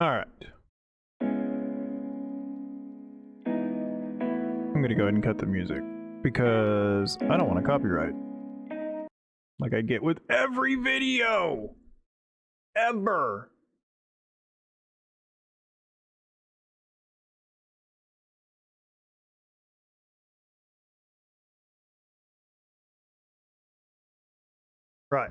All right. I'm gonna go ahead and cut the music because I don't want a copyright. Like I get with every video ever. Right.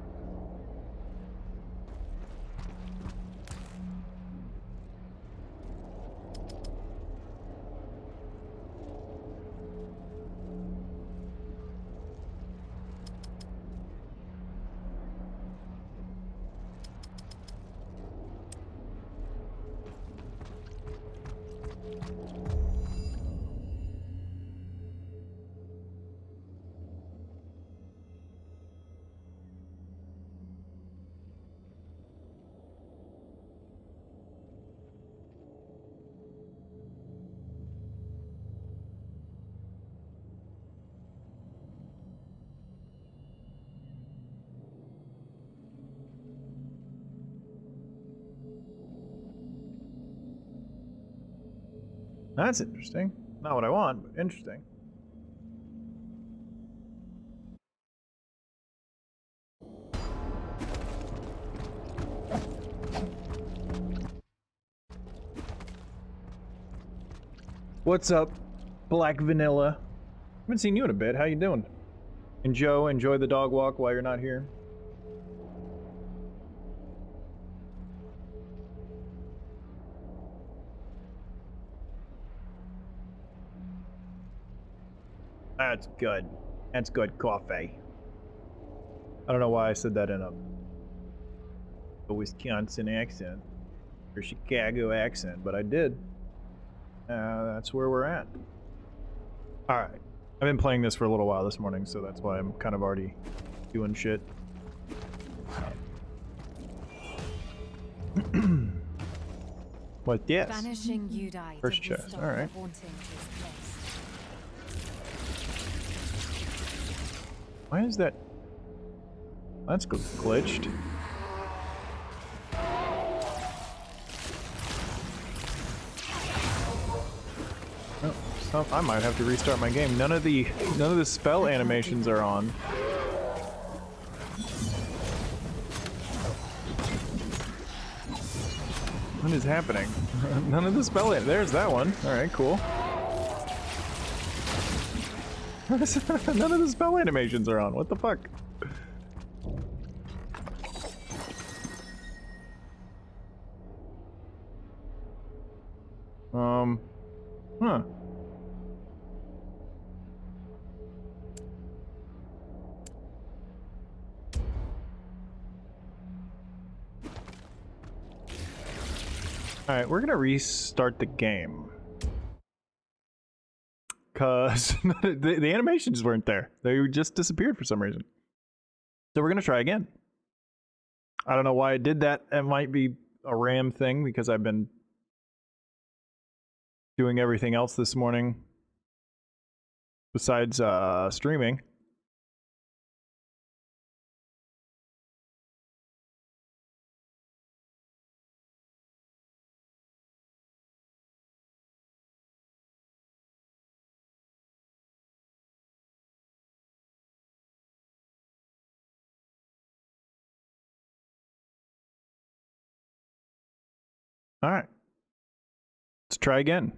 That's interesting. Not what I want, but interesting. What's up, Black Vanilla? Haven't seen you in a bit. How you doing? And Joe, enjoy the dog walk while you're not here. That's good. That's good coffee. I don't know why I said that in a Wisconsin accent or Chicago accent, but I did. That's where we're at. All right. I've been playing this for a little while this morning, so that's why I'm kind of already doing shit. What this? Vanishing Udai. First chest. All right. Why is that? That's glitched. Oh, so I might have to restart my game. None of the spell animations are on. What is happening? None of the spell. There's that one. All right, cool. None of the spell animations are on. What the fuck? Huh. Alright, we're gonna restart the game. Cause the animations weren't there. They just disappeared for some reason. So we're gonna try again. I don't know why I did that. It might be a RAM thing because I've been doing everything else this morning besides streaming. All right, let's try again.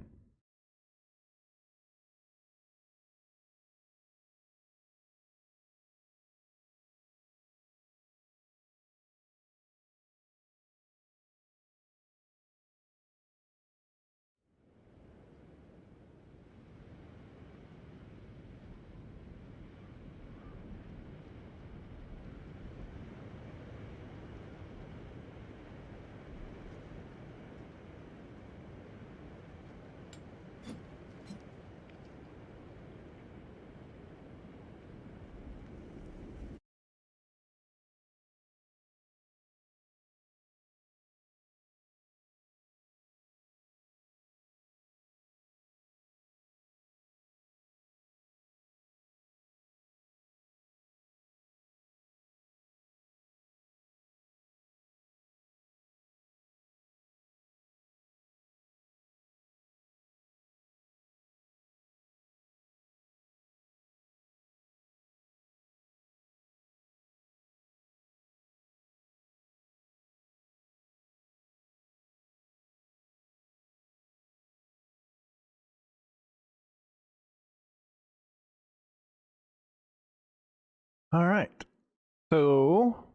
All right. So,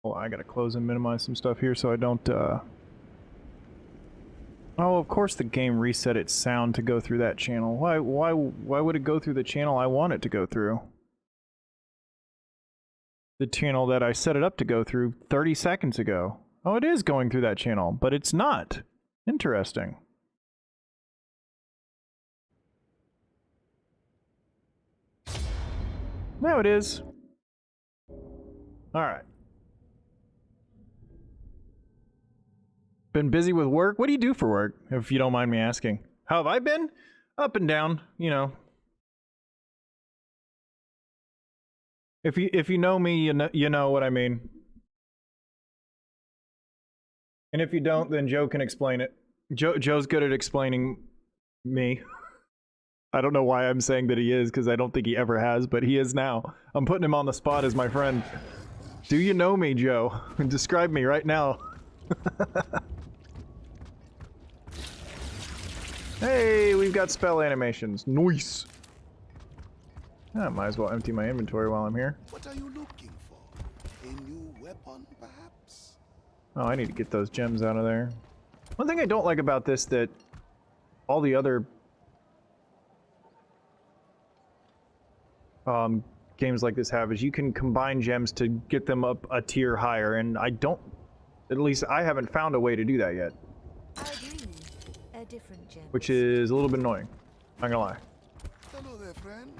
well, I gotta close and minimize some stuff here so I don't. Oh, of course the game reset its sound to go through that channel. Why would it go through the channel I want it to go through? The channel that I set it up to go through 30 seconds ago. Oh, it is going through that channel, but it's not. Interesting. No, it is. Alright. Been busy with work? What do you do for work, if you don't mind me asking? How have I been? Up and down, you know. If you know me, you know what I mean. And if you don't, then Joe can explain it. Joe's good at explaining me. I don't know why I'm saying that he is, because I don't think he ever has, but he is now. I'm putting him on the spot as my friend. Do you know me, Joe? Describe me right now. Hey, we've got spell animations. Nice. I might as well empty my inventory while I'm here. What are you looking for? A new weapon, perhaps? Oh, I need to get those gems out of there. One thing I don't like about this that all the other games like this have is you can combine gems to get them up a tier higher, and I don't, at least I haven't found a way to do that yet. I agree. A different gem. Which is a little bit annoying. Not gonna lie. Hello there, friend.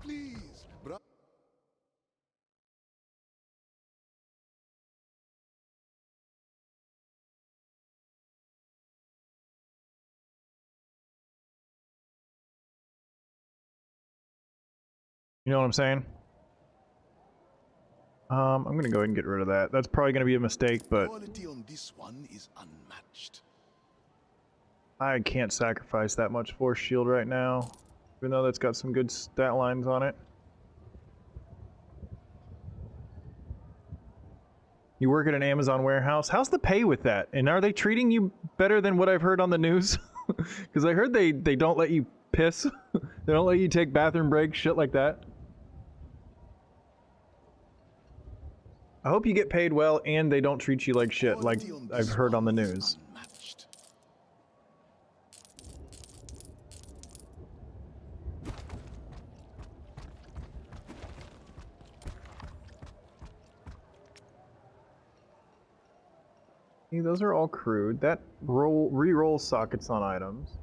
Please, bro. You know what I'm saying? I'm gonna go ahead and get rid of that. That's probably gonna be a mistake, but Quality on this one is unmatched. I can't sacrifice that much force shield right now, even though that's got some good stat lines on it. You work at an Amazon warehouse. How's the pay with that? And are they treating you better than what I've heard on the news? Because I heard they don't let you piss. They don't let you take bathroom breaks, shit like that. I hope you get paid well and they don't treat you like shit, like I've heard on the news. Unmatched. See, those are all crude. That re-roll sockets on items.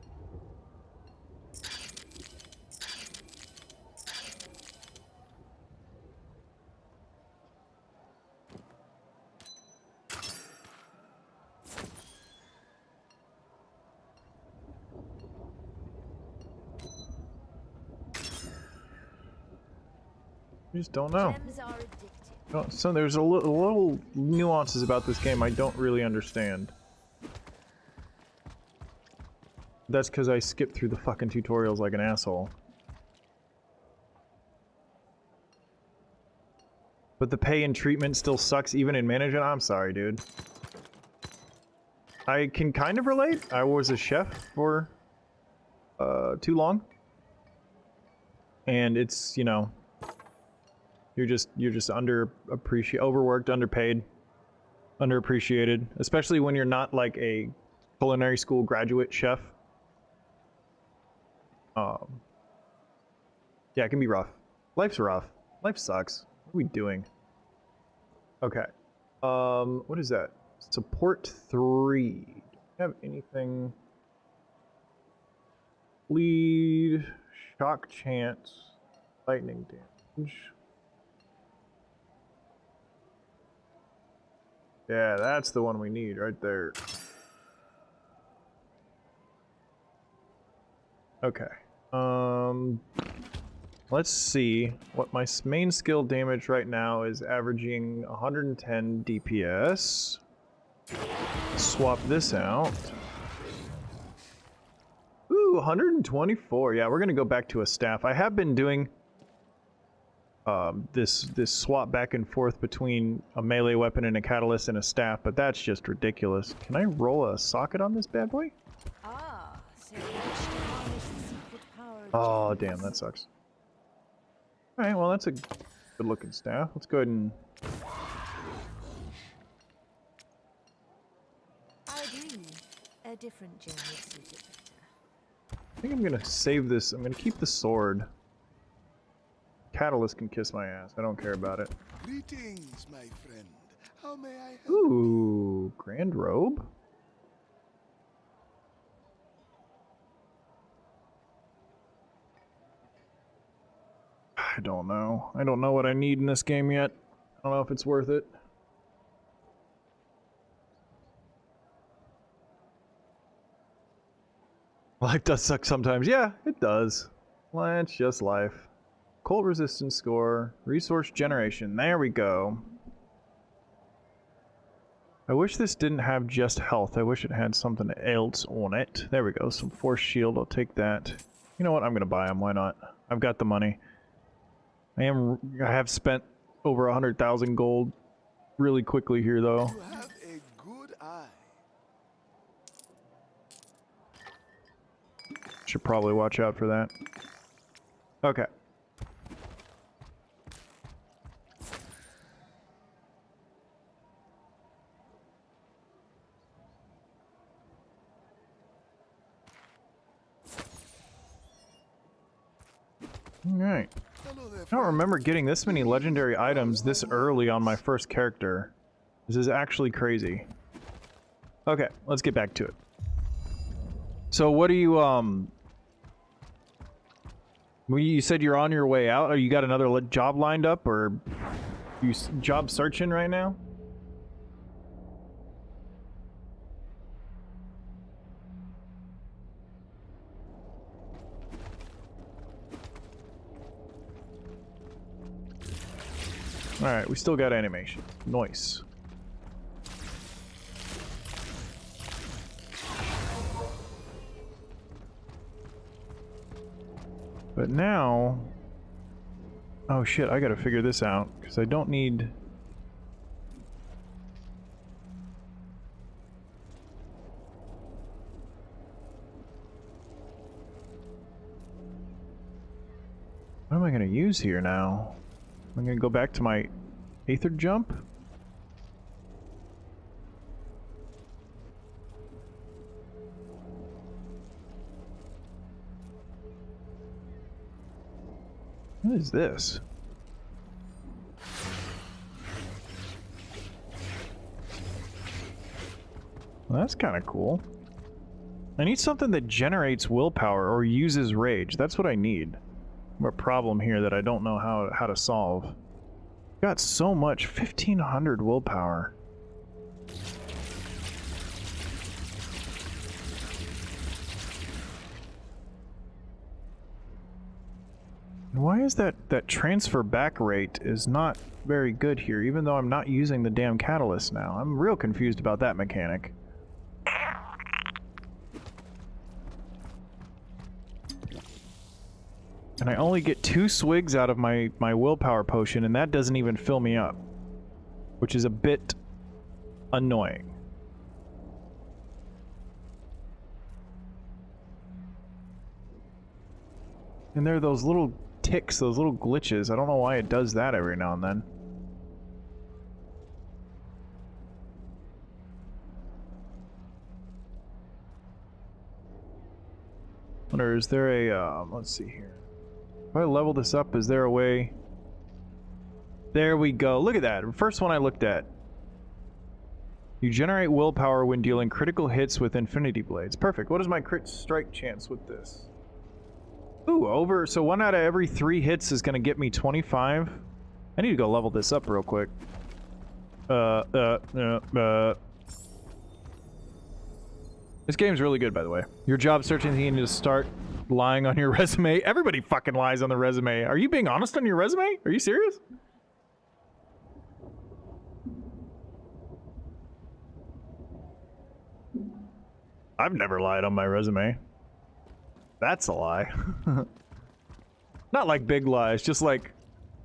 I just don't know. Gems are addictive. So there's a little nuances about this game I don't really understand. That's because I skipped through the fucking tutorials like an asshole. But the pay and treatment still sucks even in management? I'm sorry, dude. I can kind of relate. I was a chef for too long. And it's, you know, you're just overworked, underpaid, underappreciated, especially when you're not like a culinary school graduate chef. Yeah, it can be rough. Life's rough. Life sucks. What are we doing? Okay. What is that? Support 3. Do you have anything? Bleed, shock chance, lightning damage. Yeah, that's the one we need right there. Okay. Let's see what my main skill damage right now is, averaging 110 DPS. Swap this out. Ooh, 124. Yeah, we're gonna go back to a staff. I have been doing this swap back and forth between a melee weapon and a catalyst and a staff, but that's just ridiculous. Can I roll a socket on this bad boy? Ah, so you wish to harness the secret power of Oh, gems. damn, that sucks. Alright, well, that's a Good looking staff. Let's go ahead and... I agree. A different gem would suit it better. I think I'm gonna save this. I'm gonna keep the sword. Catalyst can kiss my ass. I don't care about it. Greetings, my friend. How may I help? Ooh, grand robe? I don't know. I don't know what I need in this game yet. I don't know if it's worth it. Life does suck sometimes. Yeah, it does. Well, it's just life. Cold resistance score. Resource generation. There we go. I wish this didn't have just health. I wish it had something else on it. There we go. Some force shield. I'll take that. You know what? I'm going to buy them. Why not? I've got the money. I have spent over 100,000 gold really quickly here, though. You have a good eye. Should probably watch out for that. Okay. Alright. Hello there, I don't remember getting this many legendary items this early on my first character. This is actually crazy. Okay, let's get back to it. So what do you, you said you're on your way out? Or you got another job lined up, or you job searching right now? Alright, we still got animation. Nice. But now... Oh shit, I gotta figure this out, because I don't need... What am I gonna use here now? I'm gonna go back to my Aether jump. What is this? Well, that's kind of cool. I need something that generates willpower or uses rage. That's what I need. I have a problem here that I don't know how to solve. Got so much, 1,500 willpower. And why is that transfer back rate is not very good here, even though I'm not using the damn catalyst now? I'm real confused about that mechanic. And I only get 2 swigs out of my willpower potion, and that doesn't even fill me up. Which is a bit annoying. And there are those little ticks, those little glitches. I don't know why it does that every now and then. Wonder, is there a, let's see here. If I level this up, is there a way? There we go. Look at that. First one I looked at. You generate willpower when dealing critical hits with infinity blades. Perfect. What is my crit strike chance with this? Ooh, so 1 out of every 3 hits is going to get me 25. I need to go level this up real quick. This game's really good, by the way. Your job searching, you need to start lying on your resume. Everybody fucking lies on the resume. Are you being honest on your resume? Are you serious? I've never lied on my resume. That's a lie. Not like big lies, just like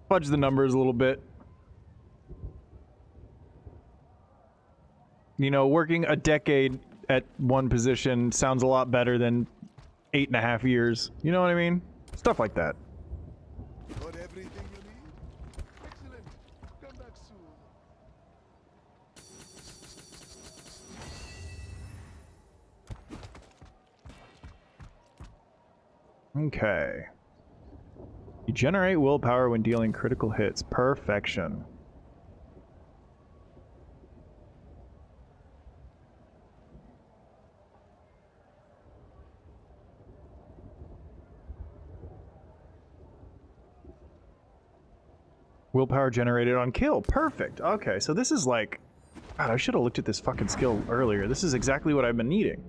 fudge the numbers a little bit. You know, working a decade at one position sounds a lot better than 8.5 years. You know what I mean? Stuff like that. Got everything you need? Okay. You generate willpower when dealing critical hits. Perfection. Willpower generated on kill. Perfect. Okay, so this is like... God, I should have looked at this fucking skill earlier. This is exactly what I've been needing.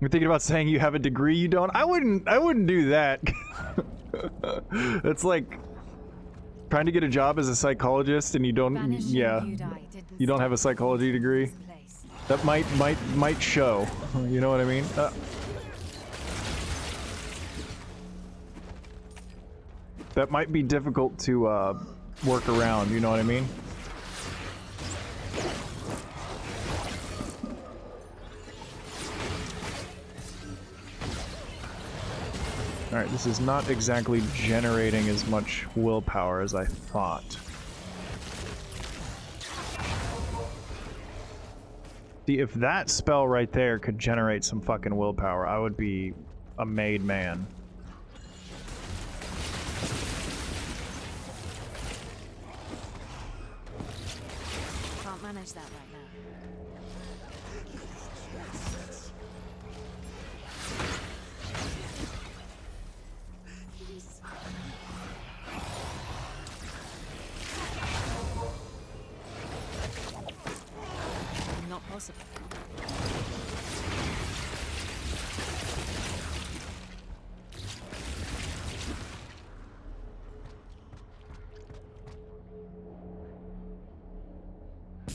You're thinking about saying you have a degree you don't? I wouldn't do that. It's like trying to get a job as a psychologist and you don't, yeah, you don't have a psychology degree. That might show. You know what I mean? That might be difficult to work around, you know what I mean? Alright, this is not exactly generating as much willpower as I thought. See, if that spell right there could generate some fucking willpower, I would be a made man. Can't manage that right now. Not possible.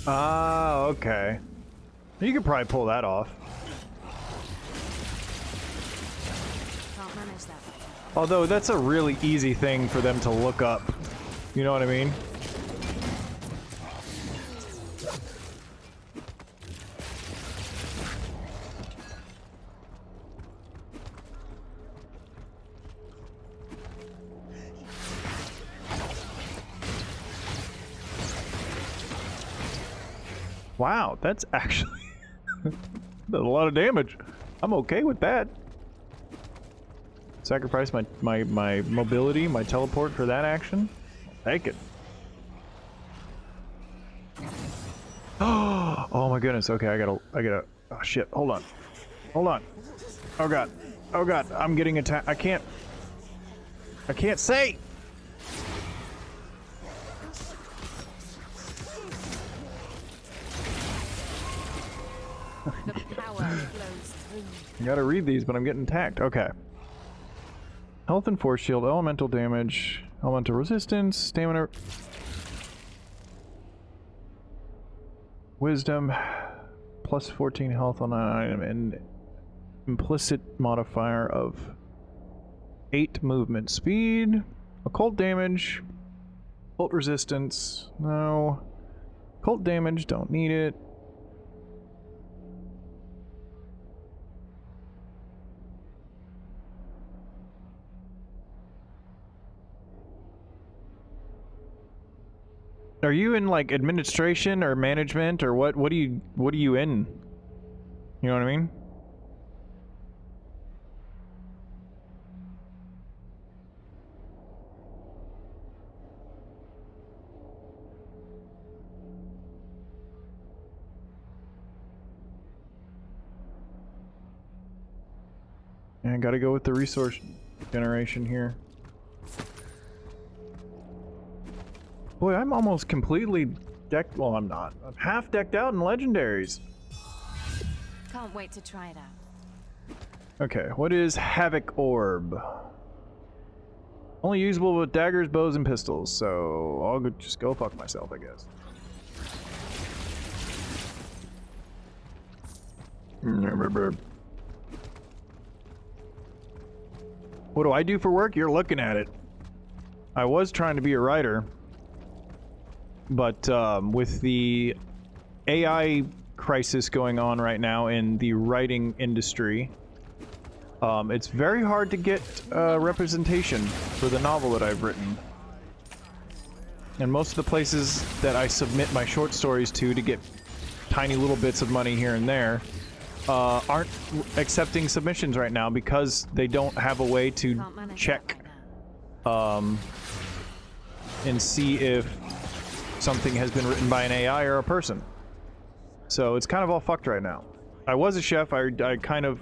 Ah, okay. You could probably pull that off. Can't manage that right now. Although that's a really easy thing for them to look up. You know what I mean? Wow, that's actually a lot of damage. I'm okay with that. Sacrifice my mobility, my teleport for that action? I'll take it. Oh my goodness, okay, I gotta, oh shit, hold on. Hold on. Oh god, I'm getting attacked. I can't say! The power flows through. I gotta read these, but I'm getting attacked. Okay. Health and force shield, elemental damage, elemental resistance, stamina, wisdom, plus 14 health on an item, and implicit modifier of 8 movement speed, occult damage, occult resistance, no, occult damage, don't need it. Are you in like administration or management or what? What are you in? You know what I mean? Yeah, I gotta go with the resource generation here. Boy, I'm almost completely decked. Well, I'm not. I'm half decked out in legendaries. Can't wait to try it out. Okay, what is Havoc Orb? Only usable with daggers, bows, and pistols, so I'll just go fuck myself, I guess. What do I do for work? You're looking at it. I was trying to be a writer. But with the AI crisis going on right now in the writing industry, it's very hard to get representation for the novel that I've written. And most of the places that I submit my short stories to get tiny little bits of money here and there aren't accepting submissions right now because they don't have a way to Can't manage that check right now. and see if something has been written by an AI or a person. So it's kind of all fucked right now. I was a chef. I kind of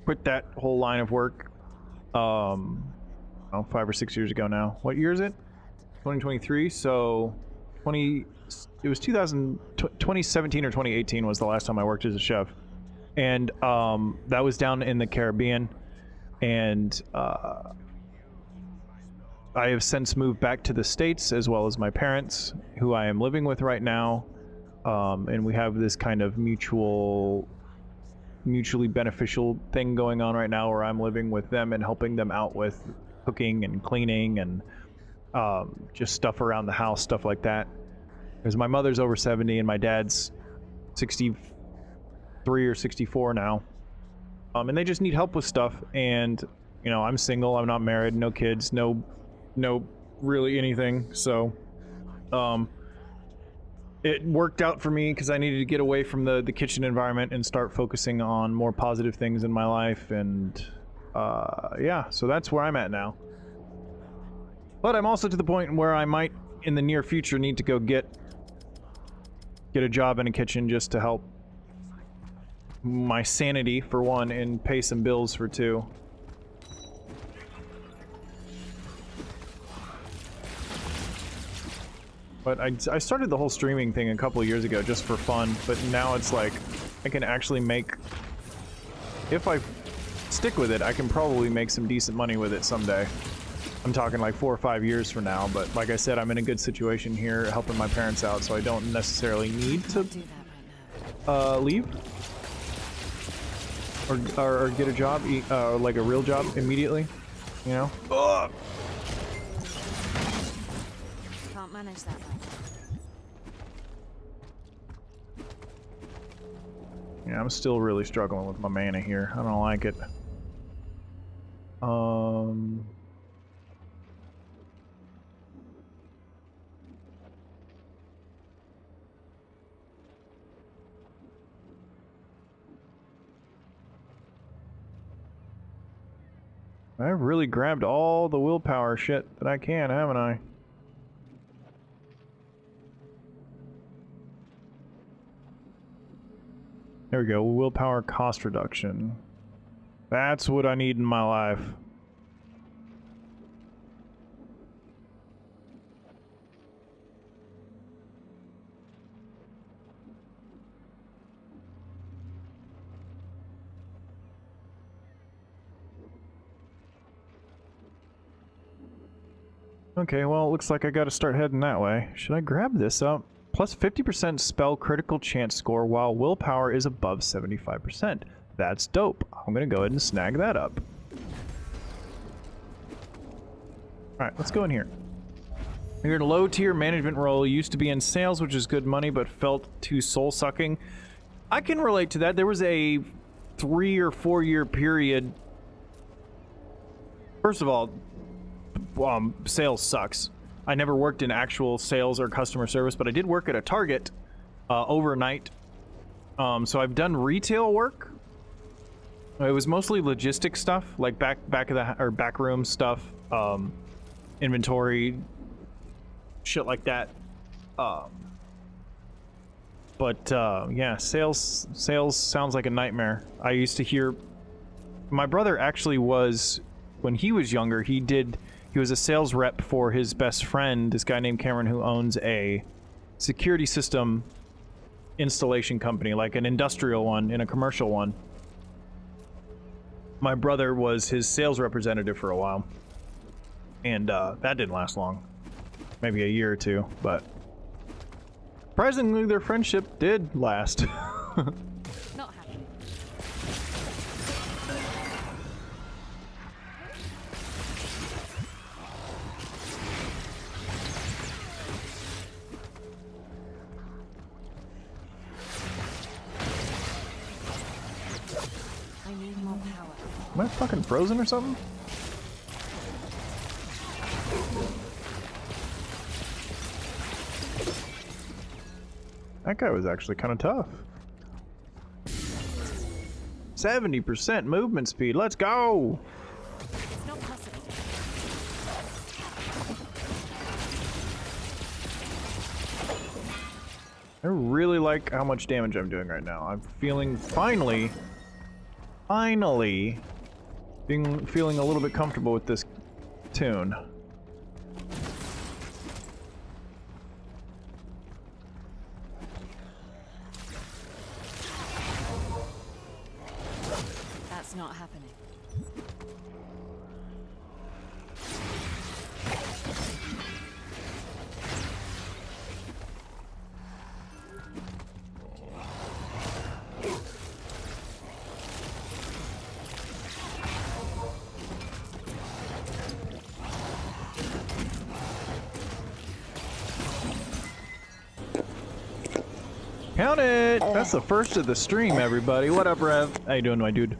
quit that whole line of work 5 or 6 years ago now. What year is it? 2023. So it was 2017 or 2018 was the last time I worked as a chef. And that was down in the Caribbean, and I have since moved back to the States, as well as my parents, who I am living with right now, and we have this kind of mutually beneficial thing going on right now, where I'm living with them and helping them out with cooking and cleaning and just stuff around the house, stuff like that. Because my mother's over 70 and my dad's 63 or 64 now, and they just need help with stuff. And you know, I'm single, I'm not married, no kids, no really anything. So it worked out for me because I needed to get away from the kitchen environment and start focusing on more positive things in my life. And yeah, so that's where I'm at now. But I'm also to the point where I might in the near future need to go get a job in a kitchen just to help my sanity for one, and pay some bills for two. But I started the whole streaming thing a couple of years ago just for fun, but now it's like I can actually make, if I stick with it, I can probably make some decent money with it someday. I'm talking like 4 or 5 years from now, but like I said, I'm in a good situation here helping my parents out, so I don't necessarily need to leave or get a job, like a real job immediately, you know? Can't manage that right now. Yeah, I'm still really struggling with my mana here. I don't like it. I've really grabbed all the willpower shit that I can, haven't I? There we go, willpower cost reduction. That's what I need in my life. Okay, well, it looks like I gotta start heading that way. Should I grab this up? Plus 50% spell critical chance score while willpower is above 75%. That's dope. I'm gonna go ahead and snag that up. Alright, let's go in here. You're in a low-tier management role. You used to be in sales, which is good money, but felt too soul-sucking. I can relate to that. There was a 3 or 4 year period. First of all, sales sucks. I never worked in actual sales or customer service, but I did work at a Target overnight. So I've done retail work. It was mostly logistic stuff, like back room stuff, inventory, shit like that. Yeah, sales sounds like a nightmare. I used to hear my brother actually was, when he was younger, he was a sales rep for his best friend, this guy named Cameron, who owns a security system installation company, like an industrial one and a commercial one. My brother was his sales representative for a while, and that didn't last long, maybe a year or two, but surprisingly their friendship did last. Not happy. I need more power. Am I fucking frozen or something? That guy was actually kind of tough. 70% movement speed. Let's go. It's not possible. I really like how much damage I'm doing right now. I'm feeling finally feeling a little bit comfortable with this tune. That's not happening. Count it! That's the first of the stream, everybody. What up, Rev? How you doing, my dude?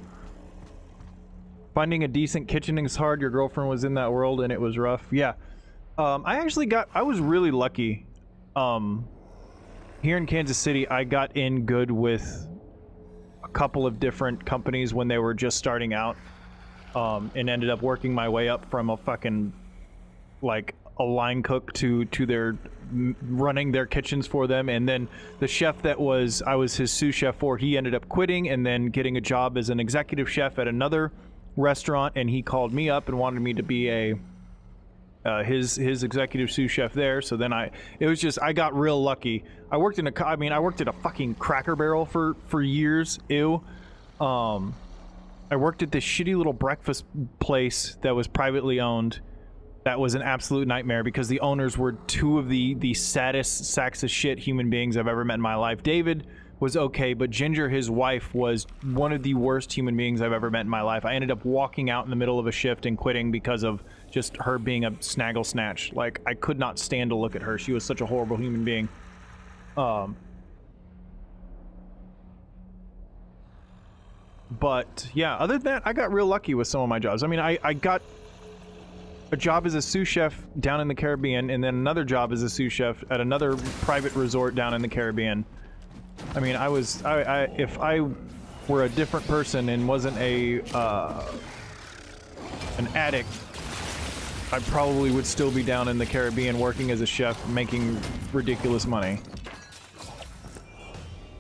Finding a decent kitchen is hard. Your girlfriend was in that world and it was rough. Yeah. I was really lucky. Here in Kansas City, I got in good with a couple of different companies when they were just starting out. And ended up working my way up from a fucking, like, a line cook to their running their kitchens for them, and then the chef that I was his sous chef for, he ended up quitting and then getting a job as an executive chef at another restaurant, and he called me up and wanted me to be his executive sous chef there. So then I got real lucky. I worked at a fucking Cracker Barrel for years. Ew. I worked at this shitty little breakfast place that was privately owned. That was an absolute nightmare because the owners were two of the saddest sacks of shit human beings I've ever met in my life. David was okay, but Ginger, his wife, was one of the worst human beings I've ever met in my life. I ended up walking out in the middle of a shift and quitting because of just her being a snaggle snatch. Like, I could not stand to look at her. She was such a horrible human being. But yeah, other than that, I got real lucky with some of my jobs. I mean, I got a job as a sous chef down in the Caribbean, and then another job as a sous chef at another private resort down in the Caribbean. I mean, if I were a different person and wasn't an addict, I probably would still be down in the Caribbean working as a chef, making ridiculous money,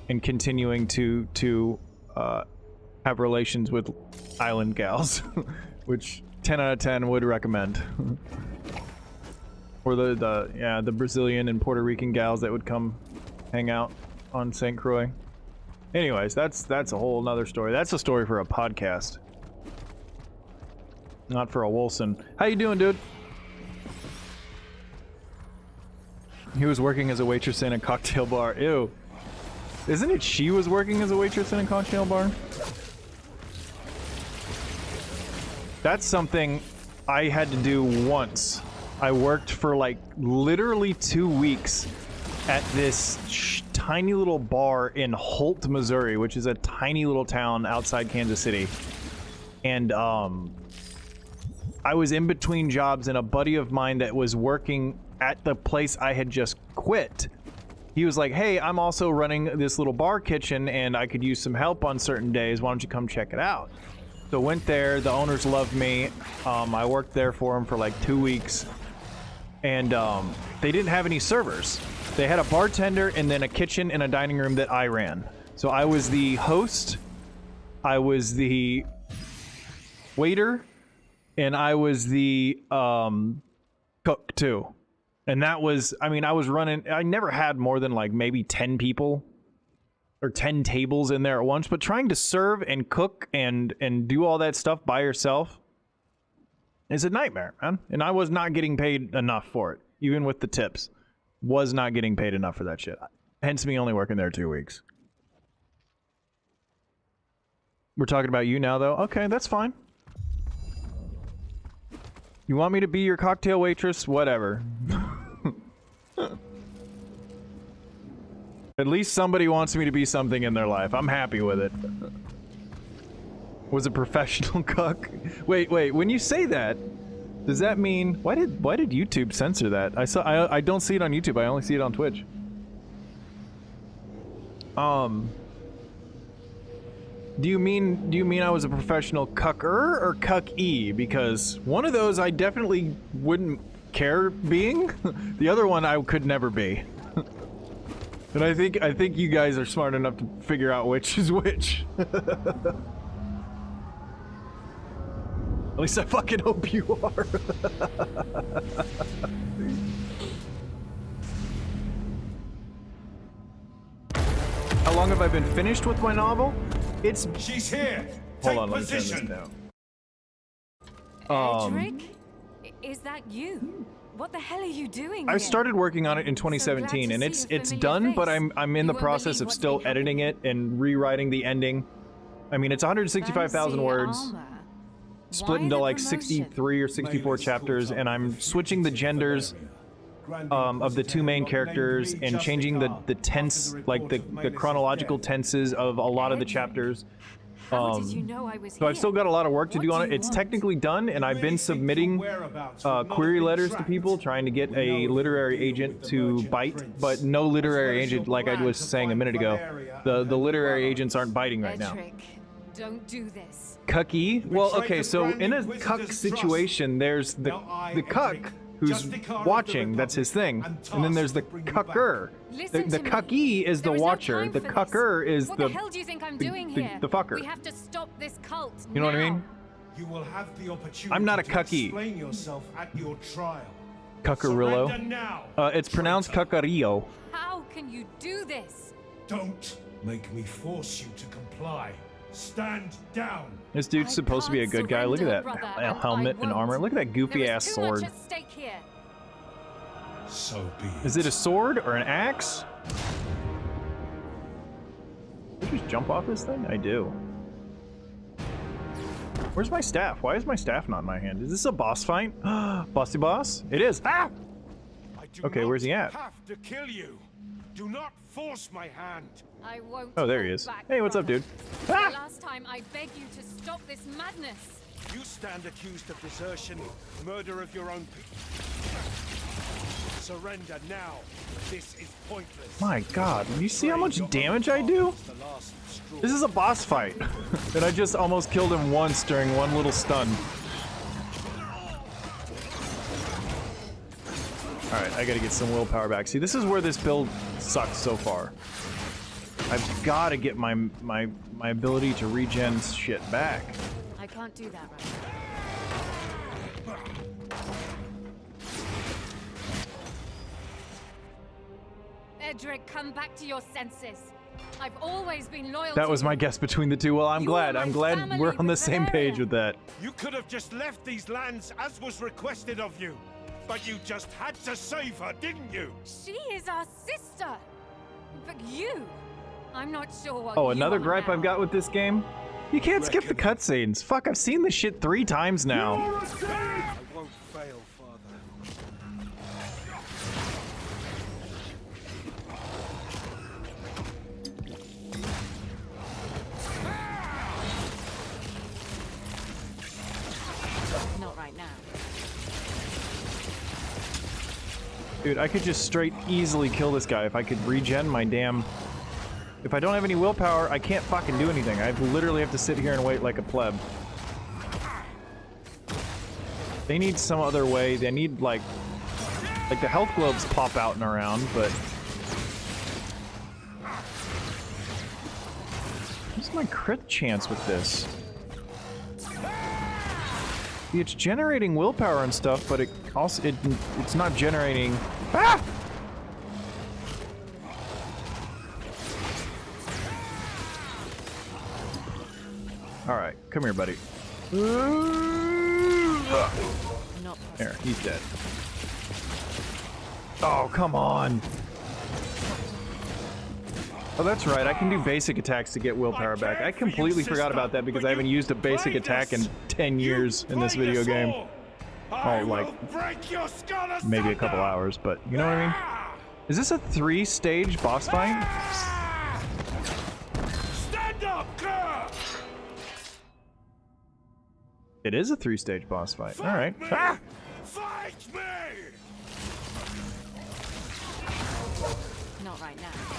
and continuing to have relations with island gals, which 10 out of 10 would recommend. Or the Brazilian and Puerto Rican gals that would come hang out on St. Croix. Anyways, that's a whole nother story. That's a story for a podcast, not for a wolcen. How you doing, dude? He was working as a waitress in a cocktail bar. Ew. Isn't it she was working as a waitress in a cocktail bar? That's something I had to do once. I worked for like literally 2 weeks at this tiny little bar in Holt, Missouri, which is a tiny little town outside Kansas City. And I was in between jobs, and a buddy of mine that was working at the place I had just quit, he was like, hey, I'm also running this little bar kitchen and I could use some help on certain days. Why don't you come check it out? So went there, the owners loved me. I worked there for them for like 2 weeks, and they didn't have any servers. They had a bartender and then a kitchen and a dining room that I ran. So I was the host, I was the waiter, and I was the cook too. And that was, I mean, I never had more than like maybe 10 people or 10 tables in there at once, but trying to serve and cook and do all that stuff by yourself is a nightmare, man. And I was not getting paid enough for it, even with the tips. Was not getting paid enough for that shit. Hence me only working there 2 weeks. We're talking about you now, though. Okay, that's fine. You want me to be your cocktail waitress? Whatever. At least somebody wants me to be something in their life. I'm happy with it. Was a professional cook. Wait, when you say that, does that mean why did YouTube censor that? I don't see it on YouTube. I only see it on Twitch. Do you mean I was a professional cucker or cuck-e? Because one of those I definitely wouldn't care being. The other one I could never be. And I think you guys are smart enough to figure out which is which. At least I fucking hope you are. How long have I been finished with my novel? She's here. Hold on, let me turn this down. Edric? Is that you? What the hell are you doing I here? started working on it in So glad 2017, to and see it's a familiar done, but face. I'm in the You won't process believe of what's still been editing it and rewriting the ending. I mean, it's 165,000 Fancy words, armor. split Why into the like promotion? 63 or 64 chapters, and I'm switching the genders of the two main characters and changing the tense, like the chronological tenses of a lot of the chapters. How did you know I was So I've still got a lot of work to What do do on it. you It's want? technically done, and I've been submitting query letters to people trying to get a literary agent to bite, but no literary agent, like I was saying a minute ago. The literary agents aren't biting right now. Edric, don't do this. Cucky? Well, okay, so in a cuck situation, there's the cuck who's watching, that's his thing, and then there's the cucker. Listen The to me. cucky is the There is no watcher, time the for this. cucker is What the hell do you think I'm the- doing the- here? the fucker. We have to stop this cult. You know what I mean? You will have the opportunity I'm not a to cucky. explain yourself at your trial. Cuckerillo. Surrender now. It's pronounced cuccarillo. How can you do this? Don't make me force you to comply. Stand down. This dude's I supposed to be a can't good guy. Look at that surrender, brother, and helmet I and armor. won't. Look at that goofy There ass is too sword. much at stake here. So be it. Is it a sword or an axe? Did I just jump off this thing? I do. Where's my staff? Why is my staff not in my hand? Is this a boss fight? Bossy boss? It is. Ah! I do Okay, not where's he at? have to kill you. Do not force my hand. I won't. Oh, there he hold is. back, Hey, what's up, brother. dude? The Ah! last time I begged you to stop this madness. You stand accused of desertion, murder of your own people. Surrender now. This is pointless. My god, you see how much damage I do? The last straw. This is a boss fight. And I just almost killed him once during one little stun. Alright, I gotta get some willpower back. See, this is where this build sucks so far. I've gotta get my ability to regen shit back. I can't do that right now. Edric, come back to your senses. I've always been loyal That to was my you. guess between the two. Well, I'm You glad. are I'm my glad family we're on the with same page Bavaria. with that. You could have just left these lands as was requested of you. But you just had to save her, didn't you? She is our sister. But you, I'm not sure what Oh, you another are gripe now. I've got with this game? You can't skip the cutscenes. Fuck, I've seen this shit 3 times now. I won't fail, Father. Not right now. Dude, I could just straight easily kill this guy if I could regen my damn... If I don't have any willpower, I can't fucking do anything. I literally have to sit here and wait like a pleb. They need some other way. They need, like the health globes pop out and around, but... What's my crit chance with this? See, it's generating willpower and stuff, but it also it's not generating. Ah! All right, come here, buddy. Not There, he's dead. Oh, come on. Oh, that's right. I can do basic attacks to get willpower back. I completely forgot about that because I haven't used a basic attack in 10 years in this video game. Oh, like maybe a couple hours, but you know what I mean? Is this a 3-stage boss fight? Stand up, girl! It is a 3-stage boss fight. All right. Me! Ah! Fight me! Not right now.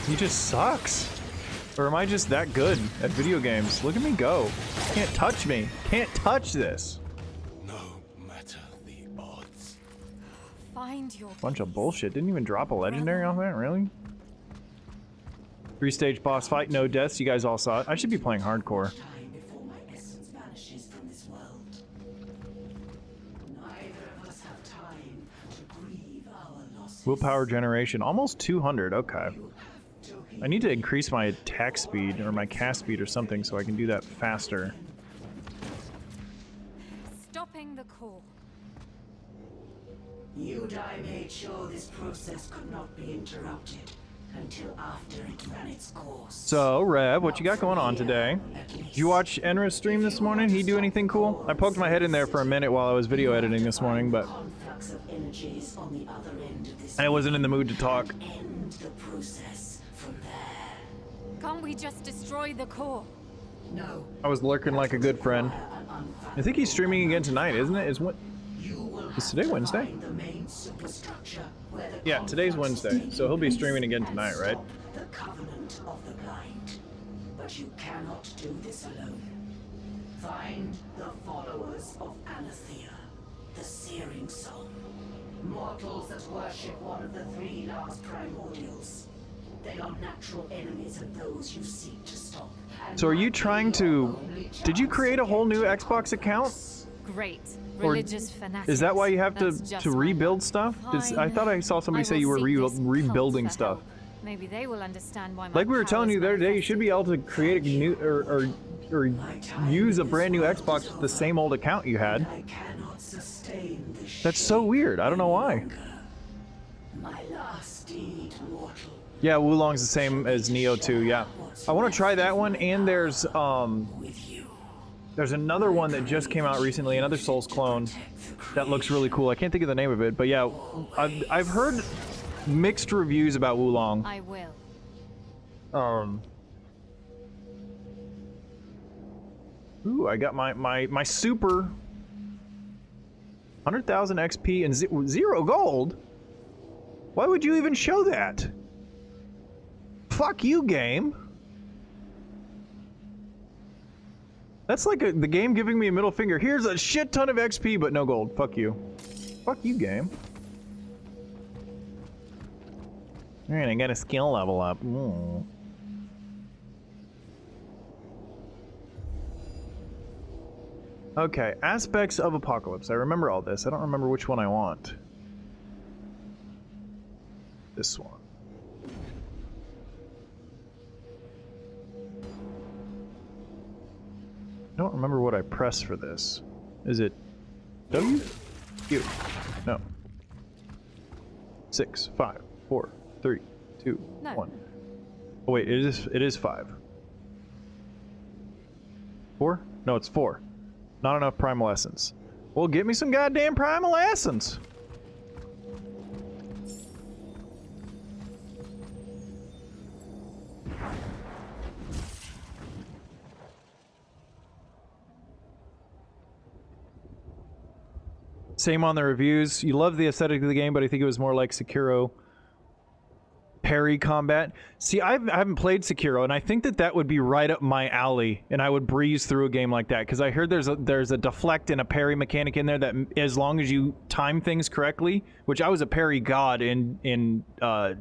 He just sucks. Or am I just that good at video games? Look at me go. Can't touch me. Can't touch this. No matter the odds. Find your Bunch of peace. bullshit. Didn't even drop a legendary on that? Really? 3-stage boss fight, no deaths. You guys all saw it. I should be playing hardcore. Time before my essence vanishes from this world. Neither of us have time to grieve our losses. Willpower generation. Almost 200. Okay. You have to I need to increase my attack speed or my cast speed or something so I can do that faster. Stopping the core. Yudai made sure this process could not be interrupted until after it ran its course. So, Rev, what you got going on today? Did you watch Enra's stream this morning? He do anything cool? I poked my head in there for a minute while I was video editing this morning, but Conflux of energies on the other end of this I wasn't in the mood to talk. end the process from there. Can't we just destroy the core? No, I was lurking like a good friend. I think he's streaming again tonight, isn't it? you will Is today Wednesday? find the main superstructure where the Yeah, today's Wednesday, so he'll be streaming again tonight, right? the covenant of the blind. But you cannot do this alone. Find the followers of Anathea, the searing soul. Mortals that worship one of the three last primordials. They are natural enemies of those you seek to stop. And So are you might be trying your to... only Did you chance create a whole new against Xbox account? Great. Or Religious fanatics. Is that why you have to That's just my rebuild luck. stuff? I Fine. thought I saw somebody I say will you were seek this cult rebuilding for stuff. help. Maybe they will understand why my Like we were powers telling you the other day, you should be able to create a new or use a brand new Xbox with the same old account you had. I cannot sustain the That's so weird. I don't know why. my last deed, mortal. Yeah, Wulong's the same as Neo 2. Yeah, I want to try that one. And there's With you. another one that just came out recently, another Souls clone that looks really cool. I can't think of the name of it, but yeah, I've heard mixed reviews about Wulong. I will. Ooh, I got my super 100,000 XP and 0 gold. Why would you even show that? Fuck you, game. That's like the game giving me a middle finger. Here's a shit ton of XP, but no gold. Fuck you. Fuck you, game. Alright, I got a skill level up. Mm. Okay, aspects of Apocalypse. I remember all this. I don't remember which one I want. This one. I don't remember what I press for this. Is it W? Q. No. 6, 5, 4, 3, 2, No. 1. Oh wait, it is 5. 4? No, it's 4. Not enough primal essence. Well, get me some goddamn primal essence. Same on the reviews. You love the aesthetic of the game, but I think it was more like Sekiro parry combat. See, I haven't played Sekiro, and I think that would be right up my alley, and I would breeze through a game like that, because I heard there's a deflect and a parry mechanic in there that, as long as you time things correctly, which I was a parry god in Dark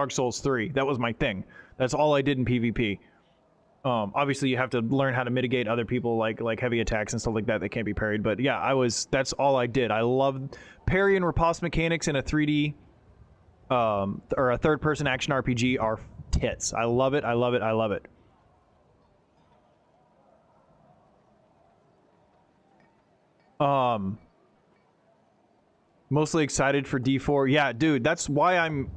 Souls 3. That was my thing. That's all I did in PvP. Obviously you have to learn how to mitigate other people like heavy attacks and stuff like that can't be parried, but yeah, that's all I did. I love parry and riposte mechanics in a 3D or a third-person action RPG are tits. I love it, I love it, I love it. Mostly excited for D4. Yeah, dude, that's why I'm...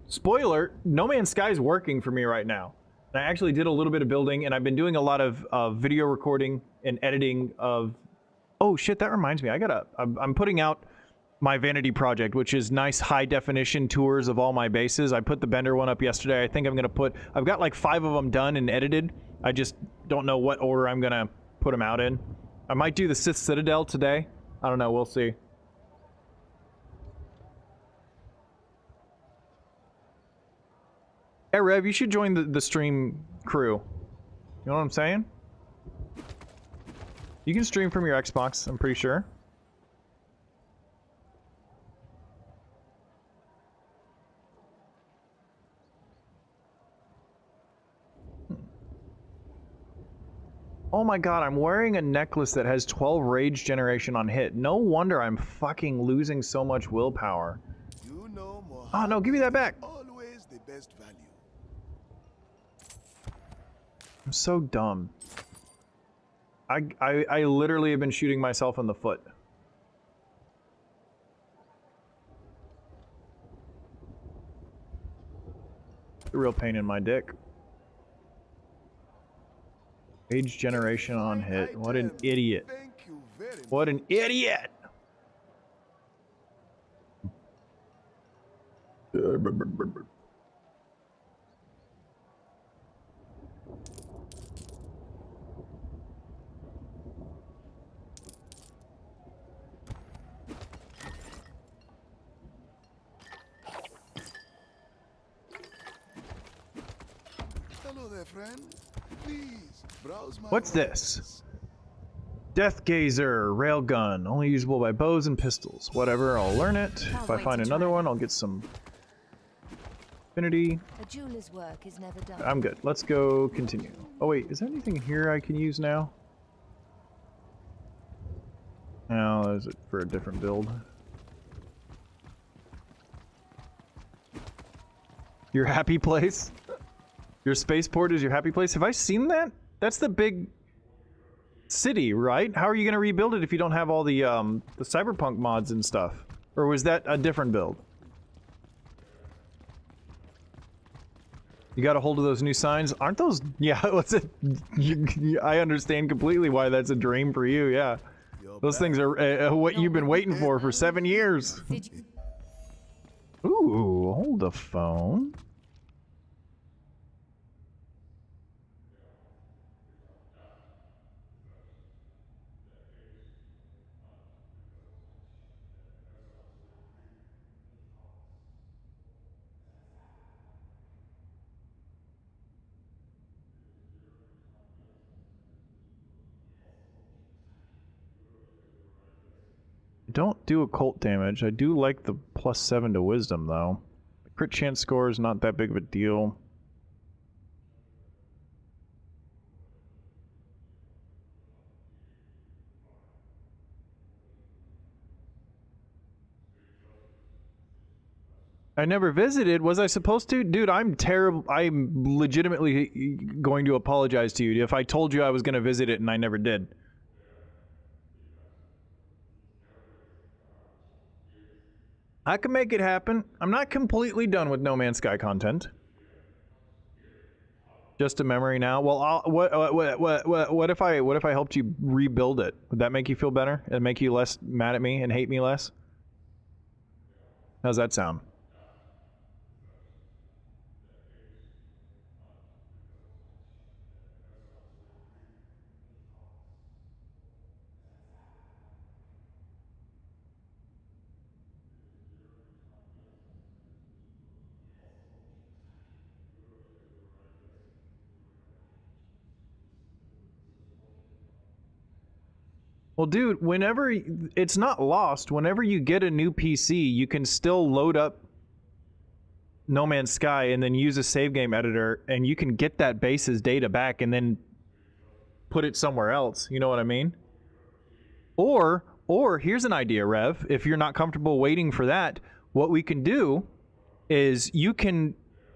Spoiler, No Man's Sky is working for me right now. And I actually did a little bit of building, and I've been doing a lot of video recording and editing of... Oh shit, that reminds me, I'm putting out my vanity project, which is nice high-definition tours of all my bases. I put the Bender one up yesterday. I think I'm gonna I've got like 5 of them done and edited. I just don't know what order I'm gonna put them out in. I might do the Sith Citadel today. I don't know, we'll see. Hey, Rev, you should join the stream crew. You know what I'm saying? You can stream from your Xbox, I'm pretty sure. Oh my god, I'm wearing a necklace that has 12 rage generation on hit. No wonder I'm fucking losing so much willpower. You know, Oh no, give me that back. always the best value. I'm so dumb. I literally have been shooting myself in the foot. A real pain in my dick. Age generation on hit. What an idiot. Thank you very much. What an idiot! Hello there, friend. Please browse my What's this? Death Gazer, railgun, only usable by bows and pistols. Whatever, I'll learn it. If I find another one, I'll get some affinity. A jeweler's work is never done. I'm good. Let's go continue. Oh wait, is there anything here I can use now? No, is it for a different build? Your happy place? Your spaceport is your happy place? Have I seen that? That's the big city, right? How are you gonna rebuild it if you don't have all the cyberpunk mods and stuff? Or was that a different build? You got a hold of those new signs? Aren't those... Yeah, what's it? I understand completely why that's a dream for you, yeah. Those things are what you've been waiting for 7 years. Did you... Ooh, hold the phone. Don't do occult damage. I do like the +7 to wisdom though. The crit chance score is not that big of a deal. I never visited. Was I supposed to? Dude, I'm terrible. I'm legitimately going to apologize to you if I told you I was going to visit it and I never did. I can make it happen. I'm not completely done with No Man's Sky content. Just a memory now. Well, what if I helped you rebuild it? Would that make you feel better and make you less mad at me and hate me less? How's that sound? Well, dude, whenever it's not lost, whenever you get a new PC, you can still load up No Man's Sky and then use a save game editor, and you can get that base's data back and then put it somewhere else. You know what I mean? Or here's an idea, Rev. If you're not comfortable waiting for that, what we can do is you can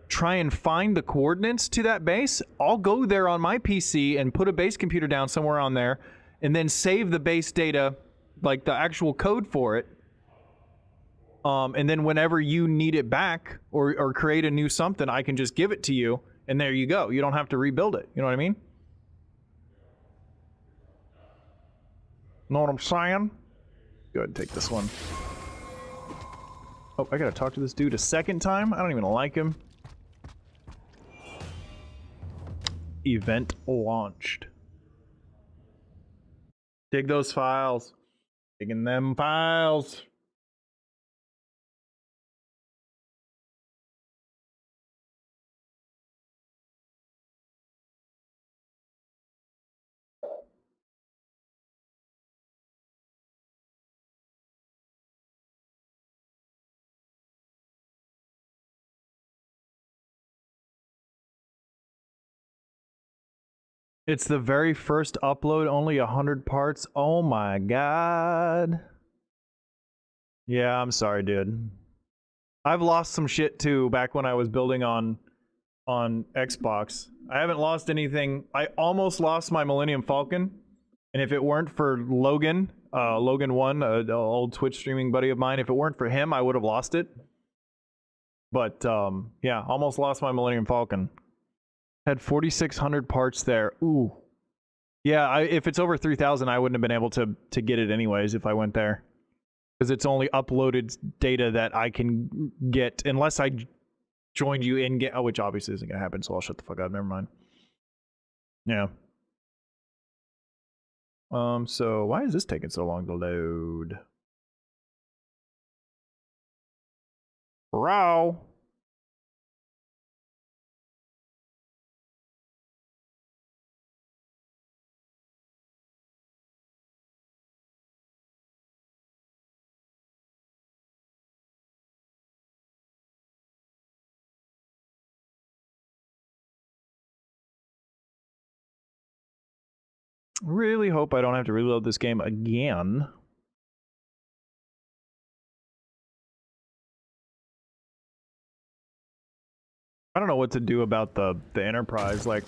try and find the coordinates to that base. I'll go there on my PC and put a base computer down somewhere on there, and then save the base data, like the actual code for it. And then whenever you need it back or create a new something, I can just give it to you, and there you go. You don't have to rebuild it. You know what I mean? Know what I'm saying? Go ahead and take this one. Oh, I gotta talk to this dude a second time? I don't even like him. Event launched. Dig those files. Digging them files. It's the very first upload, only 100 parts. Oh my god. Yeah, I'm sorry, dude. I've lost some shit too back when I was building on Xbox. I haven't lost anything. I almost lost my Millennium Falcon, and if it weren't for Logan, Logan 1, an old Twitch streaming buddy of mine, if it weren't for him, I would have lost it. But yeah, almost lost my Millennium Falcon. Had 4,600 parts there. Ooh. Yeah, if it's over 3,000, I wouldn't have been able to get it anyways if I went there. Because it's only uploaded data that I can get, unless I joined you in game, which obviously isn't going to happen, so I'll shut the fuck up, never mind. Yeah. So why is this taking so long to load? Row. Really hope I don't have to reload this game again. I don't know what to do about the Enterprise. Like,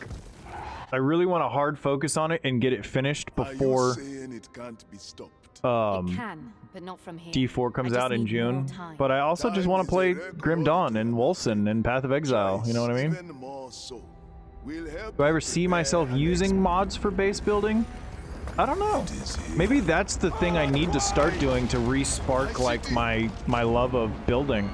I really want to hard focus on it and get it finished before Are you saying it can't be stopped? It can, but not from here. D4 comes I just out in need more June. time. But I also just want to play Grim Dawn and Wolcen and Path of Exile. You know what I mean? Even more so. We'll help Do I ever you see prepare myself an using mods for base building? I don't know. Maybe that's the thing I need to start doing to re-spark like my love of building.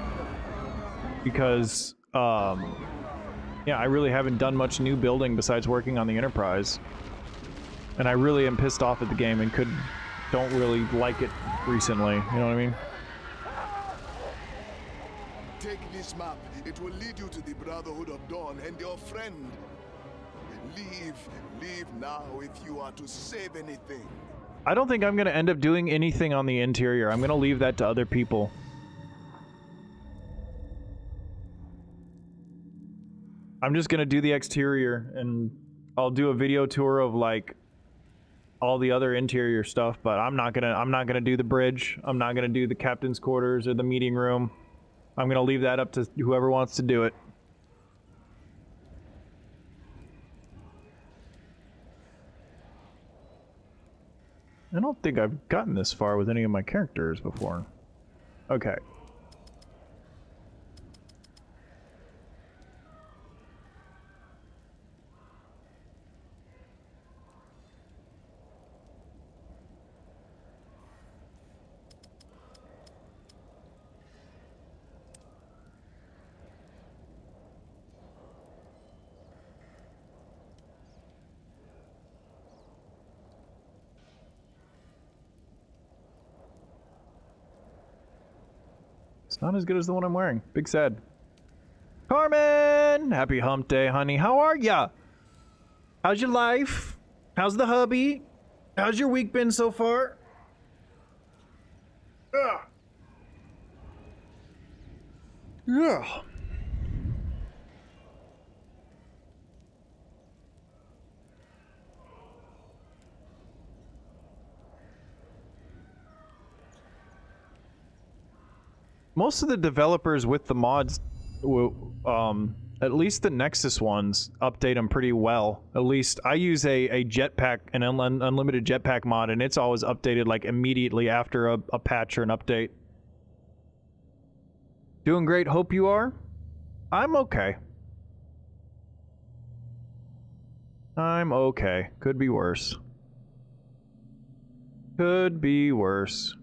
Because yeah, I really haven't done much new building besides working on the Enterprise. And I really am pissed off at the game and don't really like it recently. You know what I mean? Take this map. It will lead you to the Brotherhood of Dawn and your friend. Leave now if you are to save anything. I don't think I'm going to end up doing anything on the interior. I'm going to leave that to other people. I'm just going to do the exterior, and I'll do a video tour of like all the other interior stuff, but I'm not going to do the bridge. I'm not going to do the captain's quarters or the meeting room. I'm going to leave that up to whoever wants to do it. I don't think I've gotten this far with any of my characters before. Okay. It's not as good as the one I'm wearing. Big sad. Carmen! Happy hump day, honey. How are ya? How's your life? How's the hubby? How's your week been so far? Ugh. Yeah. Most of the developers with the mods, at least the Nexus ones, update them pretty well. At least I use a jetpack, an unlimited jetpack mod, and it's always updated like immediately after a patch or an update. Doing great, hope you are? I'm okay. I'm okay. Could be worse. Could be worse.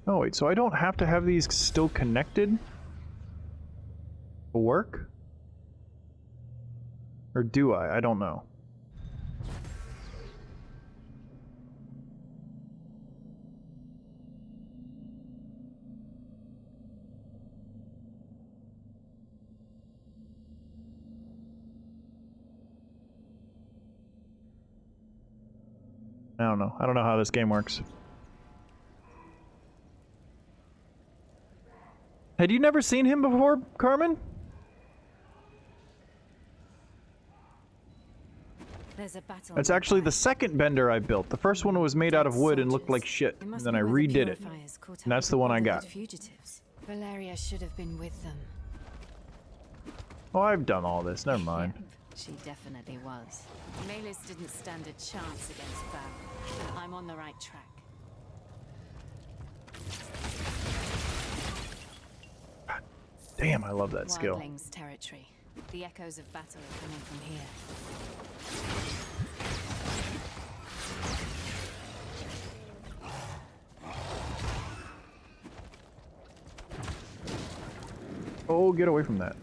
Oh wait, so I don't have to have these still connected to work? Or do I? I don't know. I don't know. I don't know how this game works. Had you never seen him before, Carmen? There's a battle. That's actually the second bender I built. The first one was made out of wood and looked like shit. And then I redid it. And that's the one I got. Fugitives. Valeria should have been with them. Oh, I've done all this. Never mind. Yep, she definitely was. Melis didn't stand a chance against Val. I'm on the right track. Damn, I love that skill. Wildlings territory. The echoes of battle are coming from here. Oh, get away from that.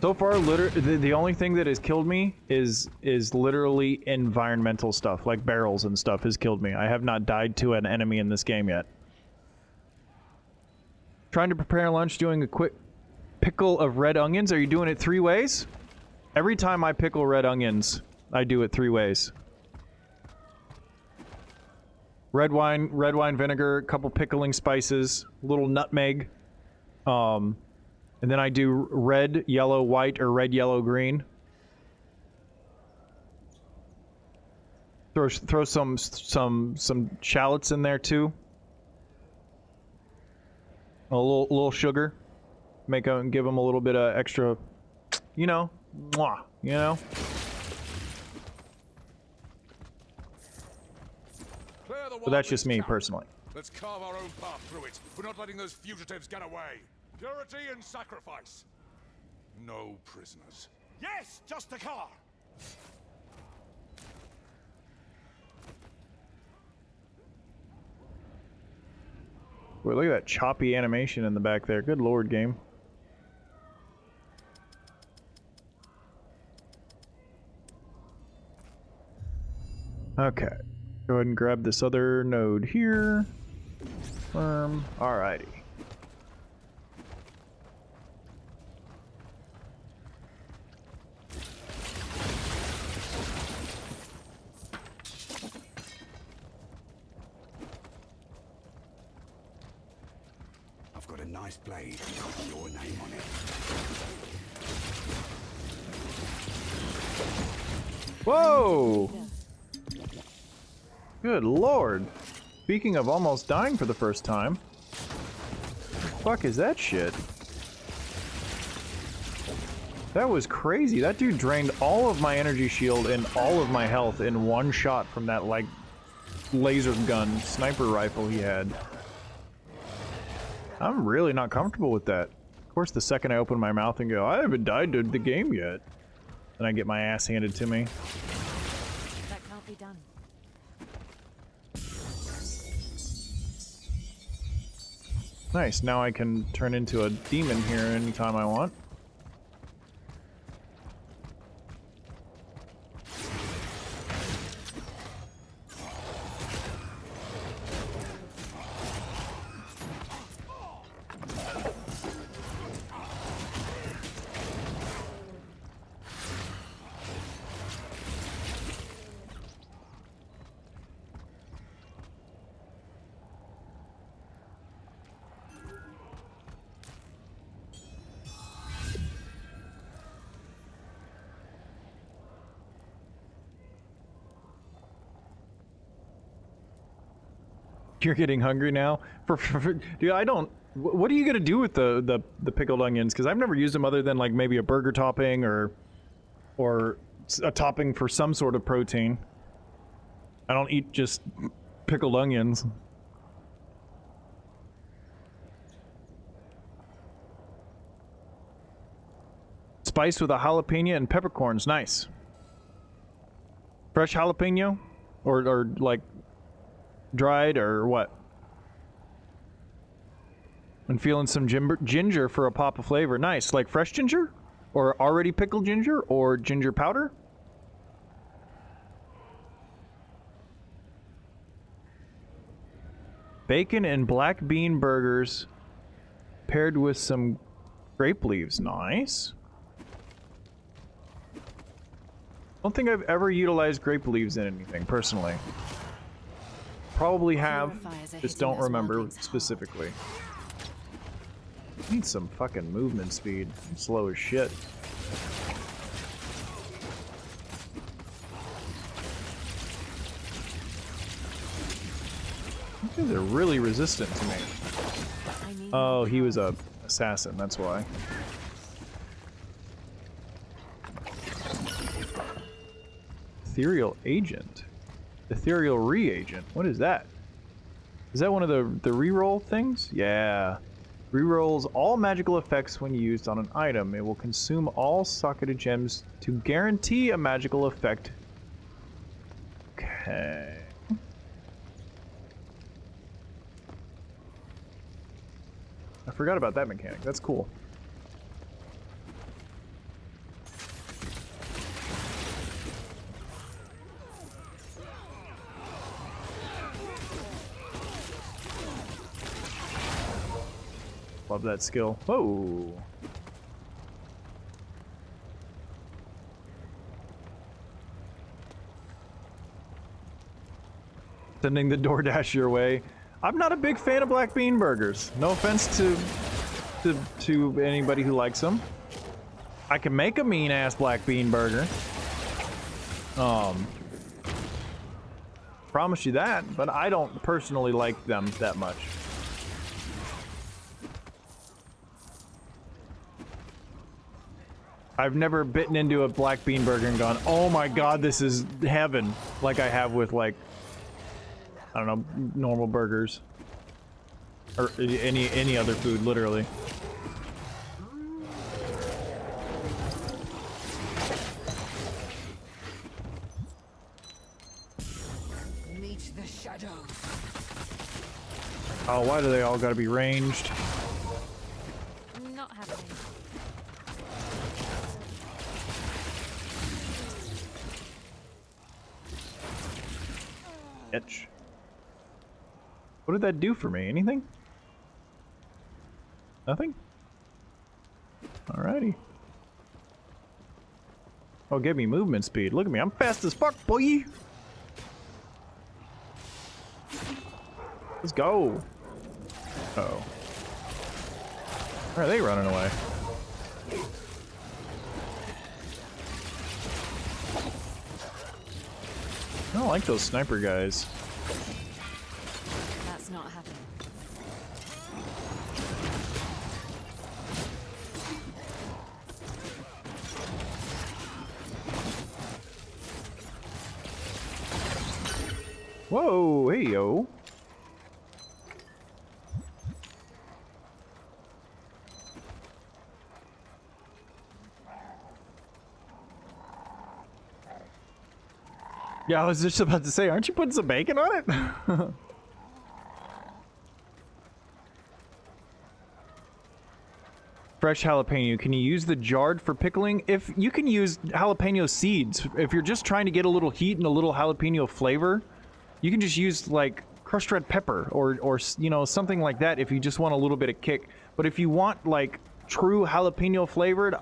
So far, the only thing that has killed me is literally environmental stuff, like barrels and stuff has killed me. I have not died to an enemy in this game yet. Trying to prepare lunch, doing a quick pickle of red onions. Are you doing it 3 ways? Every time I pickle red onions, I do it 3 ways. Red wine vinegar, a couple pickling spices, a little nutmeg. And then I do red, yellow, white, or red, yellow, green. Throw some shallots in there too. A little sugar. Give them a little bit of extra, you know, mwah, you know. But that's just me personally. Let's carve our own path through it. We're not letting those fugitives get away. Purity and sacrifice. No prisoners. Yes, just a car. Boy, look at that choppy animation in the back there. Good lord, game. Okay. Go ahead and grab this other node here. Alrighty. I've got a nice blade with your name on it. Whoa! Good lord. Speaking of almost dying for the first time. Fuck is that shit? That was crazy. That dude drained all of my energy shield and all of my health in one shot from that, like, laser gun sniper rifle he had. I'm really not comfortable with that. Of course, the second I open my mouth and go, I haven't died to the game yet, then I get my ass handed to me. That can't be done. Nice, now I can turn into a demon here anytime I want. You're getting hungry now? Dude, I don't... What are you gonna do with the pickled onions? Because I've never used them other than like maybe a burger topping or a topping for some sort of protein. I don't eat just pickled onions. Spiced with a jalapeno and peppercorns, nice. Fresh jalapeno? Or like dried or what? And feeling some ginger for a pop of flavor. Nice. Like fresh ginger? Or already pickled ginger? Or ginger powder? Bacon and black bean burgers paired with some grape leaves. Nice. Don't think I've ever utilized grape leaves in anything, personally. probably have, Purifiers are just hitting don't those remember wildlings hard. specifically. Need some fucking movement speed. I'm slow as shit. These guys are really resistant to me. Oh, he was a assassin, that's why. Ethereal agent. Ethereal reagent. What is that? Is that one of the reroll things? Yeah. Rerolls all magical effects when used on an item. It will consume all socketed gems to guarantee a magical effect. Okay. I forgot about that mechanic. That's cool. Love that skill. Whoa. Sending the DoorDash your way. I'm not a big fan of black bean burgers. No offense to anybody who likes them. I can make a mean-ass black bean burger. Promise you that, but I don't personally like them that much. I've never bitten into a black bean burger and gone, oh my god, this is heaven, like I have with, like, I don't know, normal burgers. Or any other food, literally. Meet the shadows. Oh, why do they all gotta be ranged? Not happening. Itch. What did that do for me? Anything? Nothing? Alrighty. Oh, give me movement speed. Look at me. I'm fast as fuck, boy. Let's go. Uh-oh. Where are they running away? I don't like those sniper guys. That's not happening. Whoa, hey yo. Yeah, I was just about to say, aren't you putting some bacon on it? Fresh jalapeno. Can you use the jarred for pickling? If you can use jalapeno seeds, if you're just trying to get a little heat and a little jalapeno flavor, you can just use like crushed red pepper or you know, something like that if you just want a little bit of kick. But if you want like true jalapeno flavored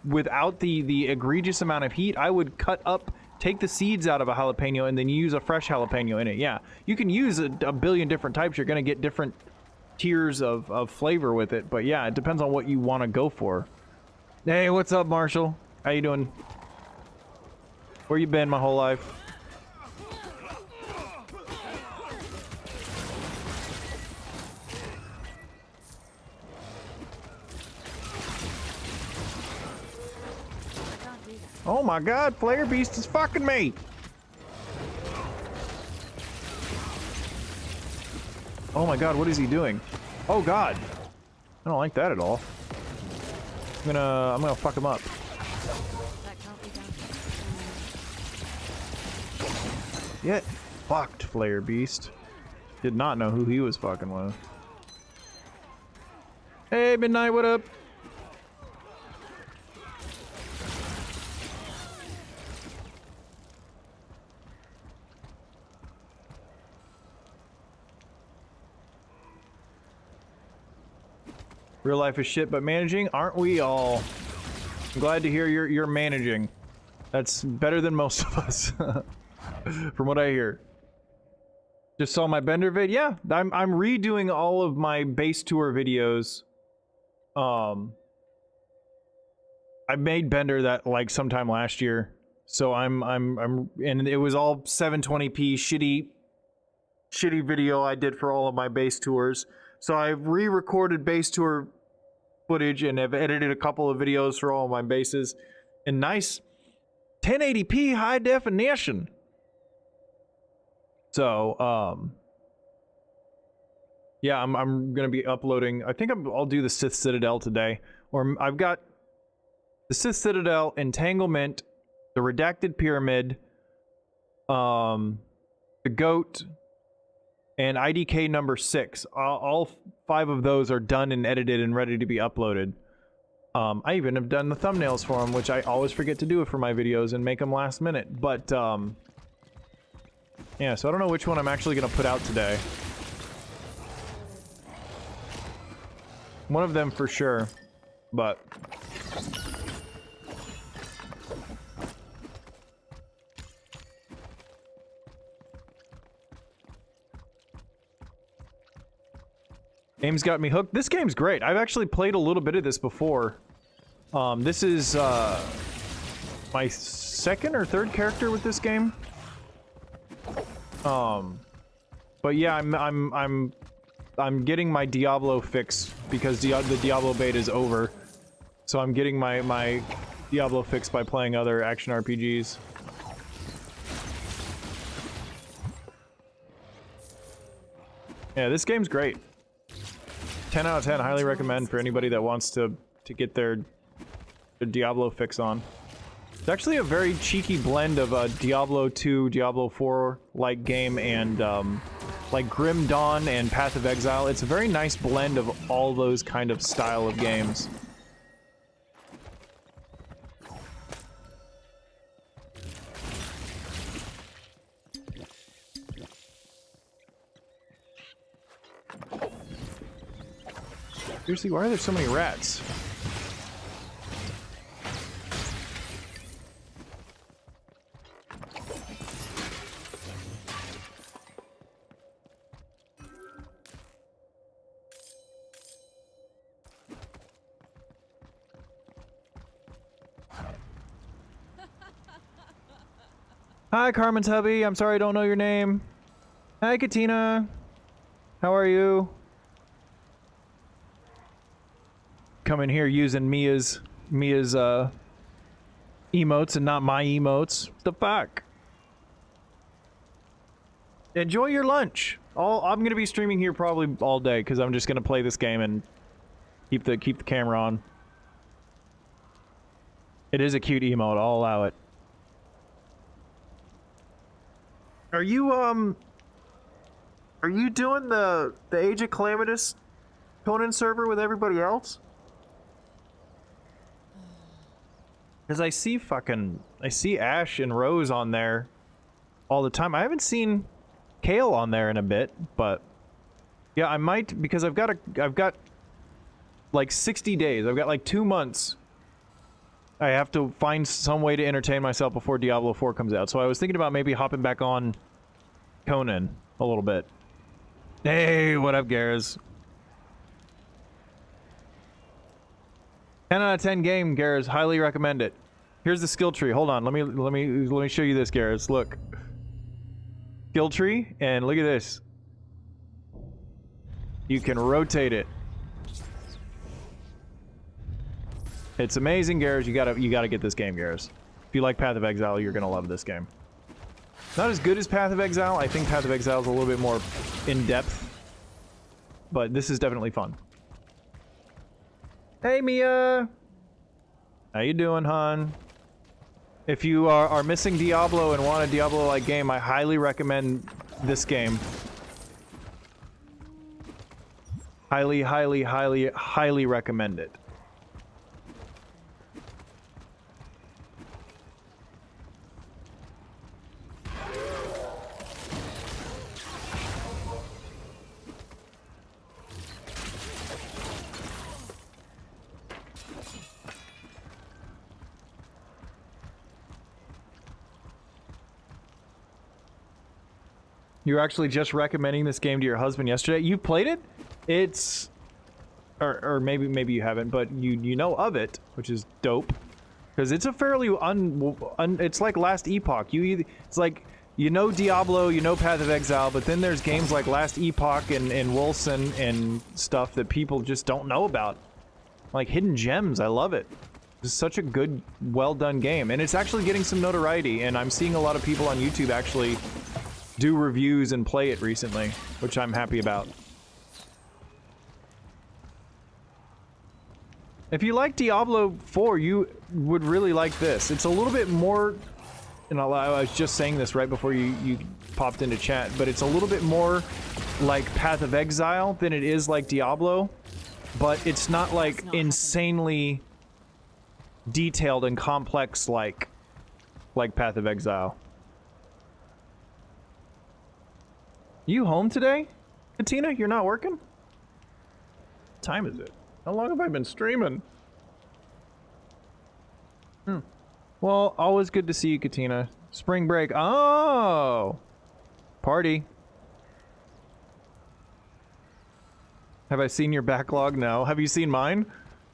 without the egregious amount of heat, I would cut up, take the seeds out of a jalapeno and then use a fresh jalapeno in it. Yeah, you can use a billion different types. You're gonna get different tiers of flavor with it, but yeah, it depends on what you want to go for. Hey, what's up, Marshall? How you doing? Where you been my whole life? Oh my god, Flare Beast is fucking me! Oh my god, what is he doing? Oh god! I don't like that at all. I'm gonna fuck him up. That can't be done. Get fucked, Flare Beast. Did not know who he was fucking with. Hey, Midnight, what up? Real life is shit, but managing, aren't we all? I'm glad to hear you're managing. That's better than most of us, from what I hear. Just saw my Bender vid. Yeah, I'm redoing all of my base tour videos. I made Bender that like sometime last year, so I'm and it was all 720p shitty video I did for all of my base tours. So I've re-recorded base tour footage and have edited a couple of videos for all of my bases in nice 1080p high definition. So, yeah, I'm gonna be uploading. I think I'll do the Sith Citadel today, or I've got the Sith Citadel, Entanglement, the Redacted Pyramid, the Goat, and IDK number 6. All 5 of those are done and edited and ready to be uploaded. I even have done the thumbnails for them, which I always forget to do for my videos and make them last minute. But yeah, so I don't know which one I'm actually going to put out today. One of them for sure, but... Game's got me hooked. This game's great. I've actually played a little bit of this before. This is my second or third character with this game. But yeah, I'm getting my Diablo fix because the Diablo beta is over. So I'm getting my Diablo fix by playing other action RPGs. Yeah, this game's great. 10 out of 10, highly recommend for anybody that wants to get their Diablo fix on. It's actually a very cheeky blend of a Diablo 2, Diablo 4 like game and like Grim Dawn and Path of Exile. It's a very nice blend of all those kind of style of games. Seriously, why are there so many rats? Hi, Carmen's hubby. I'm sorry I don't know your name. Hi, Katina. How are you? Come in here using Mia's emotes and not my emotes. What the fuck? Enjoy your lunch. I'm gonna be streaming here probably all day because I'm just gonna play this game and keep the camera on. It is a cute emote. I'll allow it. Are you doing the Age of Calamitous Conan server with everybody else? Because I see Ash and Rose on there all the time. I haven't seen Kale on there in a bit, but yeah, I might, because I've got like 60 days. I've got like 2 months. I have to find some way to entertain myself before Diablo 4 comes out. So I was thinking about maybe hopping back on Conan a little bit. Hey, what up, Garrus? 10 out of 10 game, Garrus. Highly recommend it. Here's the skill tree. Hold on. Let me show you this, Garrus. Look. Skill tree, and look at this. You can rotate it. It's amazing, Garrus. You gotta get this game, Garrus. If you like Path of Exile, you're gonna love this game. Not as good as Path of Exile. I think Path of Exile is a little bit more in-depth, but this is definitely fun. Hey, Mia! How you doing, hon? If you are missing Diablo and want a Diablo-like game, I highly recommend this game. Highly, highly, highly, highly recommend it. You're actually just recommending this game to your husband yesterday. You've played it? It's... Or maybe you haven't, but you know of it, which is dope. Because it's a fairly it's like Last Epoch. It's like, you know Diablo, you know Path of Exile, but then there's games like Last Epoch and wolcen and stuff that people just don't know about. Like hidden gems, I love it. It's such a good, well-done game, and it's actually getting some notoriety, and I'm seeing a lot of people on YouTube actually do reviews and play it recently, which I'm happy about. If you like Diablo 4, you would really like this. It's a little bit more, and I was just saying this right before you popped into chat, but it's a little bit more like Path of Exile than it is like Diablo, but it's not like insanely detailed and complex like Path of Exile. You home today, Katina? You're not working? What time is it? How long have I been streaming? Well, always good to see you, Katina. Spring break. Oh! Party. Have I seen your backlog? No. Have you seen mine?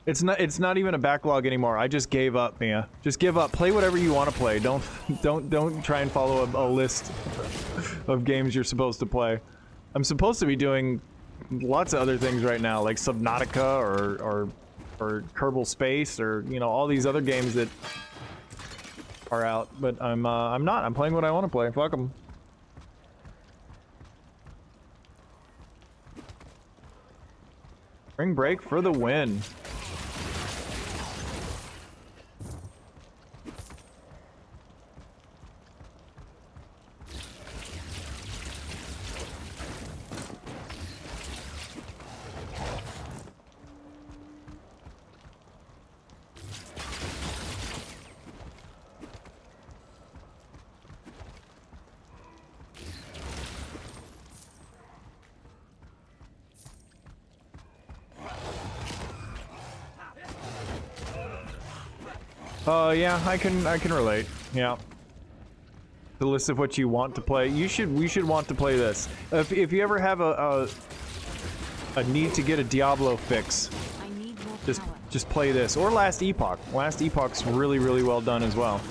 It's not even a backlog anymore. I just gave up, Mia. Just give up. Play whatever you want to play. Don't try and follow a list of games you're supposed to play. I'm supposed to be doing lots of other things right now, like Subnautica or Kerbal Space, or you know, all these other games that are out. But I'm not. I'm playing what I want to play. Fuck 'em. Spring break for the win. Yeah, I can relate. Yeah. The list of what you want to play. We should want to play this. If you ever have a need to get a Diablo fix, just play this. Or Last Epoch. Last Epoch's really, really well done as well.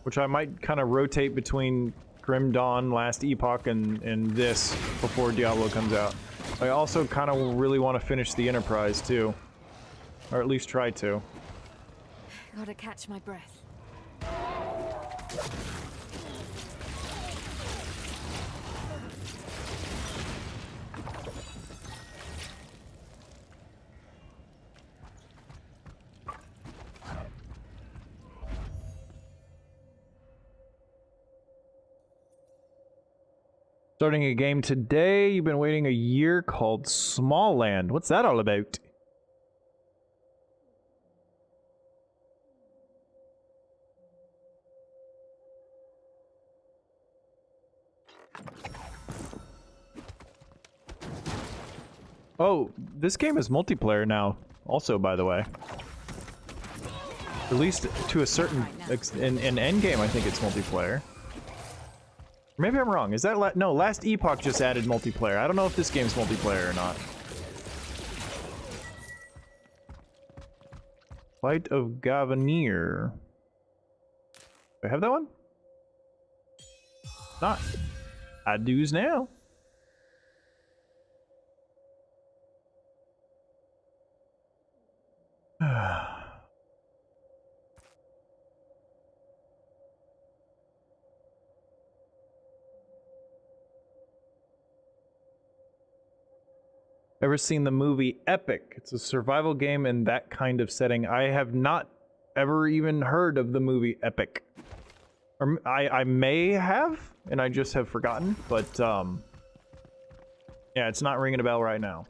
Which I might kind of rotate between Grim Dawn, Last Epoch, and this before Diablo comes out. I also kind of really want to finish the Enterprise too, or at least try to. Gotta catch my breath. Starting a game today. You've been waiting a year, called Small Land. What's that all about? Oh, this game is multiplayer now. Also, by the way. At least to a certain... in Endgame, I think it's multiplayer. Maybe I'm wrong. Is that no, Last Epoch just added multiplayer. I don't know if this game's multiplayer or not. Flight of Gavanir. Do I have that one? Not. I do's now. Ever seen the movie Epic? It's a survival game in that kind of setting. I have not ever even heard of the movie Epic. Or I may have, and I just have forgotten, but yeah, it's not ringing a bell right now.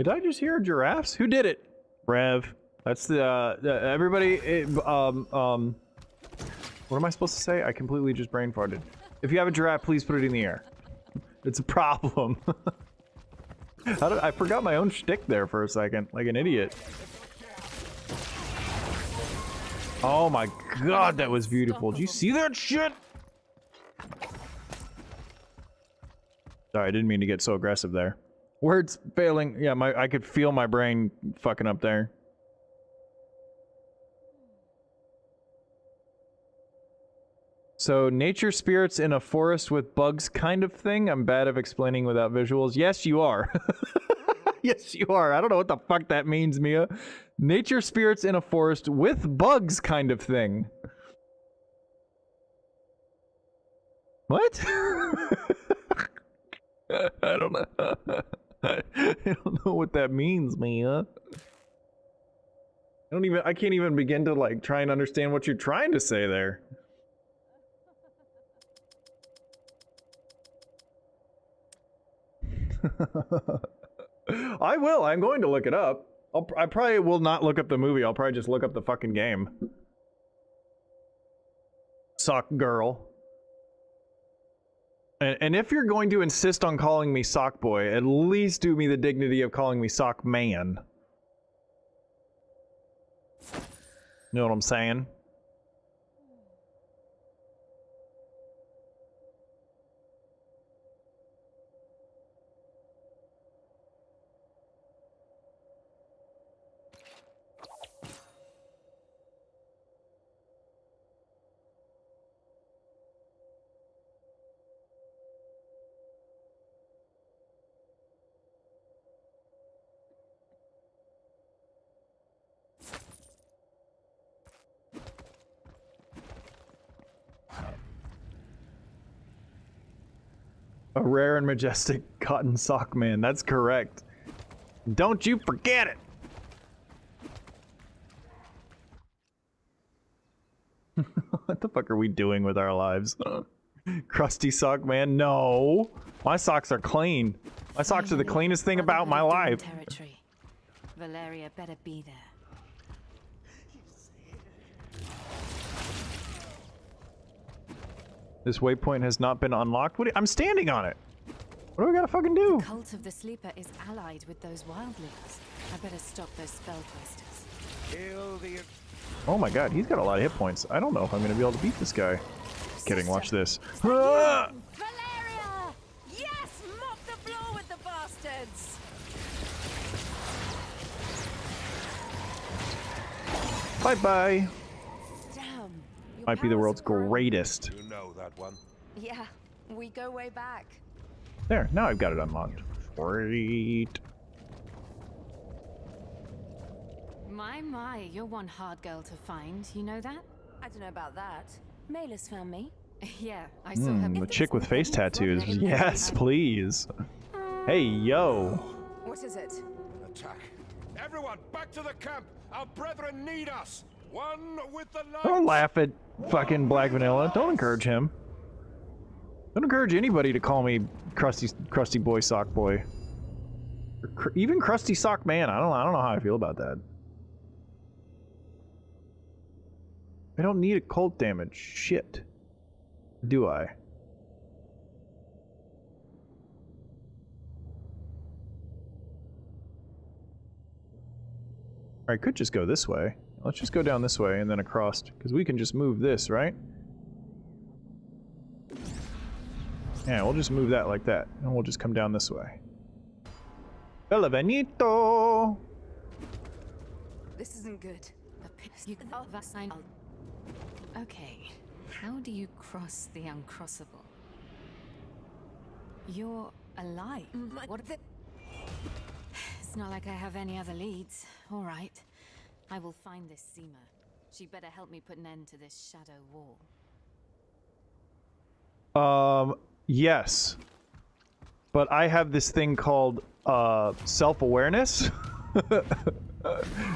Did I just hear giraffes? Who did it? Rev. That's the, everybody, what am I supposed to say? I completely just brain farted. If you have a giraffe, please put it in the air. It's a problem. I forgot my own shtick there for a second, like an idiot. Oh my god, that was beautiful. Did you see that shit? Sorry, I didn't mean to get so aggressive there. Words failing. Yeah, I could feel my brain fucking up there. So, nature spirits in a forest with bugs kind of thing? I'm bad at explaining without visuals. Yes, you are. Yes, you are. I don't know what the fuck that means, Mia. Nature spirits in a forest with bugs kind of thing. What? I don't know. I don't know what that means, Mia. I can't even begin to like try and understand what you're trying to say there. I will. I'm going to look it up. I probably will not look up the movie. I'll probably just look up the fucking game. Sock girl. And if you're going to insist on calling me sock boy, at least do me the dignity of calling me sock man. You know what I'm saying? A rare and majestic cotton sock man. That's correct. Don't you forget it! What the fuck are we doing with our lives? Crusty sock man? No! My socks are clean. My socks are the cleanest thing about my life. Territory. Valeria better be there. This waypoint has not been unlocked. I'm standing on it. What do we gotta fucking do? The cult of the sleeper is allied with those wildlings. I better stop those spellcasters. Oh my god, he's got a lot of hit points. I don't know if I'm gonna be able to beat this guy. Just kidding, watch this. Valeria! Yes! Mop the floor with the bastards! Bye-bye. Damn. Might be the world's greatest. You know that one. Yeah, we go way back. There, now I've got it unlocked. Great. My, you're one hard girl to find, you know that? I don't know about that. Mayless found me. Yeah, I saw her. The chick with face tattoos. Yes, please. Hey, yo. What is it? Attack. Everyone, back to the camp! Our brethren need us! One with the light! Don't laugh at fucking Black Vanilla. Don't encourage him. Don't encourage anybody to call me crusty boy, sock boy. Or even crusty sock man. I don't know how I feel about that. I don't need a cult damage. Shit. Do I? I could just go this way. Let's just go down this way and then across, because we can just move this, right? Yeah, we'll just move that like that, and we'll just come down this way. Bella Benito! This isn't good. Okay, how do you cross the uncrossable? You're alive. What the? It's not like I have any other leads. All right, I will find this Seema. She better help me put an end to this shadow wall. Yes. But I have this thing called, self-awareness.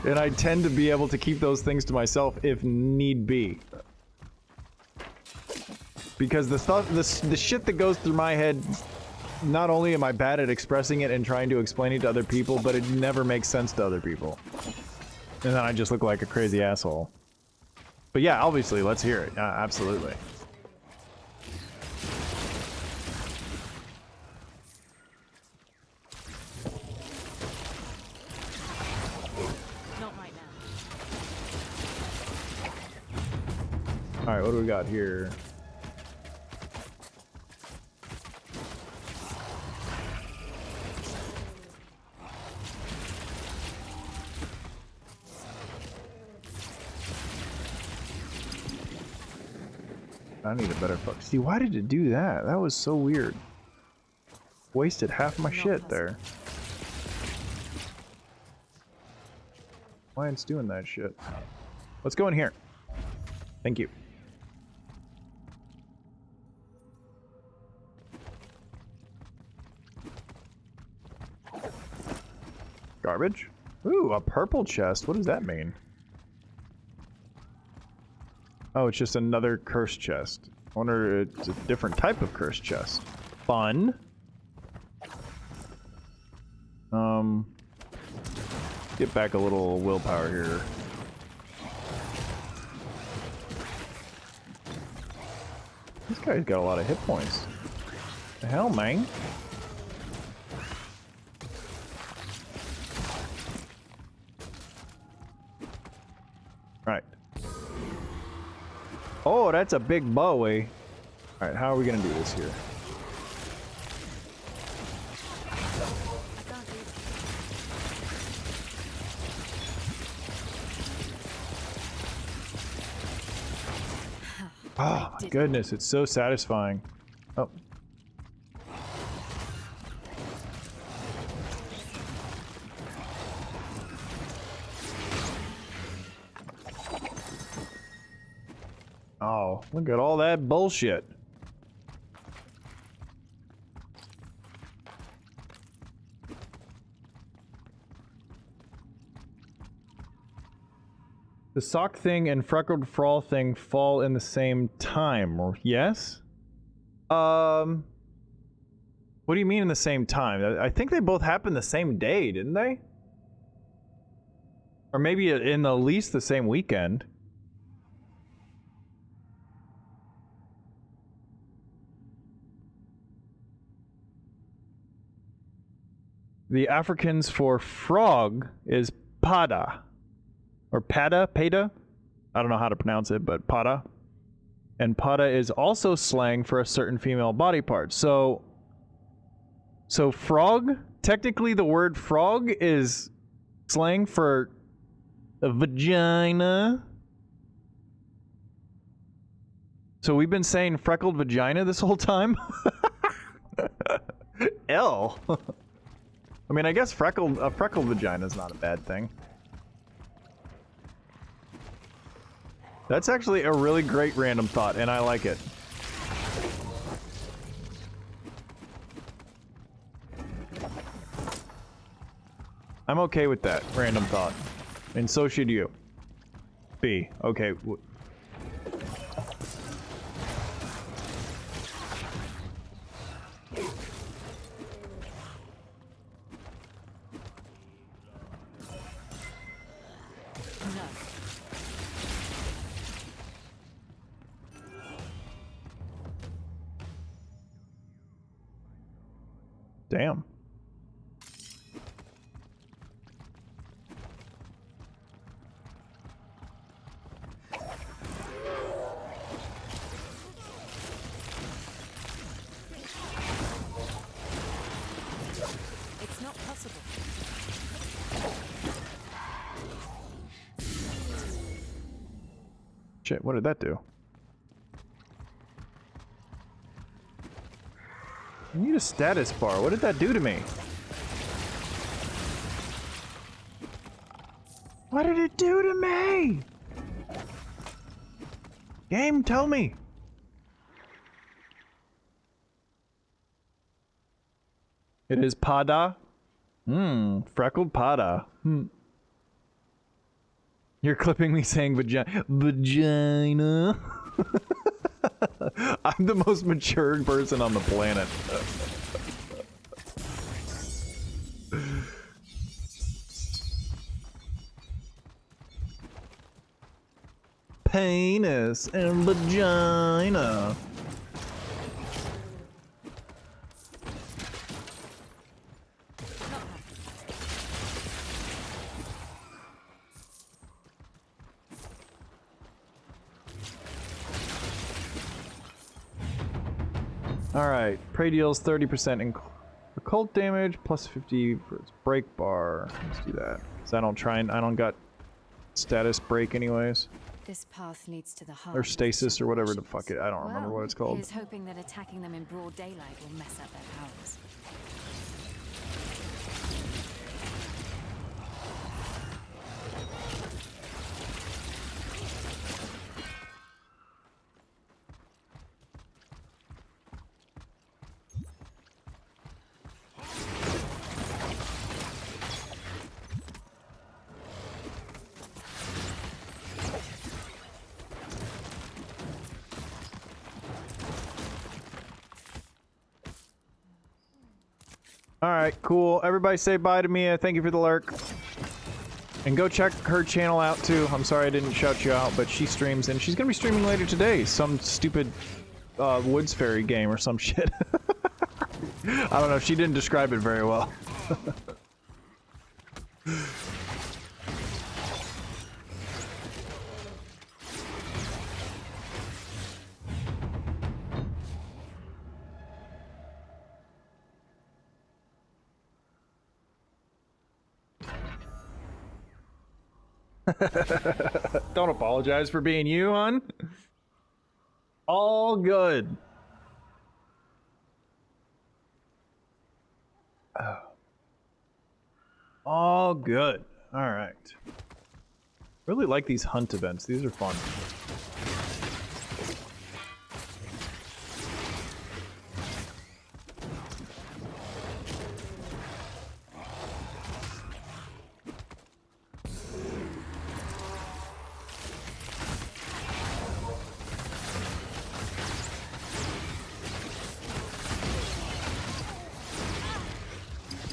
And I tend to be able to keep those things to myself if need be. Because the shit that goes through my head not only am I bad at expressing it and trying to explain it to other people, but it never makes sense to other people. And then I just look like a crazy asshole. But yeah, obviously, let's hear it. Absolutely. Not right now. Alright, what do we got here? I need a better fuck. See, why did it do that? That was so weird. Wasted half my shit there. Why it's doing that shit? Let's go in here. Thank you. Garbage? Ooh, a purple chest. What does that mean? Oh, it's just another cursed chest. I wonder if it's a different type of cursed chest. Fun. Get back a little willpower here. This guy's got a lot of hit points. The hell, man? Right. Oh, that's a big bowie. Alright, how are we gonna do this here? Oh my goodness, it's so satisfying. Oh. Oh, look at all that bullshit. The sock thing and freckled frawl thing fall in the same time, or yes? What do you mean in the same time? I think they both happened the same day, didn't they? Or maybe in at least the same weekend. The Africans for frog is pada. Or pada? Pada? I don't know how to pronounce it, but pada. And pada is also slang for a certain female body part. So frog? Technically the word frog is slang for a vagina. So we've been saying freckled vagina this whole time? L. I mean, I guess a freckled vagina is not a bad thing. That's actually a really great random thought, and I like it. I'm okay with that random thought. And so should you. B. Okay. Damn. It's not possible. Shit, what did that do? I need a status bar. What did that do to me? What did it do to me? Game, tell me. It is pada. Freckled pada. You're clipping me saying vagina. Vagina. I'm the most mature person on the planet. anus and vagina. Alright, prey deals 30% in occult damage, plus 50 for its break bar. Let's do that. Because I don't got status break anyways. This path leads to the heart. Or stasis or whatever the fuck it. I don't remember what it's called. He's hoping that attacking them in broad daylight will mess up their powers. Alright, cool. Everybody say bye to Mia. Thank you for the lurk. And go check her channel out too. I'm sorry I didn't shout you out, but she streams and she's gonna be streaming later today. Some stupid Woods Fairy game or some shit. I don't know. She didn't describe it very well. Don't apologize for being you, hon. All good. Oh. All good. All right. Really like these hunt events. These are fun.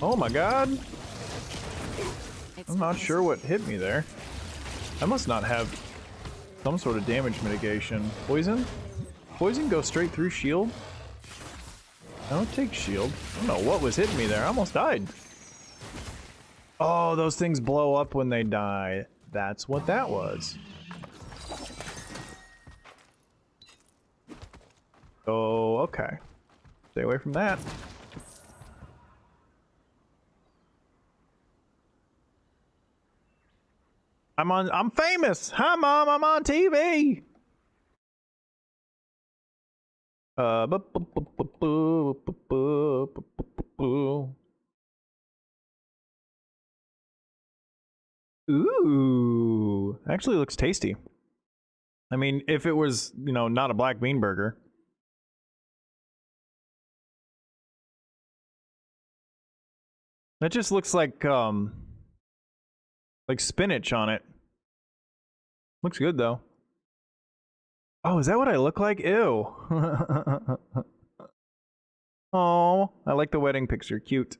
Oh my god! I'm not sure what hit me there. I must not have some sort of damage mitigation. Poison? Poison goes straight through shield? I don't take shield. I don't know what was hitting me there. I almost died. Oh, those things blow up when they die. That's what that was. Oh, okay. Stay away from that. I'm famous! Hi Mom, I'm on TV! Ooh, actually looks tasty. I mean, if it was, you know, not a black bean burger. That just looks like spinach on it. Looks good though. Oh, is that what I look like? Ew. Oh, I like the wedding picture. Cute.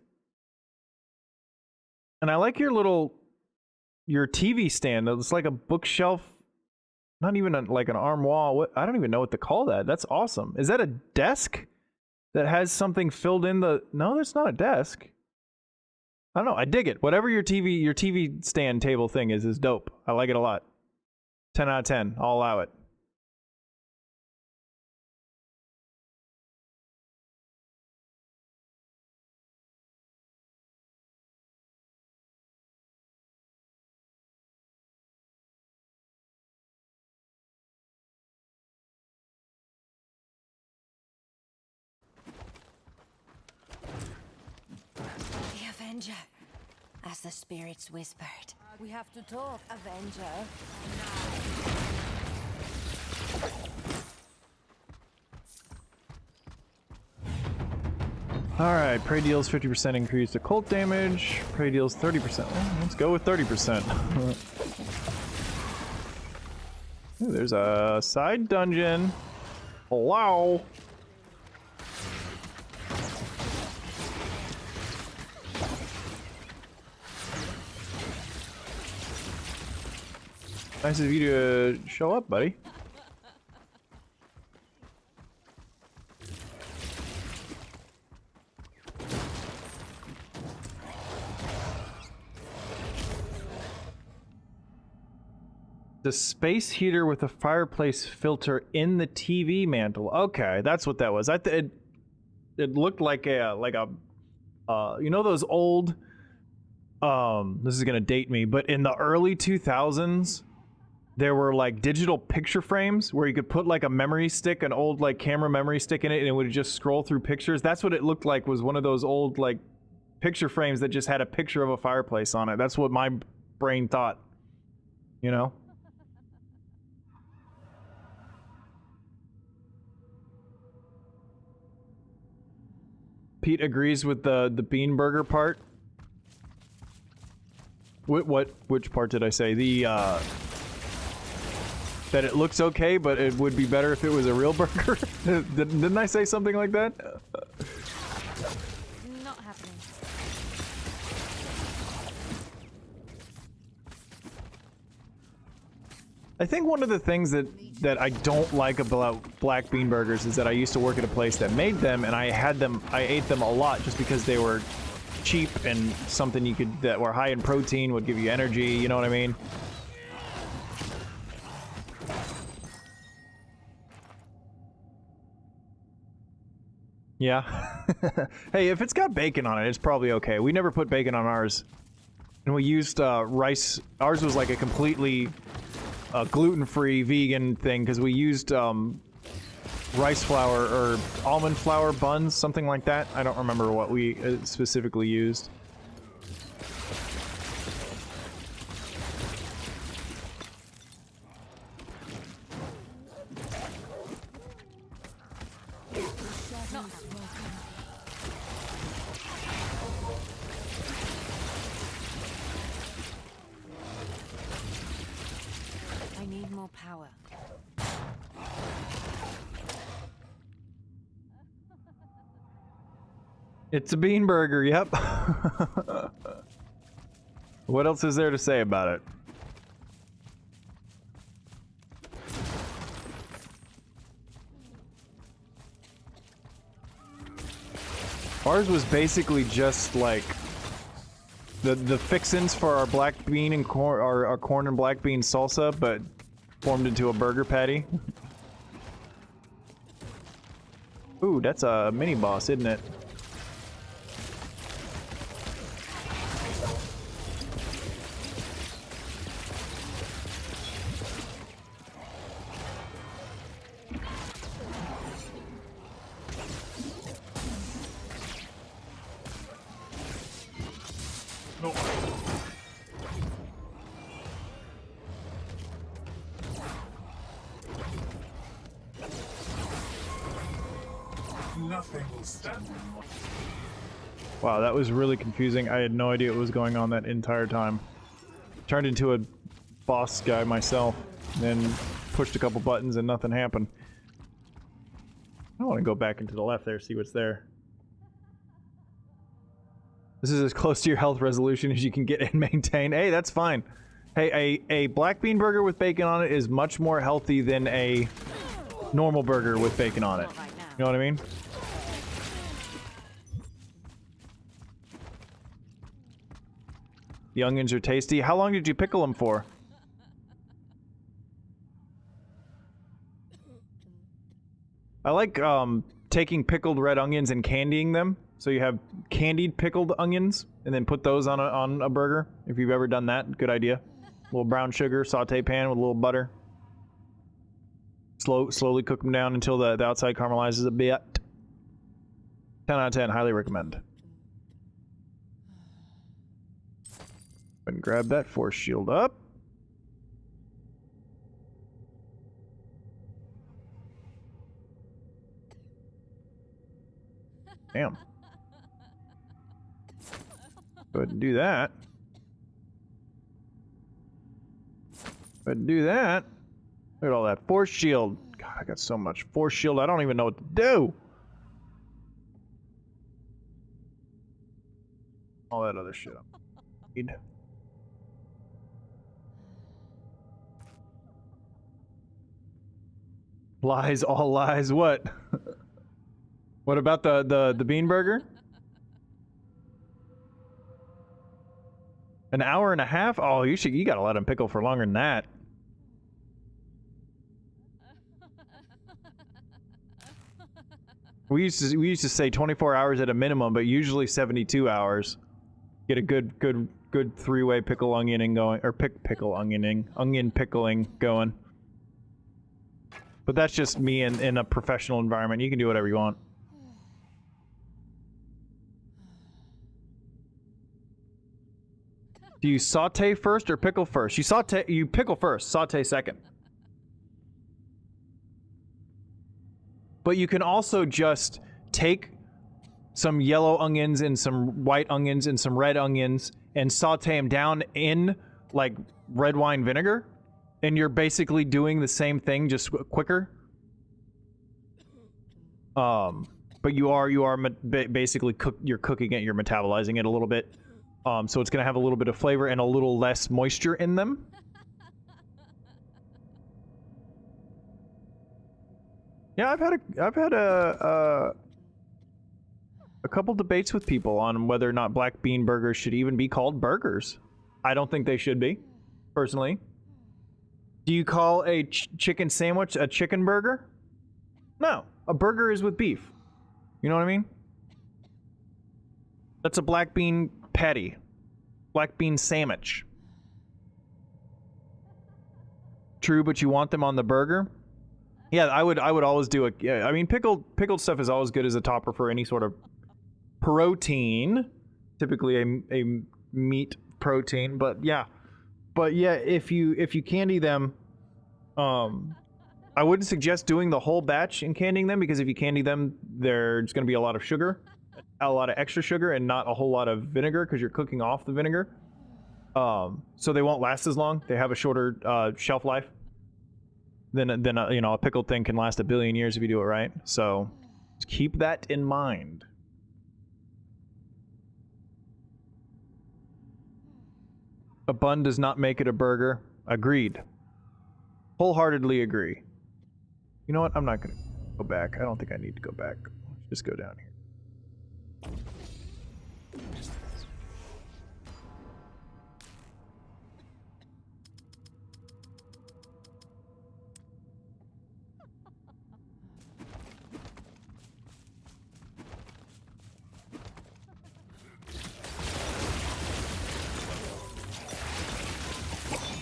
And I like your TV stand. It's like a bookshelf. Not even like an armoire. What? I don't even know what to call that. That's awesome. Is that a desk that has something filled in the... No, that's not a desk. I don't know. I dig it. Whatever your TV stand table thing is dope. I like it a lot. 10 out of 10. I'll allow it. The Avenger, as the spirits whispered. We have to talk, Avenger. Alright, prey deals 50% increased occult damage. Prey deals 30%. Well, let's go with 30%. Ooh, there's a side dungeon. Wow. Nice of you to show up, buddy. The space heater with a fireplace filter in the TV mantle. Okay, that's what that was. It looked like a you know those old this is gonna date me, but in the early 2000s there were like digital picture frames where you could put like a memory stick, an old like camera memory stick in it, and it would just scroll through pictures. That's what it looked like, was one of those old like picture frames that just had a picture of a fireplace on it. That's what my brain thought, you know? Pete agrees with the bean burger part. Which part did I say? The that it looks okay, but it would be better if it was a real burger. Didn't I say something like that? Not happening. I think one of the things that I don't like about black bean burgers is that I used to work at a place that made them, and I ate them a lot just because they were cheap and something that were high in protein, would give you energy, you know what I mean? Yeah. Hey, if it's got bacon on it, it's probably okay. We never put bacon on ours. And we used rice. Ours was like a completely gluten-free vegan thing because we used rice flour or almond flour buns, something like that. I don't remember what we specifically used. I need more power. It's a bean burger, yep. What else is there to say about it? Ours was basically just like the fixins for our black bean and corn, our corn and black bean salsa, but formed into a burger patty. Ooh, that's a mini boss, isn't it? Nothing will stand. Wow, that was really confusing. I had no idea what was going on that entire time. Turned into a boss guy myself, then pushed a couple buttons and nothing happened. I want to go back into the left there, see what's there. This is as close to your health resolution as you can get and maintain. Hey, that's fine. Hey, a black bean burger with bacon on it is much more healthy than a normal burger with bacon on it. You know what I mean? The onions are tasty. How long did you pickle them for? I like taking pickled red onions and candying them. So you have candied pickled onions and then put those on a burger. If you've ever done that, good idea. A little brown sugar, saute pan with a little butter. Slowly cook them down until the outside caramelizes a bit. 10 out of 10, highly recommend. And grab that force shield up. Damn. Go ahead and do that. Go ahead and do that. Look at all that force shield. God, I got so much force shield, I don't even know what to do. All that other shit I need. Lies, all lies. What? What about the bean burger? An hour and a half? Oh, you gotta let him pickle for longer than that. We used to say 24 hours at a minimum, but usually 72 hours. Get a good three-way pickle onioning going, or onion pickling going. But that's just me in a professional environment. You can do whatever you want. Do you saute first or pickle first? You pickle first, saute second. But you can also just take some yellow onions and some white onions and some red onions and saute them down in like red wine vinegar, and you're basically doing the same thing, just quicker. But you are basically you're cooking it, you're metabolizing it a little bit. So it's gonna have a little bit of flavor and a little less moisture in them. Yeah, I've had a couple debates with people on whether or not black bean burgers should even be called burgers. I don't think they should be, personally. Do you call a chicken sandwich a chicken burger? No, a burger is with beef. You know what I mean? That's a black bean patty, black bean sandwich. True, but you want them on the burger? Yeah, I would always do a. Yeah, I mean, pickled stuff is always good as a topper for any sort of protein, typically a meat protein. But yeah, if you candy them, I wouldn't suggest doing the whole batch and candying them, because if you candy them, there's going to be a lot of sugar, a lot of extra sugar, and not a whole lot of vinegar because you're cooking off the vinegar. So they won't last as long. They have a shorter shelf life. Then you know, a pickled thing can last 1 billion years if you do it right. So just keep that in mind. A bun does not make it a burger. Agreed. Wholeheartedly agree. You know what? I'm not gonna go back. I don't think I need to go back. Let's just go down here.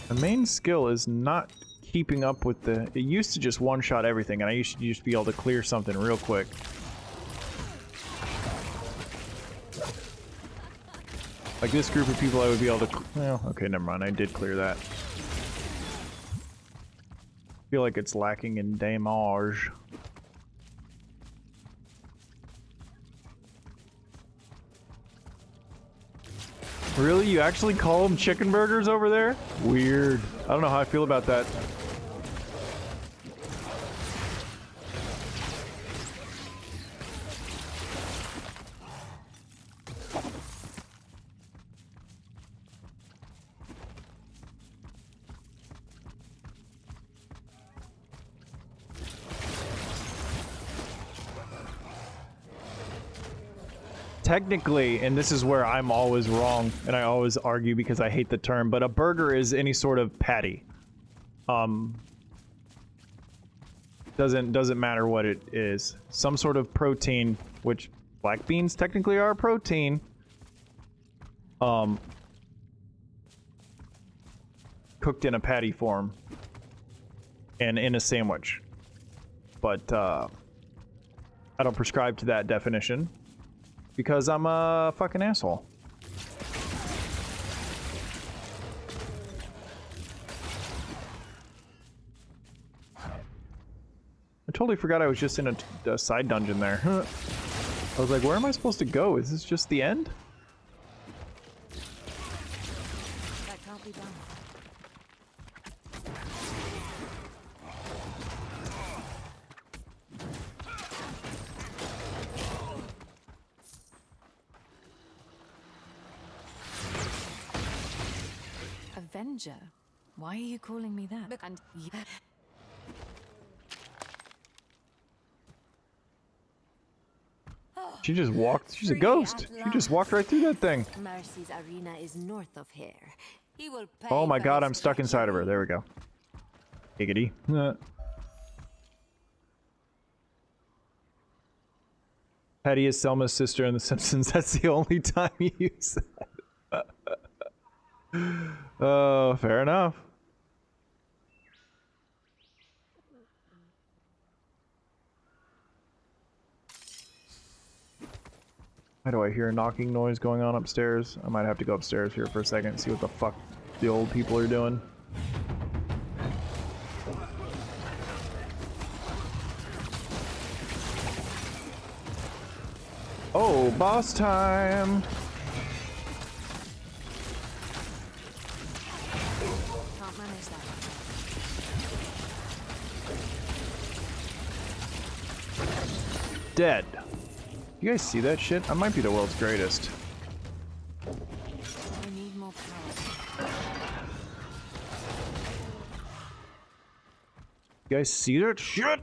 The main skill is not keeping up with the... It used to just one-shot everything, and I used to be able to clear something real quick. Like this group of people, I would be able to... Well, okay, never mind. I did clear that. I feel like it's lacking in damage. Really? You actually call them chicken burgers over there? Weird. I don't know how I feel about that. Technically, and this is where I'm always wrong, and I always argue because I hate the term, but a burger is any sort of patty. Doesn't matter what it is. Some sort of protein, which black beans technically are a protein. Cooked in a patty form. And in a sandwich. But, I don't prescribe to that definition. Because I'm a fucking asshole. I totally forgot I was just in a side dungeon there. I was like, where am I supposed to go? Is this just the end? That can't be done. Avenger? Why are you calling me that? And She just walked. She's a Free ghost. at She just walked right through that thing. Mercy's arena is north of here. He will pay Oh my for god, his I'm stuck inside of her. There we go. Giggity. Patty is Selma's sister in The Simpsons. That's the only time you use that. Oh, fair enough. Why do I hear a knocking noise going on upstairs? I might have to go upstairs here for a second and see what the fuck the old people are doing. Oh, boss time! Can't manage that. Dead. You guys see that shit? I might be the world's greatest. I need more power. You guys see that shit? I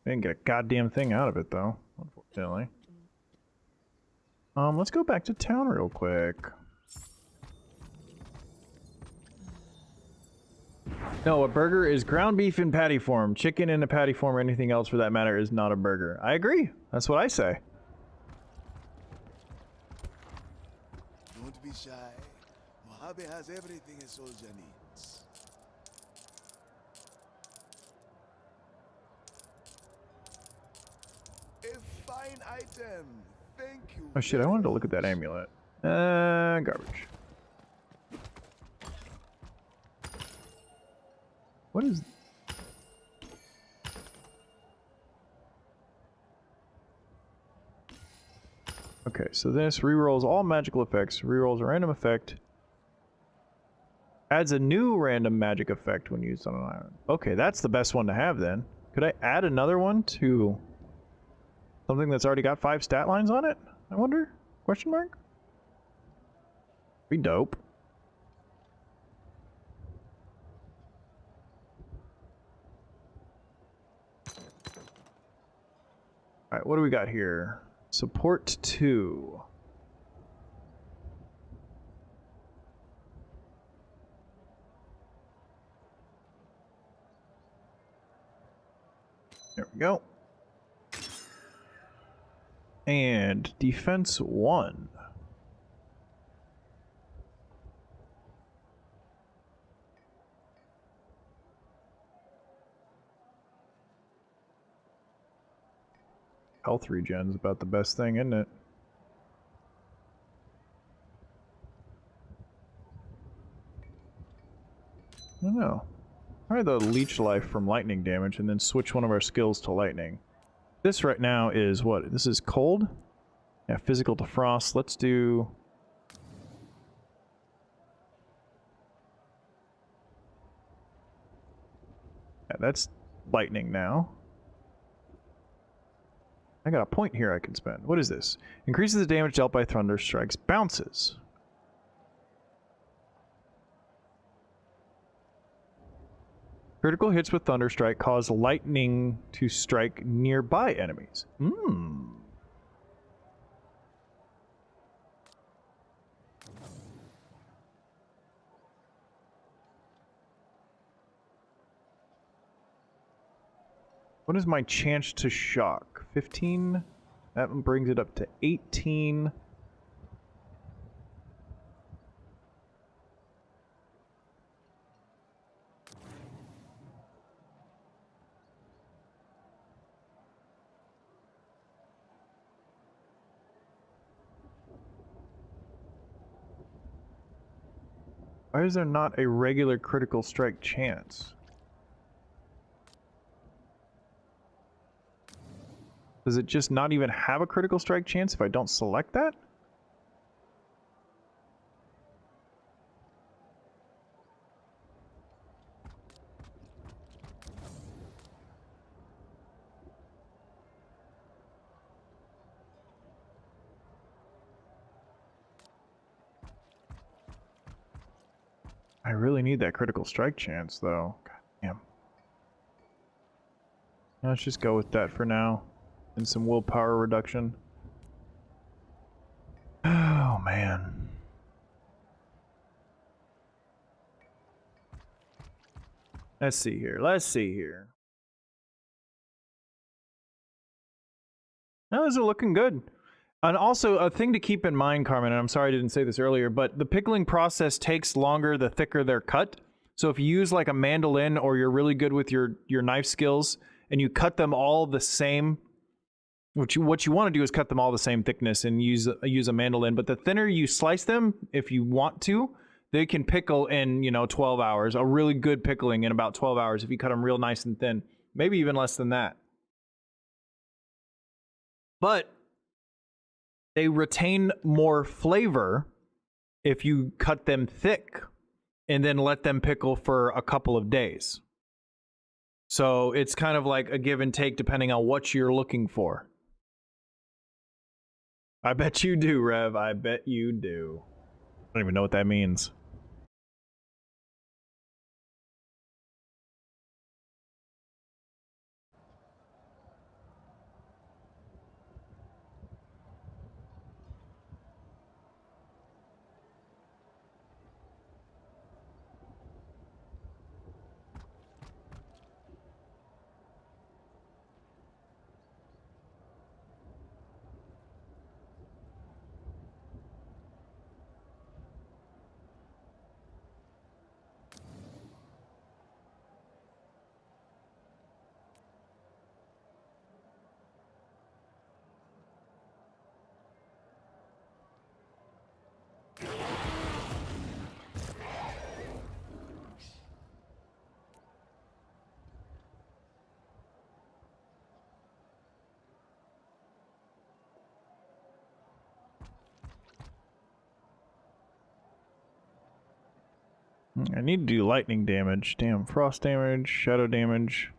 didn't get a goddamn thing out of it though, unfortunately. Let's go back to town real quick. No, a burger is ground beef in patty form. Chicken in a patty form or anything else for that matter is not a burger. I agree. That's what I say. Don't be shy. Mojave has everything a soldier needs. A fine item. Thank you. Oh shit, I wanted to look at that amulet. Garbage. What is... Okay, so this rerolls all magical effects, rerolls a random effect, adds a new random magic effect when used on an island. Okay, that's the best one to have then. Could I add another one to something that's already got 5 stat lines on it? I wonder? Question mark? Be dope. Alright, what do we got here? Support 2. There we go. And defense 1. Health regen's about the best thing, isn't it? I don't know. Try the leech life from lightning damage and then switch one of our skills to lightning. This right now is what? This is cold? Yeah, physical to frost. Let's do... Yeah, that's lightning now. I got a point here I can spend. What is this? Increases the damage dealt by thunder strikes. Bounces. Critical hits with thunder strike cause lightning to strike nearby enemies. Hmm. What is my chance to shock? 15? That one brings it up to 18. Why is there not a regular critical strike chance? Does it just not even have a critical strike chance if I don't select that? I really need that critical strike chance, though. God damn. Let's just go with that for now. and some willpower reduction. Oh man. Let's see here. Let's see here. No, those are looking good. And also, a thing to keep in mind, Carmen, and I'm sorry I didn't say this earlier, but the pickling process takes longer the thicker they're cut. So if you use like a mandolin or you're really good with your knife skills and you cut them all the same, what you want to do is cut them all the same thickness and use a mandolin. But the thinner you slice them, if you want to, they can pickle in, 12 hours. A really good pickling in about 12 hours if you cut them real nice and thin. Maybe even less than that. But they retain more flavor if you cut them thick and then let them pickle for a couple of days. So it's kind of like a give and take depending on what you're looking for. I bet you do, Rev. I bet you do. I don't even know what that means. I need to do lightning damage. Damn, frost damage, shadow damage.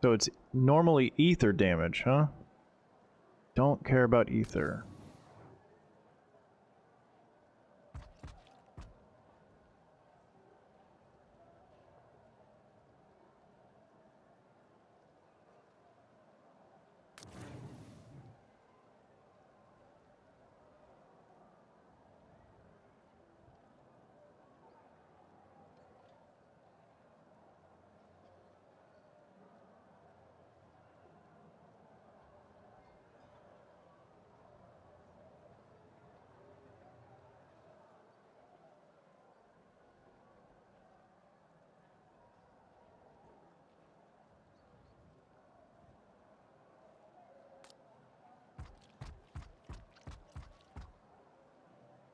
So it's normally ether damage, huh? Don't care about ether.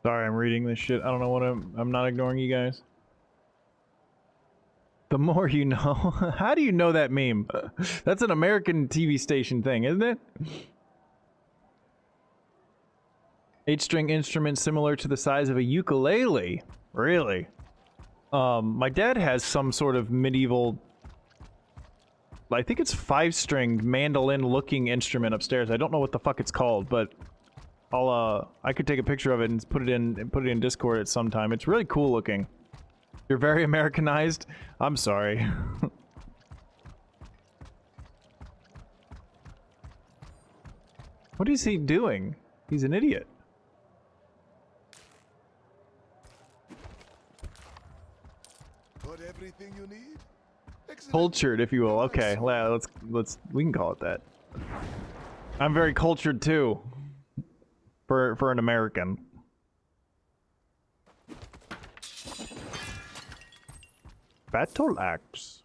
Sorry, I'm reading this shit. I don't know what I'm not ignoring you guys. The more you know. How do you know that meme? That's an American TV station thing, isn't it? 8-string instrument similar to the size of a ukulele. Really? My dad has some sort of medieval, I think it's 5-string mandolin-looking instrument upstairs. I don't know what the fuck it's called, but I could take a picture of it and put it in Discord at some time. It's really cool looking. You're very Americanized. I'm sorry. What is he doing? He's an idiot. Got everything you need? Excellent. Cultured, if you will. Okay, we can call it that. I'm very cultured too. For an American. Battle axe.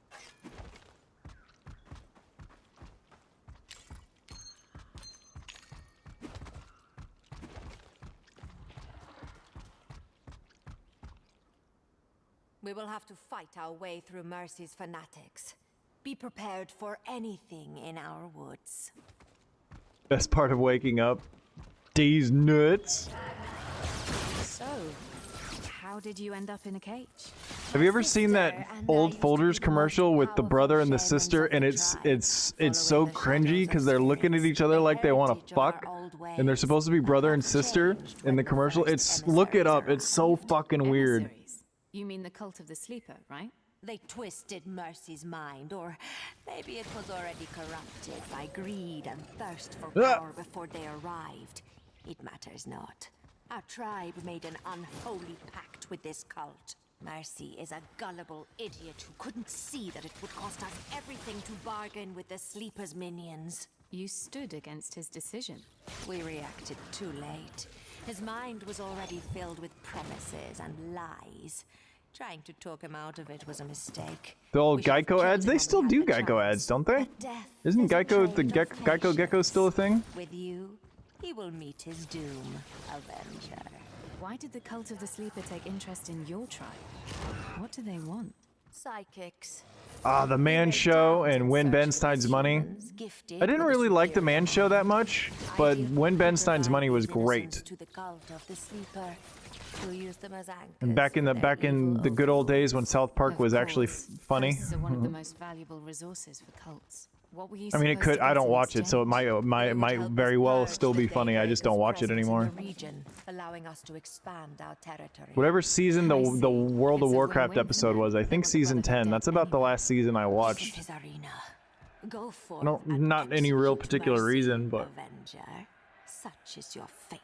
We will have to fight our way through Mercy's fanatics. Be prepared for anything in our woods. Best part of waking up. These nuts. So, how did you end up in a cage? Have you ever seen that old Folgers commercial with the brother and the sister, and it's so cringy because they're looking at each other like they want to fuck, and they're supposed to be brother and sister in the commercial? Look it up. It's so fucking weird. You mean the Cult of the Sleeper, right? They twisted Mercy's mind, or maybe it was already corrupted by greed and thirst for power before they arrived. It matters not. Our tribe made an unholy pact with this cult. Mercy is a gullible idiot who couldn't see that it would cost us everything to bargain with the Sleeper's minions. You stood against his decision. We reacted too late. His mind was already filled with promises and lies. Trying to talk him out of it was a mistake. The old We should have Geico killed ads? him They when still we do had the Geico chance. ads, don't they? But death Isn't is a Geico, the trade of Geico Gecko still a thing? with you, he will meet his doom, Avenger. Why did the cult of the Sleeper take interest in your tribe? What do they want? Psychics. Ah, the Man Show and Win Ben Stein's Money. I didn't really like the Man Show that much, but Win Ben Stein's Money was great. To the cult of the Sleeper, who used them as anchors And back in the good old days when South Park was actually funny. Ghosts are one of the most valuable resources for cults. What were you I mean, it supposed could. to I get don't in watch it, so it exchange? might very well still be funny. I just don't watch it anymore. Region, allowing us to expand our territory. Whatever season the I see. World of It's a Warcraft win-win for episode them. was, I think season 10. That's about the last season I watched. His arena. Go forth I don't, and not any real execute particular mercy, reason, but Avenger. Such is your fate.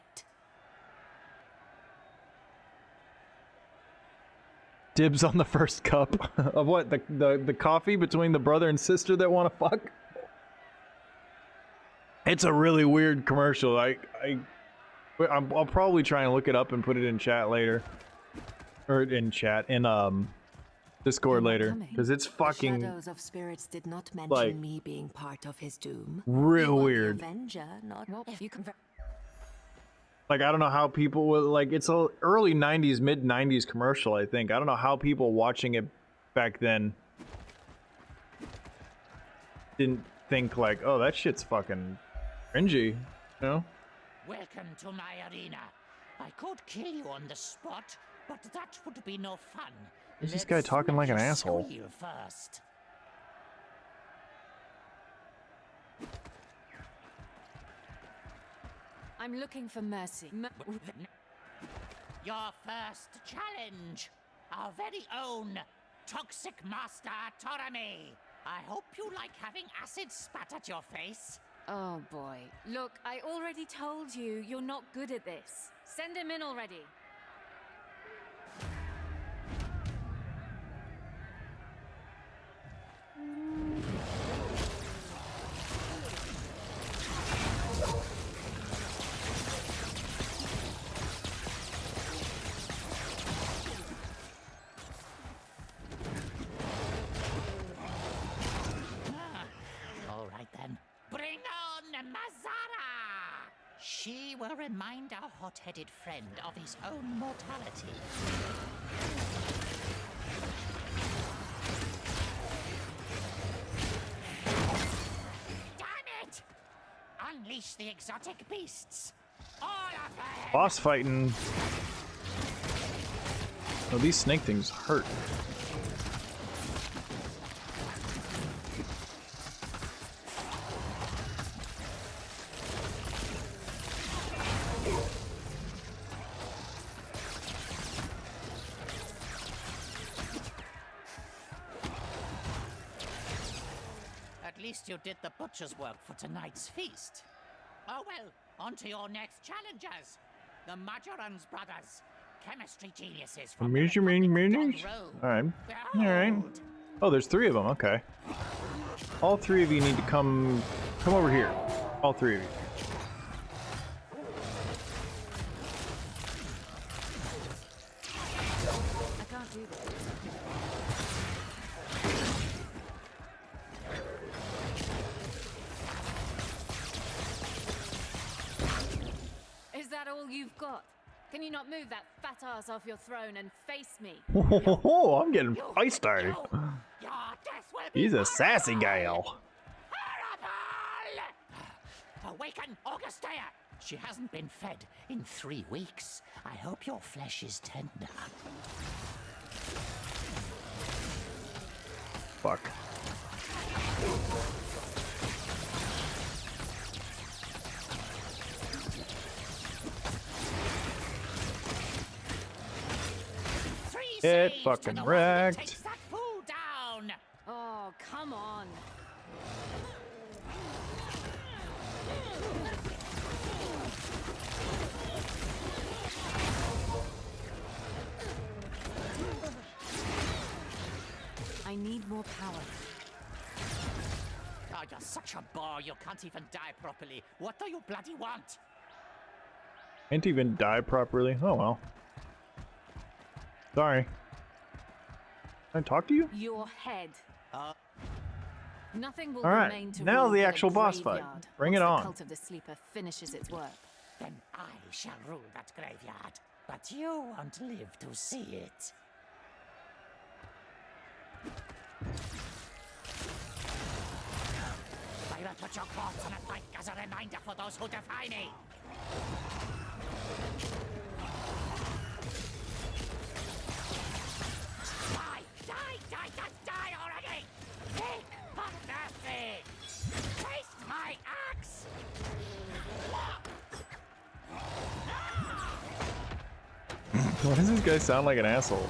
dibs on the first cup of what the coffee between the brother and sister that want to fuck. It's a really weird commercial. I'll probably try and look it up and put it in chat later, or in Discord later, because it's The fucking shadows of spirits did not mention like, me being part of his doom. real You are the weird. Avenger, not If you convert Like, I don't know how people will, like, it's a early 90s, mid 90s commercial, I think. I don't know how people watching it back then didn't think like, oh, that shit's fucking cringy, you know? Welcome to my arena. I could kill you on the spot, but that would be no fun. Who's this guy talking like an asshole? Squeal first. I'm looking for Mercy. Your first challenge. Our very own Toxic Master Torame. I hope you like having acid spat at your face. Oh boy. Look, I already told you, you're not good at this. Send him in already. All right then. Bring on Mazara! She will remind our hot-headed friend of his own mortality. Damn it! Unleash the exotic beasts. All of them! Boss fighting. Oh, these snake things hurt. At least you did the butcher's work for tonight's feast. Oh well, on to your next challengers. The Majorans brothers, chemistry geniuses from the Measuring Republic of meanings? Road. Alright. Alright. Oh, there's 3 of them, okay. All 3 of you need to come over here. All 3 of you. I can't do this. Is that all you've got? Can you not move that fat ass off your throne and face me? Oh, I'm getting feisty. Your death will be He's a sassy gal. horrible! Awaken, Augustea! She hasn't been fed in 3 weeks. I hope your flesh is tender. Fuck. Three Get saves fucking to the one that wrecked. takes that food Oh, come on. I need more power. Oh, you're such a bore, you can't even die properly. What do you bloody want? Can't even die properly. Oh well. Sorry. Can I talk to you? Your head. Nothing will All right, remain to now rule the but a actual boss fight. graveyard Bring it once on. The cult of the sleeper finishes its work. Then I shall rule that graveyard. But you won't live to see it. I will put your corpse on a pike as a reminder for those who defy me. Die! Die! Die! Just die already! Think of mercy! Taste my axe! Why does this guy sound like an asshole?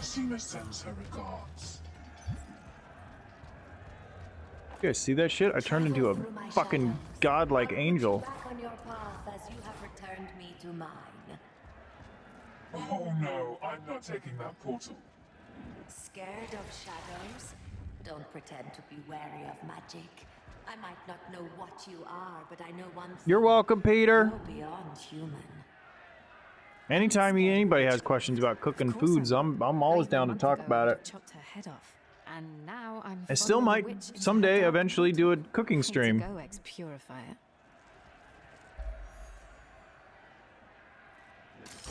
Seema sends her regards. You guys see that shit? I turned into a fucking godlike angel. Back on your path as you have returned me to mine. Oh no, I'm not taking that portal. Scared of shadows? Don't pretend to be wary of magic. I might not know what you are, but I know one thing. You're welcome, Peter. You're beyond human. Anytime anybody has questions about cooking foods, I'm always down to talk about it. Chopped her head off, and now I'm. I still following might the witch into someday her dark eventually do a portal. cooking Need to stream. go ex-purify it.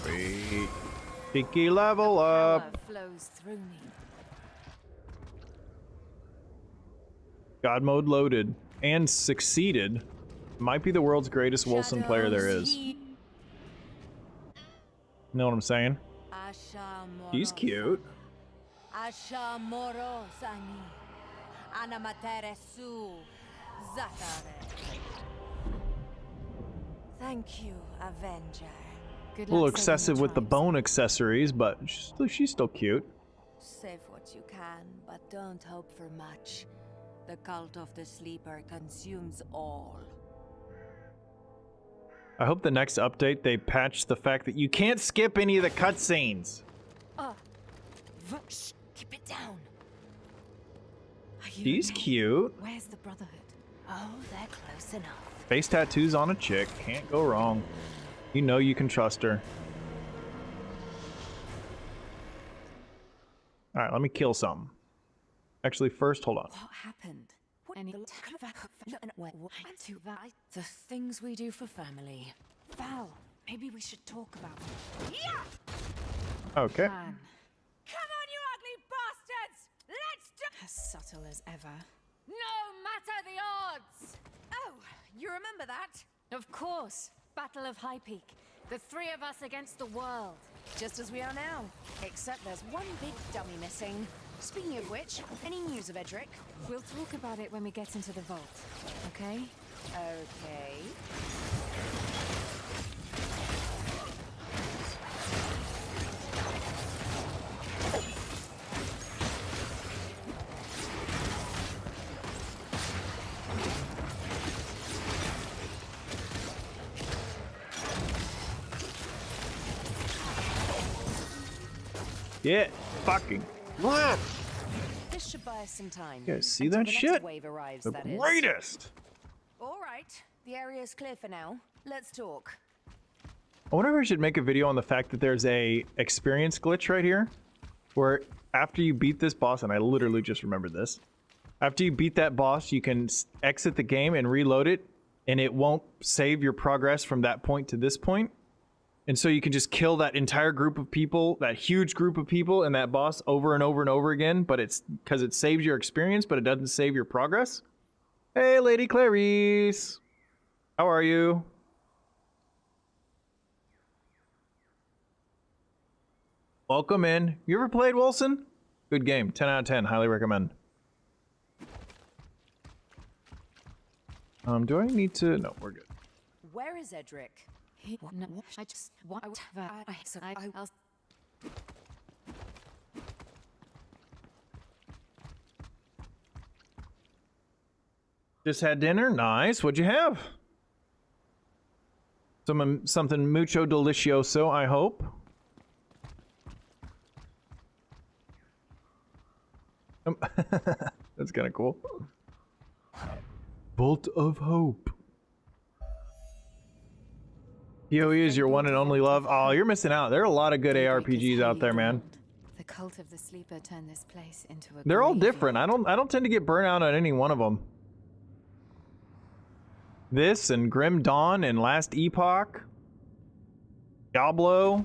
Sweet. Tiki level Power up. flows through me. God mode loaded and succeeded. Might be the world's greatest Wolcen player there is. Know what I'm saying? He's cute. Thank you, Avenger. Good A little luck saving excessive the with the tribes. bone accessories, but she's still cute. Save what you can, but don't hope for much. The cult of the sleeper consumes all. I hope the next update they patch the fact that you can't skip any of the cutscenes. Shh, keep it down. Are you She's okay? cute. Where's the Brotherhood? Oh, they're close enough. Face tattoos on a chick. Can't go wrong. You know you can trust her. Alright, let me kill something. Actually, first, hold on. What happened? The things we do for family. Val, maybe we should talk about it. Okay. Man, Come on, you ugly bastards! Let's do— as subtle as ever. No matter the odds! Oh, you remember that? Of course. Battle of High Peak. The three of us against the world. Just as we are now. Except there's one big dummy missing. Speaking of which, any news of Edric? We'll talk about it when we get into the vault. Okay? Okay. Get fucking. What? This should buy us some time. You guys see Until that the next shit? wave arrives, The that is. greatest. All right. The area's clear for now. Let's talk. I wonder if I should make a video on the fact that there's a experience glitch right here, where after you beat this boss, and I literally just remembered this, after you beat that boss, you can exit the game and reload it, and it won't save your progress from that point to this point. And so you can just kill that entire group of people, that huge group of people, and that boss over and over and over again, but it's because it saves your experience, but it doesn't save your progress. Hey, Lady Clarice. How are you? Welcome in. You ever played Wolcen? Good game. 10 out of 10. Highly recommend. Do I need to... No, we're good. Where is Edric? No, I just want I'll Just had dinner. Nice. What'd you have? Something mucho delicioso, I hope. That's kind of cool. Bolt of Hope. PoE is your one and only love. Oh, you're missing out. There are a lot of good ARPGs out there, man. The cult of the sleeper turned this place into a They're all graveyard. different. I don't tend to get burnt out on any one of them. This and Grim Dawn and Last Epoch. Diablo.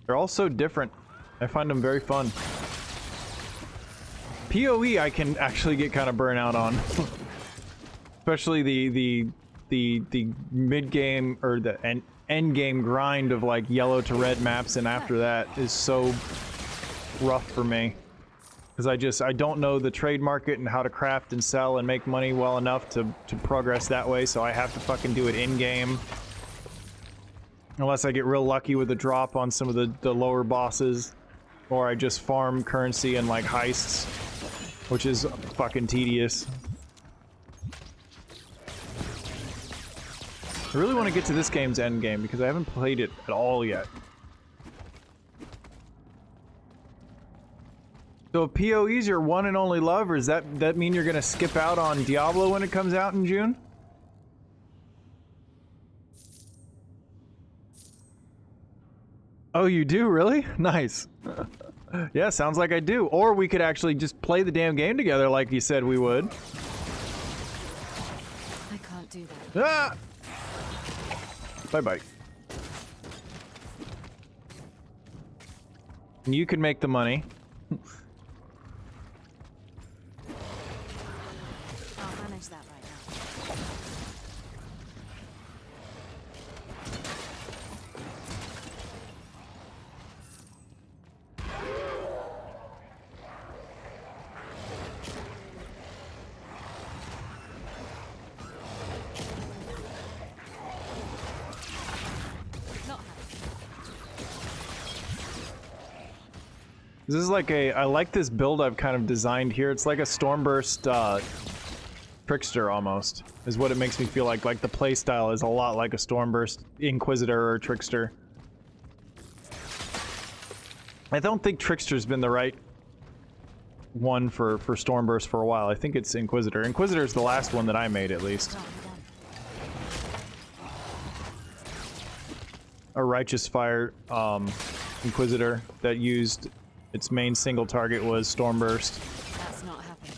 They're all so different. I find them very fun. PoE I can actually get kind of burnt out on. Especially the mid game or the end game grind of like yellow to red maps, and after that is so rough for me. Because I don't know the trade market and how to craft and sell and make money well enough to progress that way, so I have to fucking do it in game. Unless I get real lucky with a drop on some of the lower bosses, or I just farm currency and like heists, which is fucking tedious. I really want to get to this game's end game because I haven't played it at all yet. So if PoE's your one and only love, or does that mean you're gonna skip out on Diablo when it comes out in June? Oh, you do? Really? Nice. Yeah, sounds like I do. Or we could actually just play the damn game together like you said we would. I can't do that. Ah! Bye-bye. And you can make the money. I'll manage that right now. This is like I like this build I've kind of designed here. It's like a Stormburst Trickster almost, is what it makes me feel like. Like the playstyle is a lot like a Stormburst Inquisitor or Trickster. I don't think Trickster's been the right one for Stormburst for a while. I think it's Inquisitor. Inquisitor's the last one that I made, at least. A Righteous Fire Inquisitor that used its main single target was Stormburst. That's not happening.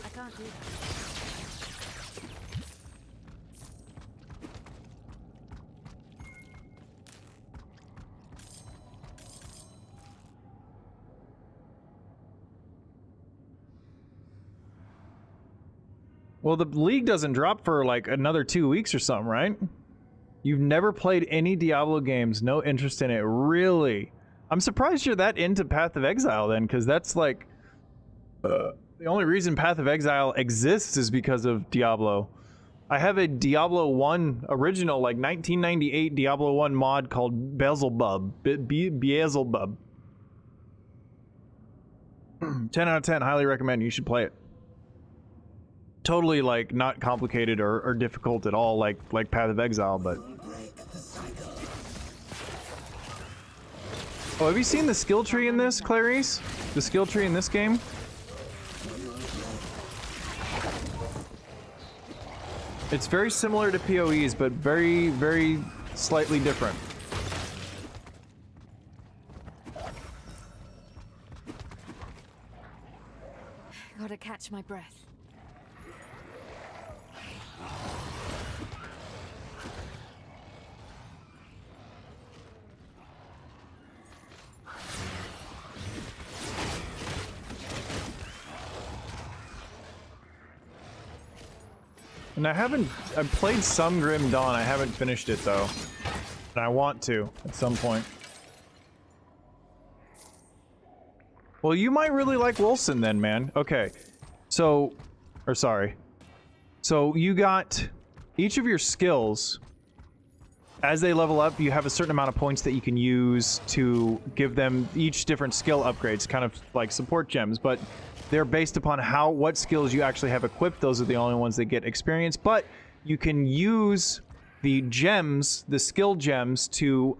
I can't do that. Well, the league doesn't drop for like another 2 weeks or something, right? You've never played any Diablo games, no interest in it, really? I'm surprised you're that into Path of Exile then, because that's like the only reason Path of Exile exists is because of Diablo. I have a Diablo 1 original, like 1998 Diablo 1 mod called Beelzebub. Beelzebub. 10 out of 10, highly recommend. You should play it. Totally like not complicated or difficult at all, like Path of Exile, but oh, have you seen the skill tree in this, Clarice? The skill tree in this game? It's very similar to PoE's, but very, very slightly different. Gotta catch my breath. And I've played some Grim Dawn, I haven't finished it though. And I want to, at some point. Well, you might really like wolcen then, man. Okay. So, or sorry. So you got each of your skills, as they level up, you have a certain amount of points that you can use to give them each different skill upgrades, kind of like support gems, but they're based upon what skills you actually have equipped. Those are the only ones that get experience, but you can use the gems, the skill gems, to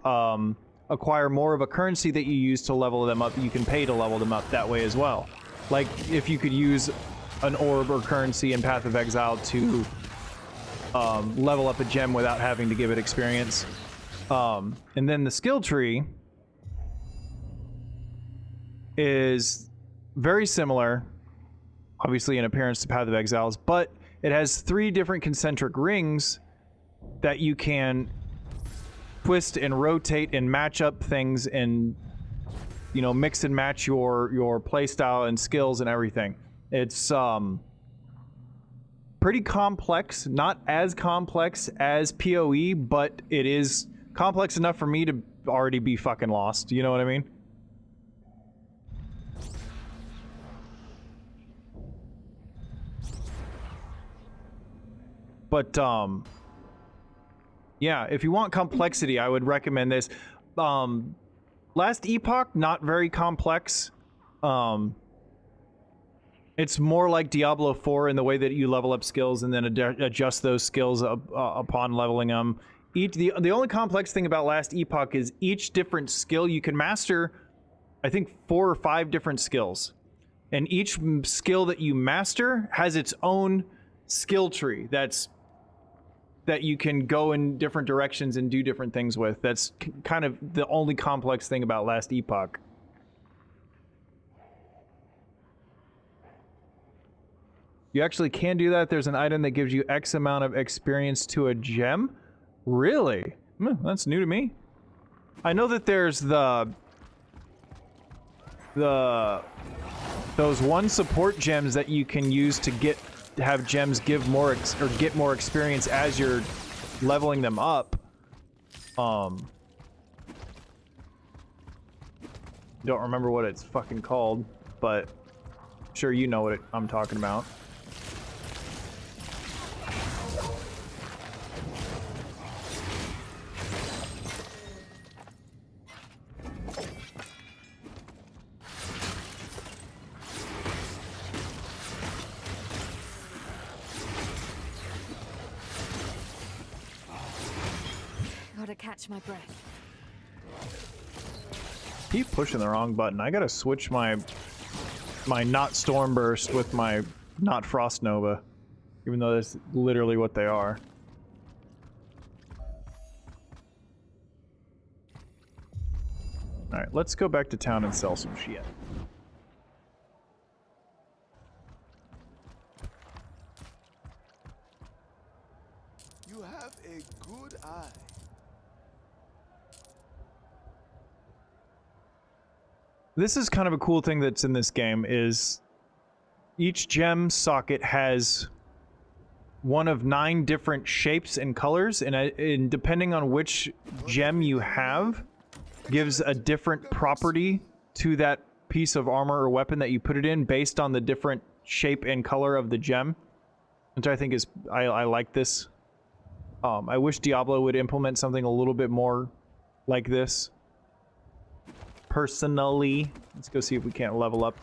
acquire more of a currency that you use to level them up. You can pay to level them up that way as well. Like if you could use an orb or currency in Path of Exile to level up a gem without having to give it experience. And then the skill tree is very similar, obviously in appearance to Path of Exiles, but it has 3 different concentric rings that you can twist and rotate and match up things and, you know, mix and match your playstyle and skills and everything. It's pretty complex, not as complex as PoE, but it is complex enough for me to already be fucking lost, you know what I mean? But yeah, if you want complexity, I would recommend this. Last Epoch, not very complex. It's more like Diablo 4 in the way that you level up skills and then adjust those skills upon leveling them. The only complex thing about Last Epoch is each different skill you can master, I think 4 or 5 different skills. And each skill that you master has its own skill tree that you can go in different directions and do different things with. That's kind of the only complex thing about Last Epoch. You actually can do that. There's an item that gives you X amount of experience to a gem. Really? That's new to me. I know that there's those 1 support gems that you can use to have gems give more get more experience as you're leveling them up. Don't remember what it's fucking called, but I'm sure you know what I'm talking about. Gotta catch my breath. Keep pushing the wrong button. I gotta switch my not Stormburst with my not Frost Nova, even though that's literally what they are. Alright, let's go back to town and sell some shit. You have a good eye. This is kind of a cool thing that's in this game, is each gem socket has one of 9 different shapes and colors, and depending on which gem you have, gives a different property to that piece of armor or weapon that you put it in based on the different shape and color of the gem. Which I think is, I like this. I wish Diablo would implement something a little bit more like this. Personally, let's go see if we can't level up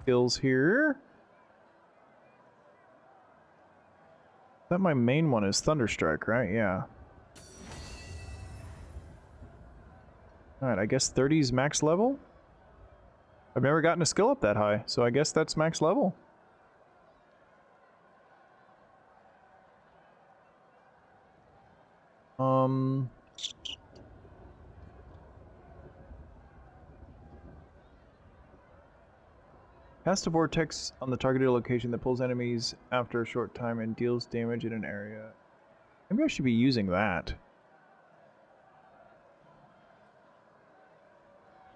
skills here. That my main one is Thunderstrike, right? Yeah. Alright, I guess 30's max level? I've never gotten a skill up that high, so I guess that's max level. Cast a vortex on the targeted location that pulls enemies after a short time and deals damage in an area. Maybe I should be using that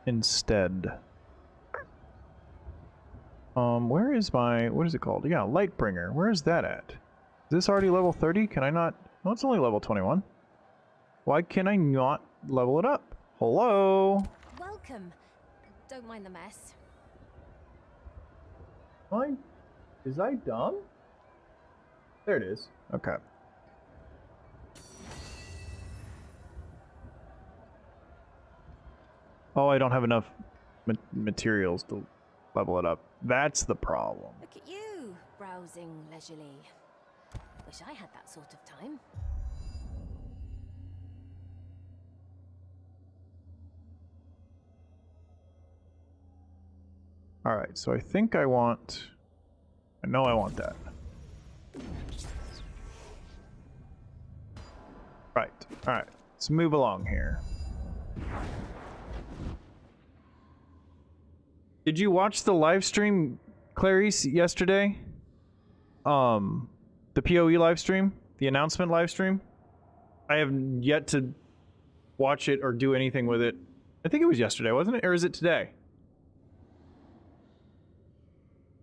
instead. Where is my, what is it called? Yeah, Lightbringer. Where is that at? this already level 30? Can I not? No, it's only level 21. Why can I not level it up? Hello? Welcome. Don't mind the mess. Why? Is I dumb? There it is. Okay. Oh, I don't have enough materials to level it up. That's the problem. Look at you, browsing leisurely. Wish I had that sort of time. All right, so I think I want... I know I want that. Right, all right. Let's move along here. Did you watch the live stream, Clarice, yesterday? The PoE live stream? The announcement live stream? I have yet to watch it or do anything with it. I think it was yesterday, wasn't it? Or is it today?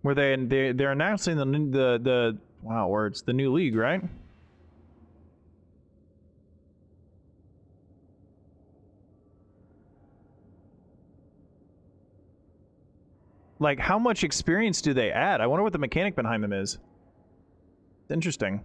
Where they're announcing the wow, words, the new league, right? Like, how much experience do they add? I wonder what the mechanic behind them is. It's interesting.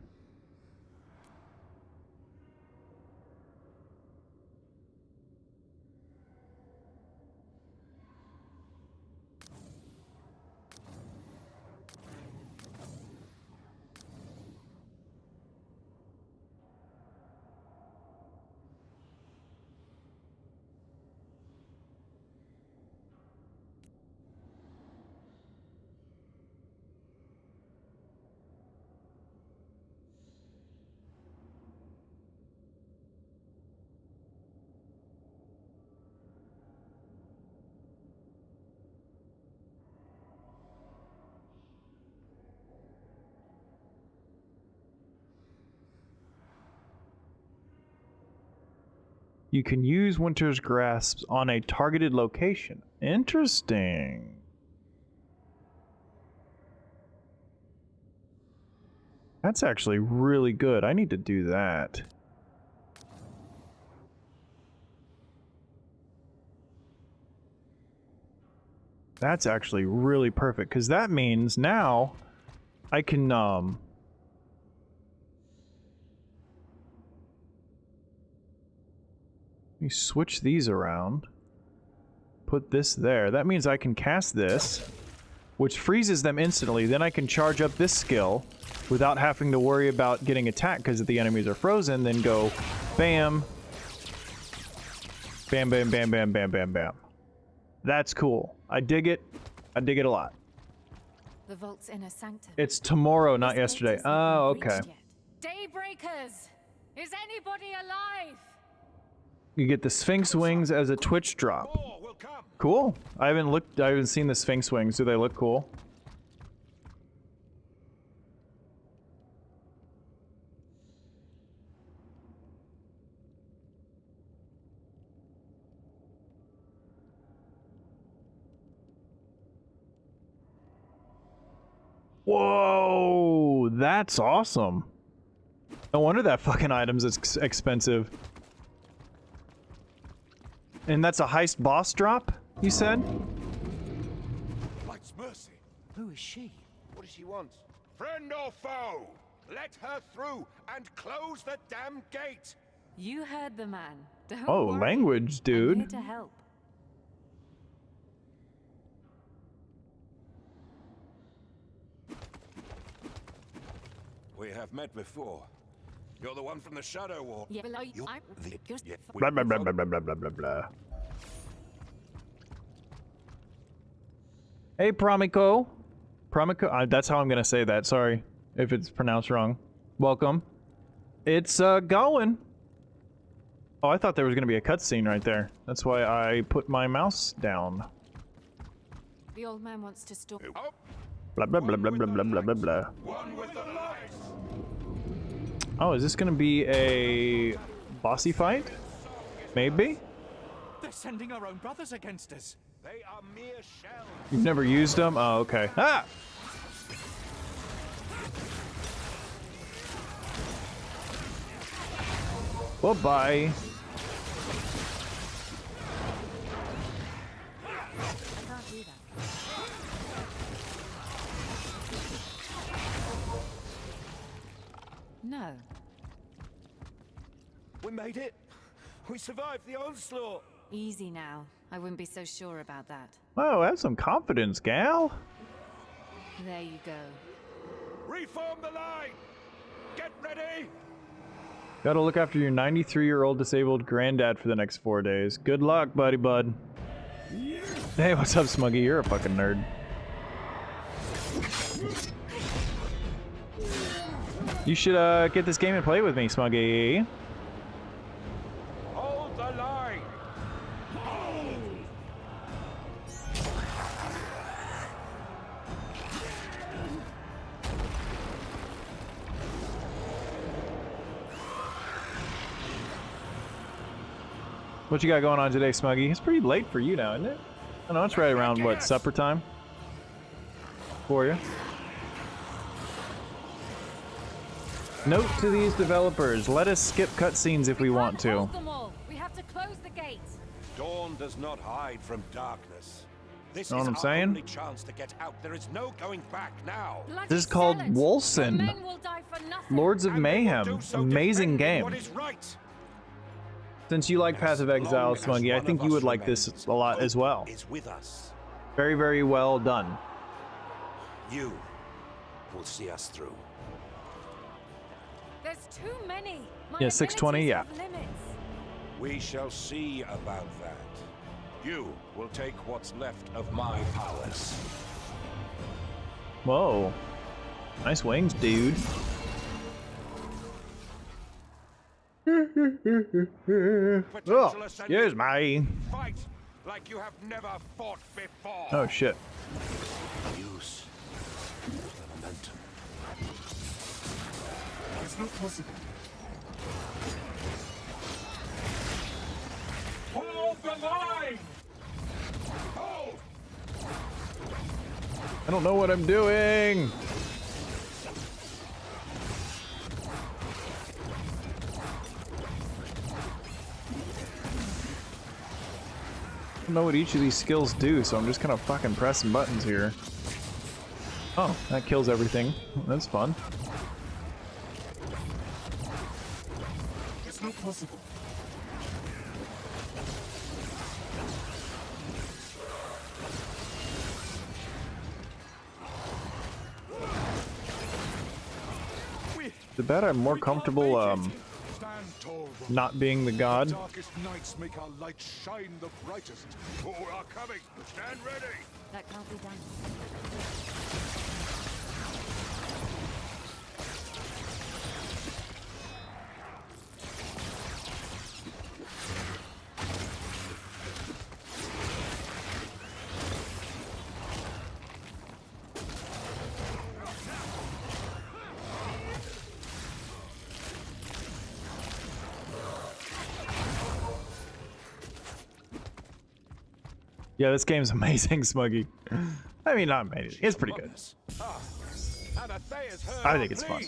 You can use Winter's Grasp on a targeted location. Interesting. That's actually really good. I need to do that. That's actually really perfect, because that means now I can, let me switch these around. Put this there. That means I can cast this, which freezes them instantly. Then I can charge up this skill without having to worry about getting attacked because the enemies are frozen. Then go bam. Bam, bam, bam, bam, bam, bam, bam. That's cool. I dig it. I dig it a lot. The vault's inner sanctum. It's tomorrow, not yesterday. Oh, okay. Daybreakers! Is anybody alive? You get the Sphinx wings as a Twitch drop. Cool. I haven't seen the Sphinx wings. Do they look cool? Whoa, that's awesome. No wonder that fucking item's expensive. And that's a heist boss drop, you said? Light's mercy. Who is she? What does she want? Friend or foe? Let her through and close the damn gate. You heard the man. Don't Oh, worry. language, dude. I'm here to help. We have met before. You're the one from the Shadow War. Yeah, well, Blah, blah, blah, blah, blah, blah, blah, blah, blah. Hey, Promico. Promico, that's how I'm gonna say that. Sorry if it's pronounced wrong. Welcome. It's, going. Oh, I thought there was gonna be a cutscene right there. That's why I put my mouse down. The old man wants to stop. Oh. Blah, blah, blah, blah, blah, blah, blah, blah, blah. One with the light. Oh, is this gonna be a bossy fight? Maybe? They're sending our own brothers against us. They are mere shells. You've never used them? Oh, okay. Ah! Bye-bye. I can't do that. No. We made it. We survived the onslaught. Easy now. I wouldn't be so sure about that. Oh, have some confidence, gal. There you go. Reform the line. Get ready. Gotta look after your 93-year-old disabled granddad for the next 4 days. Good luck, buddy bud. Hey, what's up, Smuggy? You're a fucking nerd. You should get this game and play with me, Smuggy. Hold the line. What you got going on today, Smuggy? It's pretty late for you now, isn't it? I know it's right around, what, supper time? For you. Note to these developers, let us skip cutscenes if we want to. Hold them all. We have to close the gate. Dawn does not hide from darkness. This Know what is I'm our saying? only chance to get out. There is no going back now. Bloody This is called zealot. Wolcen. Your men will die for nothing. Lords of And they will Mayhem. do so Amazing defending game. what is right. Since you like Path of Exile, Long as Smuggy, I one think of you us would like this remains, a lot as hope well. is with us. Very, very well done. You will see us through. There's too many. My Yeah, 620, yeah. abilities have limits. We shall see about that. You will take what's left of my powers. Whoa. Nice wings, dude. Oh, here's my... Fight like you have never fought before. Oh, shit. Use the momentum. It's not possible. Hold the line! Hold! I don't know what I'm doing. I don't know what each of these skills do, so I'm just kind of fucking pressing buttons here. Oh, that kills everything. That's fun. It's not possible. The bet I'm more comfortable, Stand tall, Rob. not being the god. Darkest nights make our light shine the brightest. Who are coming? Stand ready. That can't be done. Yeah, this game's amazing, Smuggy. I mean, not amazing. It's pretty good. I think it's fun.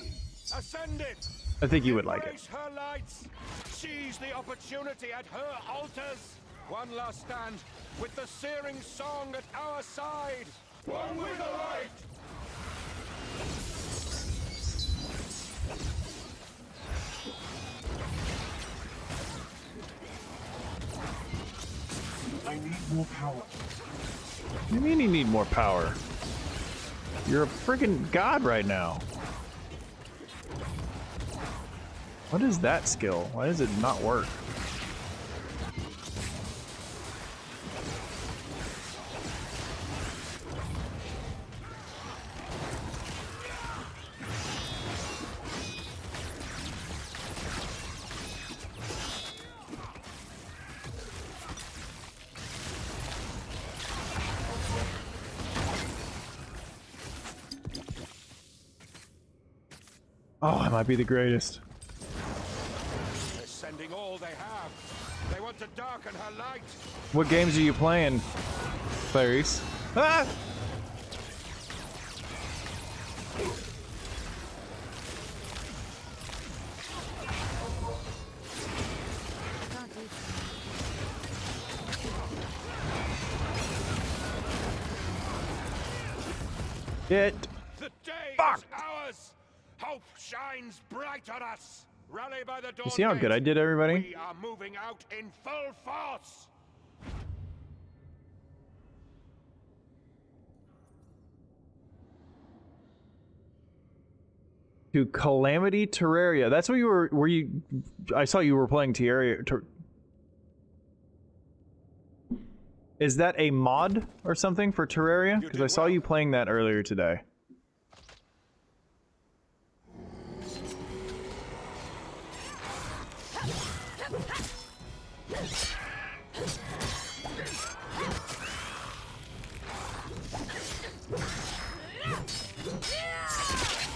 I think you would like it. Her lights. Seize the opportunity at her altars. One last stand with the searing song at our side. One with the light. I need more power. What do you mean you need more power? You're a friggin' god right now. What is that skill? Why does it not work? Oh, I might be the greatest. They're sending all they have. They want to darken her light. What games are you playing, Clarice? Ah! It. The day Fuck. is ours. Hope shines bright on us. Rally by the dawn. You see how good I did, everybody? We are moving out in full force. To Calamity Terraria. That's what you were you I saw you were playing Terraria. Is that a mod or something for Terraria? Because I saw you playing that earlier today.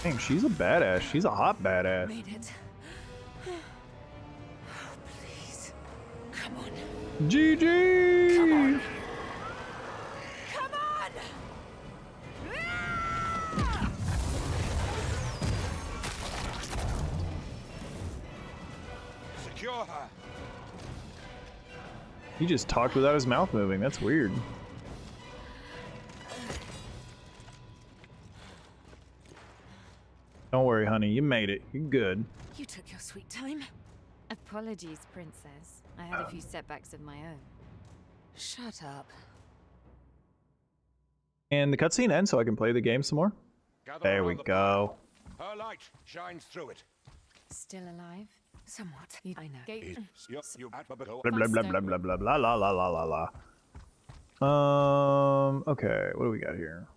Dang, she's a badass. She's a hot badass. Made it. Oh, please. Come on. GG! Come on. Come on! Ah! Secure her. He just talked without his mouth moving. That's weird. Don't worry, honey. You made it. You're good. You took your sweet time. Apologies, Princess. I had a few setbacks of my own. Shut up. And the cutscene ends so I can play the game some more. Gather There we around the go. fire. Her light shines through it. Still alive? Somewhat. I know. Gate. You Blah blah blah blah blah blah blah la la la la la. Okay, what do we got here?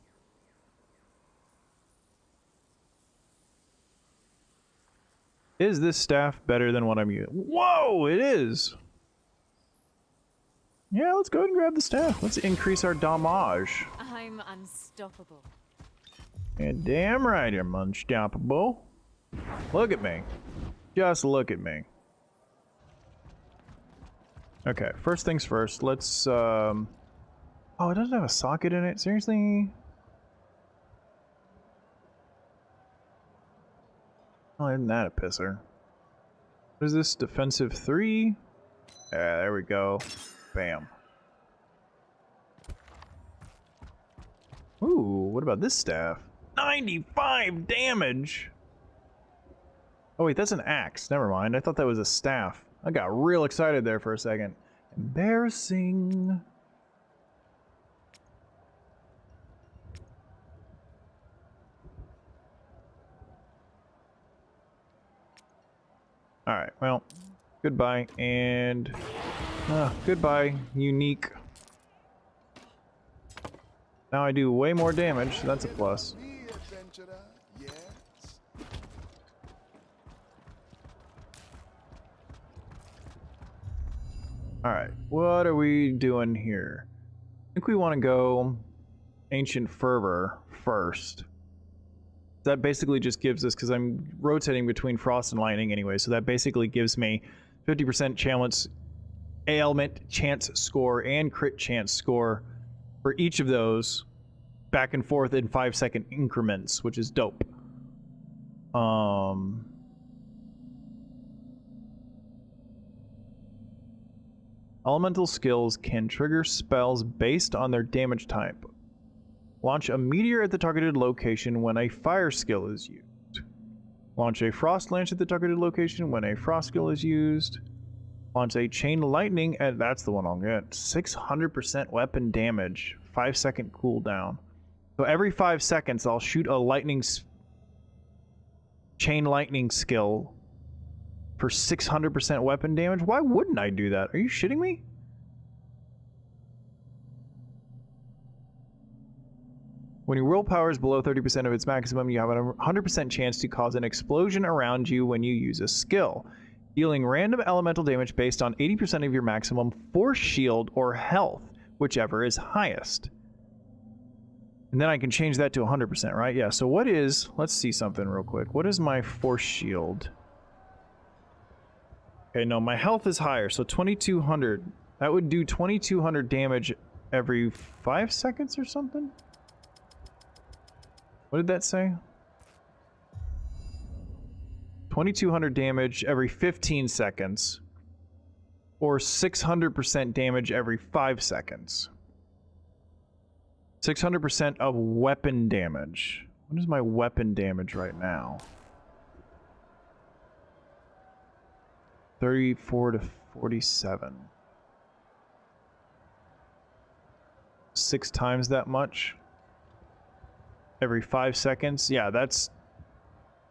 Is this staff better than what I'm using? Whoa, it is! Yeah, let's go ahead and grab the staff. Let's increase our damage. I'm unstoppable. And damn right you're unstoppable. Look at me. Just look at me. Okay, first things first, let's, oh, it doesn't have a socket in it? Seriously? Oh, isn't that a pisser? What is this? Defensive 3? Yeah, there we go. Bam. Ooh, what about this staff? 95 damage! Oh wait, that's an axe. Never mind. I thought that was a staff. I got real excited there for a second. Embarrassing. Alright, well, goodbye, and goodbye, unique. Now I do way more damage, so that's a plus. Alright, what are we doing here? I think we want to go Ancient Fervor first. That basically just gives us, because I'm rotating between Frost and Lightning anyway, so that basically gives me 50% chance, ailment chance score and crit chance score for each of those back and forth in 5-second increments, which is dope. Elemental skills can trigger spells based on their damage type. Launch a meteor at the targeted location when a fire skill is used. Launch a frost lance at the targeted location when a frost skill is used. Launch a chain lightning at, that's the one I'll get, 600% weapon damage, 5-second cooldown. So every 5 seconds I'll shoot a chain lightning skill for 600% weapon damage? Why wouldn't I do that? Are you shitting me? When your willpower is below 30% of its maximum, you have a 100% chance to cause an explosion around you when you use a skill, dealing random elemental damage based on 80% of your maximum force shield or health, whichever is highest. And then I can change that to 100%, right? Yeah, so what is, let's see something real quick. What is my force shield? Okay, no, my health is higher, so 2200. That would do 2200 damage every 5 seconds or something? What did that say? 2200 damage every 15 seconds. Or 600% damage every 5 seconds. 600% of weapon damage. What is my weapon damage right now? 34 to 47. 6 times that much. Every 5 seconds. Yeah, that's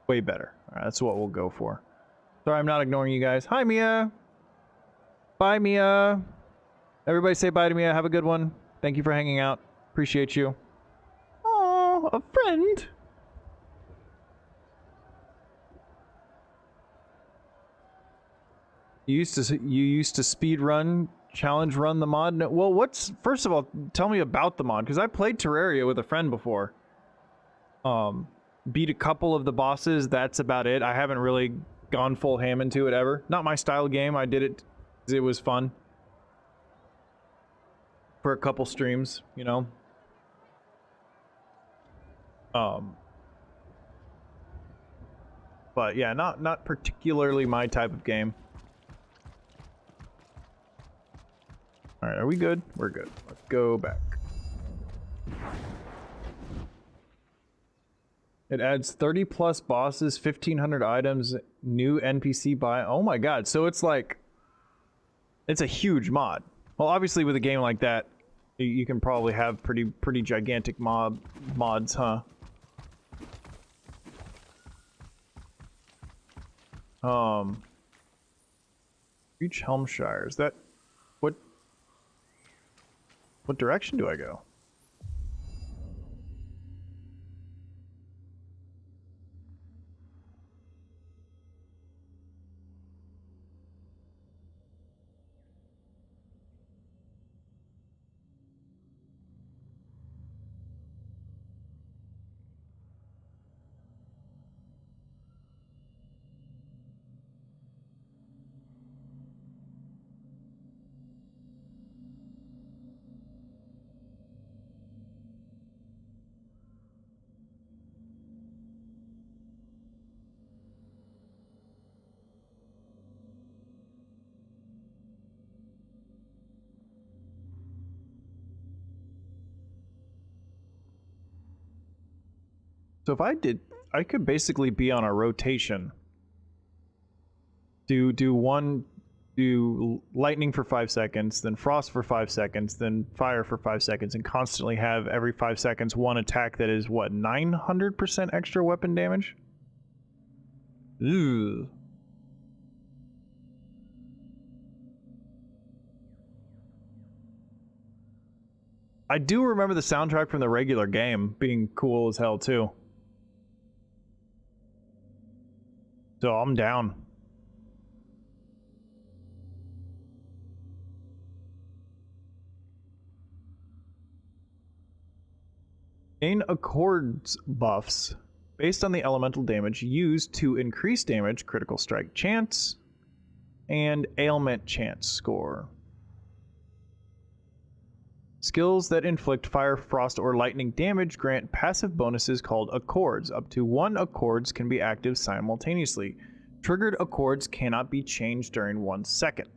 way better. All right, that's what we'll go for. Sorry, I'm not ignoring you guys. Hi, Mia. Bye, Mia. Everybody say bye to Mia. Have a good one. Thank you for hanging out. Appreciate you. Oh, a friend. You used to speed run, challenge run the mod. No, well, first of all, tell me about the mod, because I played Terraria with a friend before. Beat a couple of the bosses. That's about it. I haven't really gone full ham into it ever. Not my style of game. I did it because it was fun for a couple streams, you know. But yeah, not particularly my type of game. All right, are we good? We're good. Let's go back. It adds 30 plus bosses, 1,500 items, new NPC buy. Oh my god! So it's like, it's a huge mod. Well, obviously with a game like that, you can probably have pretty gigantic mods, huh? Reach Helmshire. Is that what direction do I go? So if I could basically be on a rotation. Do lightning for 5 seconds, then frost for 5 seconds, then fire for 5 seconds, and constantly have every 5 seconds one attack that is, what, 900% extra weapon damage? Ugh. I do remember the soundtrack from the regular game being cool as hell, too. So I'm down. Gain accords buffs based on the elemental damage used to increase damage, critical strike chance, and ailment chance score. Skills that inflict fire, frost, or lightning damage grant passive bonuses called accords. Up to 1 accords can be active simultaneously. Triggered accords cannot be changed during 1 second.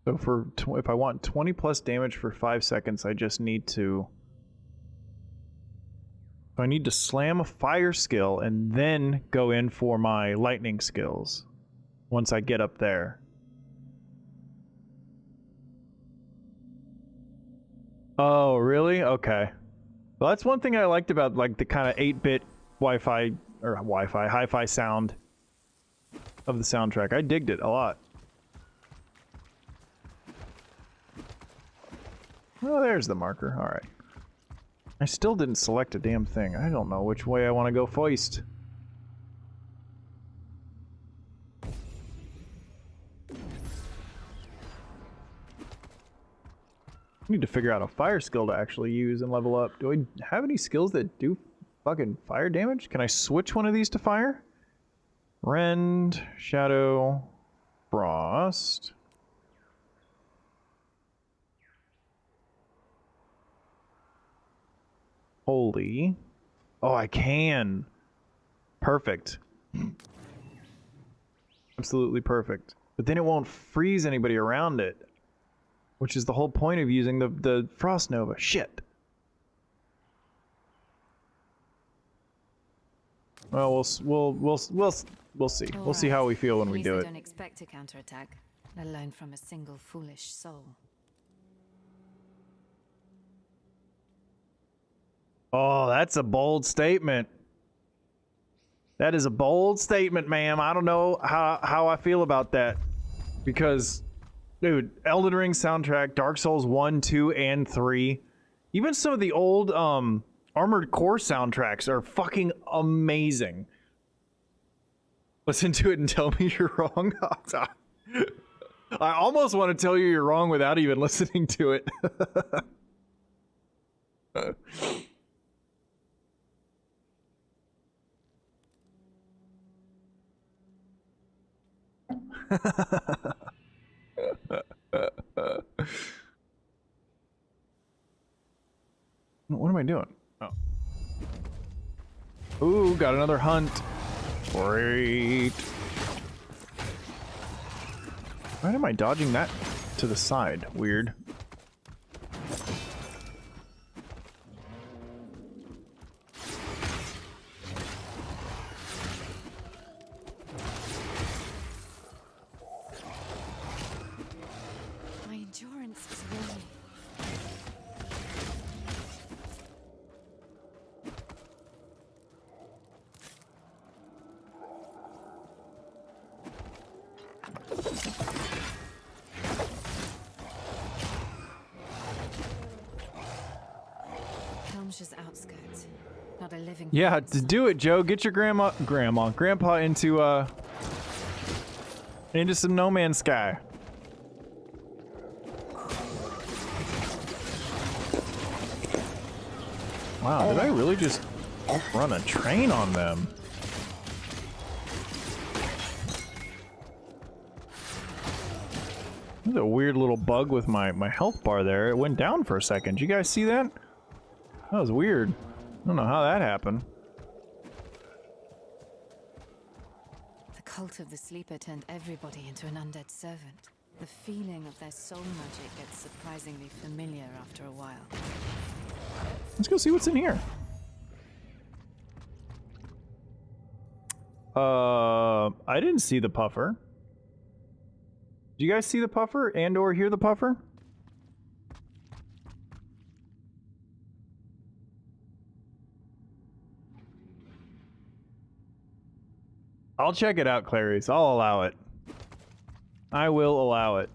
So if I want 20 plus damage for 5 seconds, I just need to... I need to slam a fire skill and then go in for my lightning skills once I get up there. Oh, really? Okay. Well, that's one thing I liked about like the kind of 8-bit hi-fi sound of the soundtrack. I digged it a lot. Oh, there's the marker. All right. I still didn't select a damn thing. I don't know which way I want to go first. I need to figure out a fire skill to actually use and level up. Do I have any skills that do fucking fire damage? Can I switch one of these to fire? Rend, Shadow, Frost. Holy. Oh, I can. Perfect. Absolutely perfect. But then it won't freeze anybody around it, which is the whole point of using the Frost Nova. Shit. Well, we'll see. We'll see how we feel when we do it. Don't expect to counterattack, let alone from a single foolish soul. Oh, that's a bold statement. That is a bold statement, ma'am. I don't know how I feel about that. Because, dude, Elden Ring soundtrack, Dark Souls 1, 2, and 3, even some of the old Armored Core soundtracks are fucking amazing. Listen to it and tell me you're wrong. I almost want to tell you you're wrong without even listening to it. What am I doing? Oh. Ooh, got another hunt. Great. Why am I dodging that to the side? Weird. My endurance is really... outskirts, not a living. Yeah, to do it, Joe. Get your grandpa into some No Man's Sky. Wow, did I really just run a train on them? There's a weird little bug with my health bar there. It went down for a second. Did you guys see that? That was weird. I don't know how that happened. The cult of the sleeper turned everybody into an undead servant. The feeling of their soul magic gets surprisingly familiar after a while. Let's go see what's in here. I didn't see the puffer. Did you guys see the puffer and or hear the puffer? I'll check it out, Clarice. I'll allow it. I will allow it.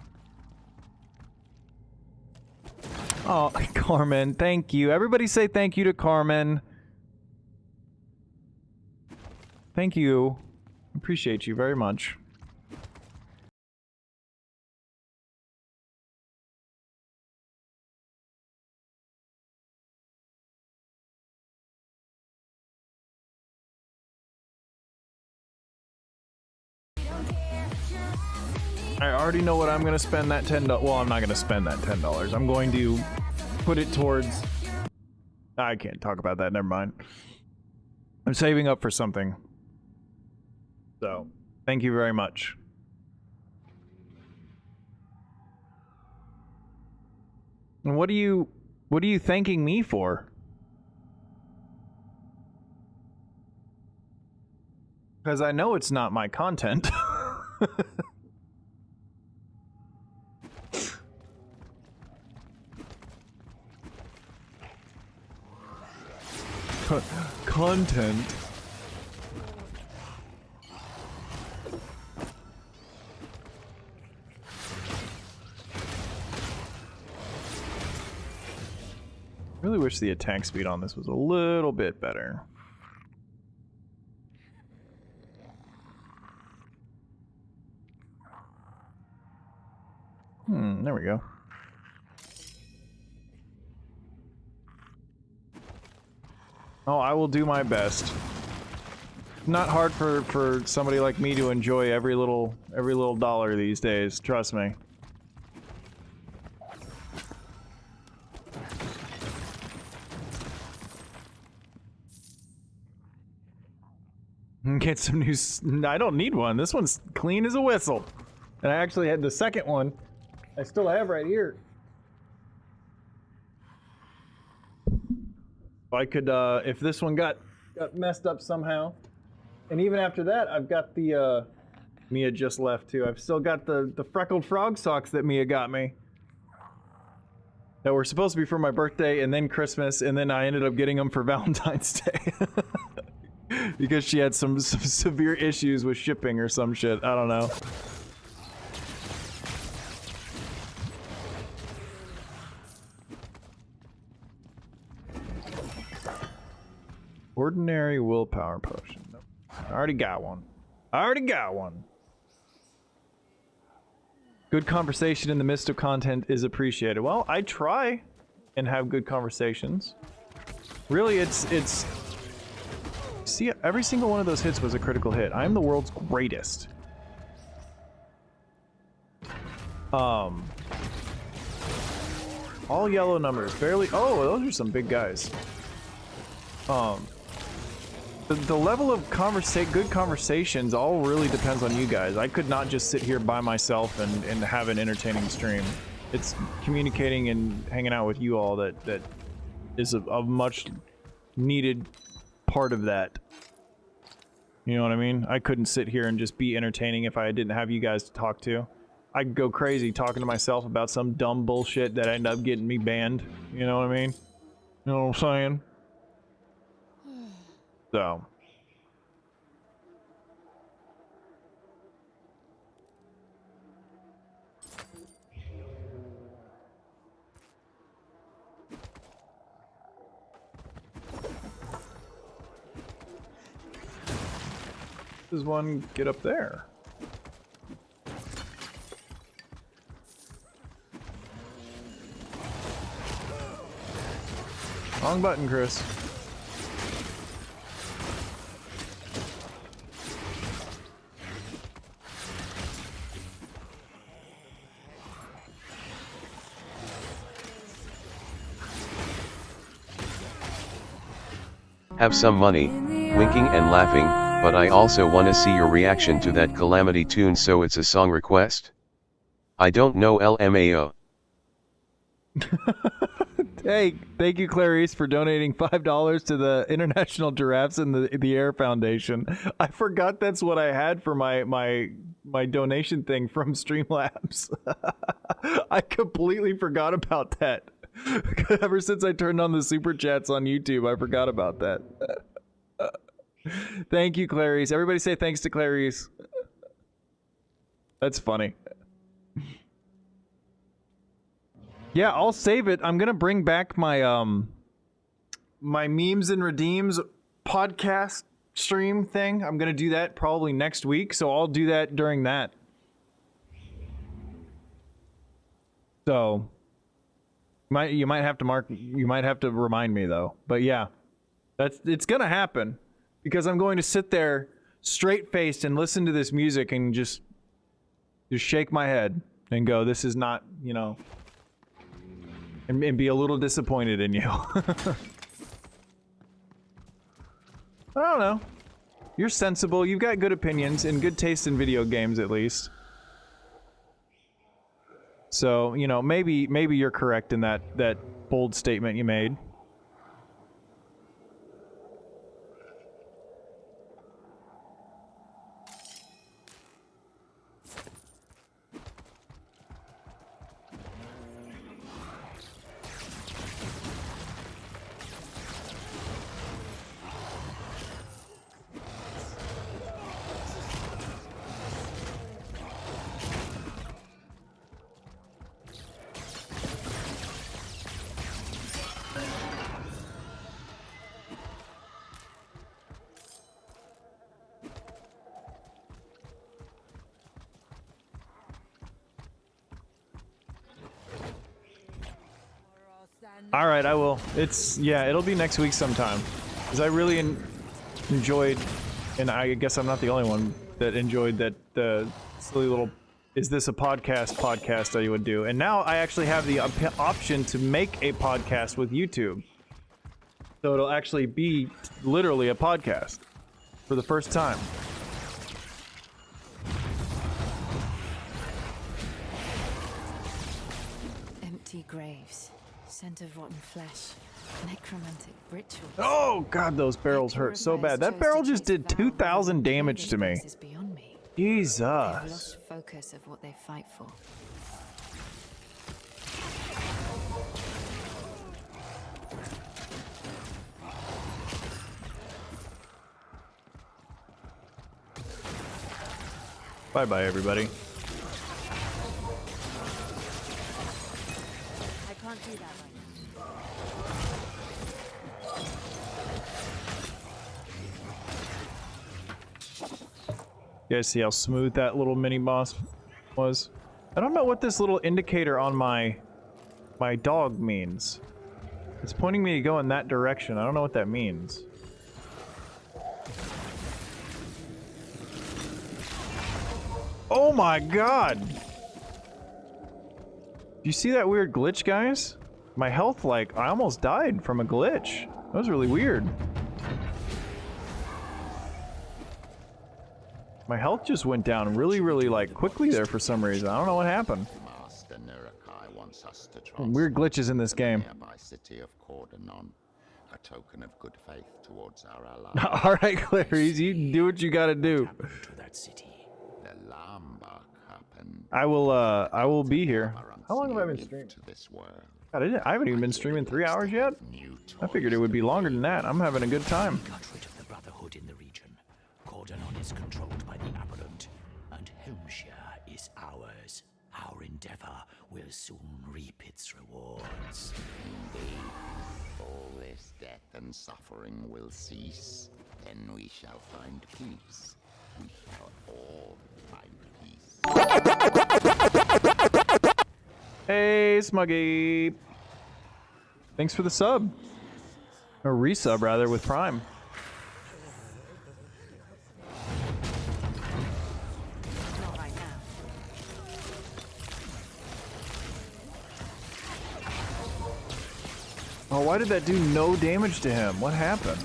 Oh, Carmen, thank you. Everybody say thank you to Carmen. Thank you. Appreciate you very much. I already know what I'm going to spend that $10. Well, I'm not going to spend that $10. I'm going to put it towards... I can't talk about that. Never mind. I'm saving up for something. So, thank you very much. And what are you thanking me for? Because I know it's not my content. Content. Really wish the attack speed on this was a little bit better. There we go. Oh, I will do my best. not hard for somebody like me to enjoy every little dollar these days. Trust me. Get some new. I don't need one. This one's clean as a whistle. And I actually had the second one. I still have right here. I could, if this one got messed up somehow. And even after that, I've got the, Mia just left too. I've still got the freckled frog socks that Mia got me. That were supposed to be for my birthday and then Christmas, and then I ended up getting them for Valentine's Day. Because she had some severe issues with shipping or some shit. I don't know. Ordinary willpower potion. Nope. I already got one. I already got one. Good conversation in the midst of content is appreciated. Well, I try and have good conversations. Really, it's... See, every single one of those hits was a critical hit. I am the world's greatest. All yellow numbers. Barely... Oh, those are some big guys. The level of good conversations all really depends on you guys. I could not just sit here by myself and have an entertaining stream. It's communicating and hanging out with you all that is a much needed part of that. You know what I mean? I couldn't sit here and just be entertaining if I didn't have you guys to talk to. I'd go crazy talking to myself about some dumb bullshit that ended up getting me banned. You know what I mean? You know what I'm saying? So. Does one get up there? Wrong button, Chris. Have some money, winking and laughing, but I also wanna see your reaction to that Calamity tune, so it's a song request? I don't know LMAO. Hey, thank you Clarice for donating $5 to the International Giraffes in the Air Foundation. I forgot that's what I had for my donation thing from Streamlabs. I completely forgot about that. Ever since I turned on the super chats on YouTube, I forgot about that. Thank you, Clarice. Everybody say thanks to Clarice. That's funny. Yeah, I'll save it. I'm gonna bring back my my memes and redeems podcast stream thing. I'm gonna do that probably next week, so I'll do that during that. So you might have to remind me though. But yeah, it's gonna happen because I'm going to sit there straight-faced and listen to this music and just shake my head and go, this is not, you know, and be a little disappointed in you. I don't know. You're sensible. You've got good opinions and good taste in video games, at least. So, you know, maybe you're correct in that bold statement you made. All right, I will. Yeah, it'll be next week sometime. Because I really enjoyed And I guess I'm not the only one that enjoyed that silly little "is this a podcast" that you would do. And now I actually have the option to make a podcast with YouTube. So it'll actually be literally a podcast for the first time. Empty graves, scent of rotten flesh, necromantic rituals. Oh god, those barrels hurt so bad. That barrel just did 2,000 damage to me. Jesus. They've lost focus of what they fight for. Bye-bye, everybody. I can't do that right You guys see how smooth that little mini boss was? I don't know what this little indicator on my dog means. It's pointing me to go in that direction. I don't know what that means. Oh my god! Do you see that weird glitch, guys? My health, like, I almost died from a glitch. That was really weird. My health just went down really, like, quickly there for some reason. I don't know what happened. Weird glitches in this game. City of Cordonon, a token of good faith towards our allies. Alright, Clarice, you do what you gotta do. I will be here. How long have I been streaming? God, I haven't even been streaming 3 hours yet. I figured it would be longer than that. I'm having a good time. Got rid of the Brotherhood in the region. Cordonon is controlled by the Aberrant, and Helmshire is ours. Our endeavor will soon reap its rewards. Indeed, all this death and suffering will cease. Then we shall find peace. We shall all find peace. Hey, Smuggy. Thanks for the sub. Or resub, rather, with Prime. Not right now. Oh, why did that do no damage to him? What happened?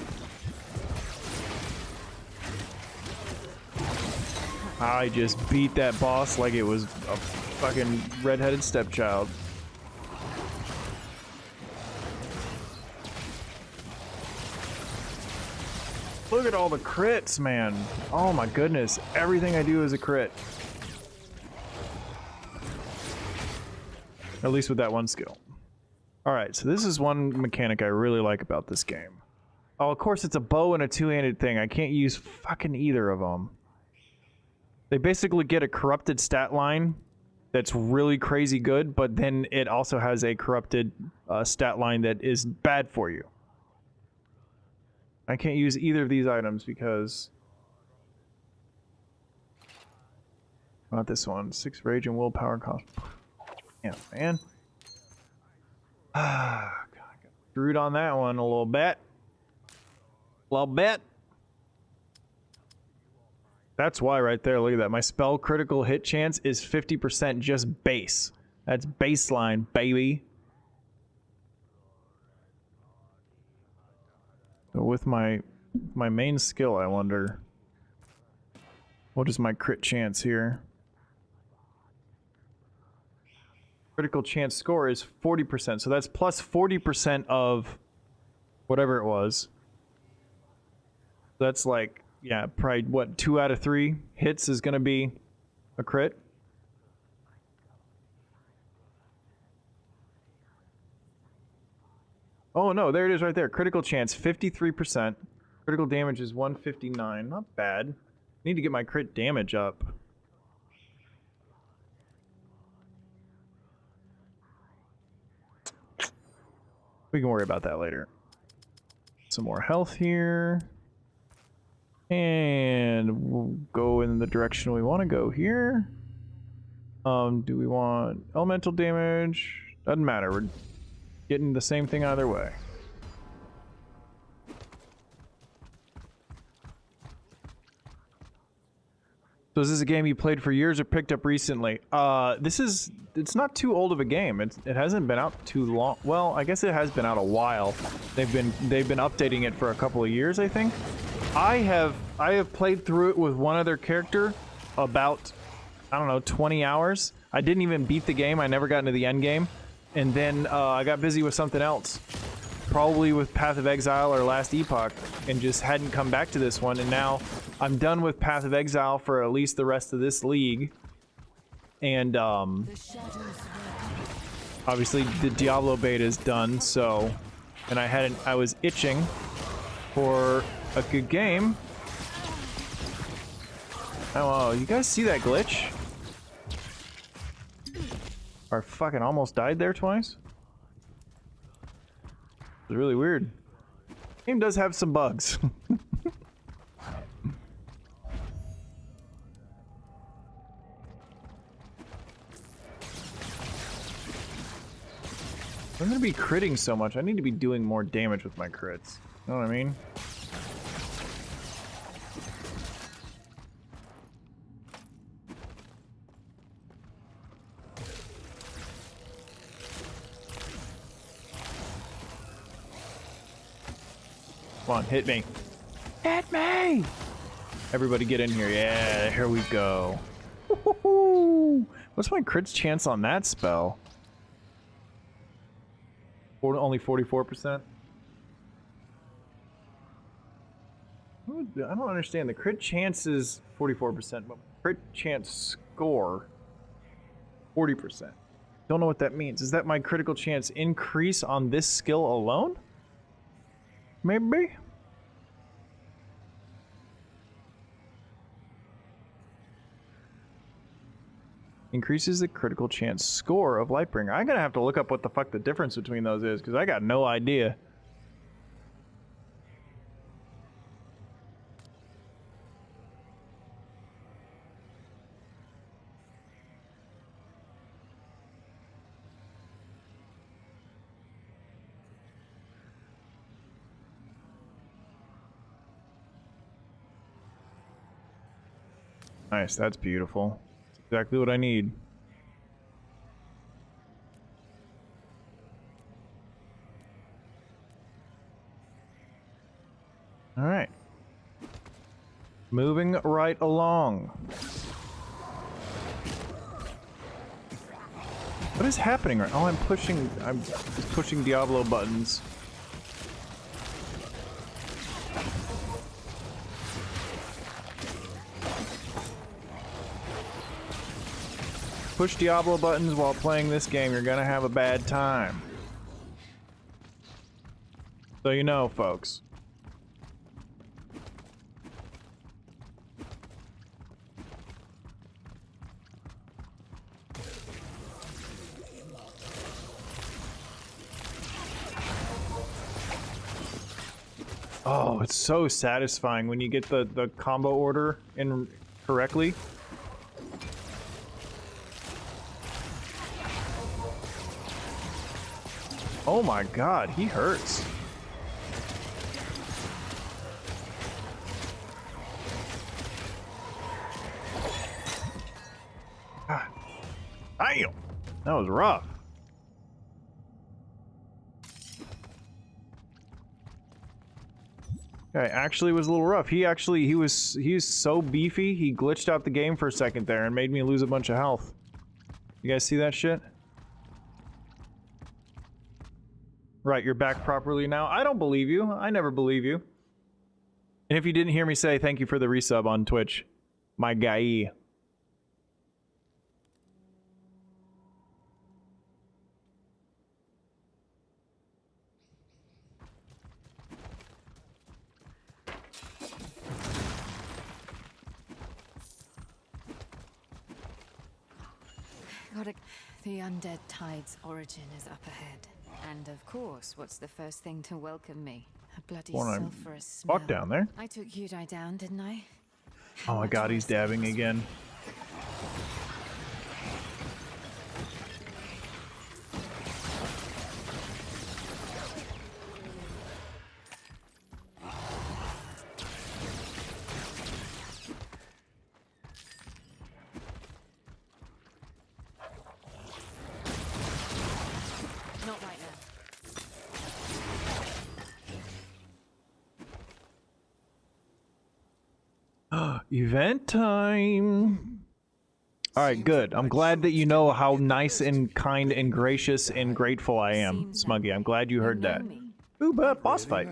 I just beat that boss like it was a fucking redheaded stepchild. Look at all the crits, man. Oh my goodness. Everything I do is a crit. At least with that one skill. Alright, so this is one mechanic I really like about this game. Oh, of course it's a bow and a two-handed thing. I can't use fucking either of them. They basically get a corrupted stat line that's really crazy good, but then it also has a corrupted stat line that is bad for you. I can't use either of these items because... Not this one. 6 rage and willpower cost. Yeah, man. God, I got screwed on that one a little bit. That's why right there, look at that. My spell critical hit chance is 50% just base. That's baseline, baby. So with my main skill, I wonder, what is my crit chance here? Critical chance score is 40%, so that's plus 40% of whatever it was. That's like, yeah, probably what, 2 out of 3 hits is gonna be a crit. Oh no, there it is right there. Critical chance 53%. Critical damage is 159. Not bad. Need to get my crit damage up. We can worry about that later. Some more health here. And we'll go in the direction we want to go here. Do we want elemental damage? Doesn't matter. We're getting the same thing either way. So is this a game you played for years or picked up recently? It's not too old of a game. It hasn't been out too long. Well, I guess it has been out a while. They've been updating it for a couple of years, I think. I have played through it with one other character about, I don't know, 20 hours. I didn't even beat the game. I never got into the end game. And then I got busy with something else. Probably with Path of Exile or Last Epoch, and just hadn't come back to this one. And now I'm done with Path of Exile for at least the rest of this league. And obviously the Diablo beta is done, so, and I was itching for a good game. Oh, you guys see that glitch? I fucking almost died there twice. It's really weird. The game does have some bugs. I'm gonna be critting so much. I need to be doing more damage with my crits. You know what I mean? Come on, hit me. Hit me! Everybody get in here. Yeah, here we go. What's my crit's chance on that spell? Only 44%? I don't understand. The crit chance is 44%, but crit chance score 40%. Don't know what that means. Is that my critical chance increase on this skill alone? Maybe? Increases the critical chance score of Lightbringer. I'm gonna have to look up what the fuck the difference between those is, because I got no idea. Nice, that's beautiful. That's exactly what I need. All right. Moving right along. What is happening right now? Oh, I'm just pushing Diablo buttons. Push Diablo buttons while playing this game, you're gonna have a bad time. So you know, folks. Oh, it's so satisfying when you get the combo order in correctly. Oh my god, he hurts. God. Damn! That was rough. Okay, actually was a little rough. He's so beefy, he glitched out the game for a second there and made me lose a bunch of health. You guys see that shit? Right, you're back properly now. I don't believe you. I never believe you. And if you didn't hear me say thank you for the resub on Twitch, my guy. The undead tide's origin is up ahead. And of course, what's the first thing to welcome me? A bloody sulphurous smell. Walk down there. I took Yudai down, didn't I? Oh my god, he's dabbing again. Event time. Alright, good. I'm glad that you know how nice and kind and gracious and grateful I am, Smuggy. I'm glad you heard that. Ooh, but boss fight.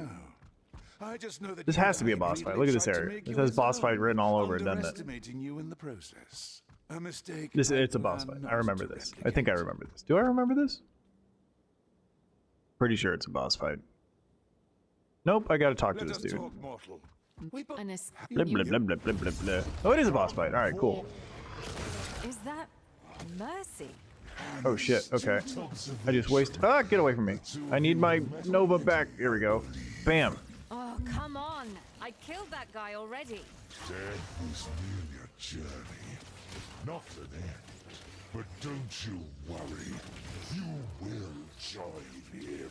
I just know that This has to be a boss fight. Look at this area. It says boss fight written all over it, doesn't it? Underestimating you in the process. A mistake. It's a boss fight. I remember this. I think I remember this. Do I remember this? Pretty sure it's a boss fight. Nope, I gotta talk to this dude. Blah, blah, blah, blah, blah, blah, blah. Oh, it is a boss fight. Alright, cool. Is that Mercy? Oh shit, okay. I just wasted. Ah, get away from me. I need my Nova back. Here we go. Bam. Oh, come on. I killed that guy already. Death is merely a journey, not an end. But don't you worry, you will join him.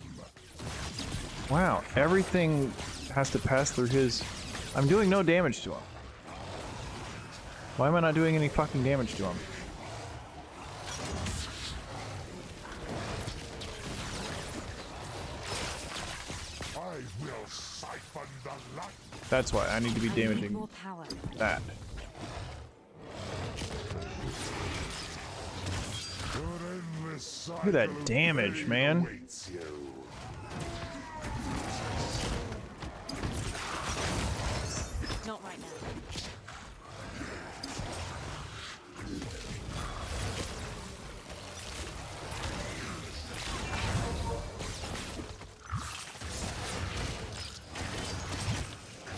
Wow, everything has to pass through his... I'm doing no damage to him. Why am I not doing any fucking damage to him? I will siphon the light. That's why I need to be damaging that. Look at that damage, man. Not right now.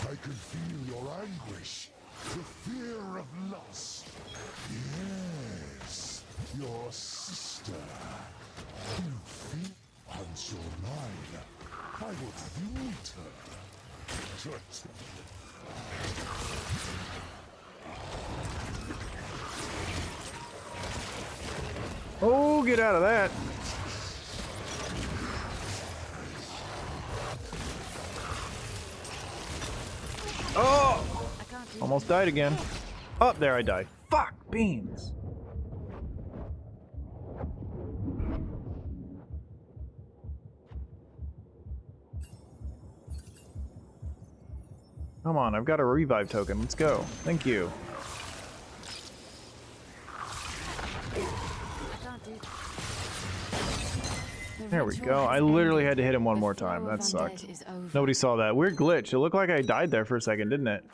I can feel your anguish, the fear of loss. Yes, your sister. You feel once you're mine, I would use her. Oh, get out of that. Oh! Almost died again. Oh, there I died. Fuck, beans. Come on, I've got a revive token. Let's go. Thank you. There we go. I literally had to hit him one more time. That sucked. Nobody saw that. Weird glitch. It looked like I died there for a second, didn't it?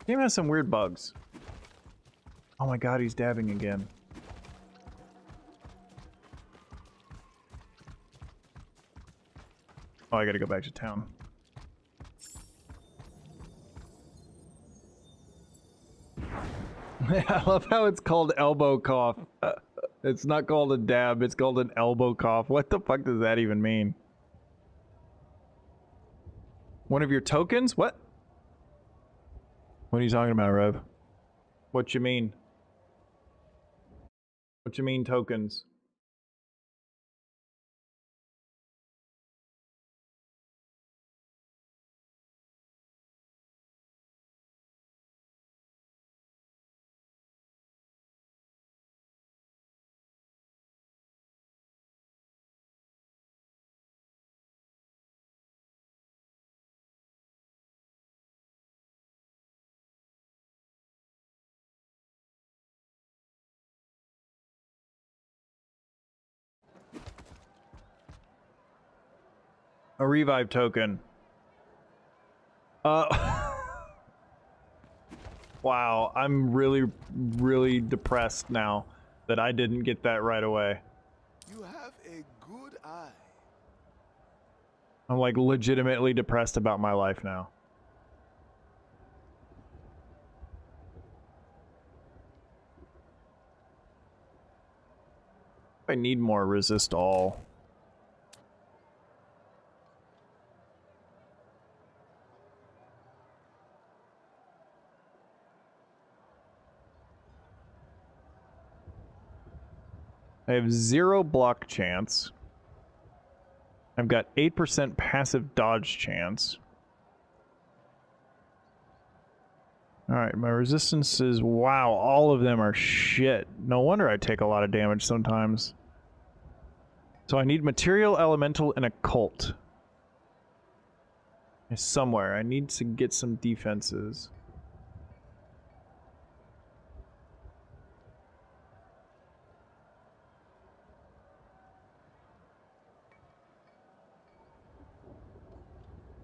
Game has some weird bugs. Oh my god, he's dabbing again. Oh, I gotta go back to town. I love how it's called elbow cough. It's not called a dab, it's called an elbow cough. What the fuck does that even mean? One of your tokens? What? What are you talking about, Rev? What you mean? What you mean, tokens? A revive token. Wow, I'm really depressed now that I didn't get that right away. You have a good eye. I'm like legitimately depressed about my life now. I need more resist all. I have 0 block chance. I've got 8% passive dodge chance. Alright, my resistance is... Wow, all of them are shit. No wonder I take a lot of damage sometimes. So I need material, elemental, and occult. Somewhere. I need to get some defenses.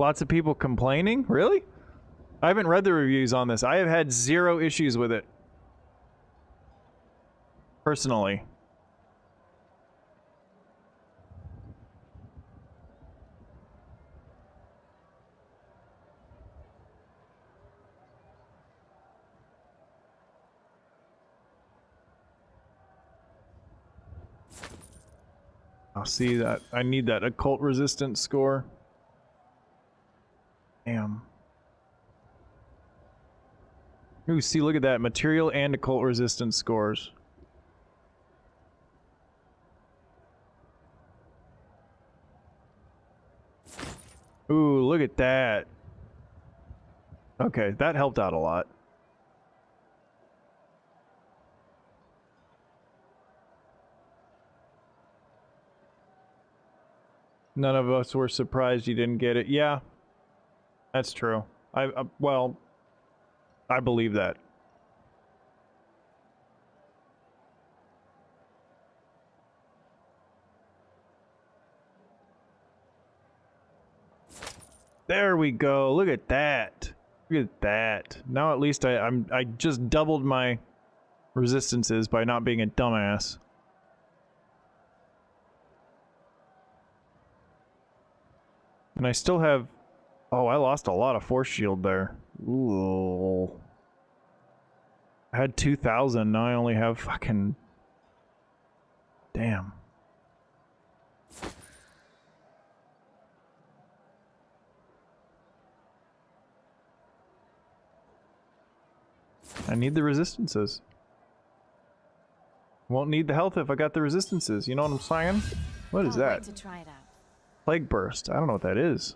Lots of people complaining? Really? I haven't read the reviews on this. I have had 0 issues with it. Personally. I'll see that. I need that occult resistance score. Damn. Ooh, see, look at that. Material and occult resistance scores. Ooh, look at that. Okay, that helped out a lot. None of us were surprised you didn't get it. Yeah, that's true. Well, I believe that. There we go. Look at that. Look at that. Now at least I just doubled my resistances by not being a dumbass. And I still have... Oh, I lost a lot of force shield there. Ooh. I had 2,000, now I only have fucking... Damn. I need the resistances. Won't need the health if I got the resistances, you know what I'm saying? What is that? To try it out. Plague Burst. I don't know what that is.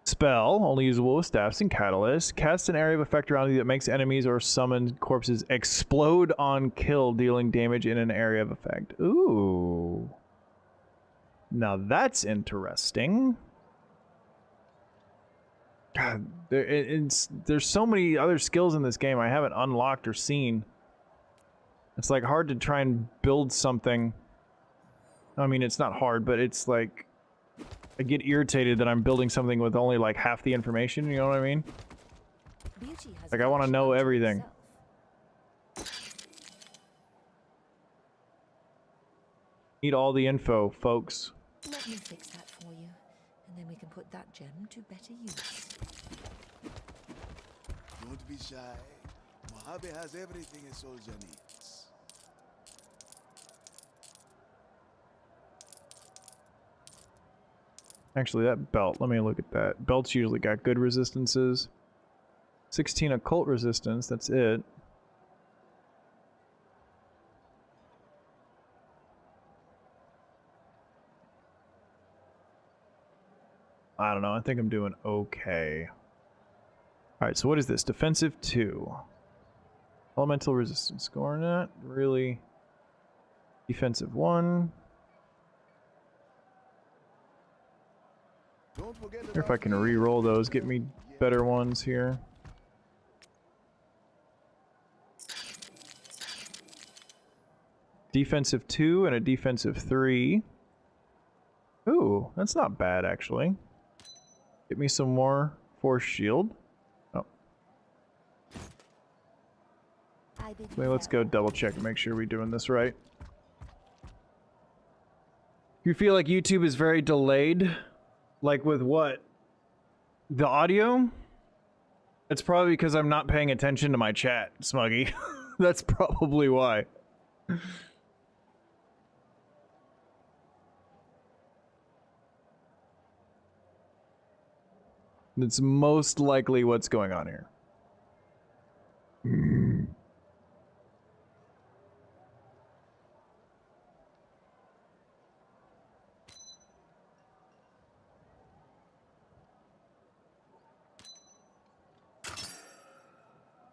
Spell, only usable with staffs and catalysts. Cast an area of effect around you that makes enemies or summoned corpses explode on kill, dealing damage in an area of effect. Ooh. Now that's interesting. God, there's so many other skills in this game I haven't unlocked or seen. It's like hard to try and build something. I mean, it's not hard, but it's like I get irritated that I'm building something with only like half the information, you know what I mean? Like I want to know everything. Need all the info, folks. Let me fix that for you, and then we can put that gem to better use. Don't be shy. Mojave has everything a soldier needs. Actually, that belt, let me look at that. Belt's usually got good resistances. 16 occult resistance, that's it. I don't know, I think I'm doing okay. Alright, so what is this? Defensive 2. Elemental resistance score, not really. Defensive 1. Wonder if I can re-roll those, get me better ones here. Defensive 2 and a defensive 3. Ooh, that's not bad actually. Get me some more force shield. Oh. Wait, let's go double check and make sure we're doing this right. You feel like YouTube is very delayed? Like with what? The audio? It's probably because I'm not paying attention to my chat, Smuggy. That's probably why. That's most likely what's going on here.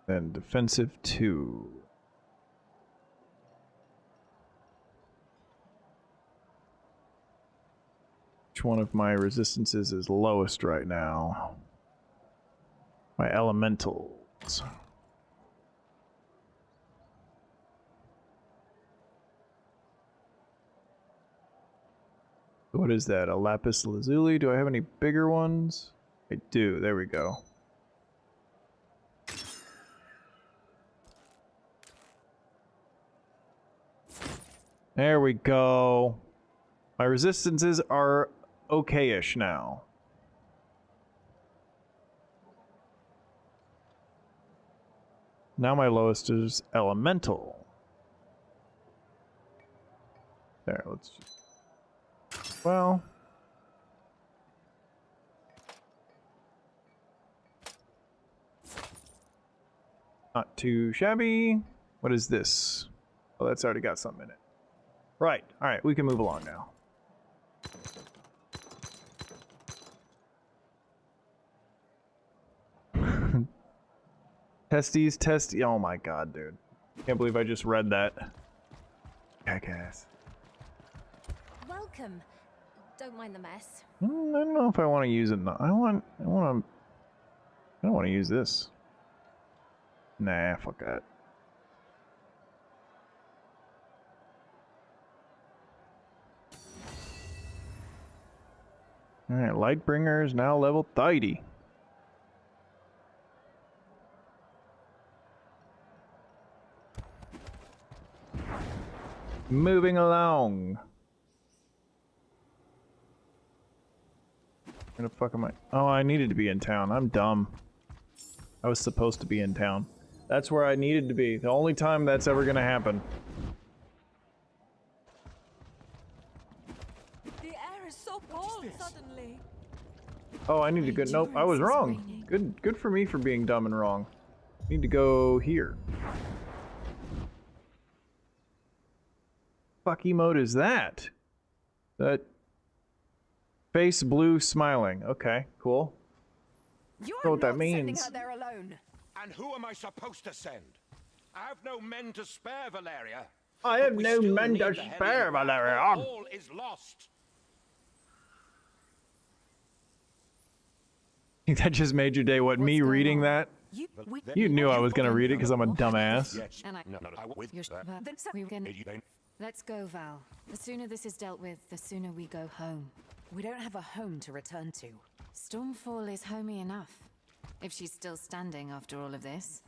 Then defensive 2. Which one of my resistances is lowest right now? My elementals. What is that? A lapis lazuli? Do I have any bigger ones? I do. There we go. There we go. My resistances are okay-ish now. Now my lowest is elemental. There, let's just... Well... Not too shabby. What is this? Oh, that's already got something in it. Right. Alright, we can move along now. Testes, oh my god, dude. Can't believe I just read that. Jackass. Welcome. Don't mind the mess. I don't know if I want to use it. I don't want to use this. Nah, fuck that. Alright, Lightbringer is now level 30. Moving along. Where the fuck am I? Oh, I needed to be in town. I'm dumb. I was supposed to be in town. That's where I needed to be. The only time that's ever gonna happen. The air is so cold suddenly. Oh, I need to go. Nope, I was wrong. Good for me for being dumb and wrong. Need to go here. Fuck emote is that? That face blue smiling. Okay, cool. I don't know what that means. Her there alone. And who am I supposed to send? I have no men to spare, Valeria. I have no men to spare, Valeria. All is lost. That just made your day. What, me reading that? You knew I was gonna read it because I'm a dumbass. Let's go, Val. The sooner this is dealt with, the sooner we go home. We don't have a home to return to. Stormfall is homey enough. If she's still standing after all of this.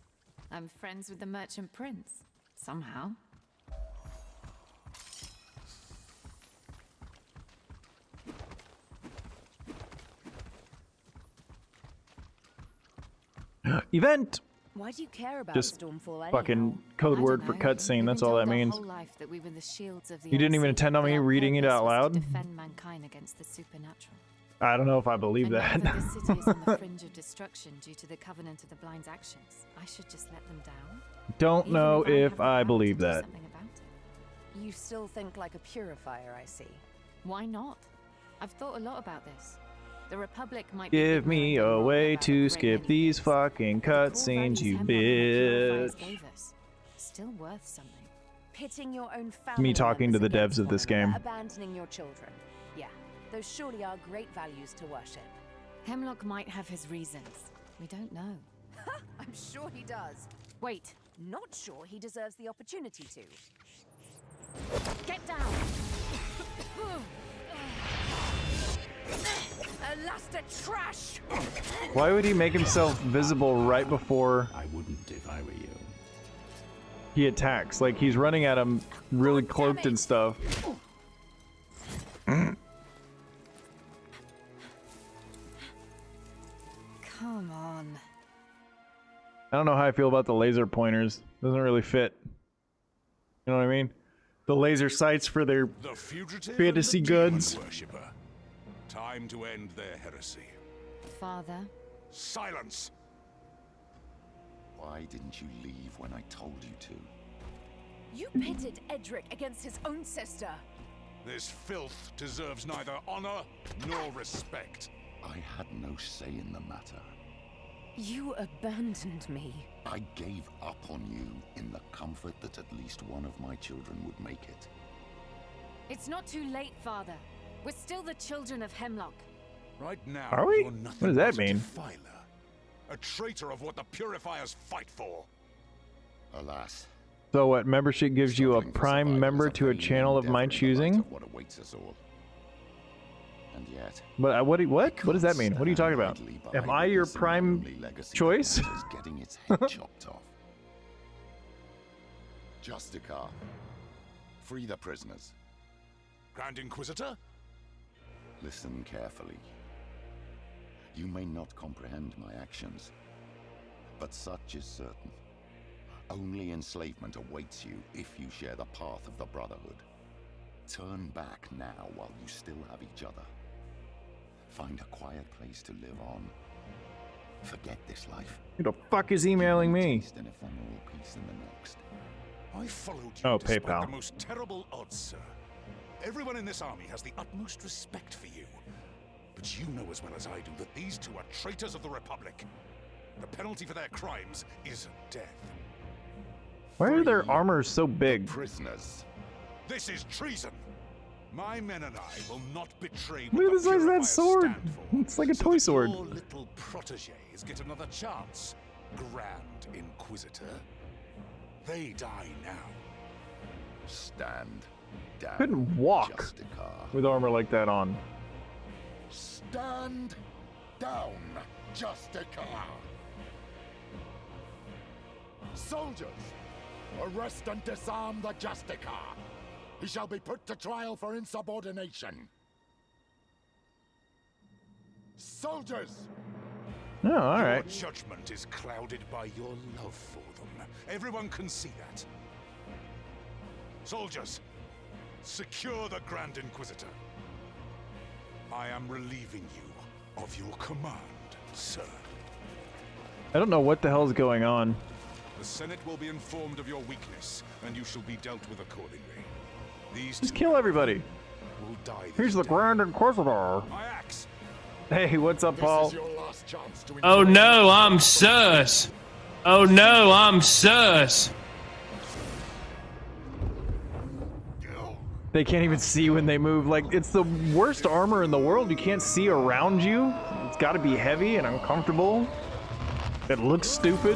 I'm friends with the merchant prince. Somehow. Event! Why do you care about Just Stormfall anyhow? fucking code word for cutscene, that's all that means. You didn't even intend on me reading it out loud? Defend mankind against the supernatural. I don't know if I believe that. The city is on the fringe of destruction due to the Covenant of the Blind's actions. I should just let them down? Don't know if I believe that. You still think like a purifier, I see. Why not? I've thought a lot about this. The Republic might give me a way to skip these fucking cutscenes, you bitch. Still worth something. Pitting your own family Me talking to the members devs of this game. Abandoning your children. Yeah, those surely are great values to worship. Hemlock might have his reasons. We don't know. I'm sure he does. Wait. Not sure he deserves the opportunity to. Get down! Alaska trash! Why would he make himself visible right before I wouldn't if I were you. He attacks? Like he's running at him really cloaked and stuff. Come on. I don't know how I feel about the laser pointers. Doesn't really fit. You know what I mean? The laser sights for their fantasy goods. Time to end their heresy. Father. Silence! Why didn't you leave when I told you to? You pitted Edric against his own sister. This filth deserves neither honor nor respect. I had no say in the matter. You abandoned me. I gave up on you in the comfort that at least one of my children would make it. It's not too late, Father. We're still the children of Hemlock. Right now, are we? you're What nothing does that but mean? A defiler, a traitor of what the Purifiers fight for. Alas. So what, membership gives you a prime member to a channel of my choosing? What awaits us all. And yet, But what does that mean? What are you talking about? Am I your prime choice? Is getting its head chopped off. Justicar, free the prisoners. Grand Inquisitor? Listen carefully. You may not comprehend my actions, but such is certain. Only enslavement awaits you if you share the path of the Brotherhood. Turn back now while you still have each other. Find a quiet place to live on. Forget this life. Who the fuck is emailing me? Taste an ephemeral peace in the next. I followed you Oh, despite PayPal. the most terrible odds, sir. Everyone in this army has the utmost respect for you. But you know as well as I do that these two are traitors of the Republic. The penalty for their crimes is death. Why are their armors so big? Prisoners. This is treason. My men and I will not betray Look at what the size of that Purifiers sword. stand for, It's like a so toy that sword. Your little protégés get another chance, Grand Inquisitor. They die now. Stand down. Couldn't walk Justicar. with armor like that on. Stand down, Justicar. Soldiers, arrest and disarm the Justicar. He shall be put to trial for insubordination. Soldiers! Oh, all Your right. judgment is clouded by your love for them. Everyone can see that. Soldiers, secure the Grand Inquisitor. I am relieving you of your command, sir. I don't know what the hell's going on. The Senate will be informed of your weakness, and you shall be dealt with accordingly. These Just two kill everybody. will die. Here's the Grand Inquisitor. My axe. Hey, what's up, Paul? Oh no, I'm sus. Oh no, I'm sus. They can't even see when they move. Like, it's the worst armor in the world. You can't see around you. It's got to be heavy and uncomfortable. It looks stupid.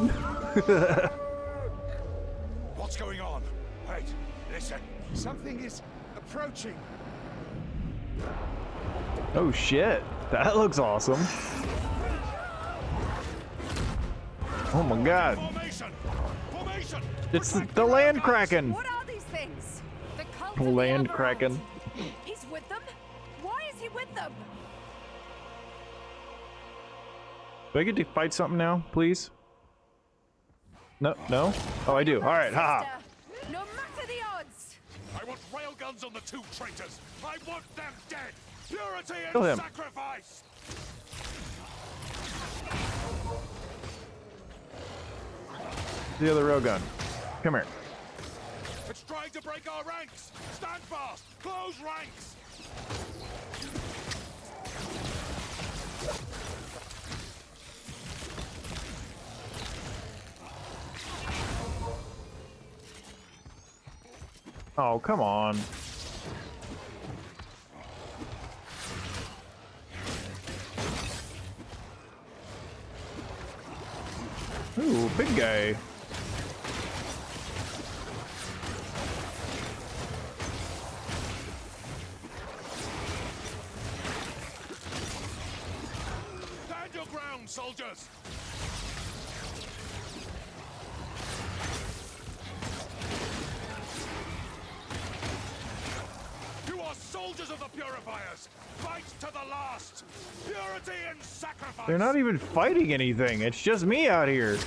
What's going on? Wait, listen. Something is approaching. Oh shit, that looks awesome. Oh my god. Formation! Formation! It's the land kraken. What are these things? The cult of Land the kraken. Emerald. He's with them? Why is he with them? Do I get to fight something now, please? No, no? Oh, I do. All right, haha. No matter the odds. I want railguns on the two traitors. I want them dead. Purity and Kill him. sacrifice. The other railgun. Come here. It's trying to break our ranks. Stand fast. Close ranks. Oh, come on. Ooh, big guy. Stand your ground, soldiers. You are soldiers of the Purifiers. Fight to the last. Purity and sacrifice. They're not even fighting anything. It's just me out here.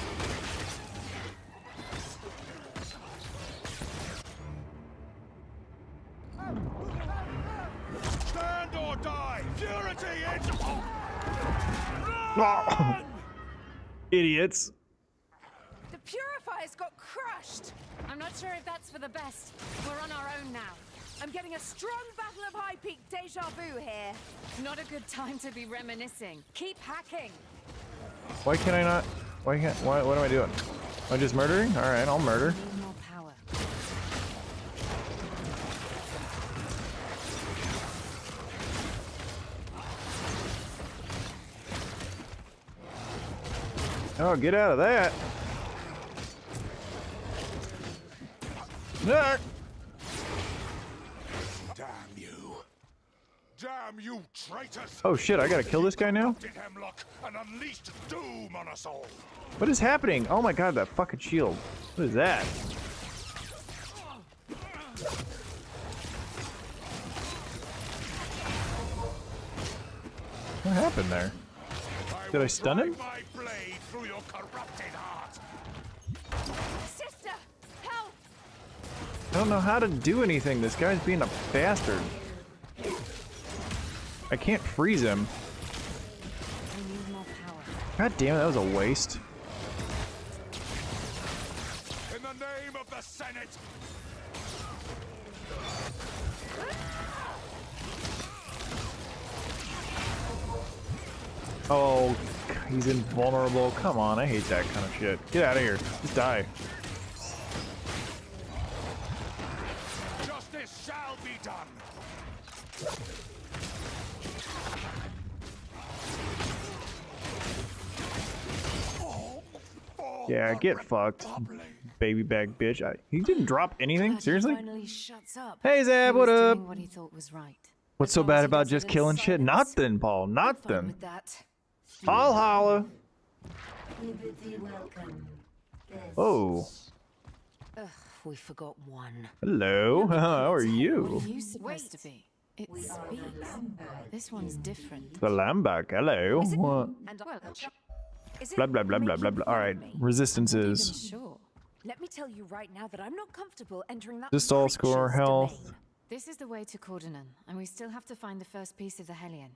Stand or die. Purity and... Oh. Idiots. The Purifiers got crushed. I'm not sure if that's for the best. We're on our own now. I'm getting a strong Battle of High Peak deja vu here. Not a good time to be reminiscing. Keep hacking. Why can't I not? Why can't? What am I doing? Am I just murdering? All right, I'll murder. Need more power. Oh, get out of that. Ah. Damn you. Damn Damn you traitors! Oh shit, I gotta kill this guy now? Hemlock and unleashed doom on us all. What is happening? Oh my god, that fucking shield. What is that? What happened there? Did I stun him? My blade through your corrupted heart. Sister, help! I don't know how to do anything. This guy's being a bastard. I can't freeze him. God damn it, that was a waste. In the name of the Senate. Oh, he's invulnerable. Come on, I hate that kind of shit. Get out of here. Just die. Justice shall be done. Yeah, get fucked. Baby bag bitch. He didn't drop anything? Seriously? Finally shuts up. Hey Zab, He what was up? doing what he thought was right. What's so bad about just killing shit? Nothing, Paul. Nothing. I'll holla. Oh. Ugh, we forgot one. Hello. How are you? What are you supposed to be? It speaks. This one's different. The Lambak. Hello. What? Blah blah blah blah blah blah. All right. Resistances. Sure. Let me tell you right now that I'm not comfortable entering that. Just all score health. This is the way to Cordonan, and we still have to find the first piece of the Hellion.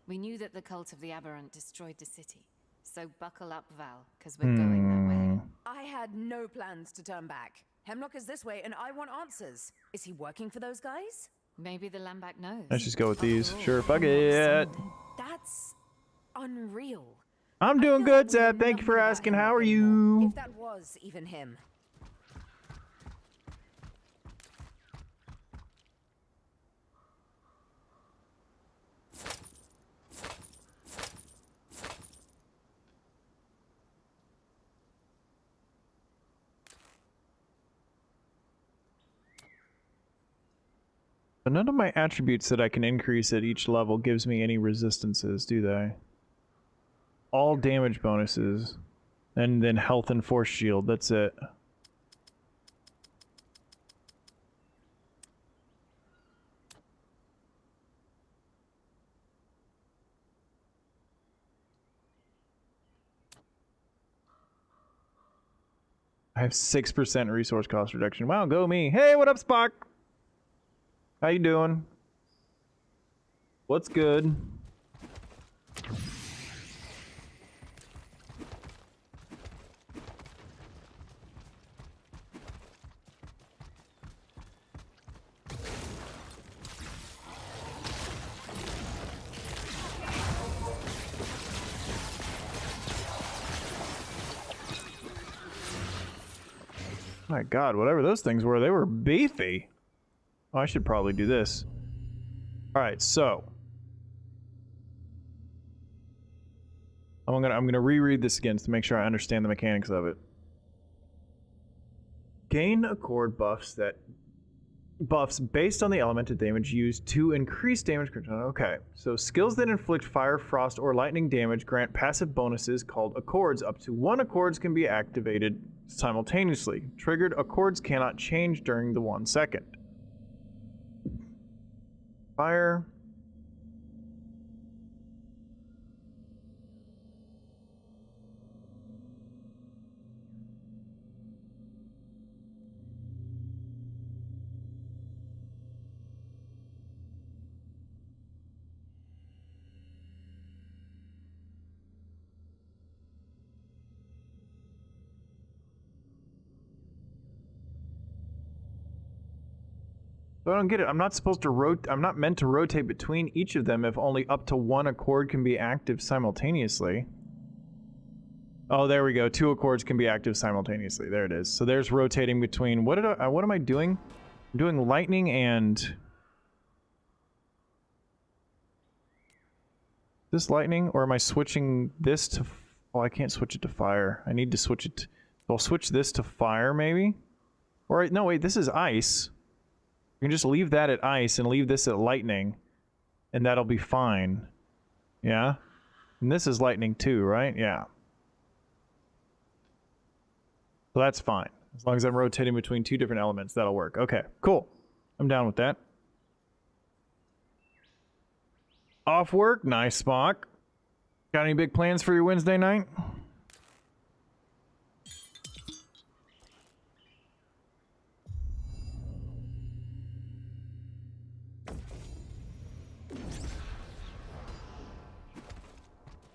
We knew that the cult of the Aberrant destroyed the city. So buckle up, Val, because we're going that way. I had no plans to turn back. Hemlock is this way, and I want answers. Is he working for those guys? Maybe the Lambak knows. Let's just go with these. Sure, fuck it. That's unreal. I'm doing good, Zab. Thank you for asking. How are you? If that was even him. But none of my attributes that I can increase at each level gives me any resistances, do they? All damage bonuses. And then health and force shield, that's it. I have 6% resource cost reduction. Wow, go me. Hey, what up, Spock? How you doing? What's good? My god, whatever those things were, they were beefy. Oh, I should probably do this. Alright, so. I'm gonna reread this again to make sure I understand the mechanics of it. Gain accord buffs based on the elemental damage used to increase damage. Okay, so skills that inflict fire, frost, or lightning damage grant passive bonuses called accords. Up to 1 accords can be activated simultaneously. Triggered accords cannot change during the 1 second. Fire. I don't get it. I'm not supposed to I'm not meant to rotate between each of them if only up to 1 accord can be active simultaneously. Oh, there we go. 2 accords can be active simultaneously. There it is. So there's rotating between what am I doing? I'm doing lightning and this lightning, or am I switching this to oh, I can't switch it to fire. I need to switch it I'll switch this to fire maybe? Or no, wait, this is ice. You can just leave that at ice and leave this at lightning. and that'll be fine. Yeah? And this is lightning too, right? Yeah. So that's fine. As long as I'm rotating between two different elements, that'll work. Okay, cool. I'm down with that. Off work? Nice, Spock. Got any big plans for your Wednesday night?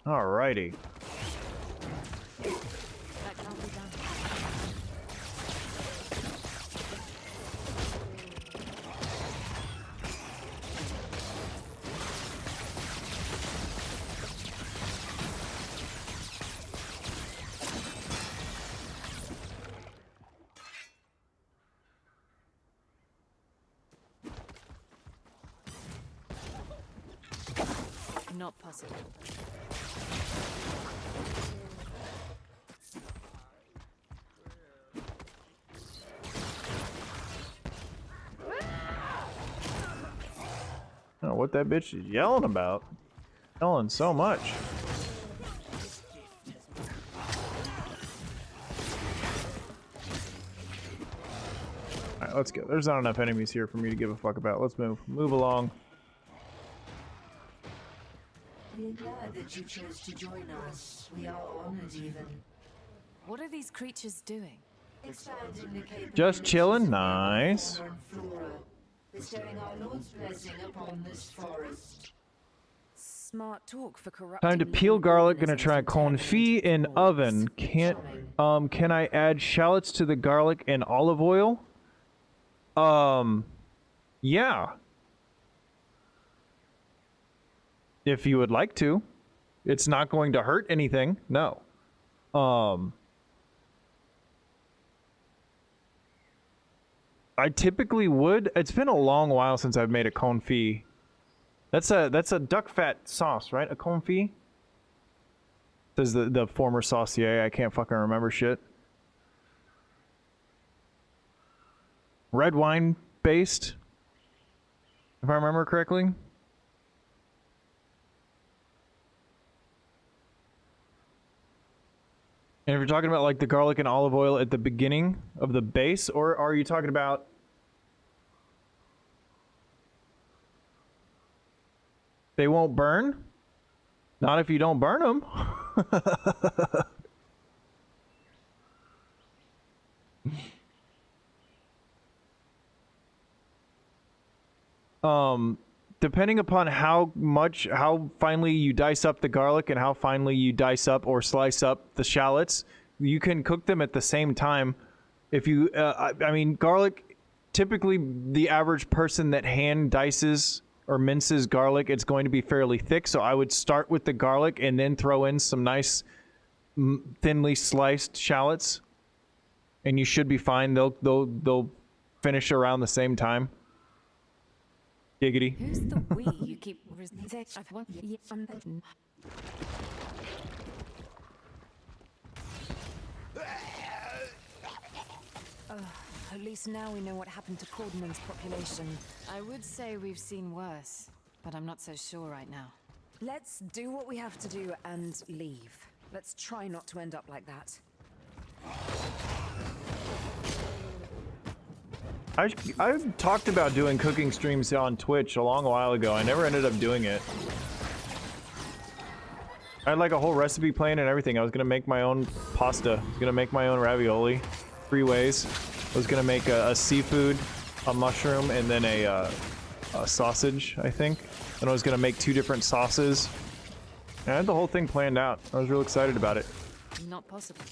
Alrighty. That can't be done. Not possible. Oh, what that bitch is yelling about. Yelling so much. Alright, let's go. There's not enough enemies here for me to give a fuck about. Let's move. Move along. We're glad that you chose to join us. We are honored even. What are these creatures doing? Expanding the capabilities Just chilling. of Nice. fauna and flora, bestowing our Lord's blessing upon this forest. Smart talk for corrupting. Time to peel garlic. Gonna try confit in oven. Can I add shallots to the garlic and olive oil? Yeah. If you would like to. It's not going to hurt anything. No. I typically would. It's been a long while since I've made a confit. That's a duck fat sauce, right? A confit? Says the former saucier. I can't fucking remember shit. Red wine based, if I remember correctly. And if you're talking about like the garlic and olive oil at the beginning of the base, or are you talking about they won't burn? Not if you don't burn them. Depending upon how finely you dice up the garlic and how finely you dice up or slice up the shallots, you can cook them at the same time. If you, I mean, garlic, typically the average person that hand dices or minces garlic, it's going to be fairly thick. So I would start with the garlic and then throw in some nice thinly sliced shallots, and you should be fine. They'll finish around the same time. Giggity. Who's the we you keep at least now we know what happened to Cordonan's population. I would say we've seen worse, but I'm not so sure right now. Let's do what we have to do and leave. Let's try not to end up like that. I talked about doing cooking streams on Twitch a long while ago. I never ended up doing it. I had like a whole recipe plan and everything. I was gonna make my own pasta. I was gonna make my own ravioli. 3 ways. I was gonna make a seafood, a mushroom, and then a sausage, I think. And I was gonna make 2 different sauces. And I had the whole thing planned out. I was real excited about it. Not possible.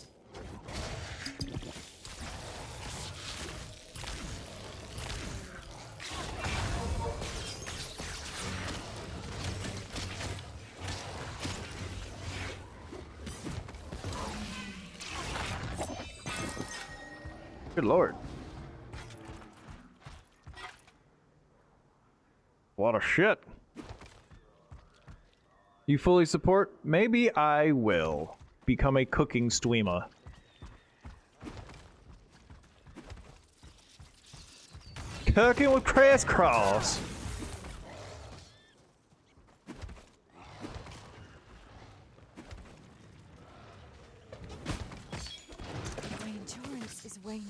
Good lord. What a shit. You fully support? Maybe I will become a cooking streamer. Cooking with crisscross. My endurance is waning.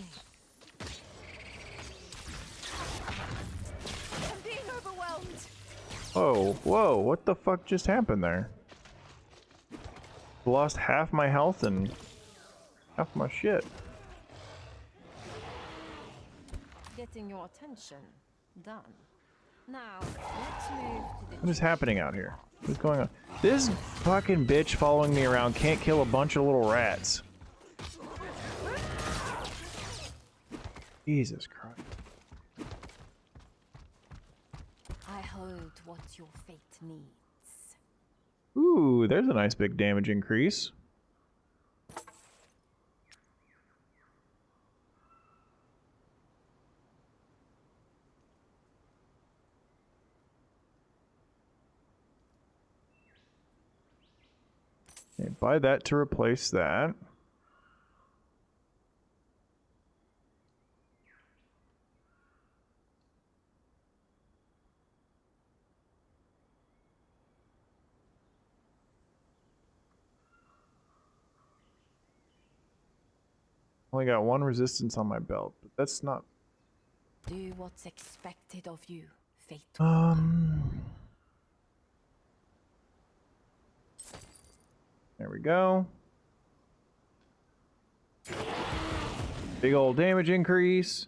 I'm being overwhelmed. Whoa, whoa, what the fuck just happened there? Lost half my health and half my shit. Getting your attention. Done. Now, let's move to the... What is happening out here? What's going on? This fucking bitch following me around can't kill a bunch of little rats. Jesus Christ. I hold what your fate needs. Ooh, there's a nice big damage increase. Okay, buy that to replace that. Only got one resistance on my belt, but that's not... Do what's expected of you, fate. There we go. Big old damage increase.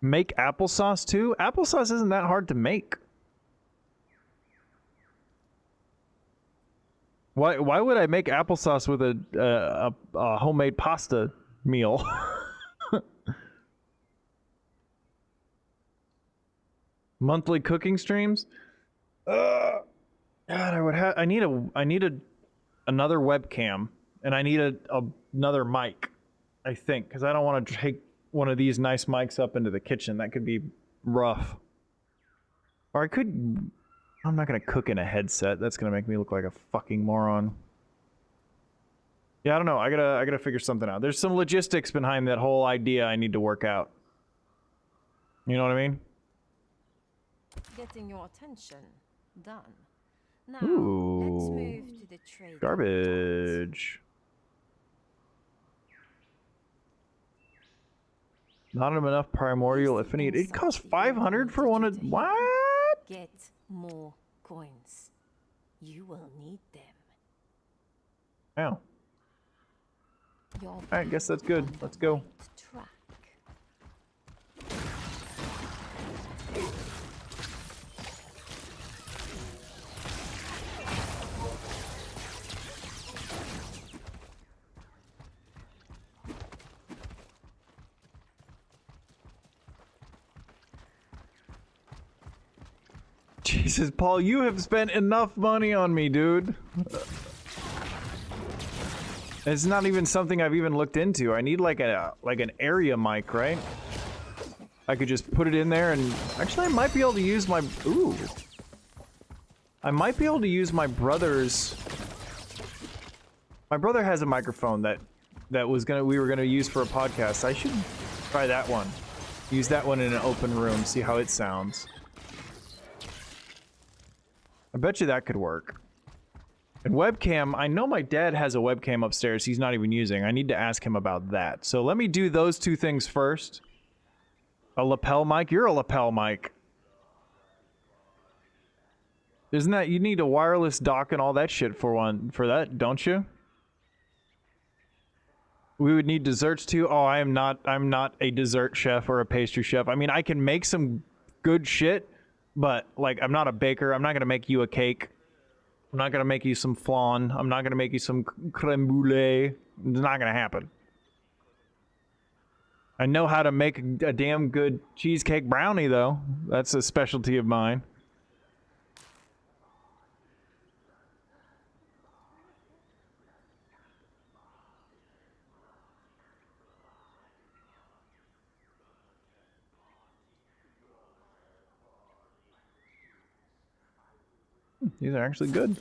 Make applesauce too? Applesauce isn't that hard to make. Why would I make applesauce with a homemade pasta meal? Monthly cooking streams? God, I need another webcam, and I need another mic, I think, because I don't want to take one of these nice mics up into the kitchen. That could be rough. Or I could... I'm not gonna cook in a headset. That's gonna make me look like a fucking moron. Yeah, I don't know. I gotta figure something out. There's some logistics behind that whole idea I need to work out. You know what I mean? Getting your attention. Done. Now, Ooh, let's move to the trade. garbage. Not enough primordial affinity. It costs 500 for one of... What? Get more coins. You will need them. Wow. Alright, guess that's good. Let's go. Jesus, Paul, you have spent enough money on me, dude. It's not even something I've even looked into. I need like an area mic, right? I could just put it in there and... Actually, I might be able to use my... Ooh. I might be able to use my brother's... My brother has a microphone that we were gonna use for a podcast. I should try that one. Use that one in an open room, see how it sounds. I bet you that could work. And webcam, I know my dad has a webcam upstairs he's not even using. I need to ask him about that. So let me do those two things first. A lapel mic? You're a lapel mic. Isn't that, you need a wireless dock and all that shit for that, don't you? We would need desserts too. Oh, I'm not a dessert chef or a pastry chef. I mean, I can make some good shit, but like, I'm not a baker. I'm not gonna make you a cake. I'm not gonna make you some flan. I'm not gonna make you some creme brulee. It's not gonna happen. I know how to make a damn good cheesecake brownie though. That's a specialty of mine. These are actually good.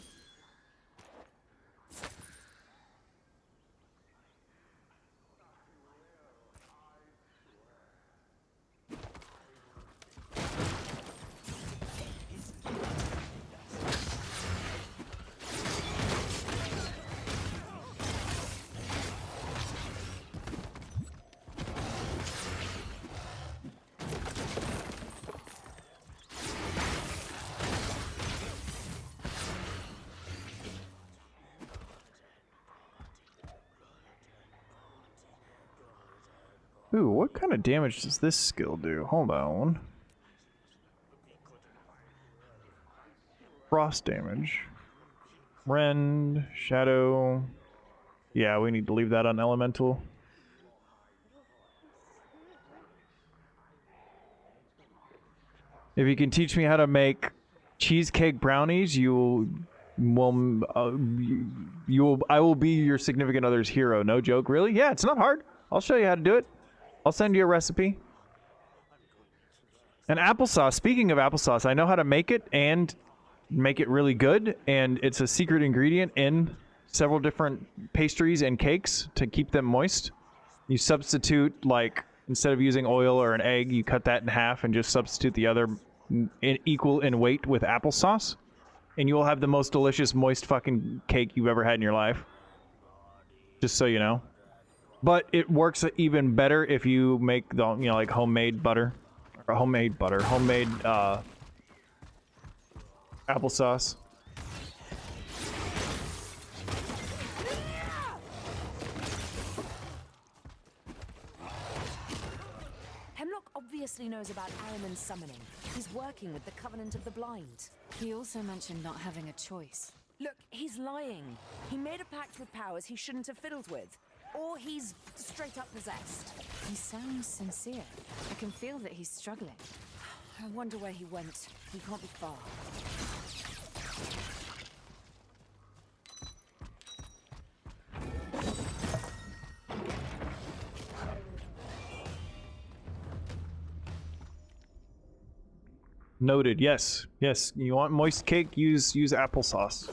Ooh, what kind of damage does this skill do? Hold on. Frost damage. Rend, shadow. Yeah, we need to leave that on elemental. If you can teach me how to make cheesecake brownies, I will be your significant other's hero. No joke, really? Yeah, it's not hard. I'll show you how to do it. I'll send you a recipe. And applesauce, speaking of applesauce, I know how to make it and make it really good, and it's a secret ingredient in several different pastries and cakes to keep them moist. You substitute, like, instead of using oil or an egg, you cut that in half and just substitute the other equal in weight with applesauce, and you will have the most delicious moist fucking cake you've ever had in your life. Just so you know. But it works even better if you make the, you know, like homemade butter. Or homemade applesauce. Hemlock obviously knows about Ahriman's summoning. He's working with the Covenant of the Blind. He also mentioned not having a choice. Look, he's lying. He made a pact with powers he shouldn't have fiddled with. Or he's straight up possessed. He sounds sincere. I can feel that he's struggling. I wonder where he went. He can't be far. Noted. Yes. Yes. You want moist cake? Use applesauce.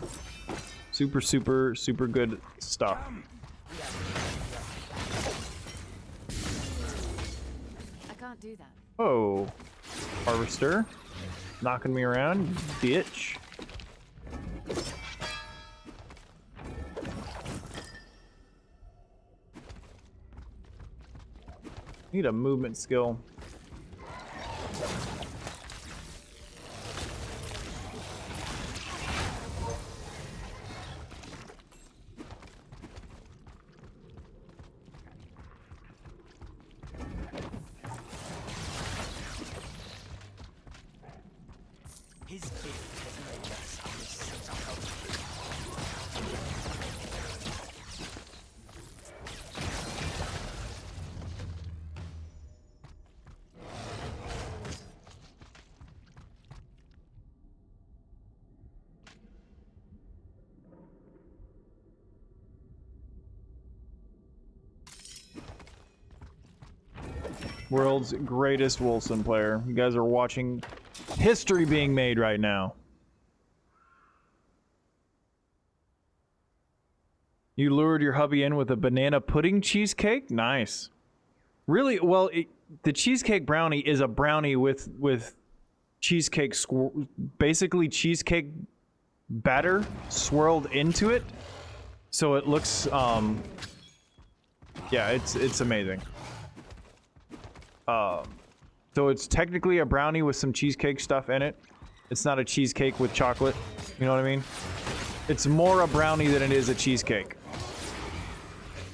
Super good stuff. I can't do that. Oh, harvester, knocking me around, bitch. Need a movement skill. World's greatest wolcen player. You guys are watching history being made right now. You lured your hubby in with a banana pudding cheesecake? Nice. Really? Well, the cheesecake brownie is a brownie with cheesecake, basically cheesecake batter swirled into it. So it looks, yeah, it's amazing. So it's technically a brownie with some cheesecake stuff in it. It's not a cheesecake with chocolate. You know what I mean? It's more a brownie than it is a cheesecake.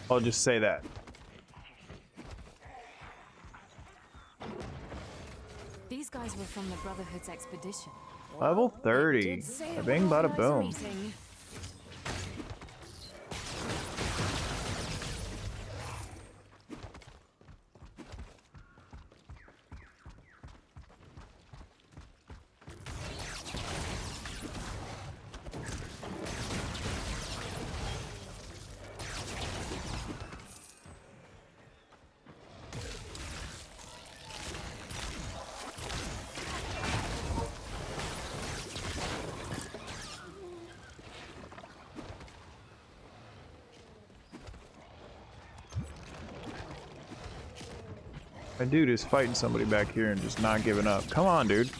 I'll just say that. These guys were from the Brotherhood's expedition. Level 30. Bing bada boom. My dude is fighting somebody back here and just not giving up. Come on, dude.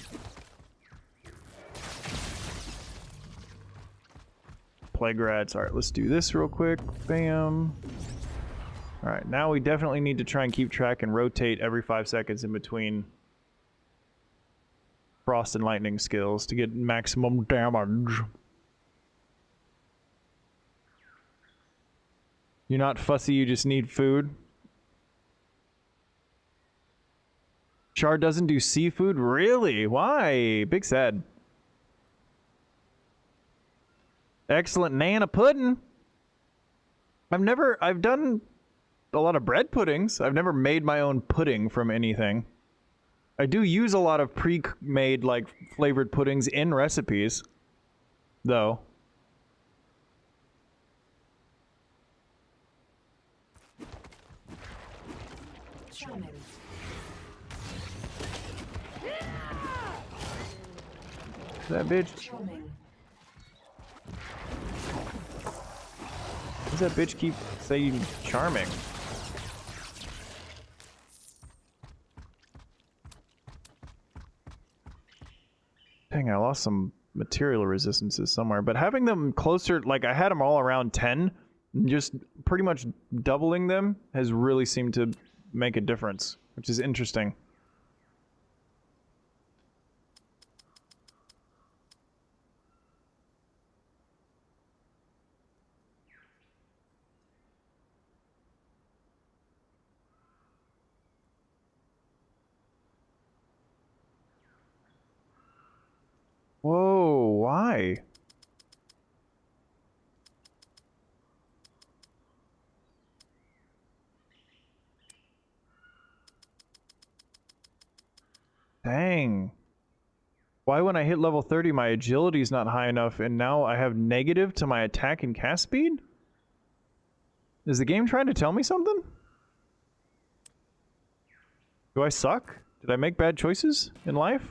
Plague rats. Alright, let's do this real quick. Bam. Alright, now we definitely need to try and keep track and rotate every 5 seconds in between frost and lightning skills to get maximum damage. You're not fussy, you just need food. Char doesn't do seafood? Really? Why? Big sad. Excellent Nana pudding. I've done a lot of bread puddings. I've never made my own pudding from anything. I do use a lot of pre-made, like, flavored puddings in recipes, though. Charming. That bitch. Charming. Does that bitch keep saying charming? Dang, I lost some material resistances somewhere, but having them closer, like I had them all around 10, just pretty much doubling them has really seemed to make a difference, which is interesting. Whoa, why? Dang. Why when I hit level 30 my agility is not high enough and now I have negative to my attack and cast speed? Is the game trying to tell me something? Do I suck? Did I make bad choices in life?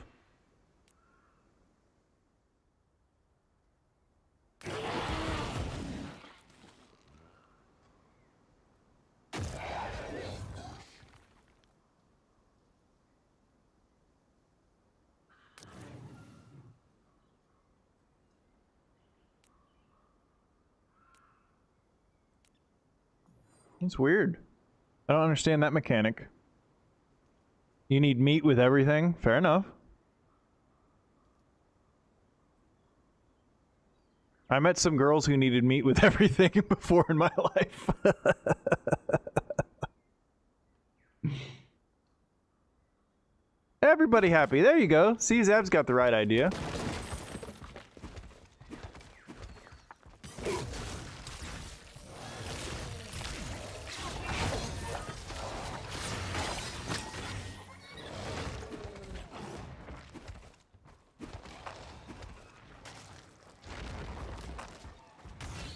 It's weird. I don't understand that mechanic. You need meat with everything? Fair enough. I met some girls who needed meat with everything before in my life. Everybody happy. There you go. See, Zab's got the right idea.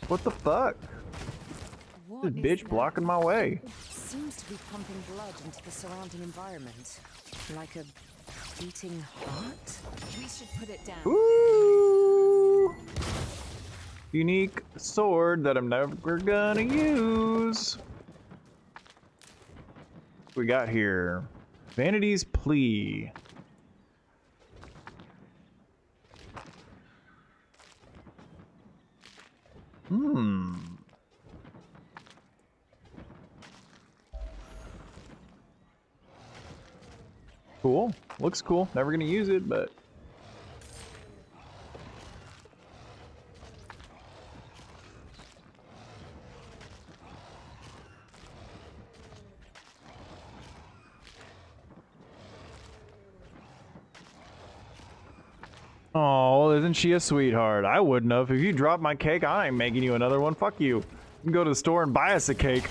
What the fuck? This bitch blocking my way. It seems to be pumping blood into the surrounding environment. Like a beating heart? We should put it down. Ooh! Unique sword that I'm never gonna use. What we got here? Vanity's Plea. Cool. Looks cool. Never gonna use it, but... Oh, isn't she a sweetheart? I wouldn't have. If you dropped my cake, I ain't making you another one. Fuck you. You can go to the store and buy us a cake.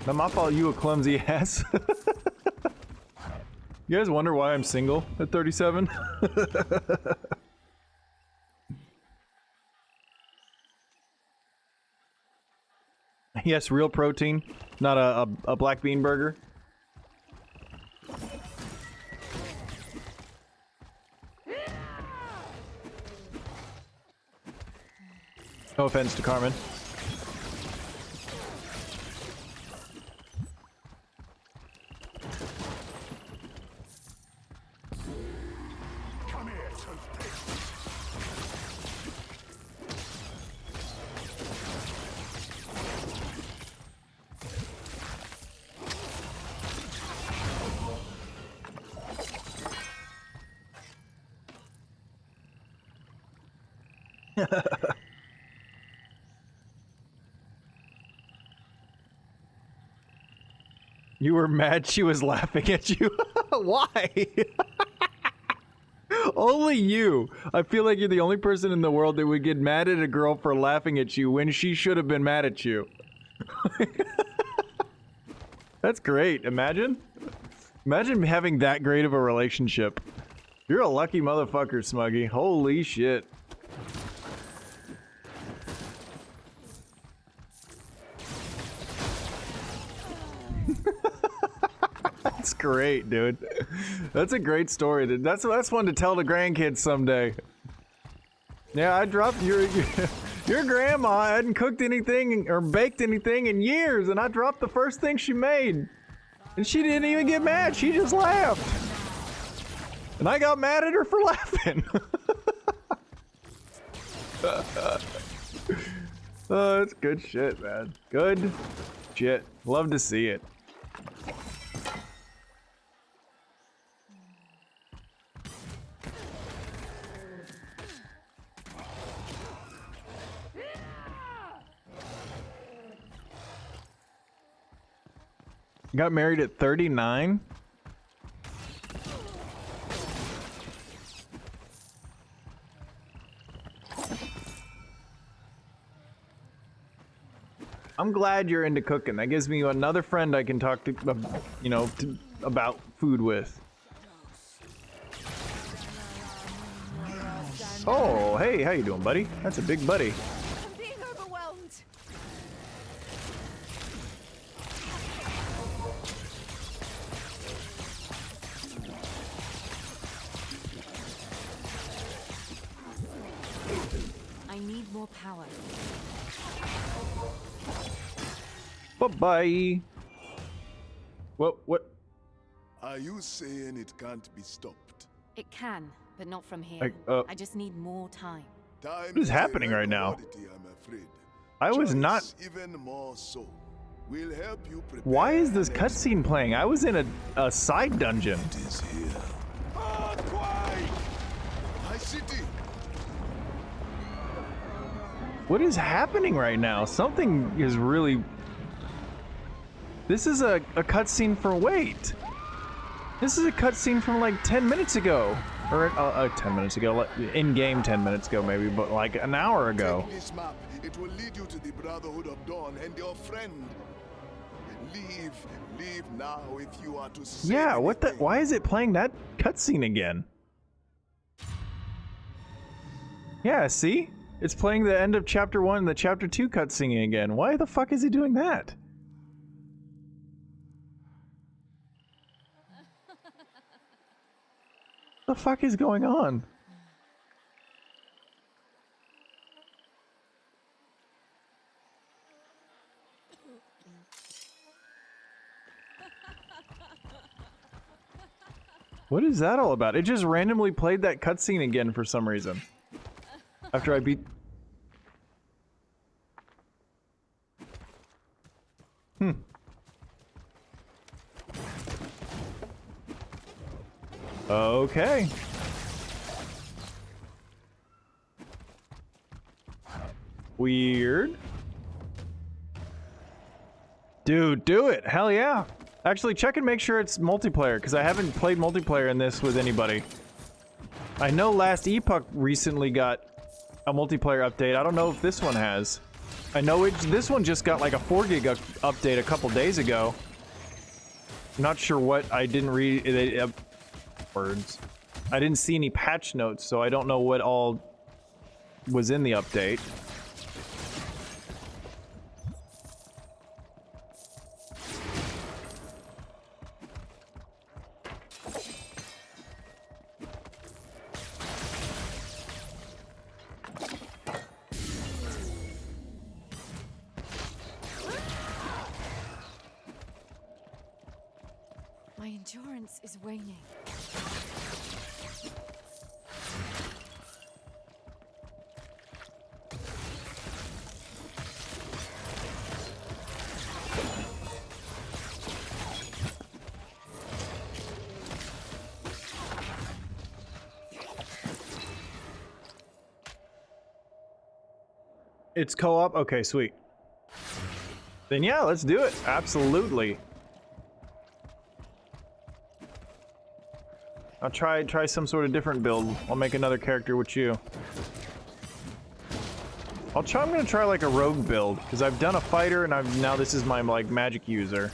Not my fault you a clumsy ass. You guys wonder why I'm single at 37? Yes, real protein, not a black bean burger. No offense to Carmen. Come here, toothpick. You were mad she was laughing at you? Why? Only you. I feel like you're the only person in the world that would get mad at a girl for laughing at you when she should have been mad at you. That's great. Imagine having that great of a relationship. You're a lucky motherfucker, Smuggy. Holy shit. That's great, dude. That's a great story. Dude. That's one to tell the grandkids someday. Yeah, I dropped your grandma hadn't cooked anything or baked anything in years, and I dropped the first thing she made. And she didn't even get mad, she just laughed. And I got mad at her for laughing. Oh, that's good shit, man. Good shit. Love to see it. Got married at 39? I'm glad you're into cooking. That gives me another friend I can talk to, you know, about food with. Oh, hey, how you doing, buddy? That's a big buddy. I'm being overwhelmed. I need more power. Bye-bye. What? Are you saying it can't be stopped? It can, but not from here. I just need more time. Time What is happening right now? I'm afraid. I was not. Even more so. We'll help you prepare. Why is this cutscene playing? I was in a side dungeon. It is here. Earthquake! High City. What is happening right now? Something is really... This is a cutscene for wait. This is a cutscene from like 10 minutes ago. Or 10 minutes ago, in-game 10 minutes ago maybe, but like an hour ago. Take this map. It will lead you to the Brotherhood of Dawn and your friend. Leave now if you are to save Yeah, what the... anything. Why is it playing that cutscene again? Yeah, see? It's playing the end of Chapter 1 and the Chapter 2 cutscene again. Why the fuck is he doing that? What the fuck is going on? What is that all about? It just randomly played that cutscene again for some reason. After I beat... Okay. Weird. Dude, do it! Hell yeah! Actually, check and make sure it's multiplayer, because I haven't played multiplayer in this with anybody. I know Last Epoch recently got a multiplayer update. I don't know if this one has. I know this one just got like a 4 gig update a couple days ago. Not sure what. I didn't read words. I didn't see any patch notes, so I don't know what all was in the update. My endurance is waning. It's co-op? Okay, sweet. Then yeah, let's do it. Absolutely. I'll try some sort of different build. I'll make another character with you. I'm gonna try like a rogue build, because I've done a fighter and now this is my like magic user.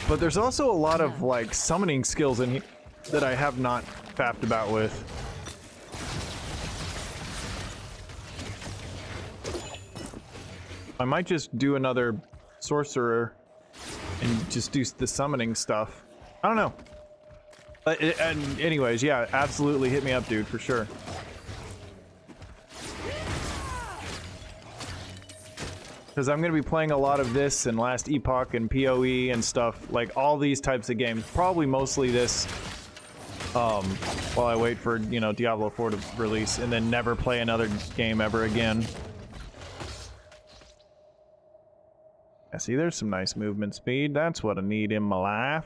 But there's also a lot of like summoning skills in here that I have not faffed about with. I might just do another sorcerer and just do the summoning stuff. I don't know. And anyways, yeah, absolutely hit me up, dude, for sure. Because I'm going to be playing a lot of this and Last Epoch and PoE and stuff, like all these types of games. Probably mostly this, while I wait for, you know, Diablo 4 to release, and then never play another game ever again. Yeah, see, there's some nice movement speed. That's what I need in my life.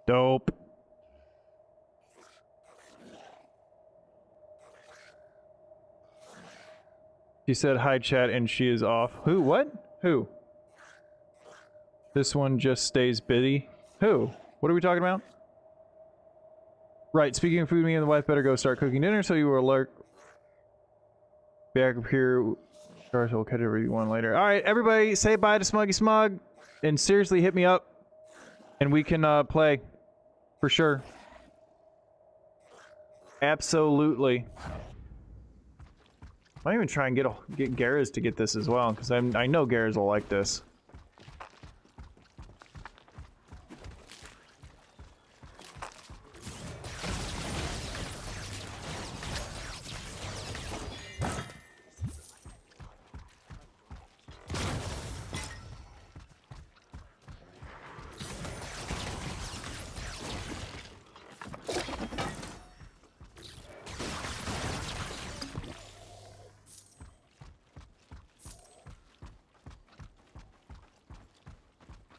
Dope. She said hi chat and she is off. Who? What? Who? This one just stays busy. Who? What are we talking about? Right, speaking of food, me and the wife better go start cooking dinner so you will alert. Back up here. Stars will catch everyone later. Alright, everybody say bye to Smuggy Smug. And seriously hit me up. And we can play. For sure. Absolutely. I might even try and get Garrus to get this as well, because I know Garrus will like this.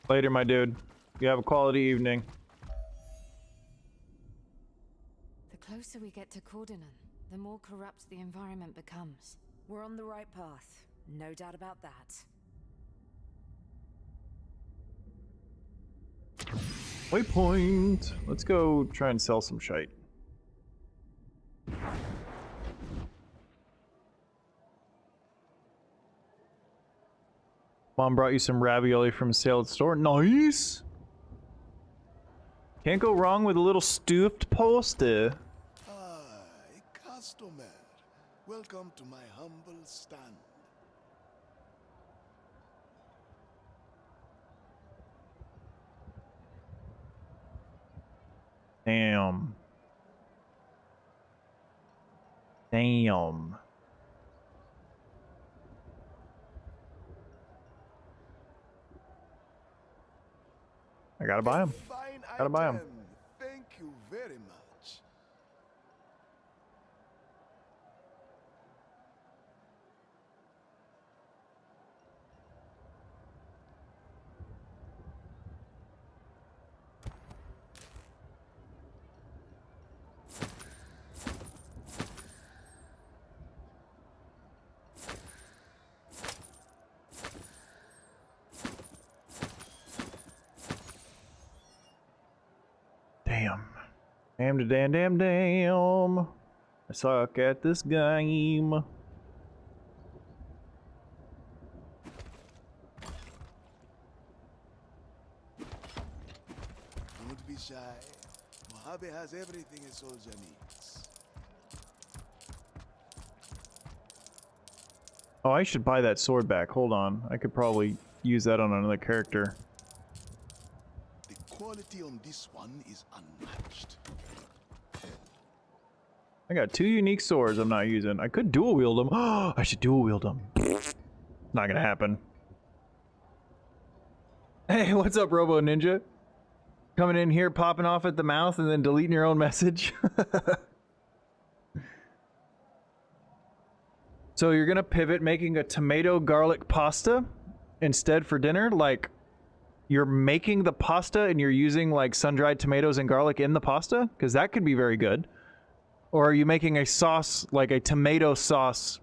Later, my dude. You have a quality evening. The closer we get to Cordonan, the more corrupt the environment becomes. We're on the right path. No doubt about that. Waypoint. Let's go try and sell some shite. Mom brought you some ravioli from a sale at the store. Nice! Can't go wrong with a little stuffed poster. A customer. Welcome to my humble stand. Damn. Damn. I gotta buy them. Gotta buy them. Thank you very much. Damn. Damn to damn damn damn. I suck at this game. Don't be shy. Mojave has everything a soldier needs. Oh, I should buy that sword back. Hold on. I could probably use that on another character. The quality on this one is unmatched. I got 2 unique swords I'm not using. I could dual wield them. Oh, I should dual wield them. Not gonna happen. Hey, what's up, Robo Ninja? Coming in here, popping off at the mouth, and then deleting your own message. So you're gonna pivot making a tomato garlic pasta instead for dinner? Like, you're making the pasta and you're using like sun-dried tomatoes and garlic in the pasta? Because that could be very good. Or are you making a sauce, like a tomato sauce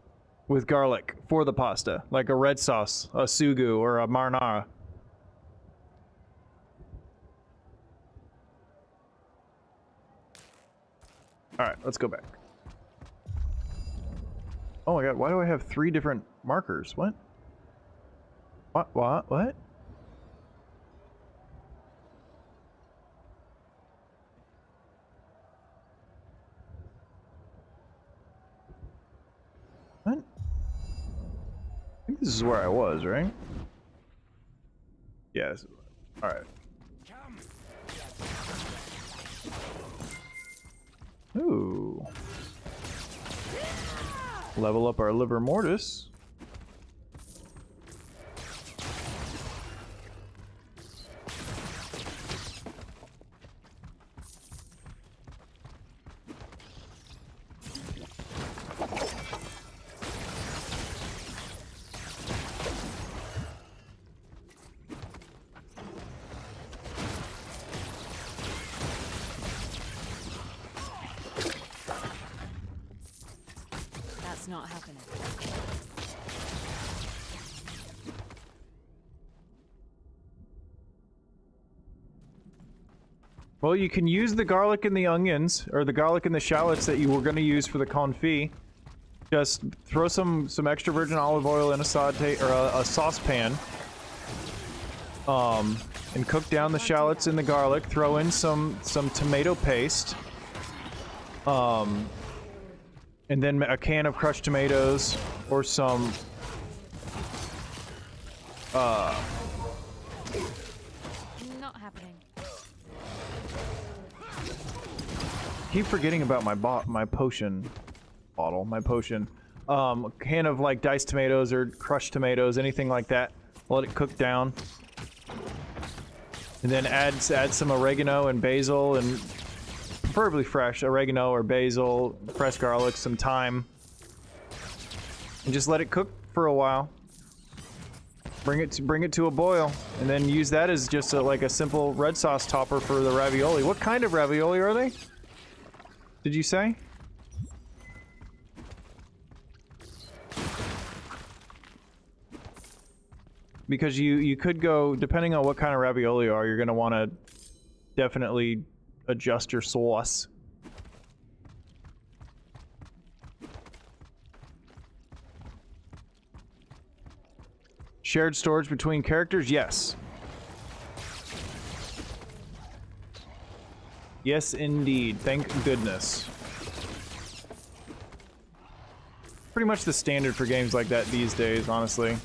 with garlic for the pasta? Like a red sauce, a sugu, or a marinara? Alright, let's go back. Oh my god, why do I have 3 different markers? What? What? What? I think this is where I was, right? Yes. Alright. Ooh. Level up our liver mortis. That's not happening. Well, you can use the garlic and the onions, or the garlic and the shallots that you were going to use for the confit. Just throw some extra virgin olive oil in a saute or a saucepan, and cook down the shallots and the garlic. Throw in some tomato paste, and then a can of crushed tomatoes or some Not happening. keep forgetting about my potion bottle, my potion. A can of like diced tomatoes or crushed tomatoes, anything like that. Let it cook down. And then add some oregano and basil, and preferably fresh oregano or basil, fresh garlic, some thyme. And just let it cook for a while. Bring it to a boil, and then use that as just like a simple red sauce topper for the ravioli. What kind of ravioli are they? Did you say? Because you could go, depending on what kind of ravioli you are, you're going to want to definitely adjust your sauce. Shared storage between characters? Yes. Yes, indeed. Thank goodness. Pretty much the standard for games like that these days, honestly.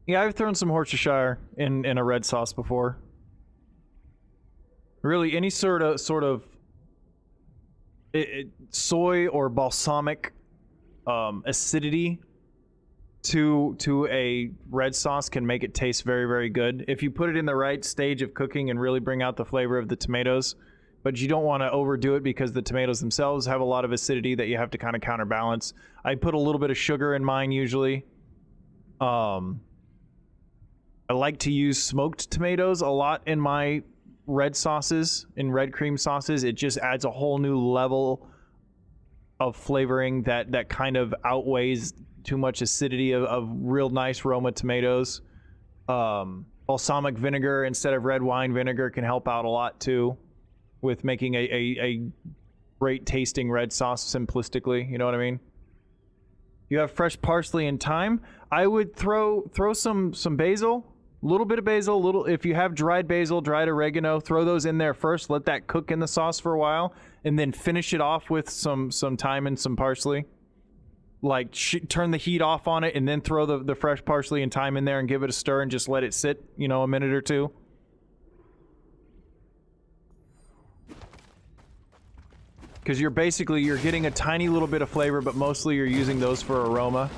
Yeah, I've thrown some Worcestershire in a red sauce before. Really, any sort of soy or balsamic acidity to a red sauce can make it taste very, very good if you put it in the right stage of cooking and really bring out the flavor of the tomatoes. But you don't want to overdo it because the tomatoes themselves have a lot of acidity that you have to kind of counterbalance. I put a little bit of sugar in mine usually. I like to use smoked tomatoes a lot in my red sauces, in red cream sauces. It just adds a whole new level of flavoring that kind of outweighs too much acidity of real nice Roma tomatoes. Balsamic vinegar instead of red wine vinegar can help out a lot too, with making a great tasting red sauce simplistically. You know what I mean? You have fresh parsley and thyme. I would throw some basil, a little bit of basil, if you have dried basil, dried oregano, throw those in there first. Let that cook in the sauce for a while, and then finish it off with some thyme and some parsley. Like turn the heat off on it, and then throw the fresh parsley and thyme in there and give it a stir and just let it sit, you know, a minute or two. Because you're getting a tiny little bit of flavor, but mostly you're using those for aroma.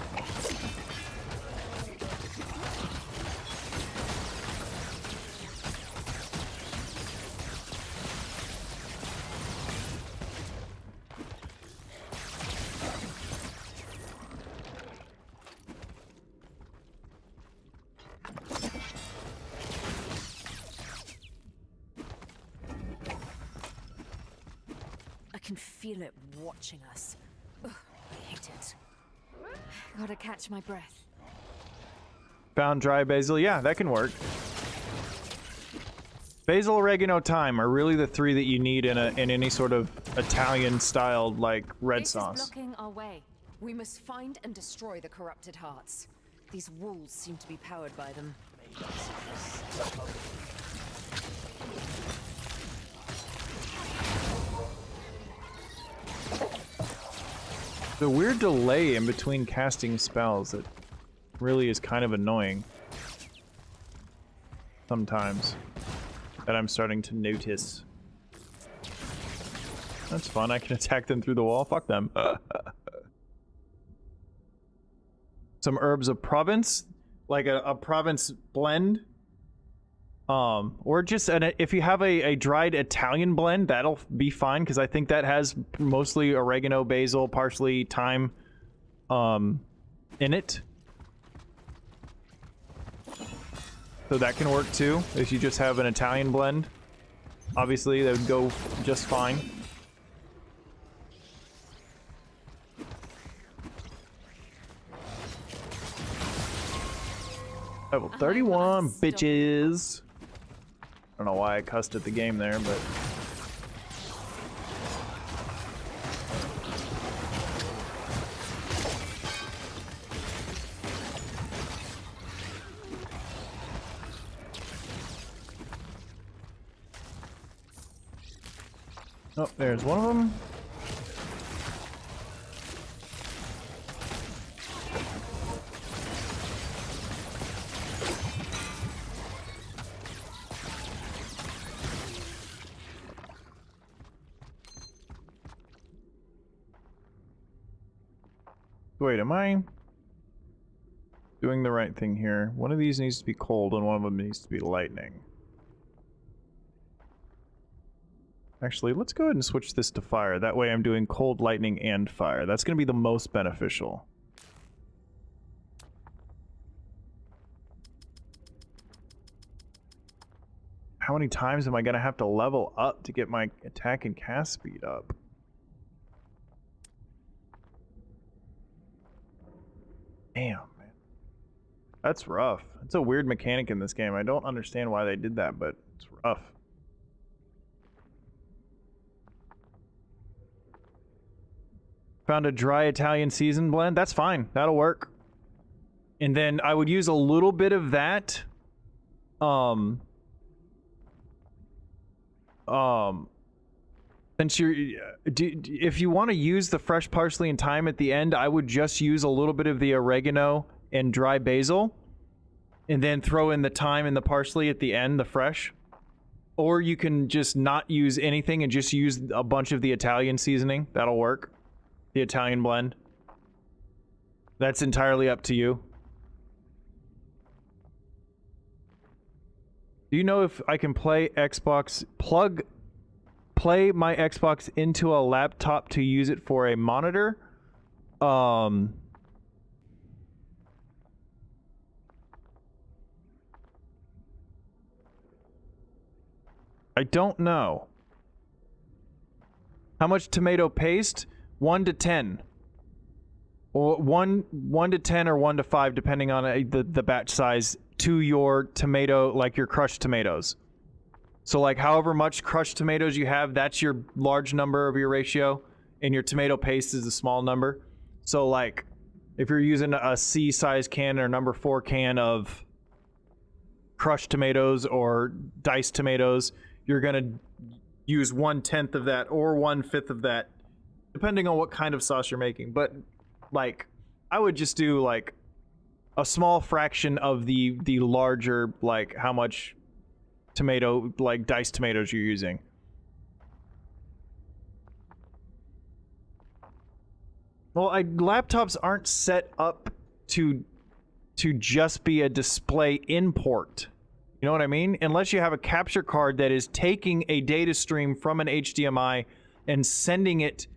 I can feel it watching us. Ugh, I hate it. Gotta catch my breath. Found dry basil. Yeah, that can work. Basil, oregano, thyme are really the three that you need in any sort of Italian-styled like red sauce. This is blocking our way. We must find and destroy the corrupted hearts. These wolves seem to be powered by them. The weird delay in between casting spells that really is kind of annoying sometimes, that I'm starting to notice. That's fun, I can attack them through the wall. Fuck them. Some herbs of Provence, like a Provence blend. Or just if you have a dried Italian blend, that'll be fine, because I think that has mostly oregano, basil, parsley, thyme in it. So that can work too, if you just have an Italian blend. Obviously, that would go just fine. Level 31, bitches. I don't know why I cussed at the game there, but... Oh, there's one of them. Wait, am I doing the right thing here? One of these needs to be cold and one of them needs to be lightning. Actually, let's go ahead and switch this to fire. That way I'm doing cold, lightning, and fire. That's going to be the most beneficial. How many times am I going to have to level up to get my attack and cast speed up? Damn, man. That's rough. It's a weird mechanic in this game. I don't understand why they did that, but it's rough. Found a dry Italian season blend. That's fine. That'll work. And then I would use a little bit of that. Since if you want to use the fresh parsley and thyme at the end, I would just use a little bit of the oregano and dry basil, and then throw in the thyme and the parsley at the end, the fresh. Or you can just not use anything and just use a bunch of the Italian seasoning. That'll work. The Italian blend. That's entirely up to you. Do you know if I can play Xbox, play my Xbox into a laptop to use it for a monitor? I don't know. How much tomato paste? 1 to 10. Well, 1 to 10 or 1 to 5, depending on the batch size, to your tomato, like your crushed tomatoes. So like however much crushed tomatoes you have, that's your large number of your ratio, and your tomato paste is a small number. So like if you're using a C size can or number 4 can of crushed tomatoes or diced tomatoes, you're gonna use 1/10 of that or 1/5 of that, depending on what kind of sauce you're making. But like I would just do like a small fraction of the larger, like how much tomato, like diced tomatoes you're using. Well, laptops aren't set up to just be a display import. You know what I mean? Unless you have a capture card that is taking a data stream from an HDMI and sending it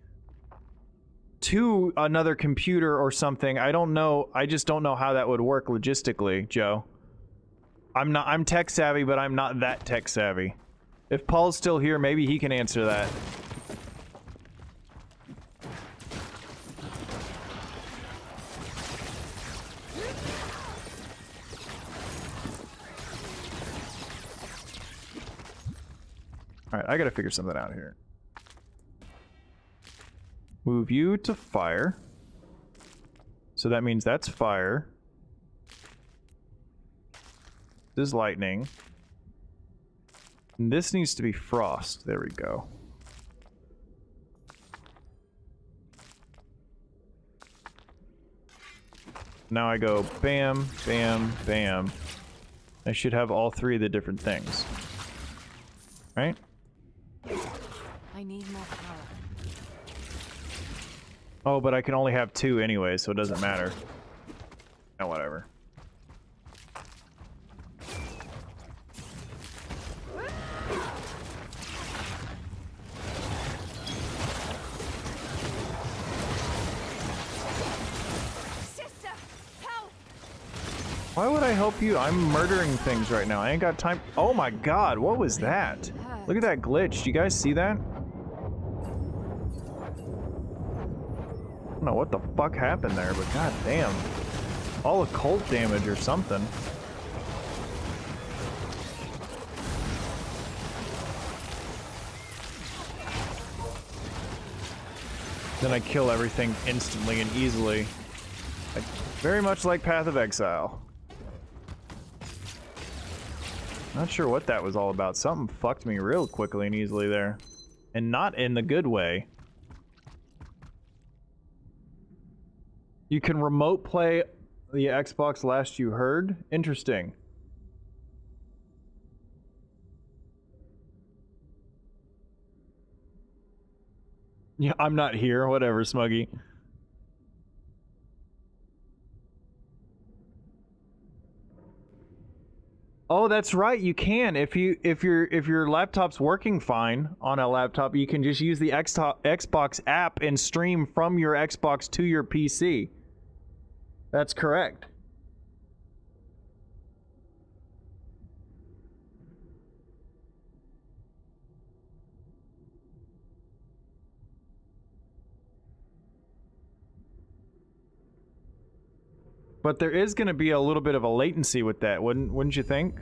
to another computer or something. I don't know. I just don't know how that would work logistically, Joe. I'm tech savvy, but I'm not that tech savvy. If Paul's still here, maybe he can answer that. Alright, I gotta figure something out here. Move you to fire. So that means that's fire. This is lightning. And this needs to be frost. There we go. Now I go bam, bam, bam. I should have all 3 of the different things. Right? I need more power. Oh, but I can only have 2 anyway, so it doesn't matter. Oh, whatever. Sister, help! Why would I help you? I'm murdering things right now. I ain't got time. Oh my god, what was that? Look at that glitch. Do you guys see that? I don't know what the fuck happened there, but god damn. All occult damage or something. Then I kill everything instantly and easily. Like, very much like Path of Exile. Not sure what that was all about. Something fucked me real quickly and easily there. And not in the good way. You can remote play the Xbox Last You Heard? Interesting. Yeah, I'm not here. Whatever, Smuggy. Oh, that's right. You can. If your laptop's working fine on a laptop, you can just use the Xbox app and stream from your Xbox to your PC. That's correct. But there is going to be a little bit of a latency with that, wouldn't you think?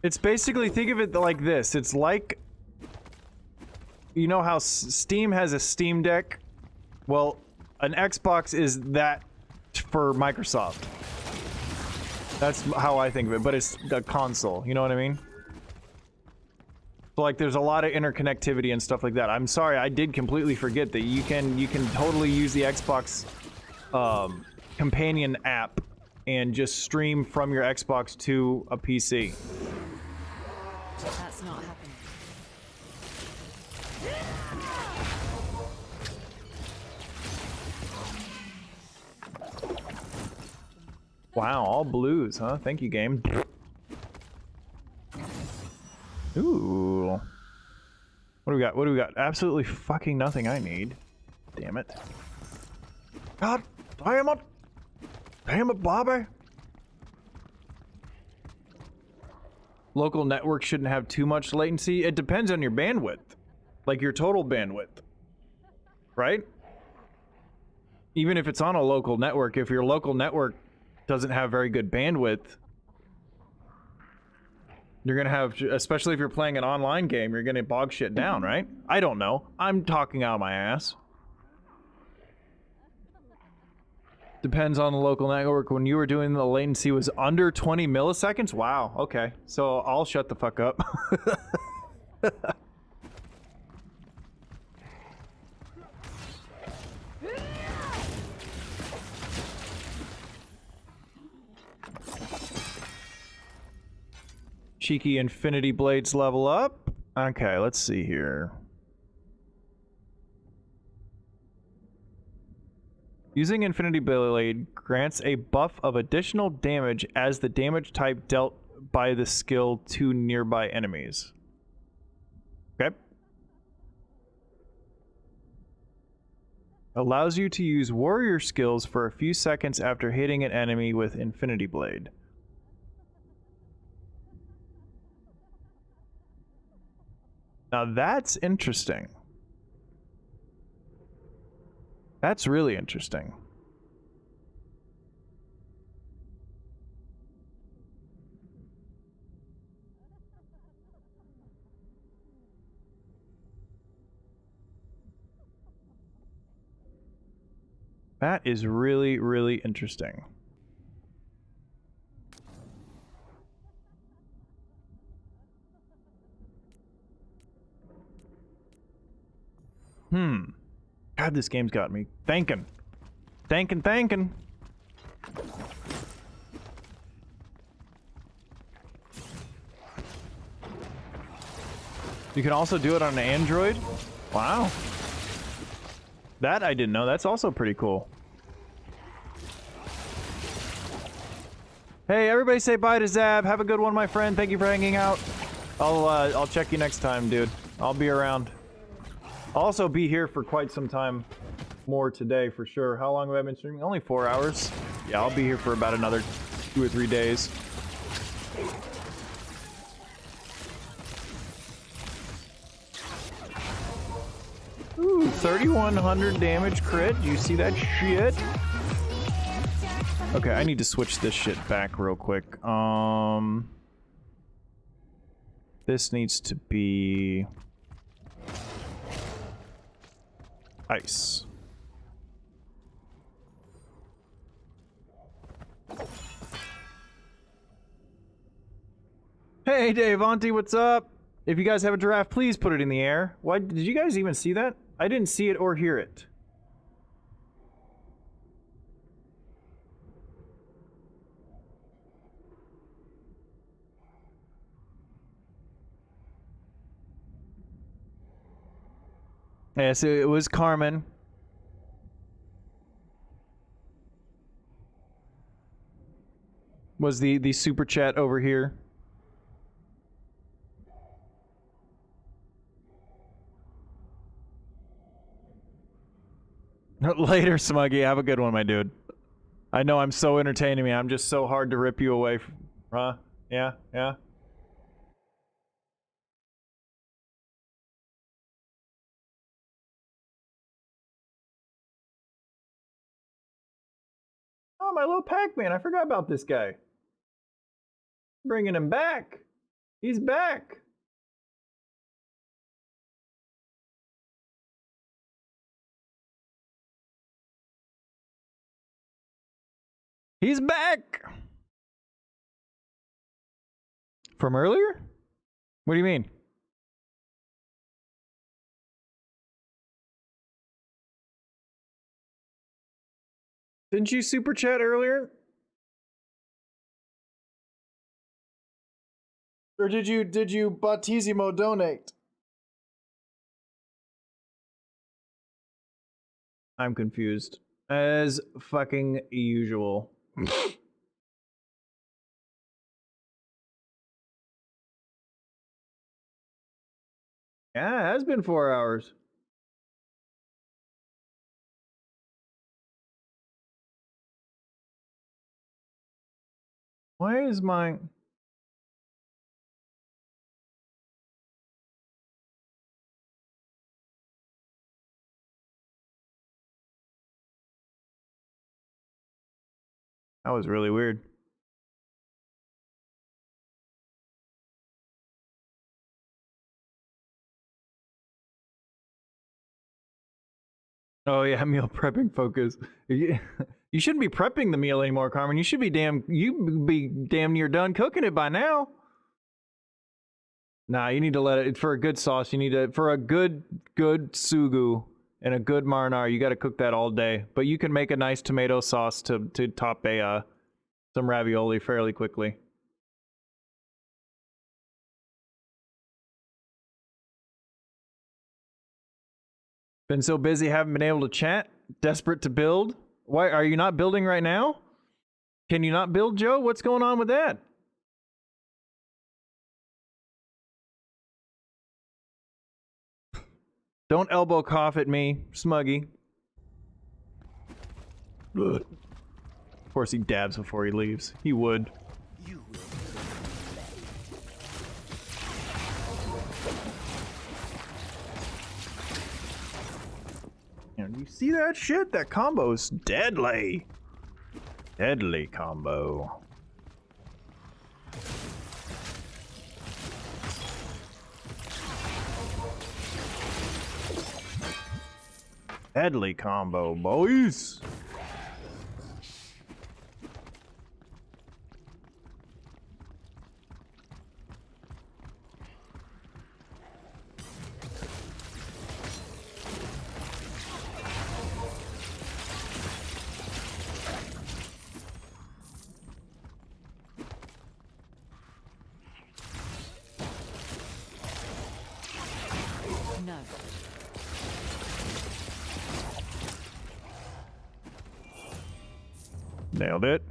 It's basically, think of it like this. It's like, you know how Steam has a Steam Deck? Well, an Xbox is that for Microsoft. That's how I think of it, but it's a console, you know what I mean? So like there's a lot of interconnectivity and stuff like that. I'm sorry, I did completely forget that you can totally use the Xbox companion app and just stream from your Xbox to a PC. That's not happening. Wow, all blues, huh? Thank you, game. Ooh. What do we got? What do we got? Absolutely fucking nothing I need. Damn it. God damn it! Damn it, Bobby! Local network shouldn't have too much latency. It depends on your bandwidth. Like your total bandwidth. Right? Even if it's on a local network, if your local network doesn't have very good bandwidth, you're gonna have, especially if you're playing an online game, you're gonna bog shit down, right? I don't know. I'm talking out of my ass. Depends on the local network. When you were doing the latency was under 20 milliseconds? Wow, okay. So I'll shut the fuck up. Cheeky Infinity Blades level up. Okay, let's see here. Using Infinity Blade grants a buff of additional damage as the damage type dealt by the skill to nearby enemies. Okay. Allows you to use warrior skills for a few seconds after hitting an enemy with Infinity Blade. Now that's interesting. That's really interesting. That is really, really interesting. God, this game's got me thinking. Thinking. You can also do it on an Android? Wow. That I didn't know. That's also pretty cool. Hey, everybody say bye to Zab. Have a good one, my friend. Thank you for hanging out. I'll check you next time, dude. I'll be around. I'll also be here for quite some time more today, for sure. How long have I been streaming? Only 4 hours. Yeah, I'll be here for about another 2 or 3 days. Ooh, 3,100 damage crit. Do you see that shit? Okay, I need to switch this shit back real quick. This needs to be ice. Hey, Dave, Auntie, what's up? If you guys have a giraffe, please put it in the air. Why did you guys even see that? I didn't see it or hear it. Yes, it was Carmen. Was the super chat over here? Later, Smuggy. Have a good one, my dude. I know I'm so entertaining me. I'm just so hard to rip you away from. Huh? Yeah? Yeah? Oh, my little Pac-Man. I forgot about this guy. Bringing him back. He's back. He's back. From earlier? What do you mean? Didn't you super chat earlier? Or did you Bautissimo donate? I'm confused. As fucking usual. Yeah, it has been 4 hours. Why is my... That was really weird. Oh yeah, meal prepping focus. You shouldn't be prepping the meal anymore, Carmen. You should be damn near done cooking it by now. Nah, you need to let it for a good sauce. You need to for a good sugu and a good marinara. You got to cook that all day. But you can make a nice tomato sauce to top a some ravioli fairly quickly. Been so busy, haven't been able to chat. Desperate to build. Why are you not building right now? Can you not build, Joe? What's going on with that? Don't elbow cough at me, Smuggy. Ugh. Of course he dabs before he leaves. He would. And you see that shit? That combo's deadly. Deadly combo. Deadly combo, boys. No. Nailed it.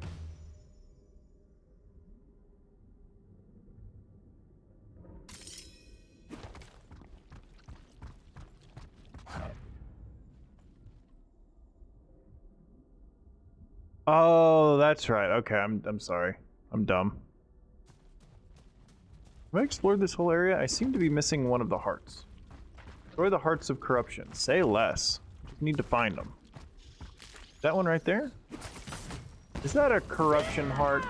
Oh, that's right. Okay, I'm sorry. I'm dumb. Have I explored this whole area? I seem to be missing one of the hearts. Destroy the hearts of corruption. Say less. Just need to find them. That one right there? Is that a corruption heart?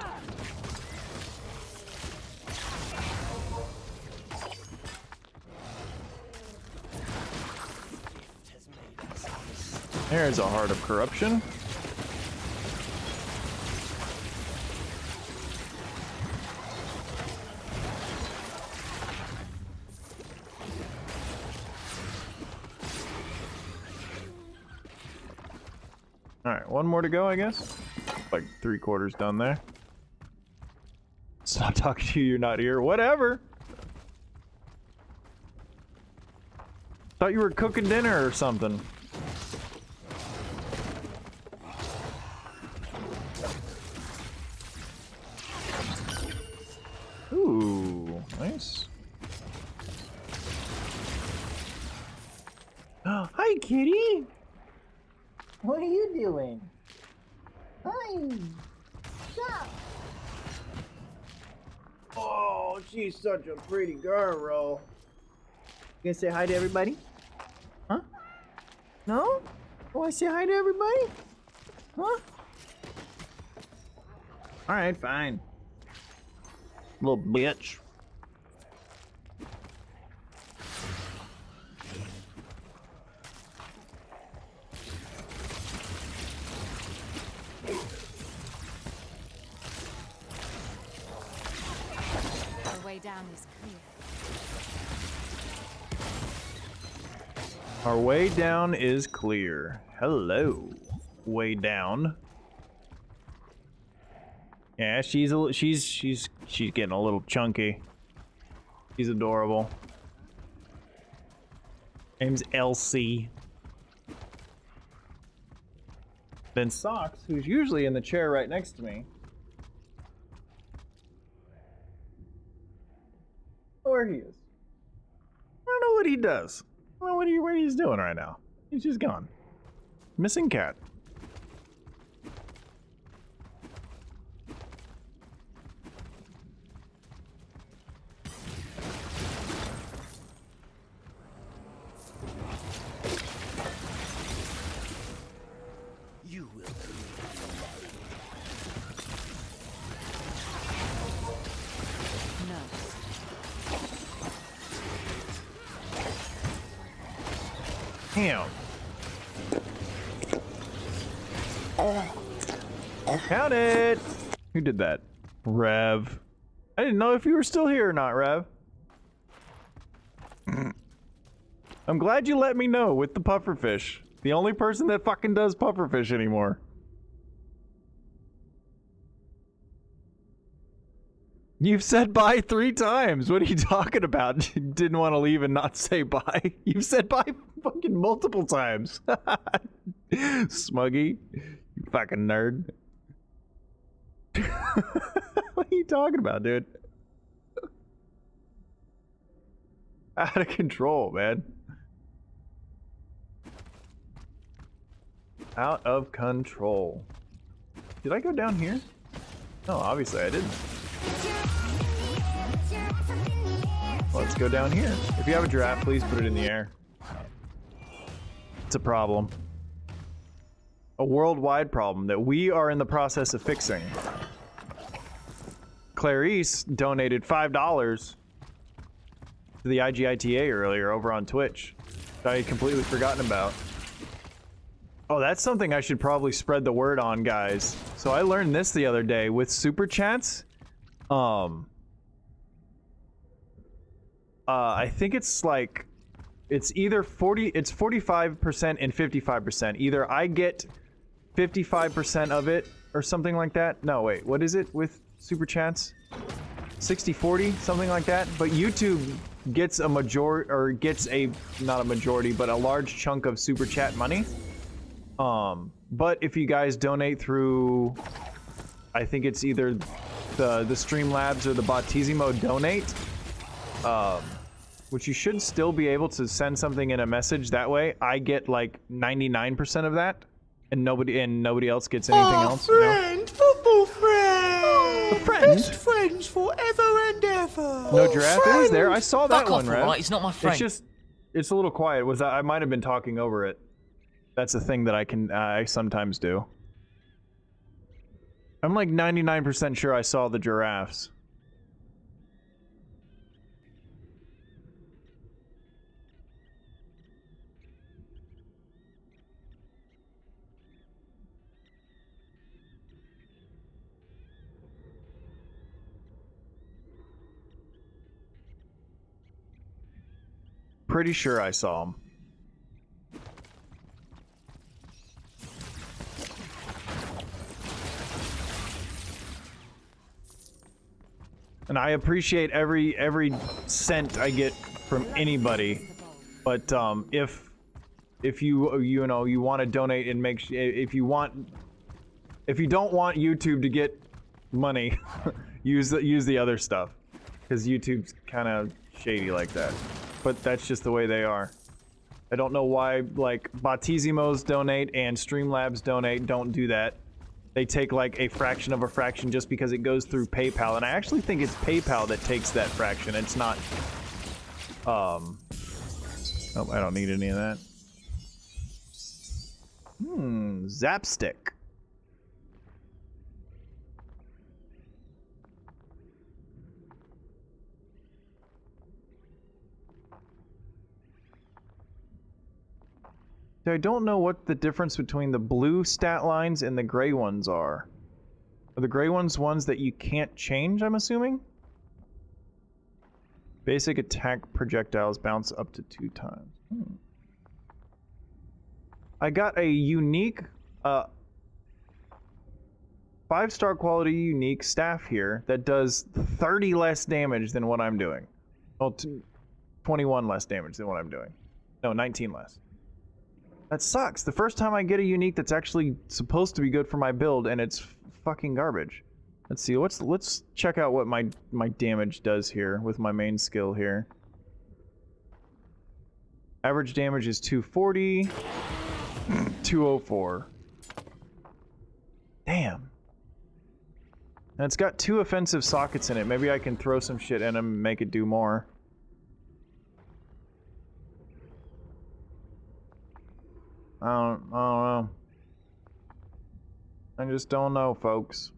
There's a heart of corruption. Alright, one more to go, I guess. Like 3/4 done there. Stop talking to you, you're not here. Whatever. Thought you were cooking dinner or something. Ooh, nice. Hi, kitty. What are you doing? Hi. Stop. Oh, she's such a pretty girl. You gonna say hi to everybody? Huh? No? Oh, I say hi to everybody? Huh? Alright, fine. Little bitch. Our way down is clear. Our way down is clear. Hello. Way down. Yeah, she's getting a little chunky. She's adorable. Name's Elsie. Then Socks, who's usually in the chair right next to me. I don't know where he is. I don't know what he does. I don't know what he's doing right now. He's just gone. Missing cat. You will. No. Damn. Count it. Who did that? Rev. I didn't know if you were still here or not, Rev. I'm glad you let me know with the pufferfish. The only person that fucking does pufferfish anymore. You've said bye 3 times. What are you talking about? Didn't want to leave and not say bye. You've said bye fucking multiple times. Smuggy. You fucking nerd. What are you talking about, dude? Out of control, man. Out of control. Did I go down here? No, obviously I didn't. Let's go down here. If you have a giraffe, please put it in the air. It's a problem. A worldwide problem that we are in the process of fixing. Clarice donated $5 to the IGITA earlier over on Twitch that I had completely forgotten about. Oh, that's something I should probably spread the word on, guys. So I learned this the other day with super chats. I think it's like, it's either 45% and 55%. Either I get 55% of it or something like that. No, wait, what is it with super chats? 60-40, something like that. But YouTube gets a majority, or gets a, not a majority, but a large chunk of super chat money. But if you guys donate through, I think it's either the Streamlabs or the Botisimo donate, which you should still be able to send something in a message that way. I get like 99% of that, and nobody else gets anything else. Friend, you know? football friend, a friend, best friends forever and ever. No giraffe. It was there. I saw that one, right? Right, he's not my friend. It's a little quiet. I might have been talking over it. That's a thing that I sometimes do. I'm like 99% sure I saw the giraffes. Pretty sure I saw them. And I appreciate every cent I get from anybody, but if you know you want to donate and make sure, if you don't want YouTube to get money, use the other stuff, because YouTube's kind of shady like that. But that's just the way they are. I don't know why like Botisimos donate and Streamlabs donate don't do that. They take like a fraction of a fraction just because it goes through PayPal, and I actually think it's PayPal that takes that fraction. It's not. Oh, I don't need any of that. Zapstick. I don't know what the difference between the blue stat lines and the gray ones are. Are the gray ones that you can't change, I'm assuming? Basic attack projectiles bounce up to 2 times. I got a unique, 5-star quality unique staff here that does 30 less damage than what I'm doing. Well, 21 less damage than what I'm doing. No, 19 less. That sucks. The first time I get a unique that's actually supposed to be good for my build, and it's fucking garbage. Let's see. Let's check out what my damage does here with my main skill here. Average damage is 240. 204. Damn. And it's got 2 offensive sockets in it. Maybe I can throw some shit in them and make it do more. I don't know. I just don't know, folks.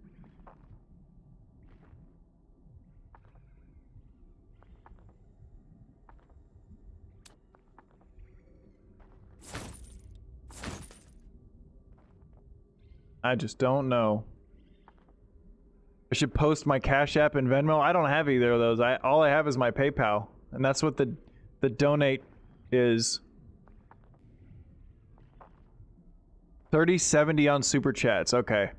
I just don't know. I should post my Cash App and Venmo. I don't have either of those. All I have is my PayPal, and that's what the donate is. 30.70 on Super Chats. Okay.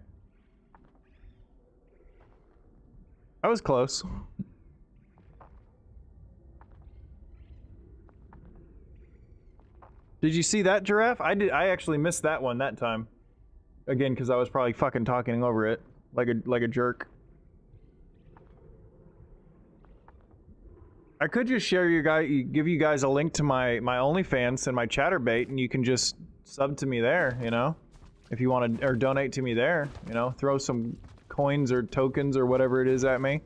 I was close. Did you see that, Giraffe? I actually missed that one that time. Again, because I was probably fucking talking over it like a jerk. I could just share give you guys a link to my OnlyFans and my ChatterBait, and you can just sub to me there, you know, if you want to, or donate to me there, you know, throw some coins or tokens or whatever it is at me.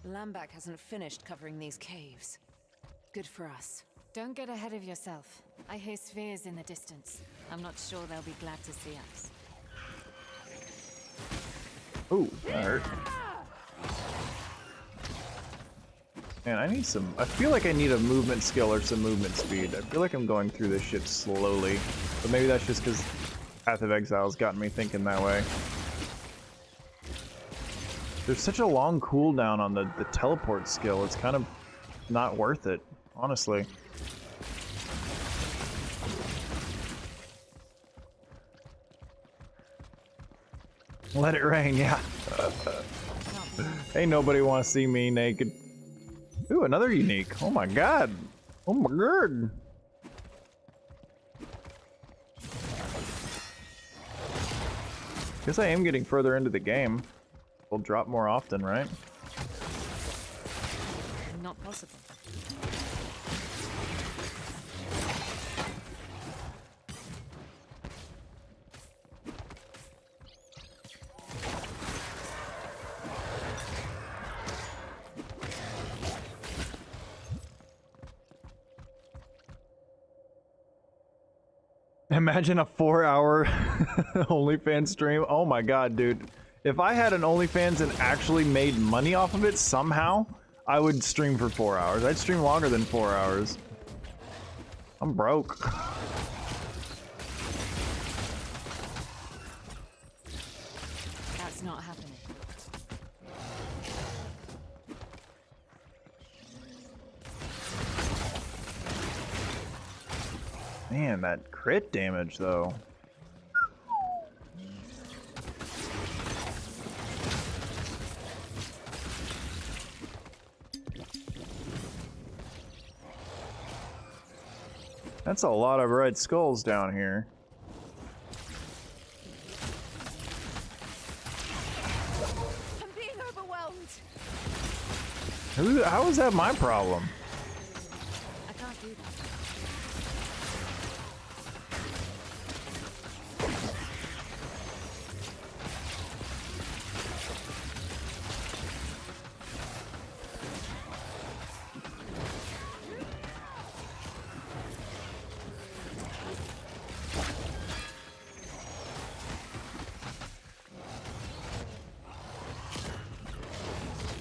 Lambak hasn't finished covering these caves. Good for us. Don't get ahead of yourself. I hear spheres in the distance. I'm not sure they'll be glad to see us. Ooh, that hurt. Man, I need some... I feel like I need a movement skill or some movement speed. I feel like I'm going through this shit slowly. But maybe that's just because Path of Exile's gotten me thinking that way. There's such a long cooldown on the teleport skill. It's kind of not worth it, honestly. Let it rain, yeah. Ain't nobody want to see me naked. Ooh, another unique. Oh my god. Oh my god. Guess I am getting further into the game. Will drop more often, right? Not possible. Imagine a 4-hour OnlyFans stream. Oh my god, dude. If I had an OnlyFans and actually made money off of it somehow, I would stream for 4 hours. I'd stream longer than 4 hours. I'm broke. That's not happening. Man, that crit damage though. That's a lot of red skulls down here. I'm being overwhelmed. How is that my problem? I can't do that.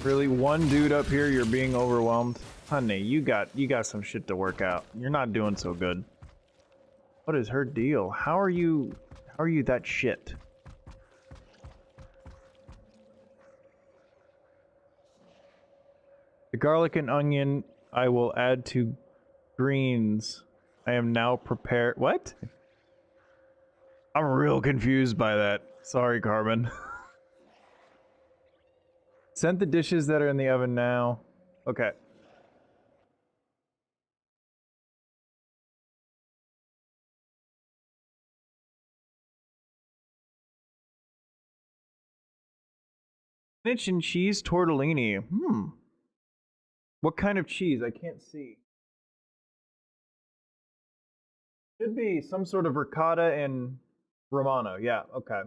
Really, one dude up here, you're being overwhelmed? Honey, you got some shit to work out. You're not doing so good. What is her deal? How are you that shit? The garlic and onion I will add to greens. I am now prepared. What? I'm real confused by that. Sorry, Carbon. Sent the dishes that are in the oven now. Okay. Spinach and cheese tortellini. What kind of cheese? I can't see. Should be some sort of ricotta and Romano. Yeah, okay.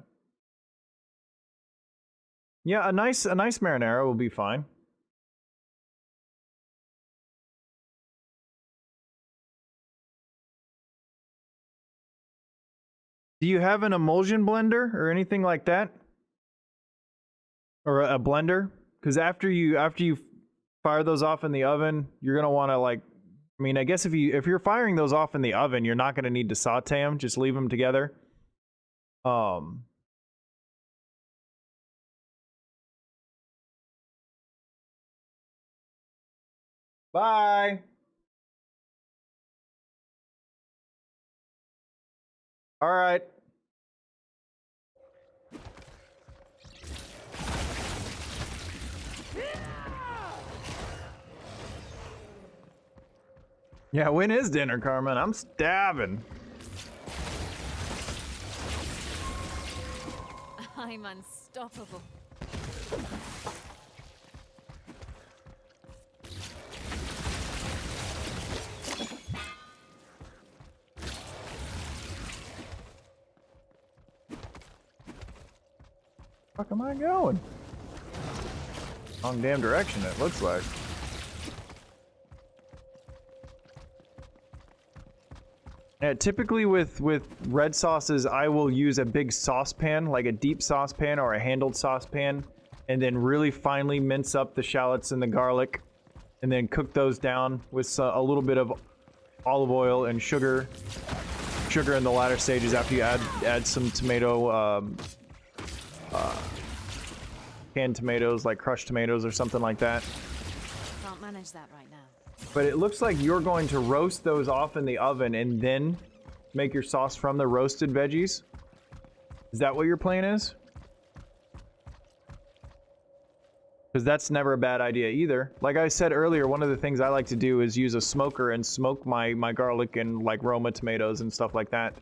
Yeah, a nice marinara will be fine. Do you have an emulsion blender or anything like that? Or a blender? Because after you fire those off in the oven, you're gonna want to like, I mean, I guess if you're firing those off in the oven, you're not gonna need to saute them. Just leave them together. Bye. All right. Yeah, when is dinner, Carmen? I'm stabbing. I'm unstoppable. Fuck am I going? Wrong damn direction, it looks like. Yeah, typically with red sauces, I will use a big saucepan, like a deep saucepan or a handled saucepan, and then really finely mince up the shallots and the garlic, and then cook those down with a little bit of olive oil and sugar. Sugar in the latter stages after you add some tomato, canned tomatoes, like crushed tomatoes or something like that. Can't manage that right now. But it looks like you're going to roast those off in the oven and then make your sauce from the roasted veggies. Is that what your plan is? Because that's never a bad idea either. Like I said earlier, one of the things I like to do is use a smoker and smoke my garlic and like Roma tomatoes and stuff like that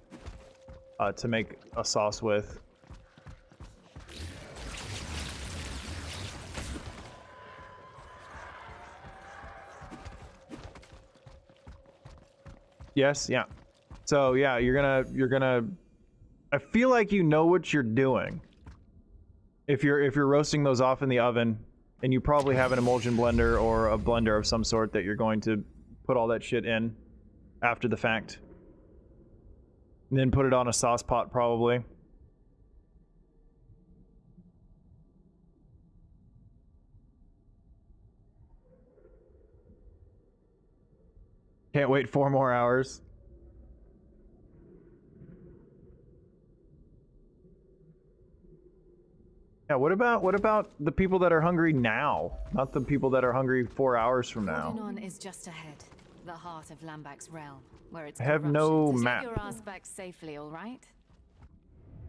to make a sauce with. Yes, yeah. So yeah, you're gonna I feel like you know what you're doing. If you're roasting those off in the oven, and you probably have an emulsion blender or a blender of some sort that you're going to put all that shit in after the fact. And then put it on a sauce pot probably. Can't wait 4 more hours. Yeah, what about the people that are hungry now? Not the people that are hungry 4 hours from now. Cordonon is just ahead, the heart of Lambak's realm, where it's I have no map. Get your ass back safely, all right?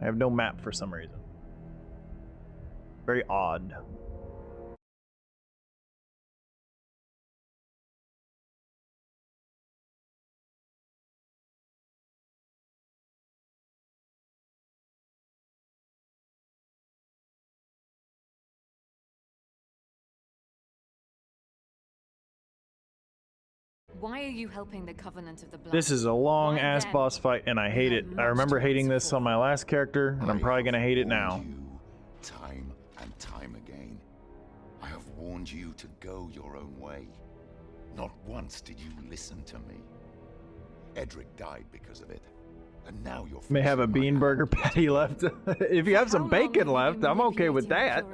I have no map for some reason. Very odd. Why are you helping the Covenant of the Blood? This is a long ass boss fight and I hate it. I remember hating this on my last character and I'm probably gonna hate it now. Time and time again. I have warned you to go your own way. Not once did you listen to me. Edric died because of it. And now you're May have a bean burger patty left. If you have some bacon left, I'm okay with that.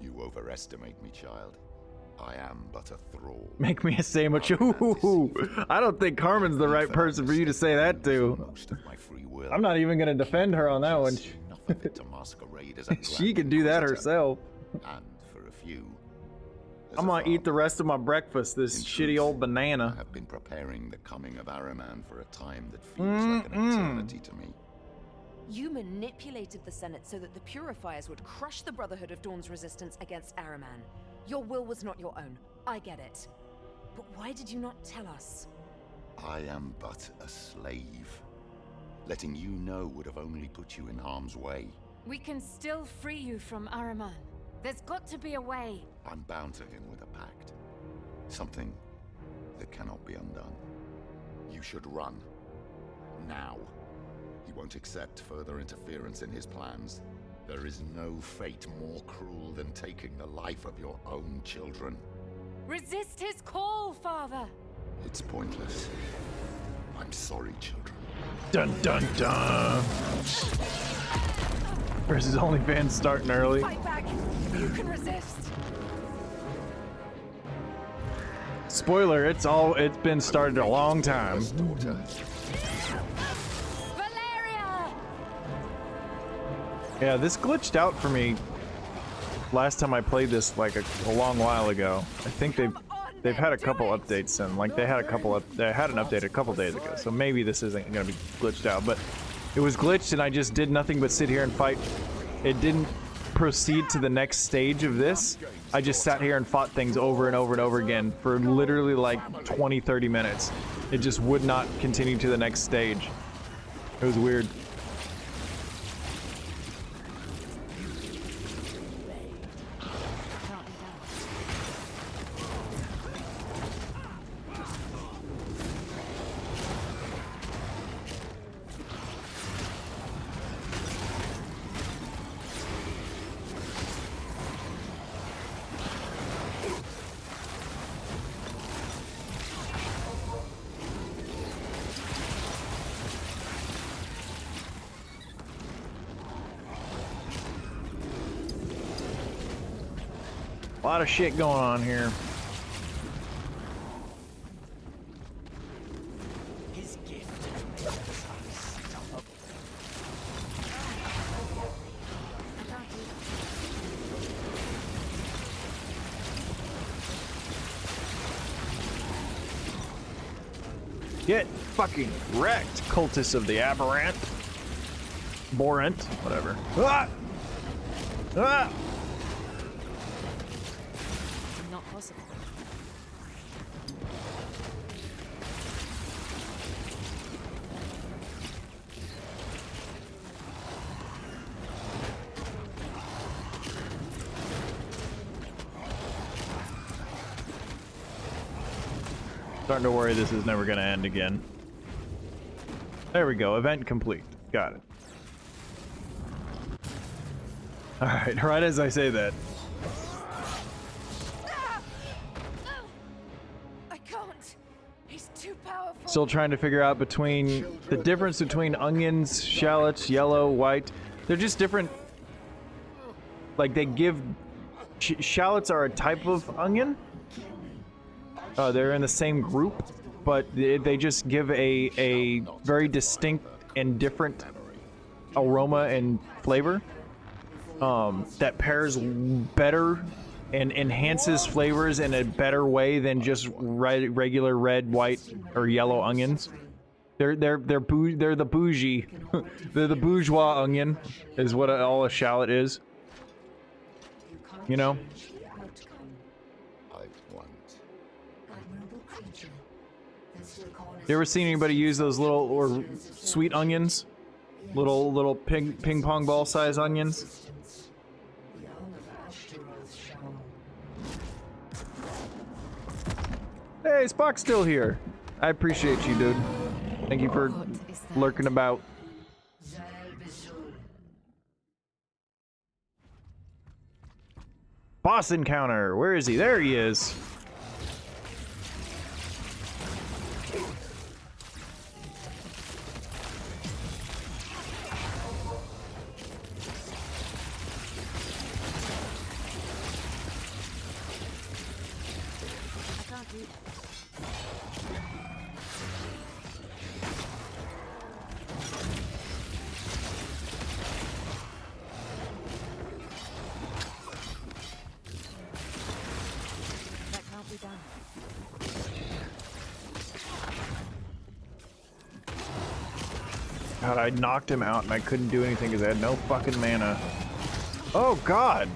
You overestimate me, child. I am but a thrall. Make me a sandwich. Ooh, I don't think Carmen's the right person for you to say that to. I'm not even gonna defend her on that one. She can do that herself. And for a few, I'm gonna eat the rest of my breakfast, this shitty old banana. I have been preparing the coming of Araman for a time that feels like an eternity to me. You manipulated the Senate so that the Purifiers would crush the Brotherhood of Dawn's resistance against Araman. Your will was not your own. I get it. But why did you not tell us? I am but a slave. Letting you know would have only put you in harm's way. We can still free you from Araman. There's got to be a way. I'm bound to him with a pact. Something that cannot be undone. You should run. Now. He won't accept further interference in his plans. There is no fate more cruel than taking the life of your own children. Resist his call, Father! It's pointless. I'm sorry, children. Dun dun dun! Versus OnlyFans starting early. Fight back! You can resist! Spoiler, it's been started a long time. Valeria! Yeah, this glitched out for me last time I played this like a long while ago. I think they've had a couple updates and like they had an update a couple days ago. So maybe this isn't gonna be glitched out, but it was glitched and I just did nothing but sit here and fight. It didn't proceed to the next stage of this. I just sat here and fought things over and over and over again for literally like 20-30 minutes. It just would not continue to the next stage. It was weird. A lot of shit going on here. His gift Get fucking wrecked, cultists of the aberrant. Borant, whatever. Ah! Ah! Not possible. Starting to worry this is never going to end again. There we go. Event complete. Got it. Alright, right as I say that. I can't. He's too powerful. Still trying to figure out between the difference between onions, shallots, yellow, white. They're just different. Like they give shallots are a type of onion. They're in the same group, but they just give a very distinct and different aroma and flavor that pairs better and enhances flavors in a better way than just regular red, white, or yellow onions. They're the bougie, they're the bourgeois onion, is what all a shallot is. You know. You ever seen anybody use those little or sweet onions? Little ping pong ball size onions? Hey, Spock's still here. I appreciate you, dude. Thank you for lurking about. Boss encounter. Where is he? There he is. God, I knocked him out and I couldn't do anything because I had no fucking mana. Oh, God!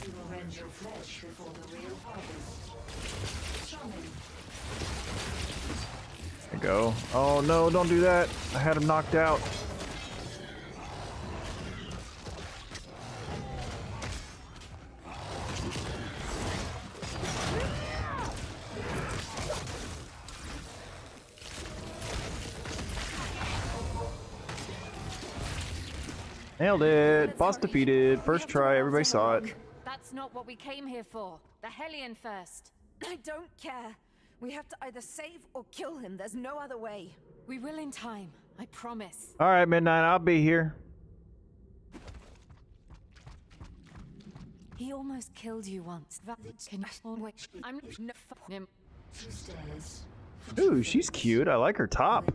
You will rend your flesh before the real harvest. Shaman. go. Oh no, don't do that. I had him knocked out. Nailed it. Boss defeated. First try. Everybody saw it. That's not what we came here for. The Hellion first. I don't care. We have to either save or kill him. There's no other way. We will in time. I promise. All right, Midnight. I'll be here. He almost killed you once. I'm him. Ooh, she's cute. I like her top.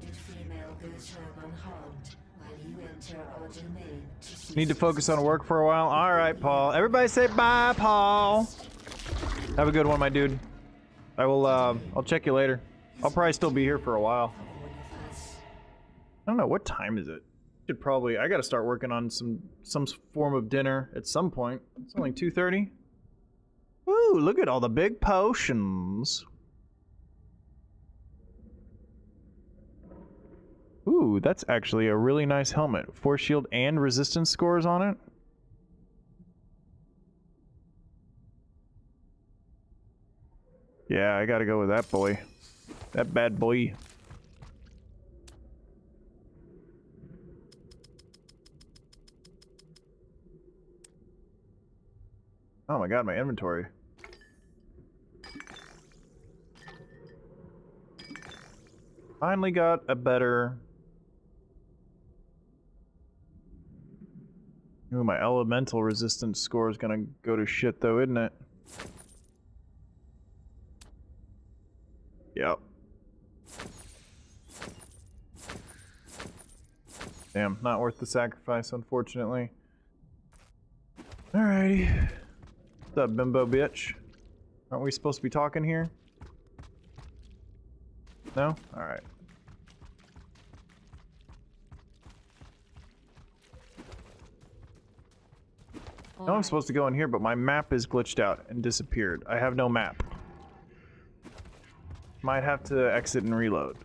Need to focus on work for a while. All right, Paul. Everybody say bye, Paul. Have a good one, my dude. I will. I'll check you later. I'll probably still be here for a while. I don't know, what time is it? Should probably. I got to start working on some form of dinner at some point. It's only 2:30. Ooh, look at all the big potions. Ooh, that's actually a really nice helmet. Force shield and resistance scores on it. Yeah, I gotta go with that boy. That bad boy. Oh my god, my inventory. Finally got a better... Ooh, my elemental resistance score is gonna go to shit though, isn't it? Yep. Damn, not worth the sacrifice, unfortunately. Alrighty. What's up, bimbo bitch? Aren't we supposed to be talking here? No? Alright. I know I'm supposed to go in here, but my map is glitched out and disappeared. I have no map. Might have to exit and reload.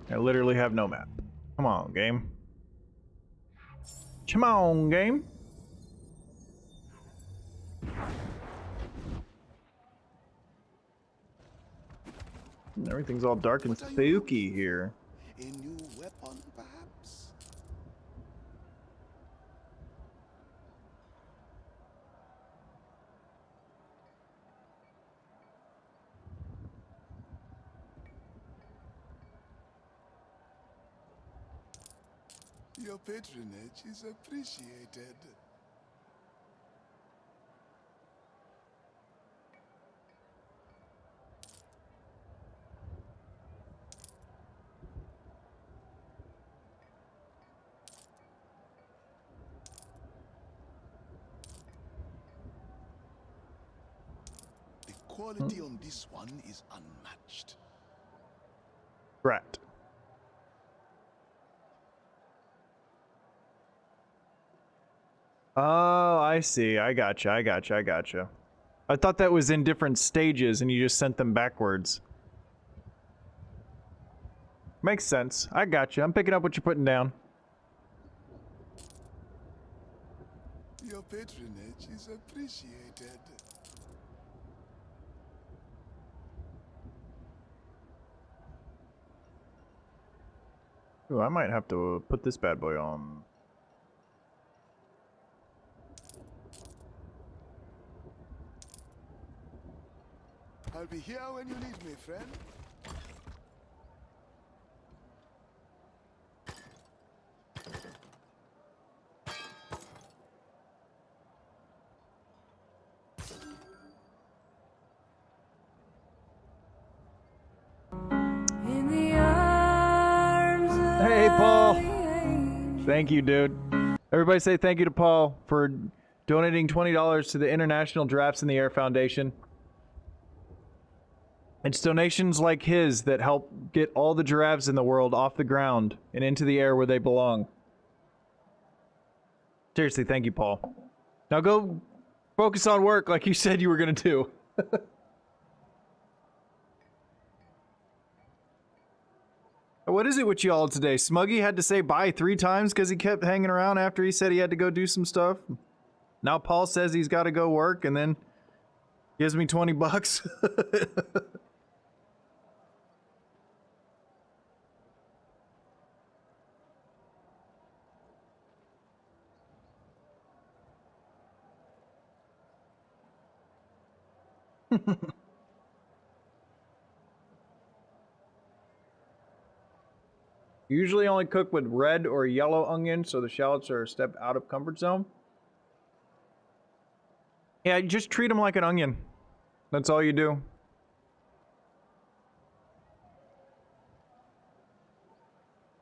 I literally have no map. Come on, game. Come on, game. Everything's all dark and spooky here. A new weapon, perhaps? Your patronage is appreciated. Quality on this one is unmatched. Right. Oh, I see. I gotcha. I thought that was in different stages and you just sent them backwards. Makes sense. I gotcha. I'm picking up what you're putting down. Your patronage is appreciated. Ooh, I might have to put this bad boy on. I'll be here when you need me, friend. Hey, Paul. Thank you, dude. Everybody say thank you to Paul for donating $20 to the International Drafts in the Air Foundation. It's donations like his that help get all the giraffes in the world off the ground and into the air where they belong. Seriously, thank you, Paul. Now go focus on work like you said you were gonna do. What is it with y'all today? Smuggy had to say bye 3 times because he kept hanging around after he said he had to go do some stuff. Now Paul says he's got to go work and then gives me 20 bucks. Usually only cook with red or yellow onions, so the shallots are a step out of comfort zone. Yeah, just treat them like an onion. That's all you do.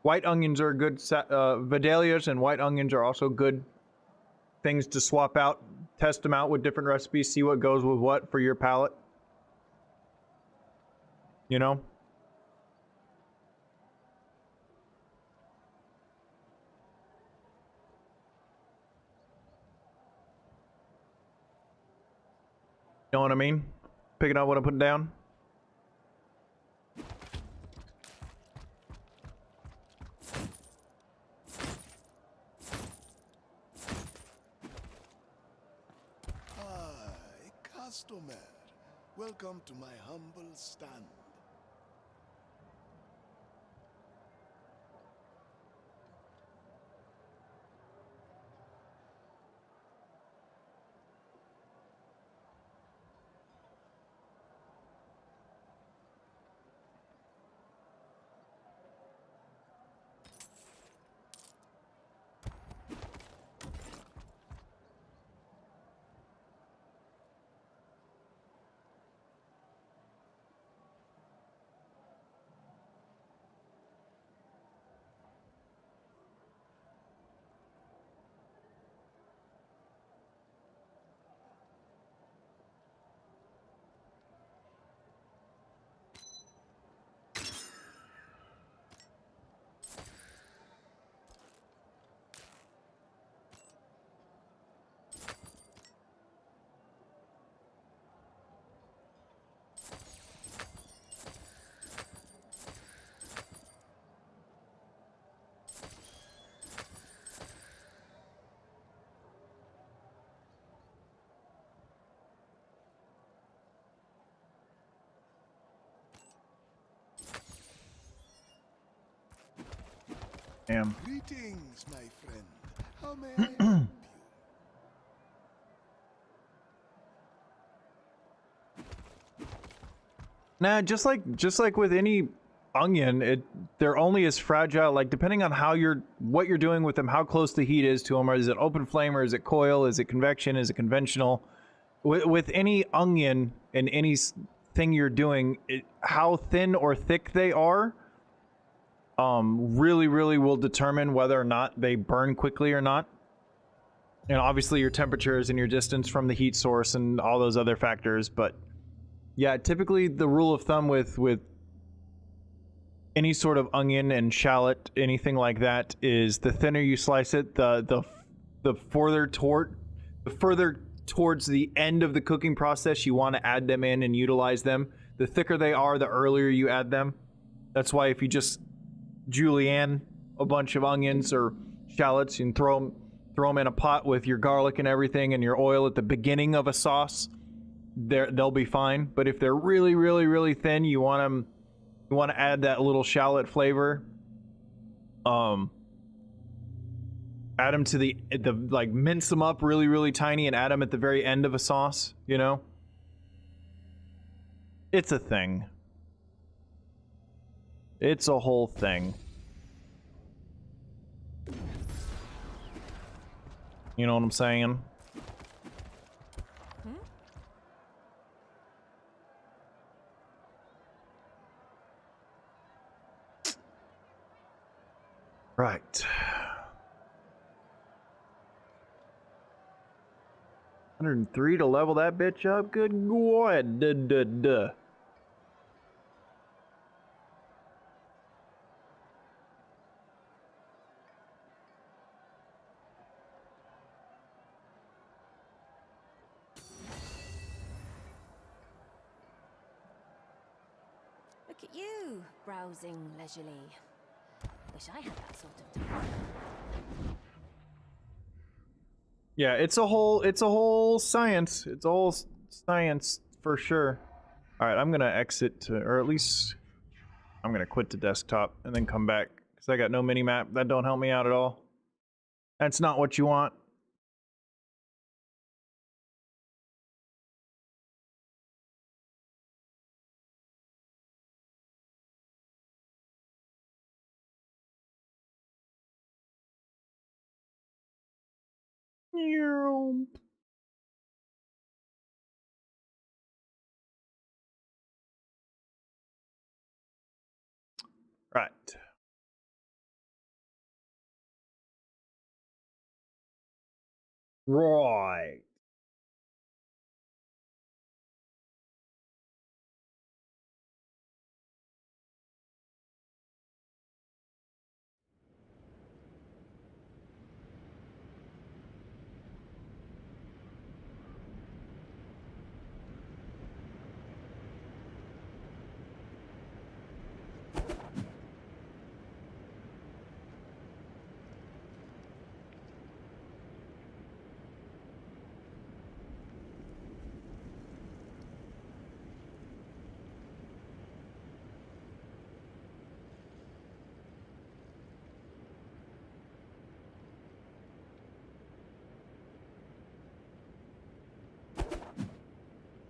White onions are good. Vidalias and white onions are also good things to swap out. Test them out with different recipes. See what goes with what for your palate. You know? Know what I mean? Picking up what I'm putting down. Customer, welcome to my humble stand. Damn. Greetings, my friend. How may I help you? Nah, just like with any onion, they're only as fragile. Like depending on what you're doing with them, how close the heat is to them, or is it open flame, or is it coil, is it convection, is it conventional? With any onion and any thing you're doing, how thin or thick they are, really will determine whether or not they burn quickly or not. And obviously your temperatures and your distance from the heat source and all those other factors, but yeah, typically the rule of thumb with any sort of onion and shallot, anything like that, is the thinner you slice it, the further towards the end of the cooking process you want to add them in and utilize them. The thicker they are, the earlier you add them. That's why if you just julienne a bunch of onions or shallots and throw them in a pot with your garlic and everything and your oil at the beginning of a sauce, they'll be fine. But if they're really thin, you want to add that little shallot flavor. Add them to the like mince them up really tiny and add them at the very end of a sauce, you know? It's a thing. It's a whole thing. You know what I'm saying? Right. 103 to level that bitch up? Good God. Duh. Look at you, browsing leisurely. Wish I had that sort of time. Yeah, it's a whole science. It's a whole science for sure. All right, I'm gonna exit to, or at least I'm gonna quit the desktop and then come back because I got no mini map. That don't help me out at all. That's not what you want. Right. Right.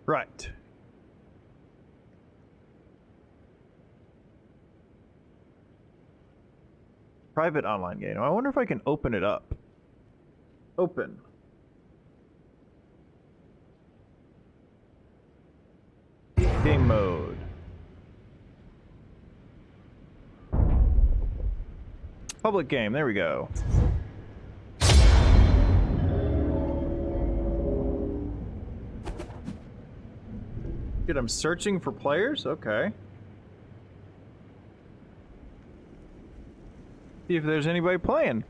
Right. Private online game. I wonder if I can open it up. Open. Game mode. Public game. There we go. Dude, I'm searching for players? Okay. See if there's anybody playing.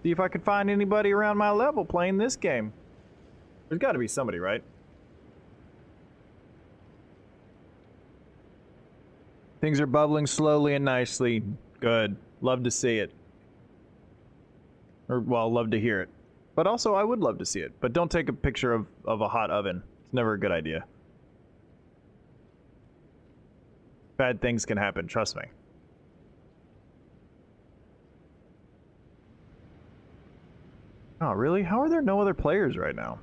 See if I can find anybody around my level playing this game. There's got to be somebody, right? Things are bubbling slowly and nicely. Good. Love to see it. Or, well, love to hear it. But also, I would love to see it. But don't take a picture of a hot oven. It's never a good idea. Bad things can happen, trust me. Oh, really? How are there no other players right now?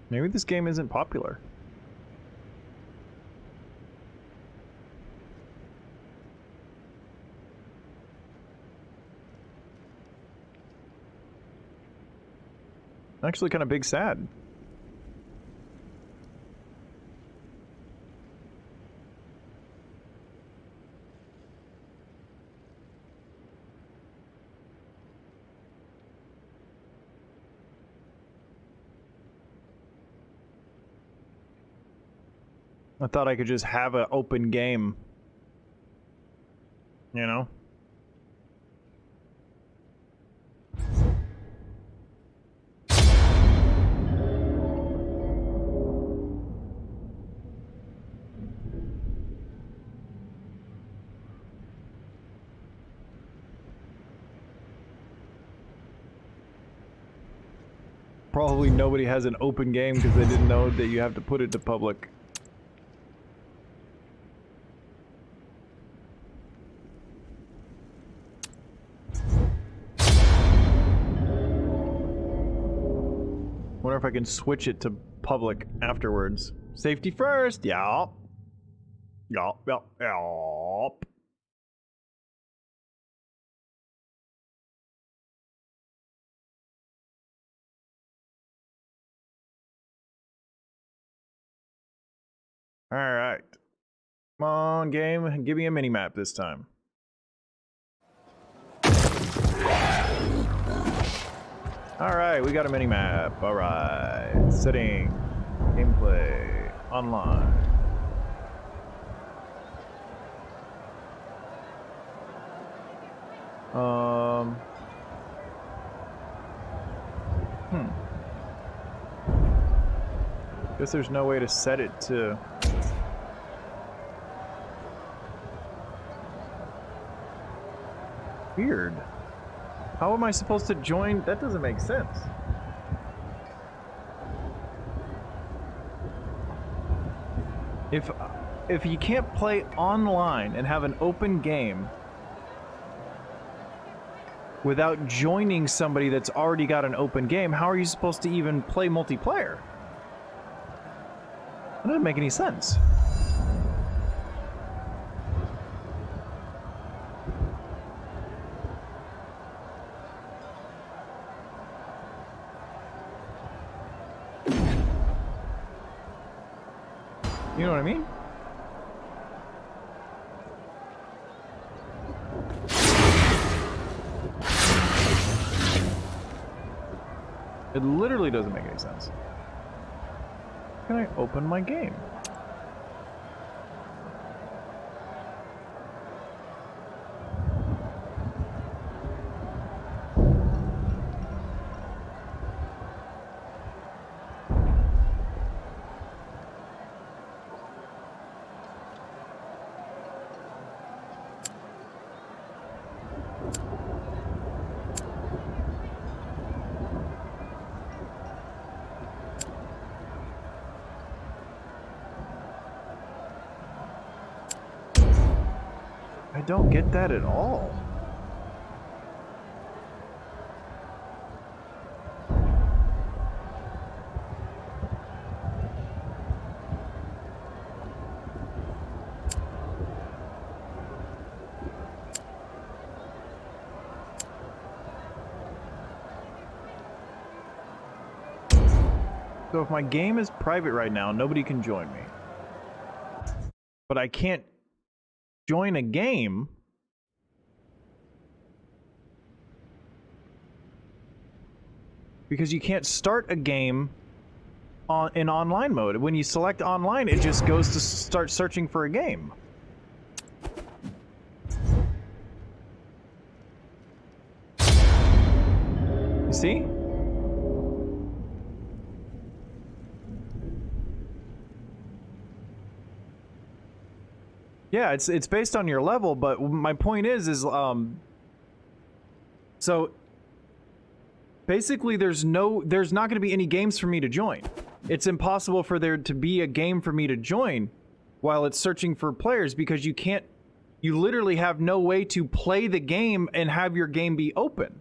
Maybe this game isn't popular. Actually kind of big sad. I thought I could just have an open game. You know? Probably nobody has an open game because they didn't know that you have to put it to public. Wonder if I can switch it to public afterwards. Safety first, yup. Yup, yup, yup. Alright. Come on, game. Give me a mini-map this time. Alright, we got a mini-map. Alright. Setting. Gameplay. Online. Guess there's no way to set it to... Weird. How am I supposed to join? That doesn't make sense. If you can't play online and have an open game without joining somebody that's already got an open game, how are you supposed to even play multiplayer? That doesn't make any sense. You know what I mean? It literally doesn't make any sense. Can I open my game? I don't get that at all. So if my game is private right now, nobody can join me. But I can't join a game because you can't start a game in online mode. When you select online, it just goes to start searching for a game. You see? Yeah, it's based on your level, but my point is so basically there's not going to be any games for me to join. It's impossible for there to be a game for me to join while it's searching for players because you literally have no way to play the game and have your game be open.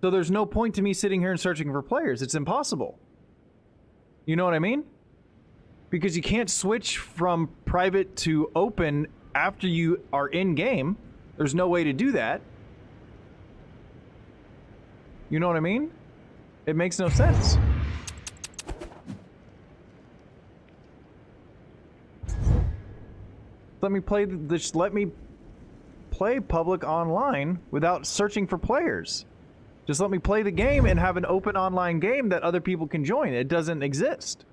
So there's no point to me sitting here and searching for players. It's impossible. You know what I mean? Because you can't switch from private to open after you are in game. There's no way to do that. You know what I mean? It makes no sense. Let me play public online without searching for players. Just let me play the game and have an open online game that other people can join. It doesn't exist.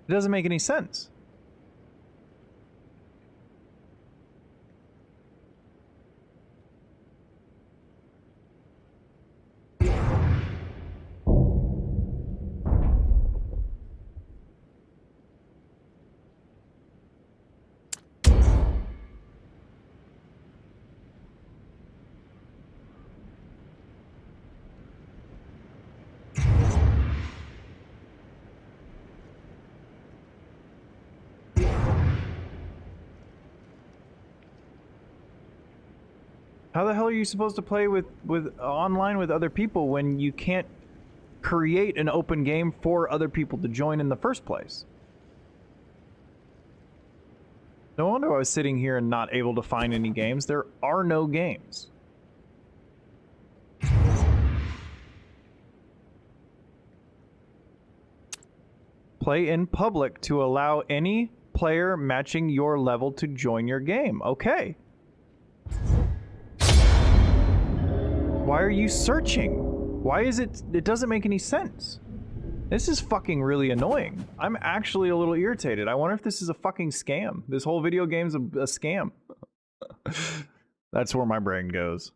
It doesn't make any sense. How the hell are you supposed to play with online with other people when you can't create an open game for other people to join in the first place? No wonder I was sitting here and not able to find any games. There are no games. Play in public to allow any player matching your level to join your game. Okay. Why are you searching? Why is it doesn't make any sense. This is fucking really annoying. I'm actually a little irritated. I wonder if this is a fucking scam. This whole video game's a scam. That's where my brain goes.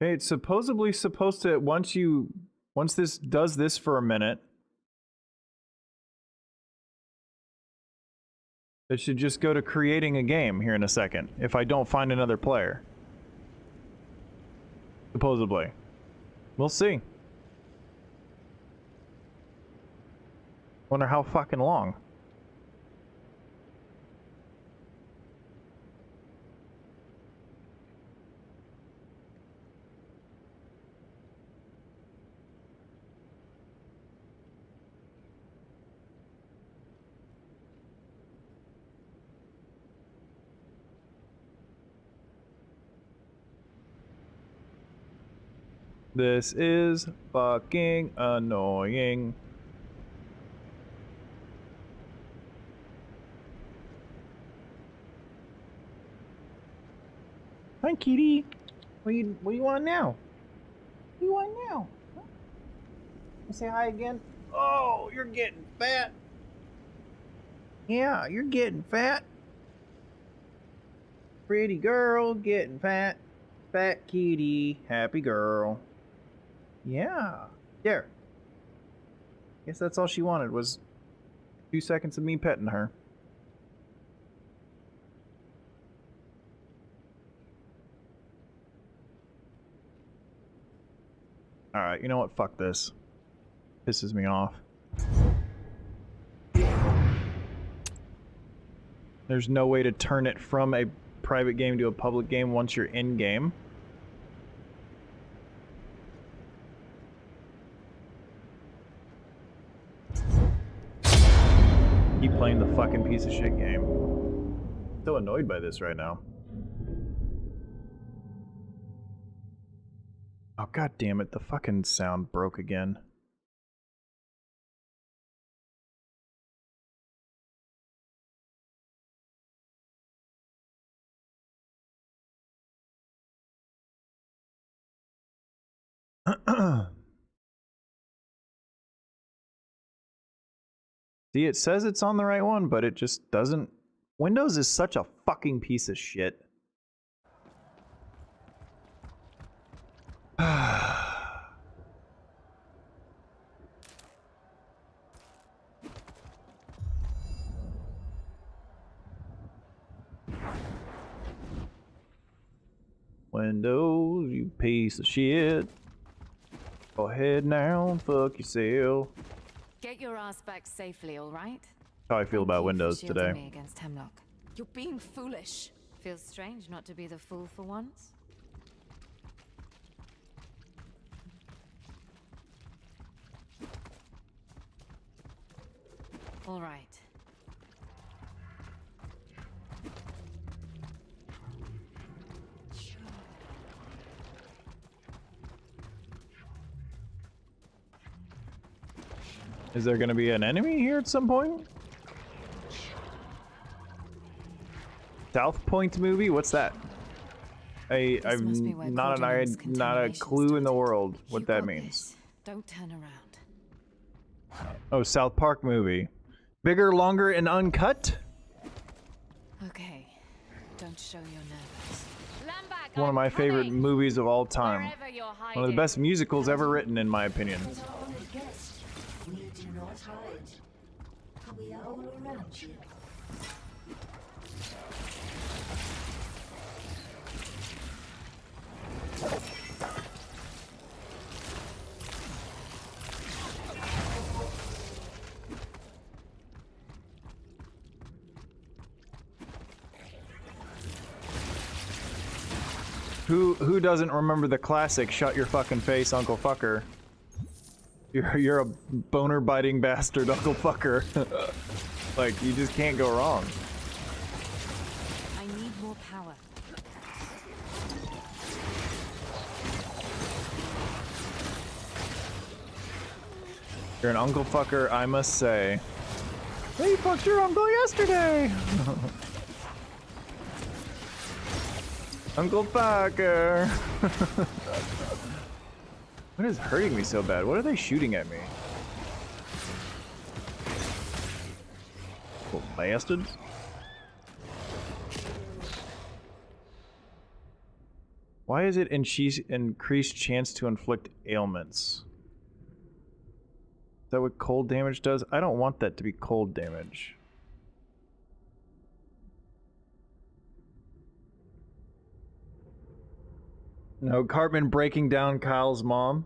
Okay, it's supposedly supposed to, once this does this for a minute, it should just go to creating a game here in a second, if I don't find another player. Supposedly. We'll see. Wonder how fucking long. This is fucking annoying. Hi, kitty. What do you want now? What do you want now? Huh? You say hi again? Oh, you're getting fat. Yeah, you're getting fat. Pretty girl getting fat. Fat kitty, happy girl. Yeah. There. Guess that's all she wanted was 2 seconds of me petting her. Alright, you know what? Fuck this. Pisses me off. There's no way to turn it from a private game to a public game once you're in game. Keep playing the fucking piece of shit game. I'm so annoyed by this right now. Oh, god damn it, the fucking sound broke again. See, it says it's on the right one, but it just doesn't. Windows is such a fucking piece of shit. Windows, you piece of shit. Go ahead now and fuck yourself. Get your ass back safely, all right? How I feel about Windows today. Me against Hemlock. You're being foolish. Feels strange not to be the fool for once. All right. Is there gonna be an enemy here at some point? South Point movie? What's that? I've not a clue in the world what that means. Don't turn around. Oh, South Park movie. Bigger, longer, and uncut? Okay. Don't show your nerves. One of my favorite movies of all time. One of the best musicals ever written, in my opinion. We do not hide. We are all around you. Who doesn't remember the classic "Shut your fucking face, Uncle Fucker"? You're a boner biting bastard, Uncle Fucker. Like, you just can't go wrong. I need more power. You're an Uncle Fucker, I must say. Hey, you fucked your uncle yesterday! Uncle Fucker! What is hurting me so bad? What are they shooting at me? Little bastards. Why is it increased chance to inflict ailments? Is that what cold damage does? I don't want that to be cold damage. No, Cartman breaking down Kyle's mom.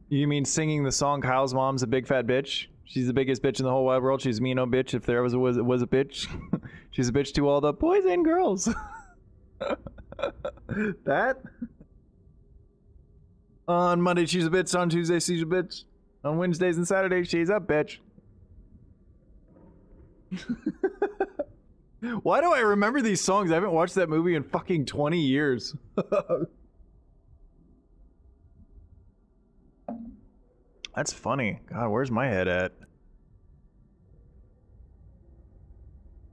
You mean singing the song Kyle's mom's a big fat bitch? She's the biggest bitch in the whole wide world. She's a mean old bitch if there was a bitch. She's a bitch to all the boys and girls. That? On Monday she's a bitch, on Tuesday she's a bitch. On Wednesdays and Saturdays she's a bitch. Why do I remember these songs? I haven't watched that movie in fucking 20 years. That's funny. God, where's my head at?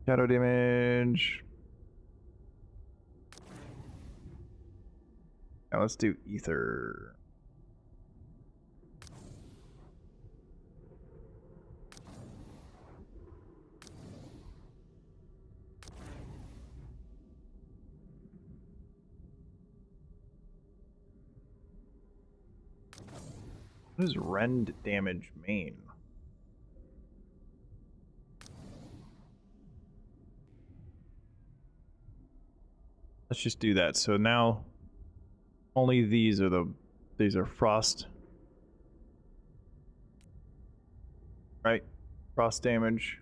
Shadow damage. Now let's do ether. What does rend damage mean? Let's just do that. So now only these are frost. Right? Frost damage.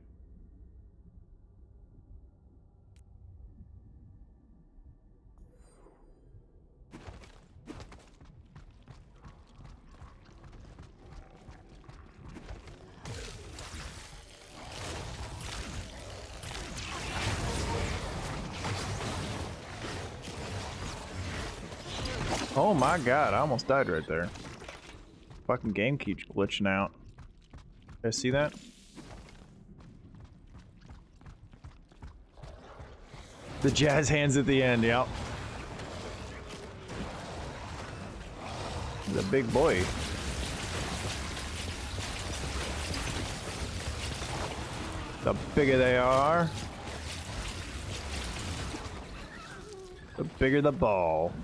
Oh my god, I almost died right there. Fucking game keeps glitching out. You guys see that? The jazz hands at the end, yep. The big boy. The bigger they are, the bigger the ball.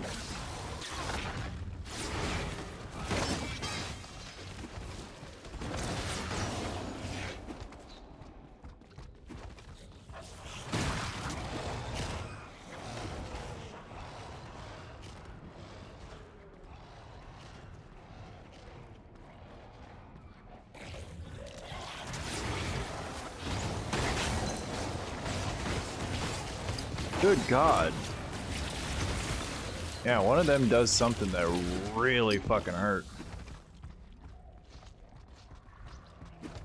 Good God. Yeah, one of them does something that really fucking hurt.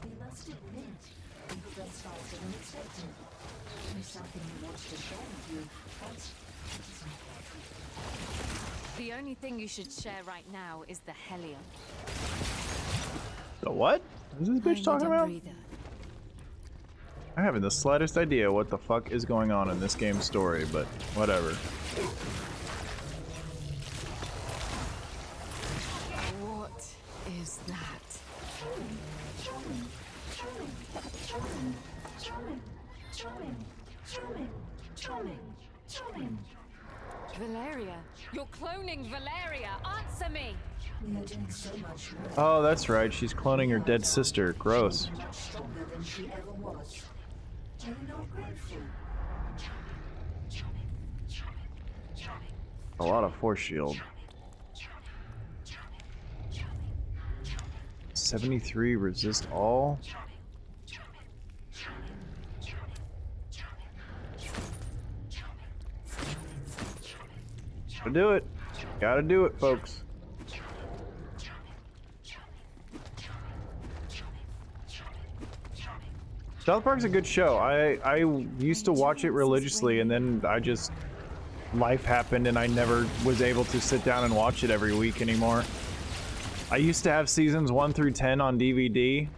We must admit, we progressed faster than expected. There's something we want to share with you, but it's not. The only thing you should share right now is the helium. The what? Is this bitch talking about? I haven't the slightest idea what the fuck is going on in this game's story, but whatever. What is that? Valeria, you're cloning Valeria. Answer me. We are doing so much more. Oh, that's right. She's cloning her dead sister. Gross. Much stronger than she ever was. Are you not grateful? A lot of force shield. 73 resist all. Gotta do it. Gotta do it, folks. South Park's a good show. I used to watch it religiously, and then life happened and I never was able to sit down and watch it every week anymore. I used to have seasons 1 through 10 on DVD,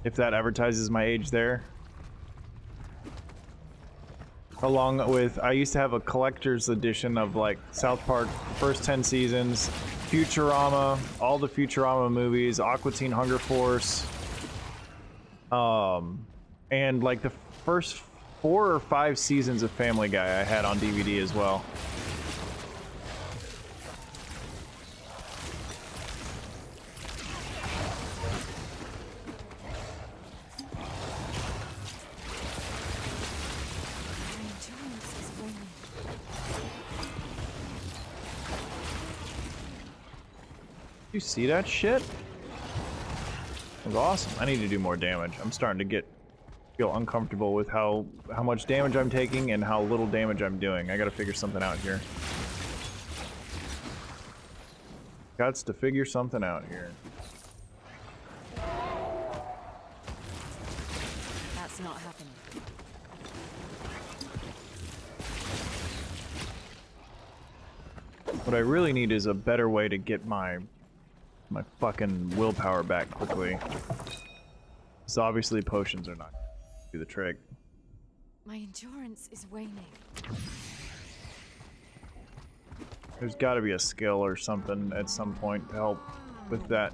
if that advertises my age there. Along with, I used to have a collector's edition of like South Park first 10 seasons, Futurama, all the Futurama movies, Aqua Teen Hunger Force, and like the first 4 or 5 seasons of Family Guy I had on DVD as well. You see that shit? That was awesome. I need to do more damage. I'm starting to feel uncomfortable with how much damage I'm taking and how little damage I'm doing. I gotta figure something out here. Gots to figure something out here. That's not happening. What I really need is a better way to get my fucking willpower back quickly. So obviously potions are not gonna do the trick. My endurance is waning. There's gotta be a skill or something at some point to help with that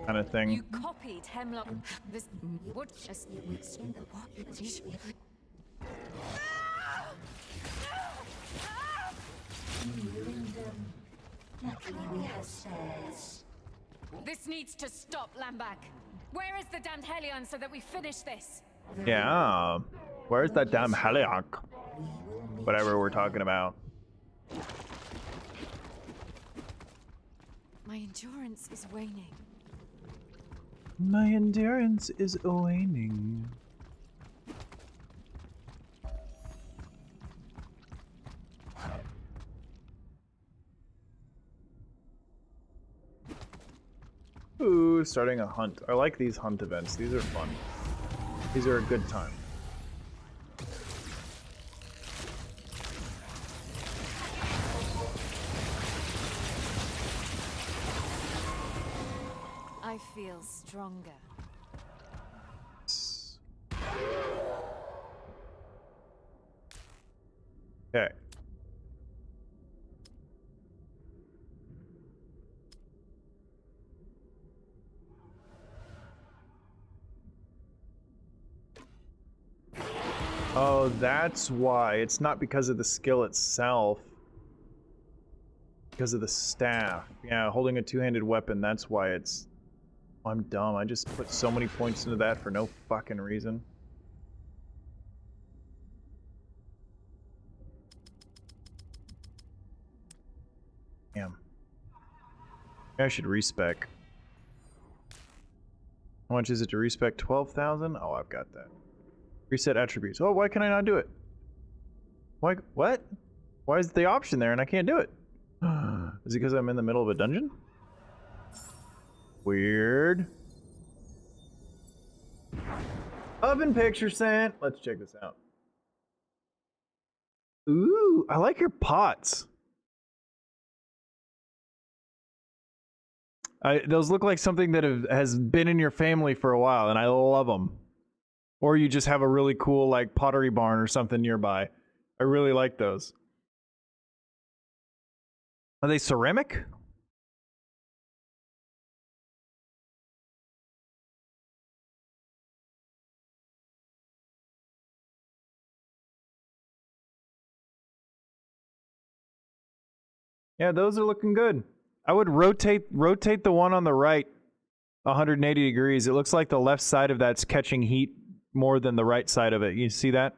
kind of thing. You copied Hemlock. This would. Luckily we have spares. This needs to stop, Lambak. Where is the damned Helion so that we finish this? Yeah. Where's that damn Helion? Whatever we're talking about. My endurance is waning. My endurance is waning. Ooh, starting a hunt. I like these hunt events. These are fun. These are a good time. I feel stronger. Okay. Oh, that's why. It's not because of the skill itself. Because of the staff. Yeah, holding a two-handed weapon, that's why it's... Oh, I'm dumb. I just put so many points into that for no fucking reason. Damn. I should respec. How much is it to respec? 12,000? Oh, I've got that. Reset attributes. Oh, why can I not do it? Why? What? Why is the option there and I can't do it? Is it because I'm in the middle of a dungeon? Weird. Oven picture sent. Let's check this out. Ooh, I like your pots. Those look like something that has been in your family for a while, and I love them. Or you just have a really cool, like, pottery barn or something nearby. I really like those. Are they ceramic? Yeah, those are looking good. I would rotate the one on the right 180 degrees. It looks like the left side of that's catching heat more than the right side of it. You see that?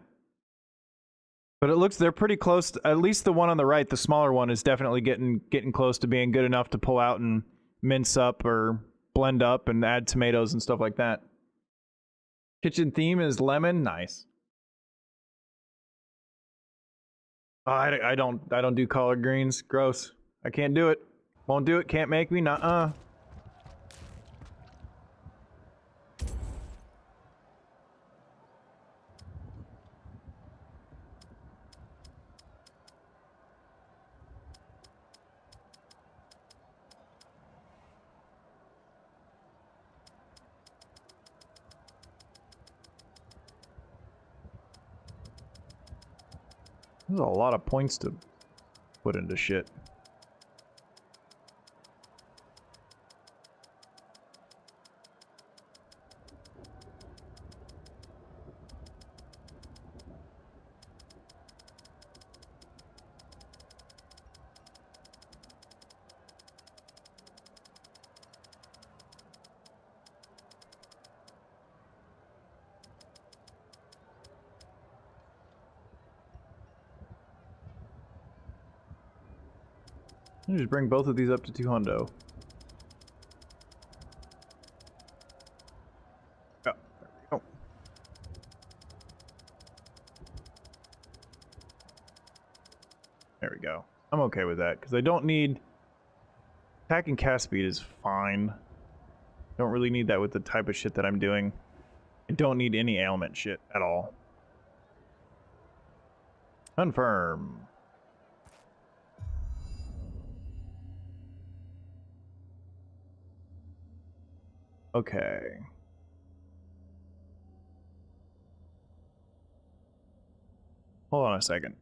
But it looks they're pretty close. At least the one on the right, the smaller one, is definitely getting close to being good enough to pull out and mince up or blend up and add tomatoes and stuff like that. Kitchen theme is lemon. Nice. Oh, I don't do collard greens. Gross. I can't do it. Won't do it. Can't make me. Nuh-uh. There's a lot of points to put into shit. Let me just bring both of these up to 2 hundo. Yeah, there we go. There we go. I'm okay with that, because I don't need... Attack and cast speed is fine. Don't really need that with the type of shit that I'm doing. I don't need any ailment shit at all. Confirm. Okay. Hold on a second.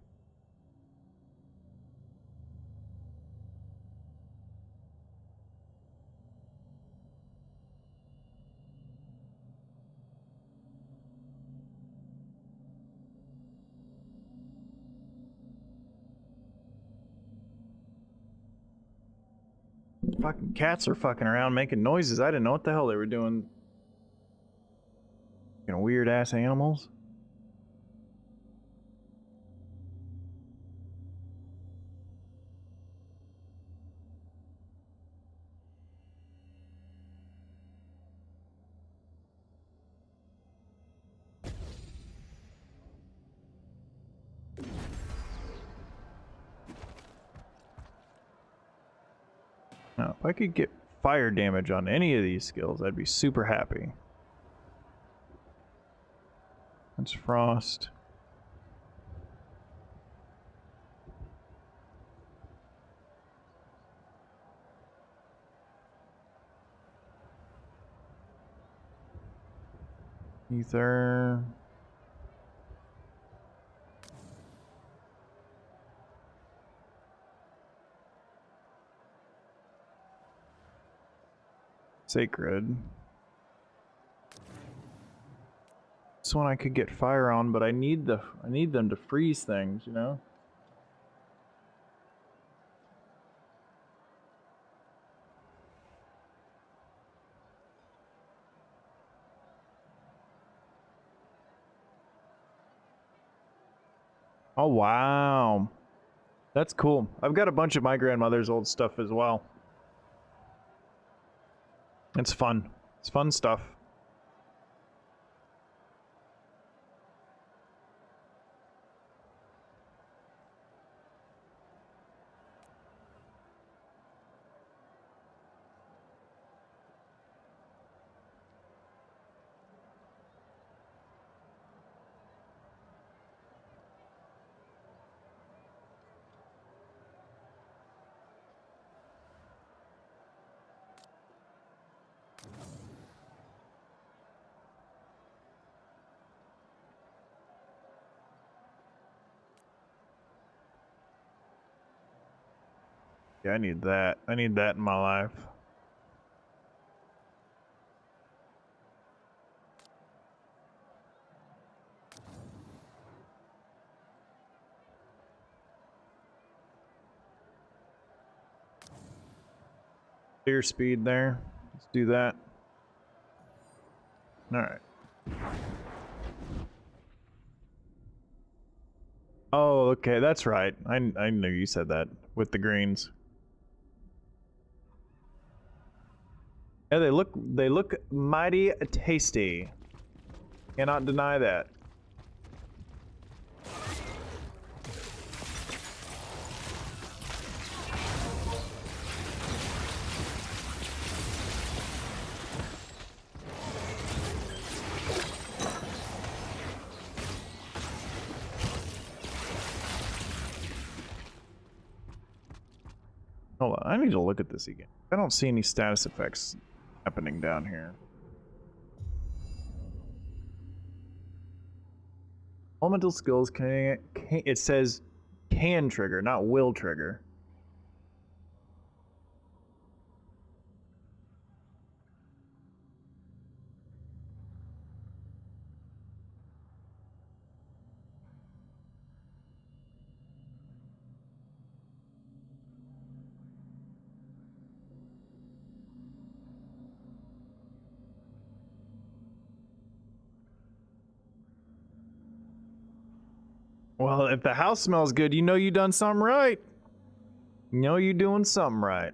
Fucking cats are fucking around making noises. I didn't know what the hell they were doing. Fucking weird ass animals. Now, if I could get fire damage on any of these skills, I'd be super happy. That's frost. Ether. Sacred. This one I could get fire on, but I need them to freeze things, you know? Oh wow. That's cool. I've got a bunch of my grandmother's old stuff as well. It's fun. It's fun stuff. Yeah, I need that. I need that in my life. Clear speed there. Let's do that. Alright. Oh, okay, that's right. I knew you said that with the greens. Yeah, they look mighty tasty. Cannot deny that. Hold on, I need to look at this again. I don't see any status effects happening down here. Elemental skills can it says can trigger, not will trigger. Well, if the house smells good, you know you done something right. You know you're doing something right.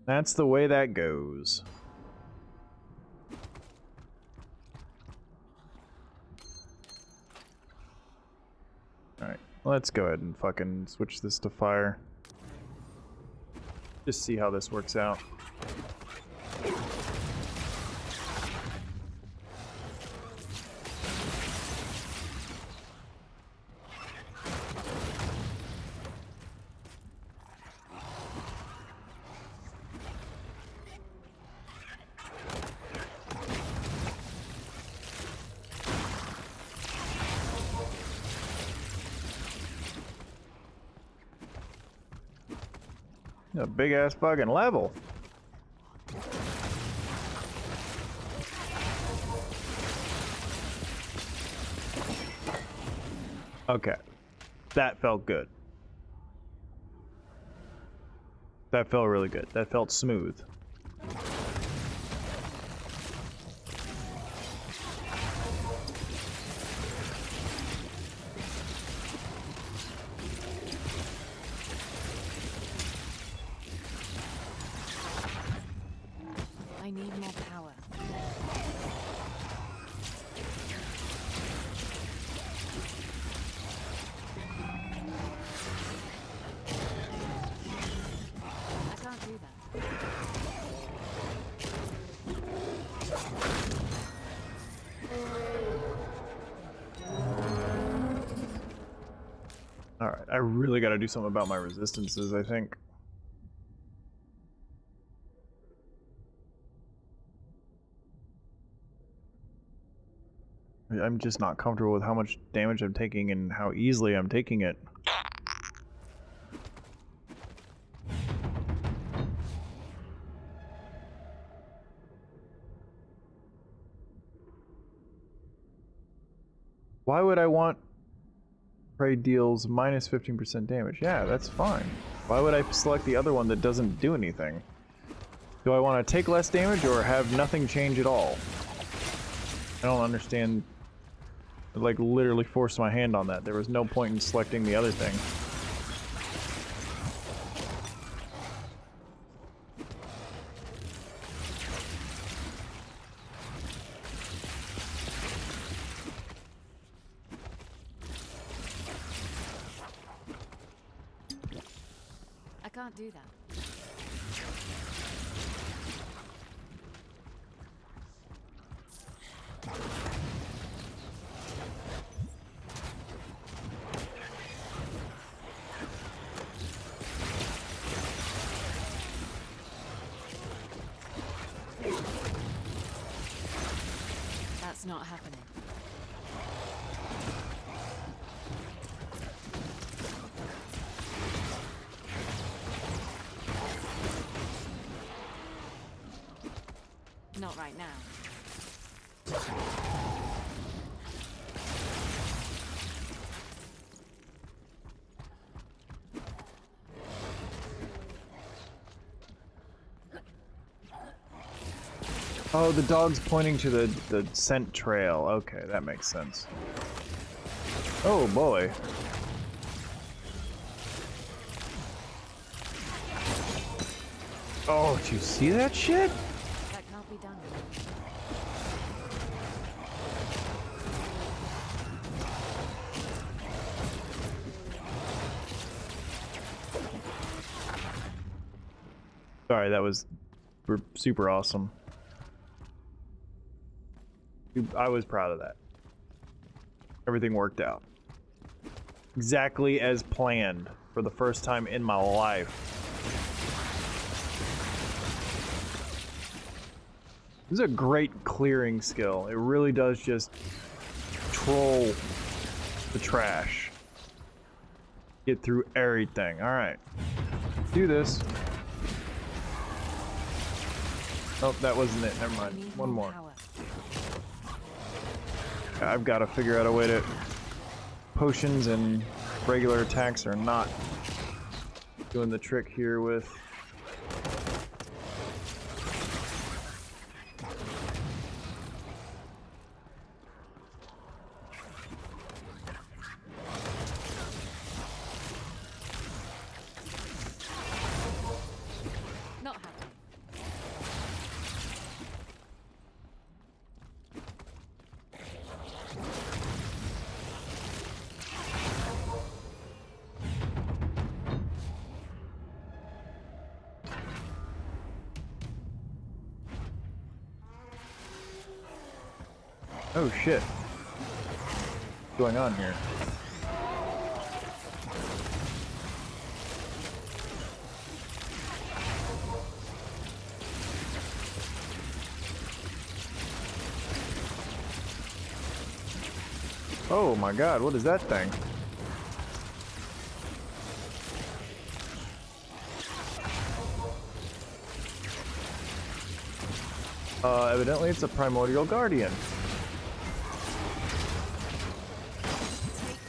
That's the way that goes. Alright, let's go ahead and fucking switch this to fire. Just see how this works out. A big ass fucking level. Okay. That felt good. That felt really good. That felt smooth. I need more power. I can't do that. Alright, I really gotta do something about my resistances, I think. I'm just not comfortable with how much damage I'm taking and how easily I'm taking it. Why would I want prey deals minus 15% damage? Yeah, that's fine. Why would I select the other one that doesn't do anything? Do I want to take less damage or have nothing change at all? I don't understand. I like literally forced my hand on that. There was no point in selecting the other thing. I can't do that. That's not happening. Not right now. Oh, the dog's pointing to the scent trail. Okay, that makes sense. Oh boy. Oh, did you see that shit? That can't be done. Sorry, that was super awesome. I was proud of that. Everything worked out. Exactly as planned for the first time in my life. This is a great clearing skill. It really does just troll the trash. Get through everything. Alright. Do this. Oh, that wasn't it. Never mind. One more. I've got to figure out a way to... Potions and regular attacks are not doing the trick here with... Oh shit. What's going on here? Oh my god, what is that thing? Evidently it's a primordial guardian.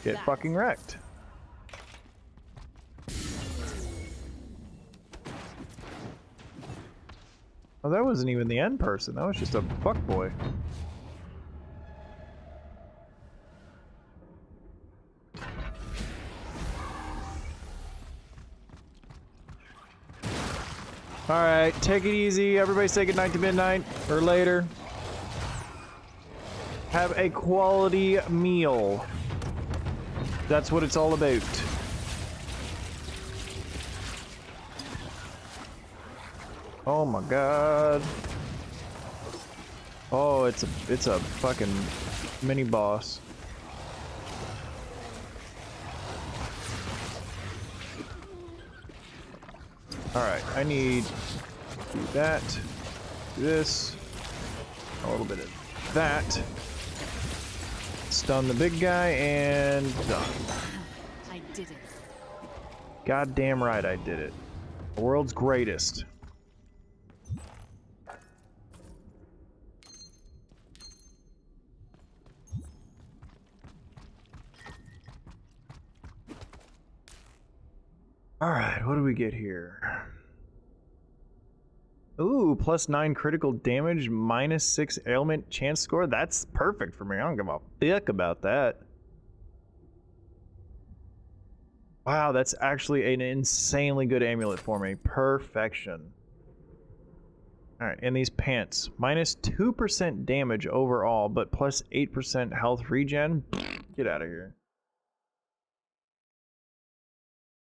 Get fucking wrecked. Oh, that wasn't even the end person. That was just a fuckboy. Alright, take it easy. Everybody say goodnight to midnight or later. Have a quality meal. That's what it's all about. Oh my god. Oh, it's a fucking mini boss. Alright, I need to do that, do this, a little bit of that, stun the big guy, and done. I did it. Goddamn right I did it. The world's greatest. Alright, what do we get here? Ooh, +9 critical damage, -6 ailment chance score. That's perfect for me. I don't give a fuck about that. Wow, that's actually an insanely good amulet for me. Perfection. Alright, and these pants. -2% damage overall, but +8% health regen. Get out of here.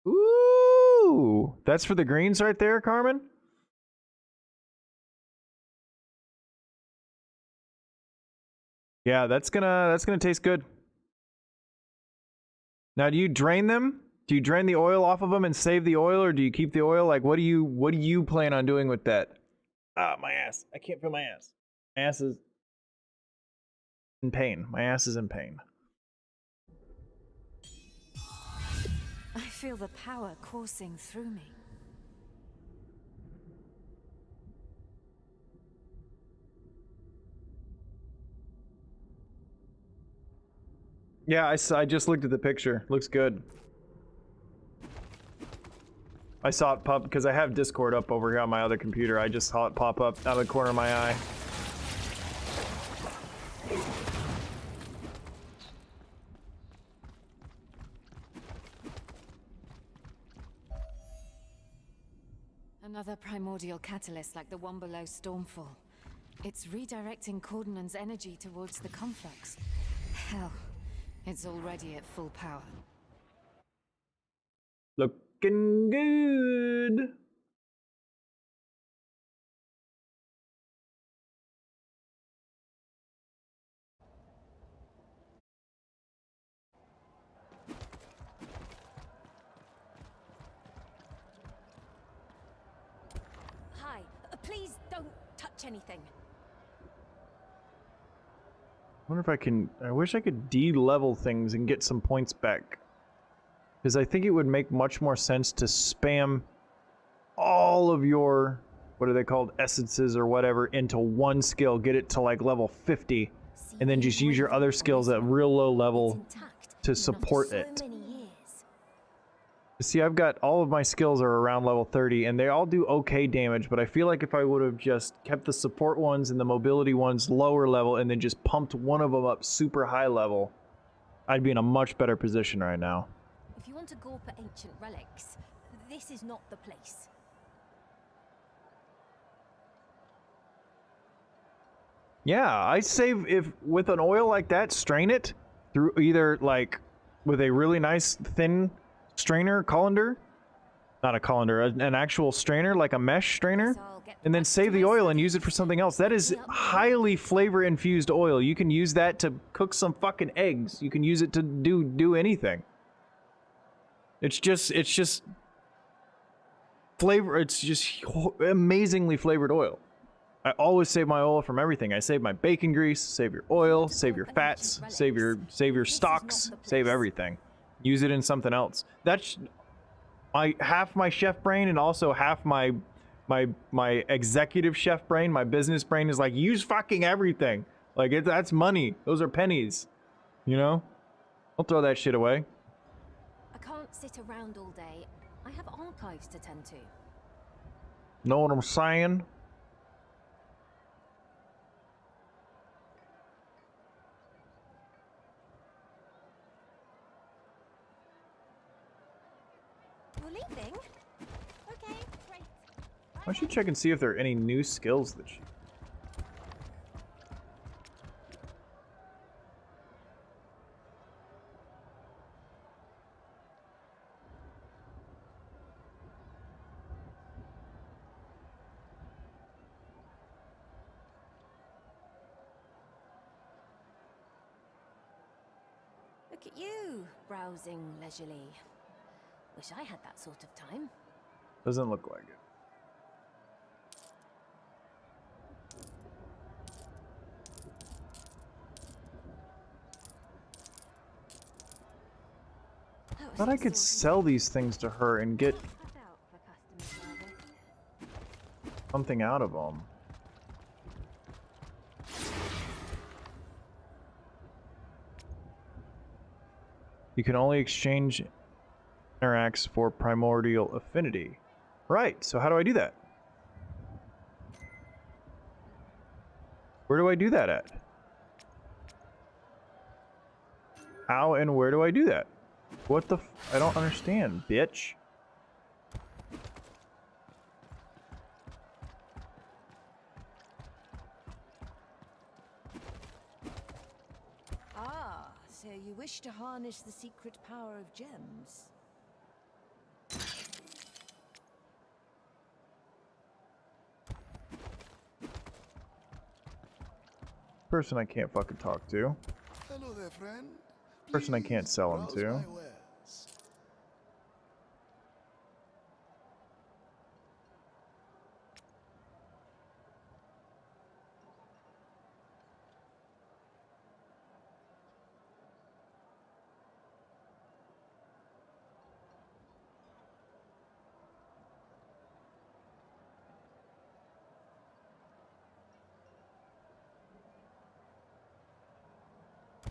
Ooh! That's for the greens right there, Carmen? Yeah, that's gonna taste good. Now, do you drain them? Do you drain the oil off of them and save the oil, or do you keep the oil? Like, what do you plan on doing with that? Ah, my ass. I can't feel my ass. My ass is in pain. My ass is in pain. I feel the power coursing through me. Yeah, I just looked at the picture. Looks good. I saw it pop because I have Discord up over here on my other computer. I just saw it pop up out of the corner of my eye. Another primordial catalyst like the one below Stormfall. It's redirecting Cordonan's energy towards the conflux. Hell, it's already at full power. Looking good. Hi, please don't touch anything. I wonder if I can. I wish I could de-level things and get some points back. Because I think it would make much more sense to spam all of your, what are they called, essences or whatever, into one skill, get it to like level 50, and then just use your other skills at real low level to support it. See, I've got all of my skills are around level 30, and they all do okay damage, but I feel like if I would have just kept the support ones and the mobility ones lower level, and then just pumped one of them up super high level, I'd be in a much better position right now. If you want to go for ancient relics, this is not the place. Yeah, I save if with an oil like that, strain it through either like with a really nice thin strainer colander, Not a colander, an actual strainer, like a mesh strainer, and then save the oil and use it for something else. That is highly flavor infused oil. You can use that to cook some fucking eggs. You can use it to do anything. It's just flavor. It's just amazingly flavored oil. I always save my oil from everything. I save my bacon grease, save your oil, save your fats, save your stocks, save everything. Use it in something else. That's half my chef brain, and also half my executive chef brain, my business brain is like, use fucking everything. Like, that's money. Those are pennies. You know? Don't throw that shit away. I can't sit around all day. I have archives to tend to. Know what I'm saying? You're leaving? Okay, great. I should check and see if there are any new skills that she... Look at you, browsing leisurely. Wish I had that sort of time. Doesn't look like it. Thought I could sell these things to her and get something out of them. You can only exchange interacts for primordial affinity. Right, so how do I do that? Where do I do that at? How and where do I do that? What the I don't understand, bitch. Ah, so you wish to harness the secret power of gems? Person I can't fucking talk to. Hello there, friend. Person I can't sell them Browse to. my wares.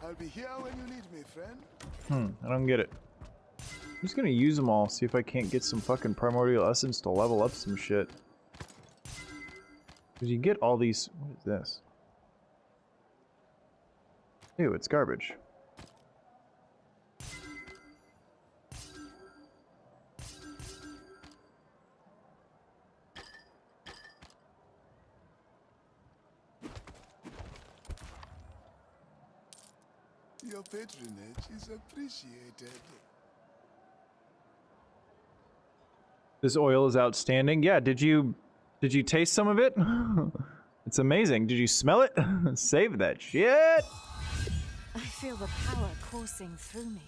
I'll be here when you need me, friend. I don't get it. I'm just gonna use them all, see if I can't get some fucking primordial essence to level up some shit. Cause you get all these. What is this? Ew, it's garbage. Your patronage is appreciated. This oil is outstanding. Yeah, did you taste some of it? It's amazing. Did you smell it? Save that shit. I feel the power coursing through me.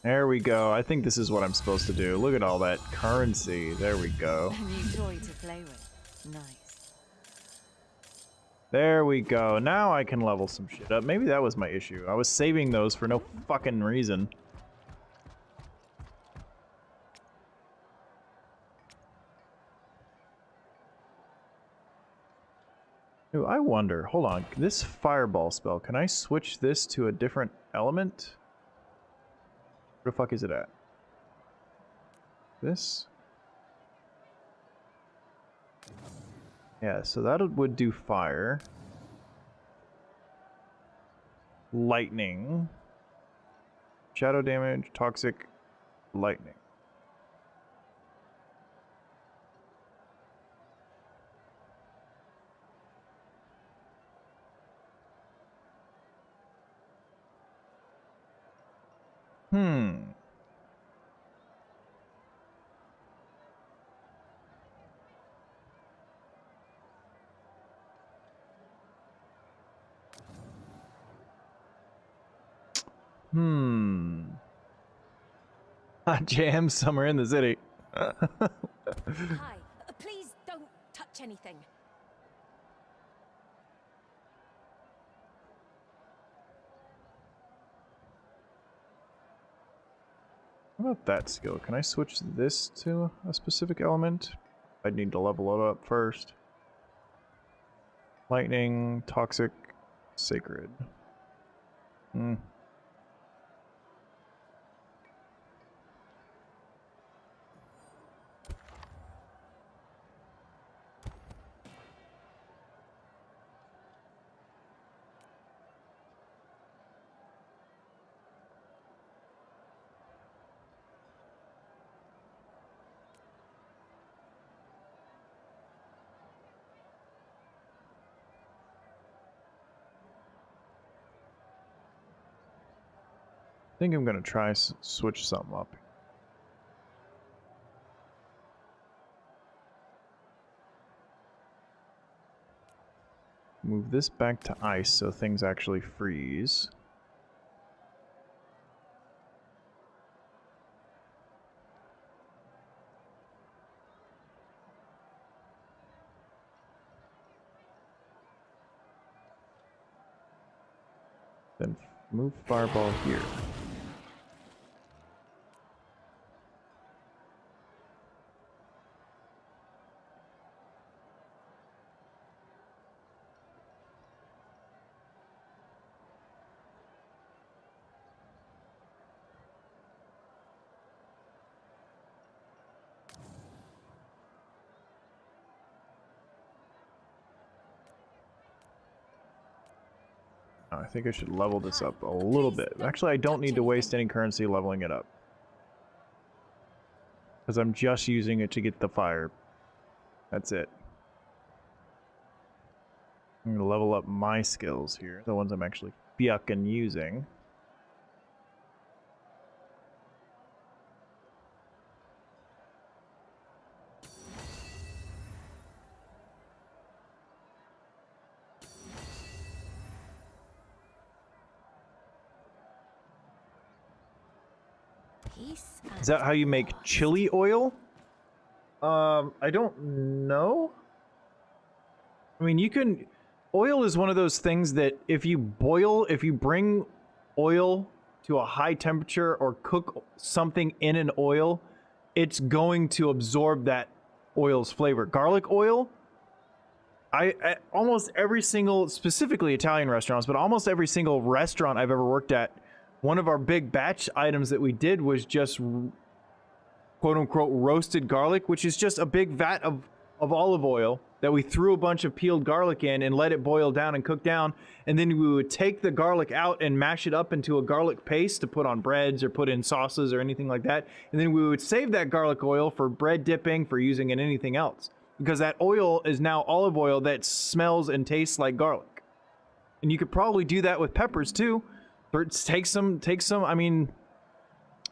There we go. I think this is what I'm supposed to do. Look at all that currency. There we go. A new toy to play with. Nice. There we go. Now I can level some shit up. Maybe that was my issue. I was saving those for no fucking reason. Ooh, I wonder. Hold on. This fireball spell, can I switch this to a different element? Where the fuck is it at? This? Yeah, so that would do fire. Lightning. Shadow damage, toxic, lightning. Hmm. Hmm. Hot jam somewhere in the city. Hi. Please don't touch anything. How about that skill? Can I switch this to a specific element? I'd need to level it up first. Lightning, toxic, sacred. Hmm. I think I'm gonna try switch something up. Move this back to ice so things actually freeze. Then move fireball here. I think I should level this up a little bit. Actually, I don't need to waste any currency leveling it up. Because I'm just using it to get the fire. That's it. I'm going to level up my skills here. The ones I'm actually fucking using. Is that how you make chili oil? I don't know. I mean, you can... Oil is one of those things that if you bring oil to a high temperature or cook something in an oil, it's going to absorb that oil's flavor. Garlic oil, I almost every single, specifically Italian restaurants, but almost every single restaurant I've ever worked at, one of our big batch items that we did was just quote-unquote roasted garlic, which is just a big vat of olive oil that we threw a bunch of peeled garlic in and let it boil down and cook down, and then we would take the garlic out and mash it up into a garlic paste to put on breads or put in sauces or anything like that, and then we would save that garlic oil for bread dipping, for using in anything else, because that oil is now olive oil that smells and tastes like garlic. And you could probably do that with peppers too. Take some, I mean,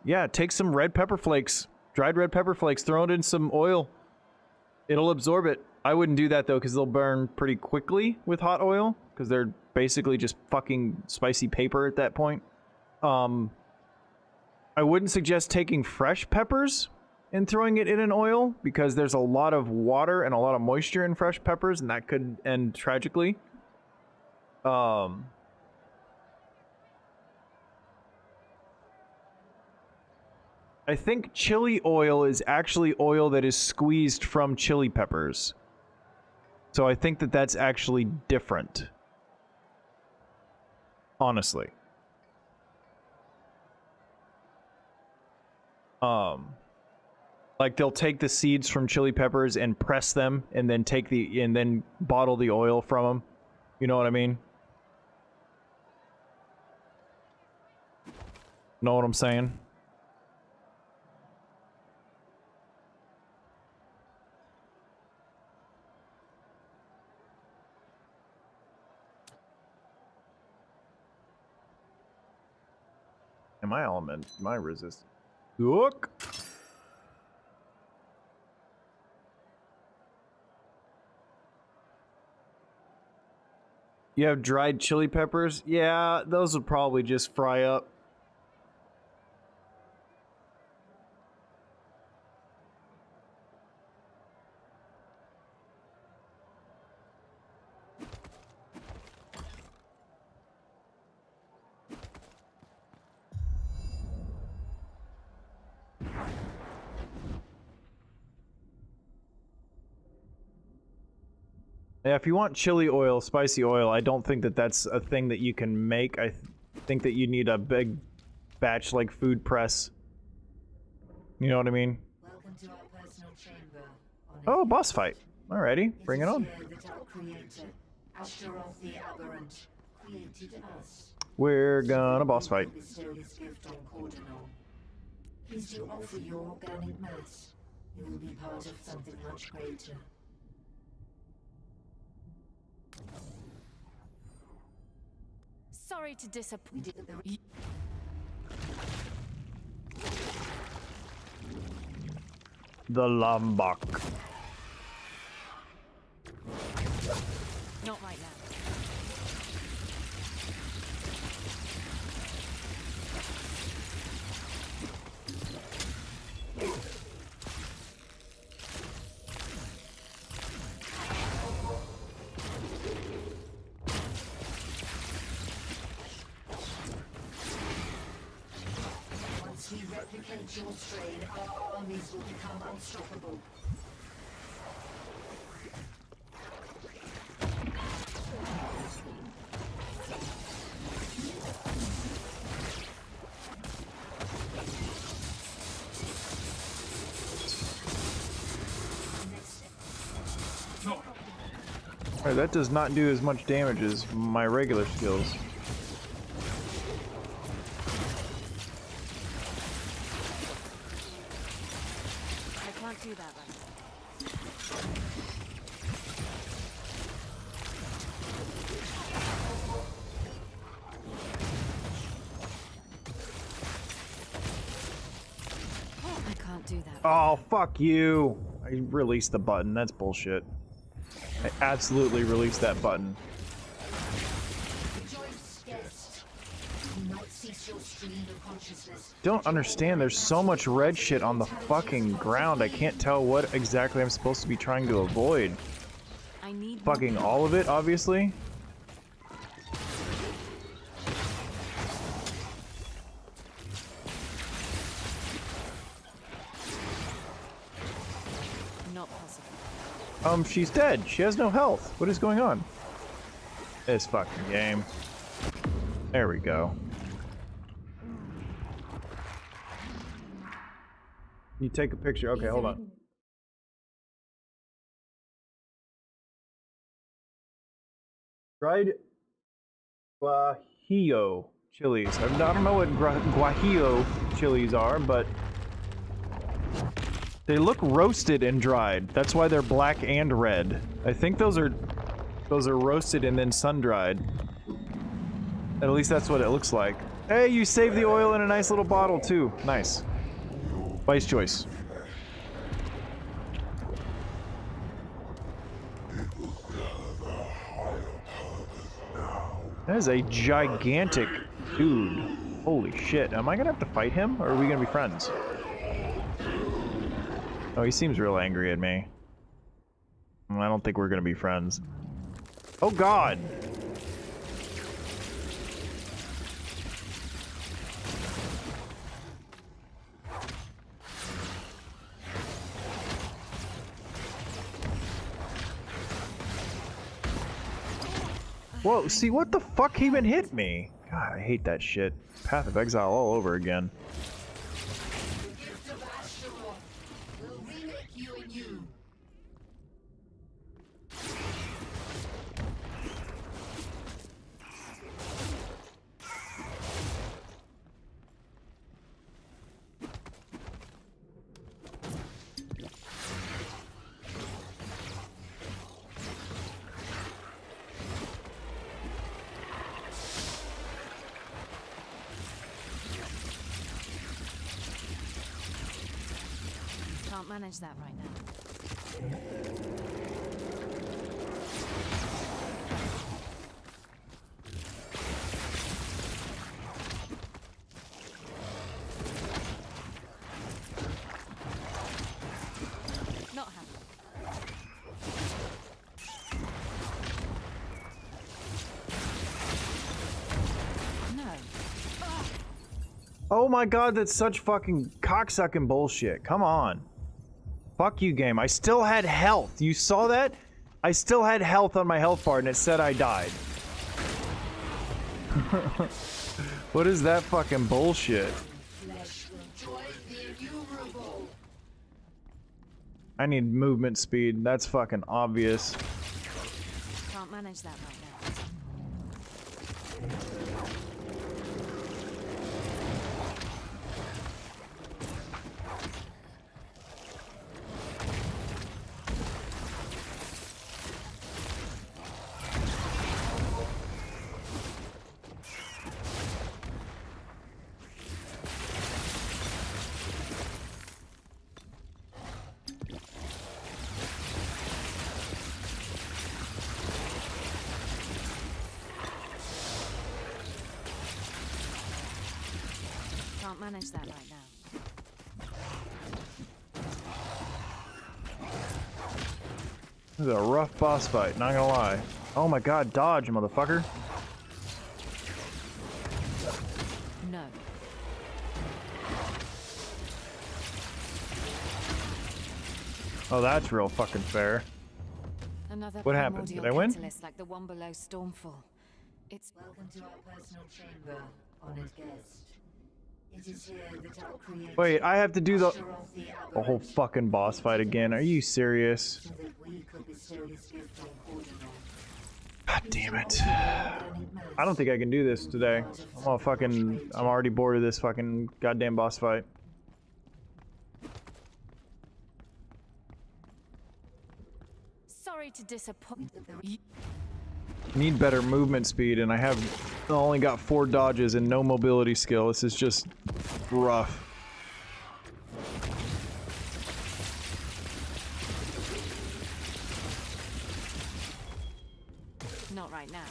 yeah, take some red pepper flakes, dried red pepper flakes, throw it in some oil. It'll absorb it. I wouldn't do that though, because they'll burn pretty quickly with hot oil, because they're basically just fucking spicy paper at that point. I wouldn't suggest taking fresh peppers and throwing it in an oil, because there's a lot of water and a lot of moisture in fresh peppers, and that could end tragically. I think chili oil is actually oil that is squeezed from chili peppers. So I think that that's actually different. Honestly. Like they'll take the seeds from chili peppers and press them and then then bottle the oil from them. You know what I mean? Know what I'm saying? my element, my resist. Look. You have dried chili peppers? Yeah, those would probably just fry up. Yeah, if you want chili oil, spicy oil, I don't think that that's a thing that you can make. I think that you need a big batch like food press. You know what I mean? Welcome to our personal chamber. Oh, boss fight. Alrighty, bring it on. Ashtaroth the Aberrant created us. We're gonna boss fight. Bestow this gift on Cordonal. Please do offer your organic mass. You will be part of something much greater. Sorry to disappoint. The Lombok. Not right now. Once we replicate your strain, our armies will become unstoppable. Alright, that does not do as much damage as my regular skills. I can't do that right now. I can't do that. Oh, fuck you! I released the button, that's bullshit. I absolutely released that button. Rejoice, guest. Do not cease your stream of consciousness. Don't understand, there's so much red shit on the fucking ground, I can't tell what exactly I'm supposed to be trying to avoid. I need Fucking all of it, obviously. Not possible. She's dead. She has no health. What is going on? This fucking game. There we go. You take a picture. Okay, hold on. Dried guajillo chilies. I don't know what guajillo chilies are, but they look roasted and dried. That's why they're black and red. I think those are roasted and then sun-dried. At least that's what it looks like. Hey, you saved the oil in a nice little bottle too. Nice. Wise choice. That is a gigantic dude. Holy shit. Am I gonna have to fight him, or are we gonna be friends? Oh, he seems real angry at me. I don't think we're gonna be friends. Oh god! Whoa, see, what the fuck even hit me? God, I hate that shit. Path of Exile all over again. The gift of Ashtaroth will remake you anew. Can't manage that right now. Not happening. No. Oh my god, that's such fucking cocksucking bullshit. Come on. Fuck you, game. I still had health. You saw that? I still had health on my health bar and it said I died. What is that fucking bullshit? I need movement speed. That's fucking obvious. Can't manage that right now. Can't manage that right now. This is a rough boss fight, not gonna lie. Oh my god, dodge, motherfucker. No. Oh, that's real fucking fair. Another What happened? Did I win? catalyst like the one below Stormfall. It's welcome to our personal chamber, honored guest. It is here that our creator Wait, I have to do the whole fucking boss fight again. Are you serious? so that we could bestow his gift on Cordon. God damn it. I don't think I can do this today. I'm already bored of this fucking goddamn boss fight. sorry to disappoint. Need better movement speed, and I only got 4 dodges and no mobility skill. This is just rough. Not right now.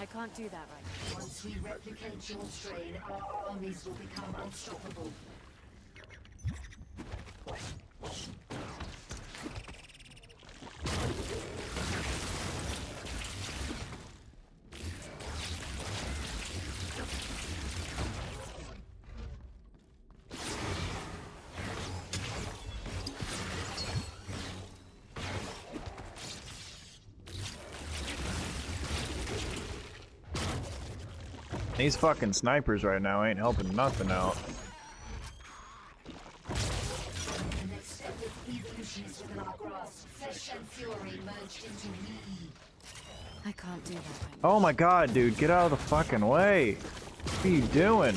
I can't do that right now. Once we replicate your strain, our armies will become unstoppable. These fucking snipers right now ain't helping nothing out. The next step of evolution is within our grasp. Flesh and fury merged into me. I can't do that right Oh my god, dude, get out of the fucking way. What are you doing?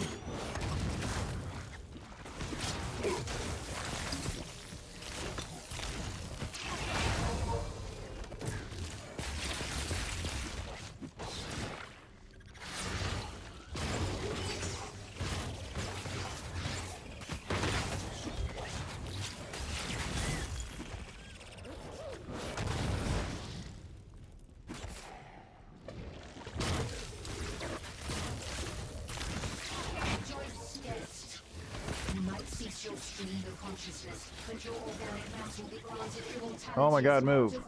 Oh my god, move.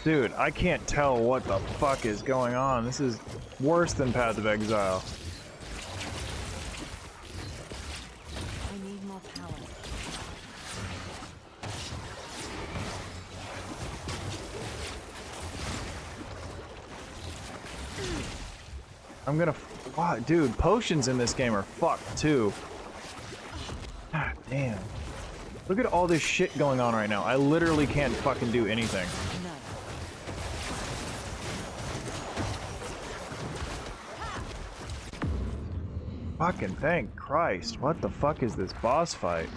Dude, I can't tell what the fuck is going on. This is worse than Path of Exile. I need more power. I'm gonna... Wow, dude, potions in this game are fucked too. God damn. Look at all this shit going on right now. I literally can't fucking do anything. No. Fucking thank Christ. What the fuck is this boss fight?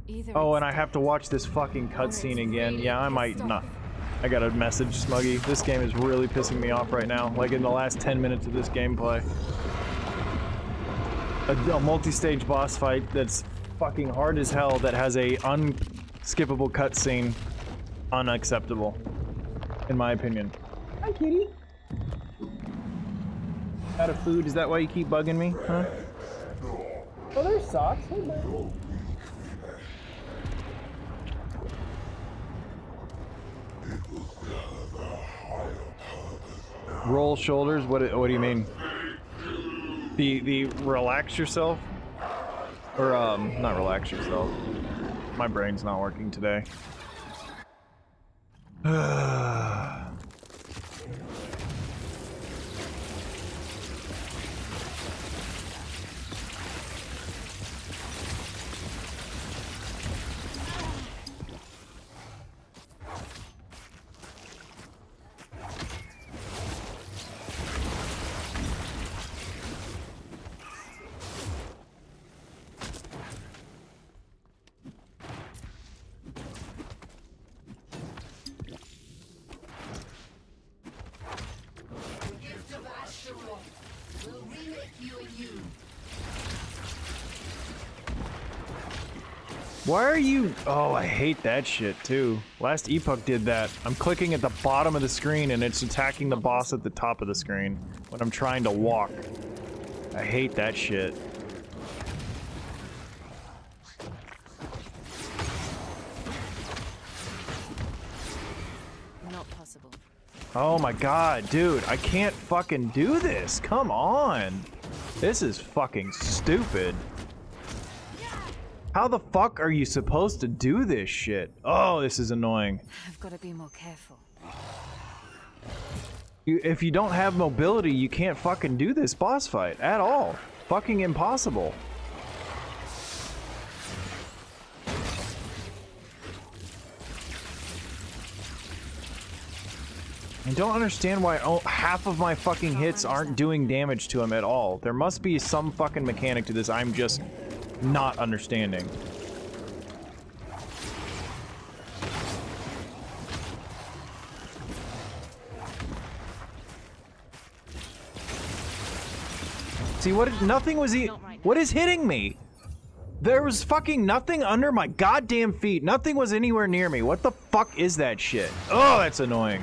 Either Oh, and I have to watch this fucking cutscene again. Yeah, I might not. I got a message, Smuggy. This game is really pissing me off right now. Like in the last 10 minutes of this gameplay. A multi-stage boss fight that's fucking hard as hell that has a unskippable cutscene. Unacceptable. In my opinion. Hi, kitty. Out of food? Is that why you keep bugging me? Huh? Oh, there's socks. Hey, buddy. Roll shoulders? What do you mean? The relax yourself? Or not relax yourself. My brain's not working today. Why are you... Oh, I hate that shit, too. Last Epoch did that. I'm clicking at the bottom of the screen and it's attacking the boss at the top of the screen when I'm trying to walk. I hate that shit. Not possible. Oh my god, dude. I can't fucking do this. Come on. This is fucking stupid. How the fuck are you supposed to do this shit? Oh, this is annoying. I've got to be more careful. If you don't have mobility, you can't fucking do this boss fight at all. Fucking impossible. I don't understand why half of my fucking hits aren't doing damage to him at all. There must be some fucking mechanic to this I'm just not understanding. See, nothing was what is hitting me? There was fucking nothing under my goddamn feet. Nothing was anywhere near me. What the fuck is that shit? Oh, that's annoying.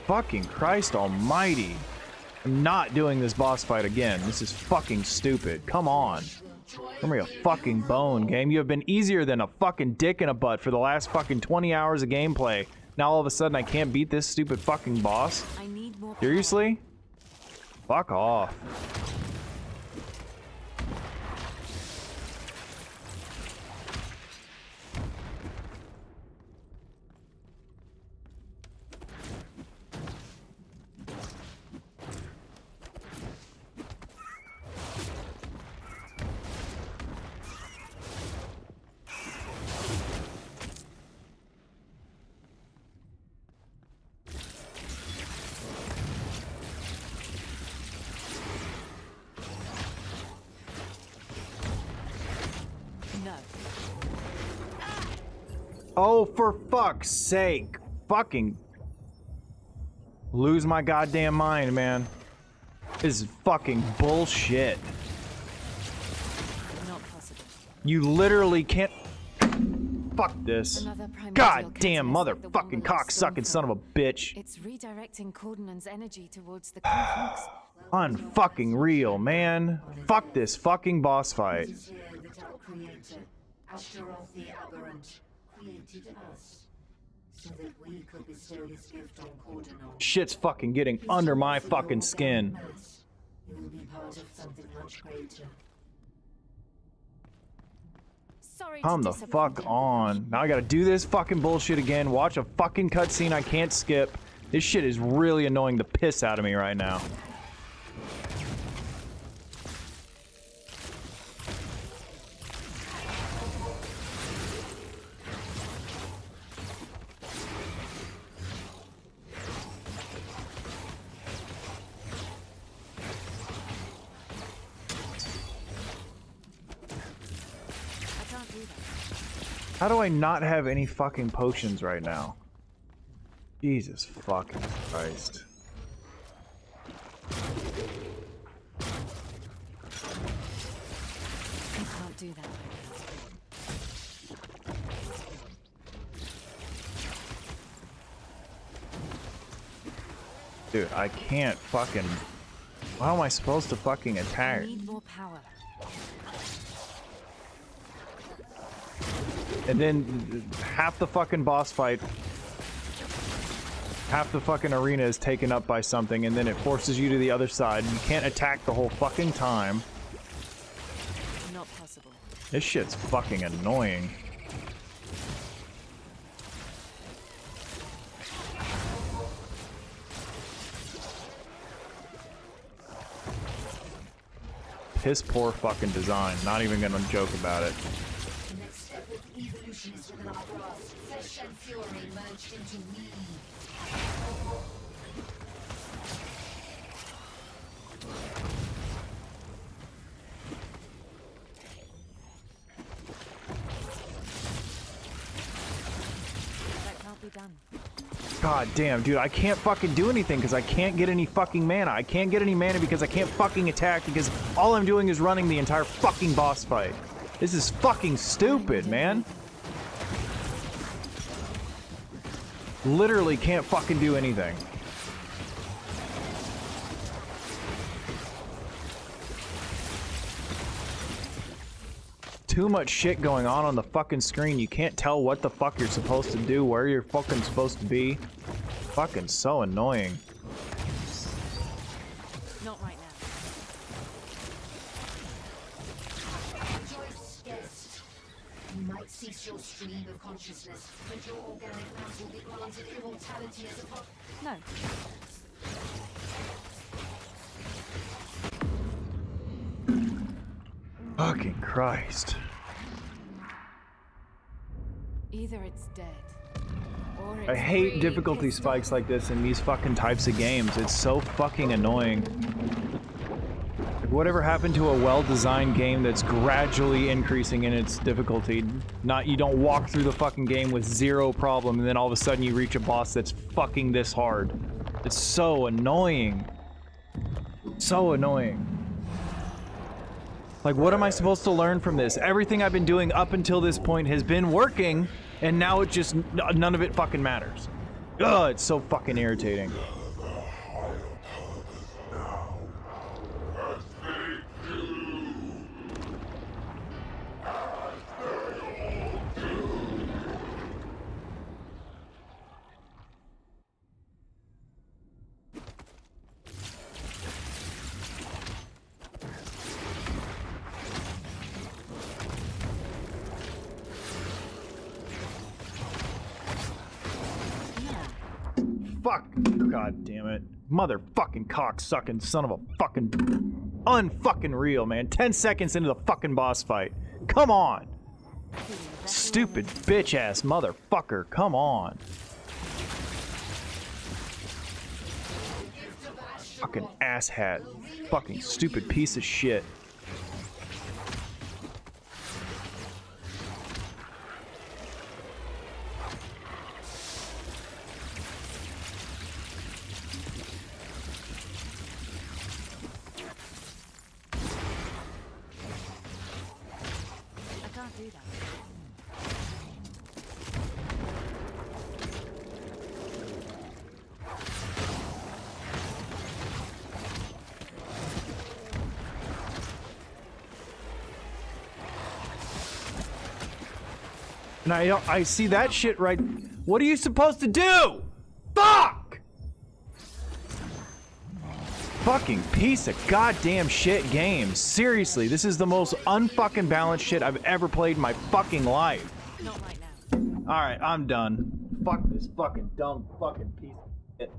Fucking Christ almighty. I'm not doing this boss fight again. This is fucking stupid. Come on. Give me a fucking bone, game. You have been easier than a fucking dick in a butt for the last fucking 20 hours of gameplay. Now all of a sudden I can't beat this stupid fucking boss? Seriously? Fuck off. Oh, for fuck's sake. Fucking lose my goddamn mind, man. This is fucking bullshit. Not possible. You literally can't... Fuck this. Goddamn motherfucking cocksucking son of a bitch. It's redirecting Cordonan's energy towards the conflicts. Unfucking real, man. Fuck this fucking boss fight. Created us, so that we could bestow his gift on Cordonon. Shit's fucking getting under my fucking skin. You will be part of something much greater. Come the fuck on. Now I gotta do this fucking bullshit again, watch a fucking cutscene I can't skip. This shit is really annoying the piss out of me right now. How do I not have any fucking potions right now? Jesus fucking Christ. I can't do that. Dude, I can't fucking... How am I supposed to fucking attack? I need more power. And then half the fucking boss fight, half the fucking arena is taken up by something, and then it forces you to the other side, and you can't attack the whole fucking time. Not possible. This shit's fucking annoying. Piss poor fucking design. Not even gonna joke about it. The next step with evolution is within our grasp. Flesh and fury merged into me. That can't be done. God damn, dude, I can't fucking do anything because I can't get any fucking mana. I can't get any mana because I can't fucking attack because all I'm doing is running the entire fucking boss fight. This is fucking stupid, man. Literally can't fucking do anything. Too much shit going on the fucking screen. You can't tell what the fuck you're supposed to do, where you're fucking supposed to be. Fucking so annoying. Not right now. Rejoice, guest. You might cease your stream of consciousness, but your organic mass will be granted immortality as a part. No. Fucking Christ. Either it's dead, or it's I hate really difficulty pissed spikes like this in these fucking types of games. It's so fucking annoying. Like, whatever happened to a well-designed game that's gradually increasing in its difficulty? You don't walk through the fucking game with zero problem and then all of a sudden you reach a boss that's fucking this hard. It's so annoying. So annoying. Like, what am I supposed to learn from this? Everything I've been doing up until this point has been working, and now it just, none of it fucking matters. Ugh, it's so fucking irritating. Fuck! God damn it. Motherfucking cock-sucking son of a fucking... Unfucking real, man. 10 seconds into the fucking boss fight. Come on! Stupid bitch-ass motherfucker. Come on. Fucking asshat. Fucking stupid piece of shit. And I see that shit right. What are you supposed to do? Fuck! Fucking piece of goddamn shit game. Seriously, this is the most unfucking balanced shit I've ever played in my fucking life. Not right now. Alright, I'm done. Fuck this fucking dumb fucking piece of shit.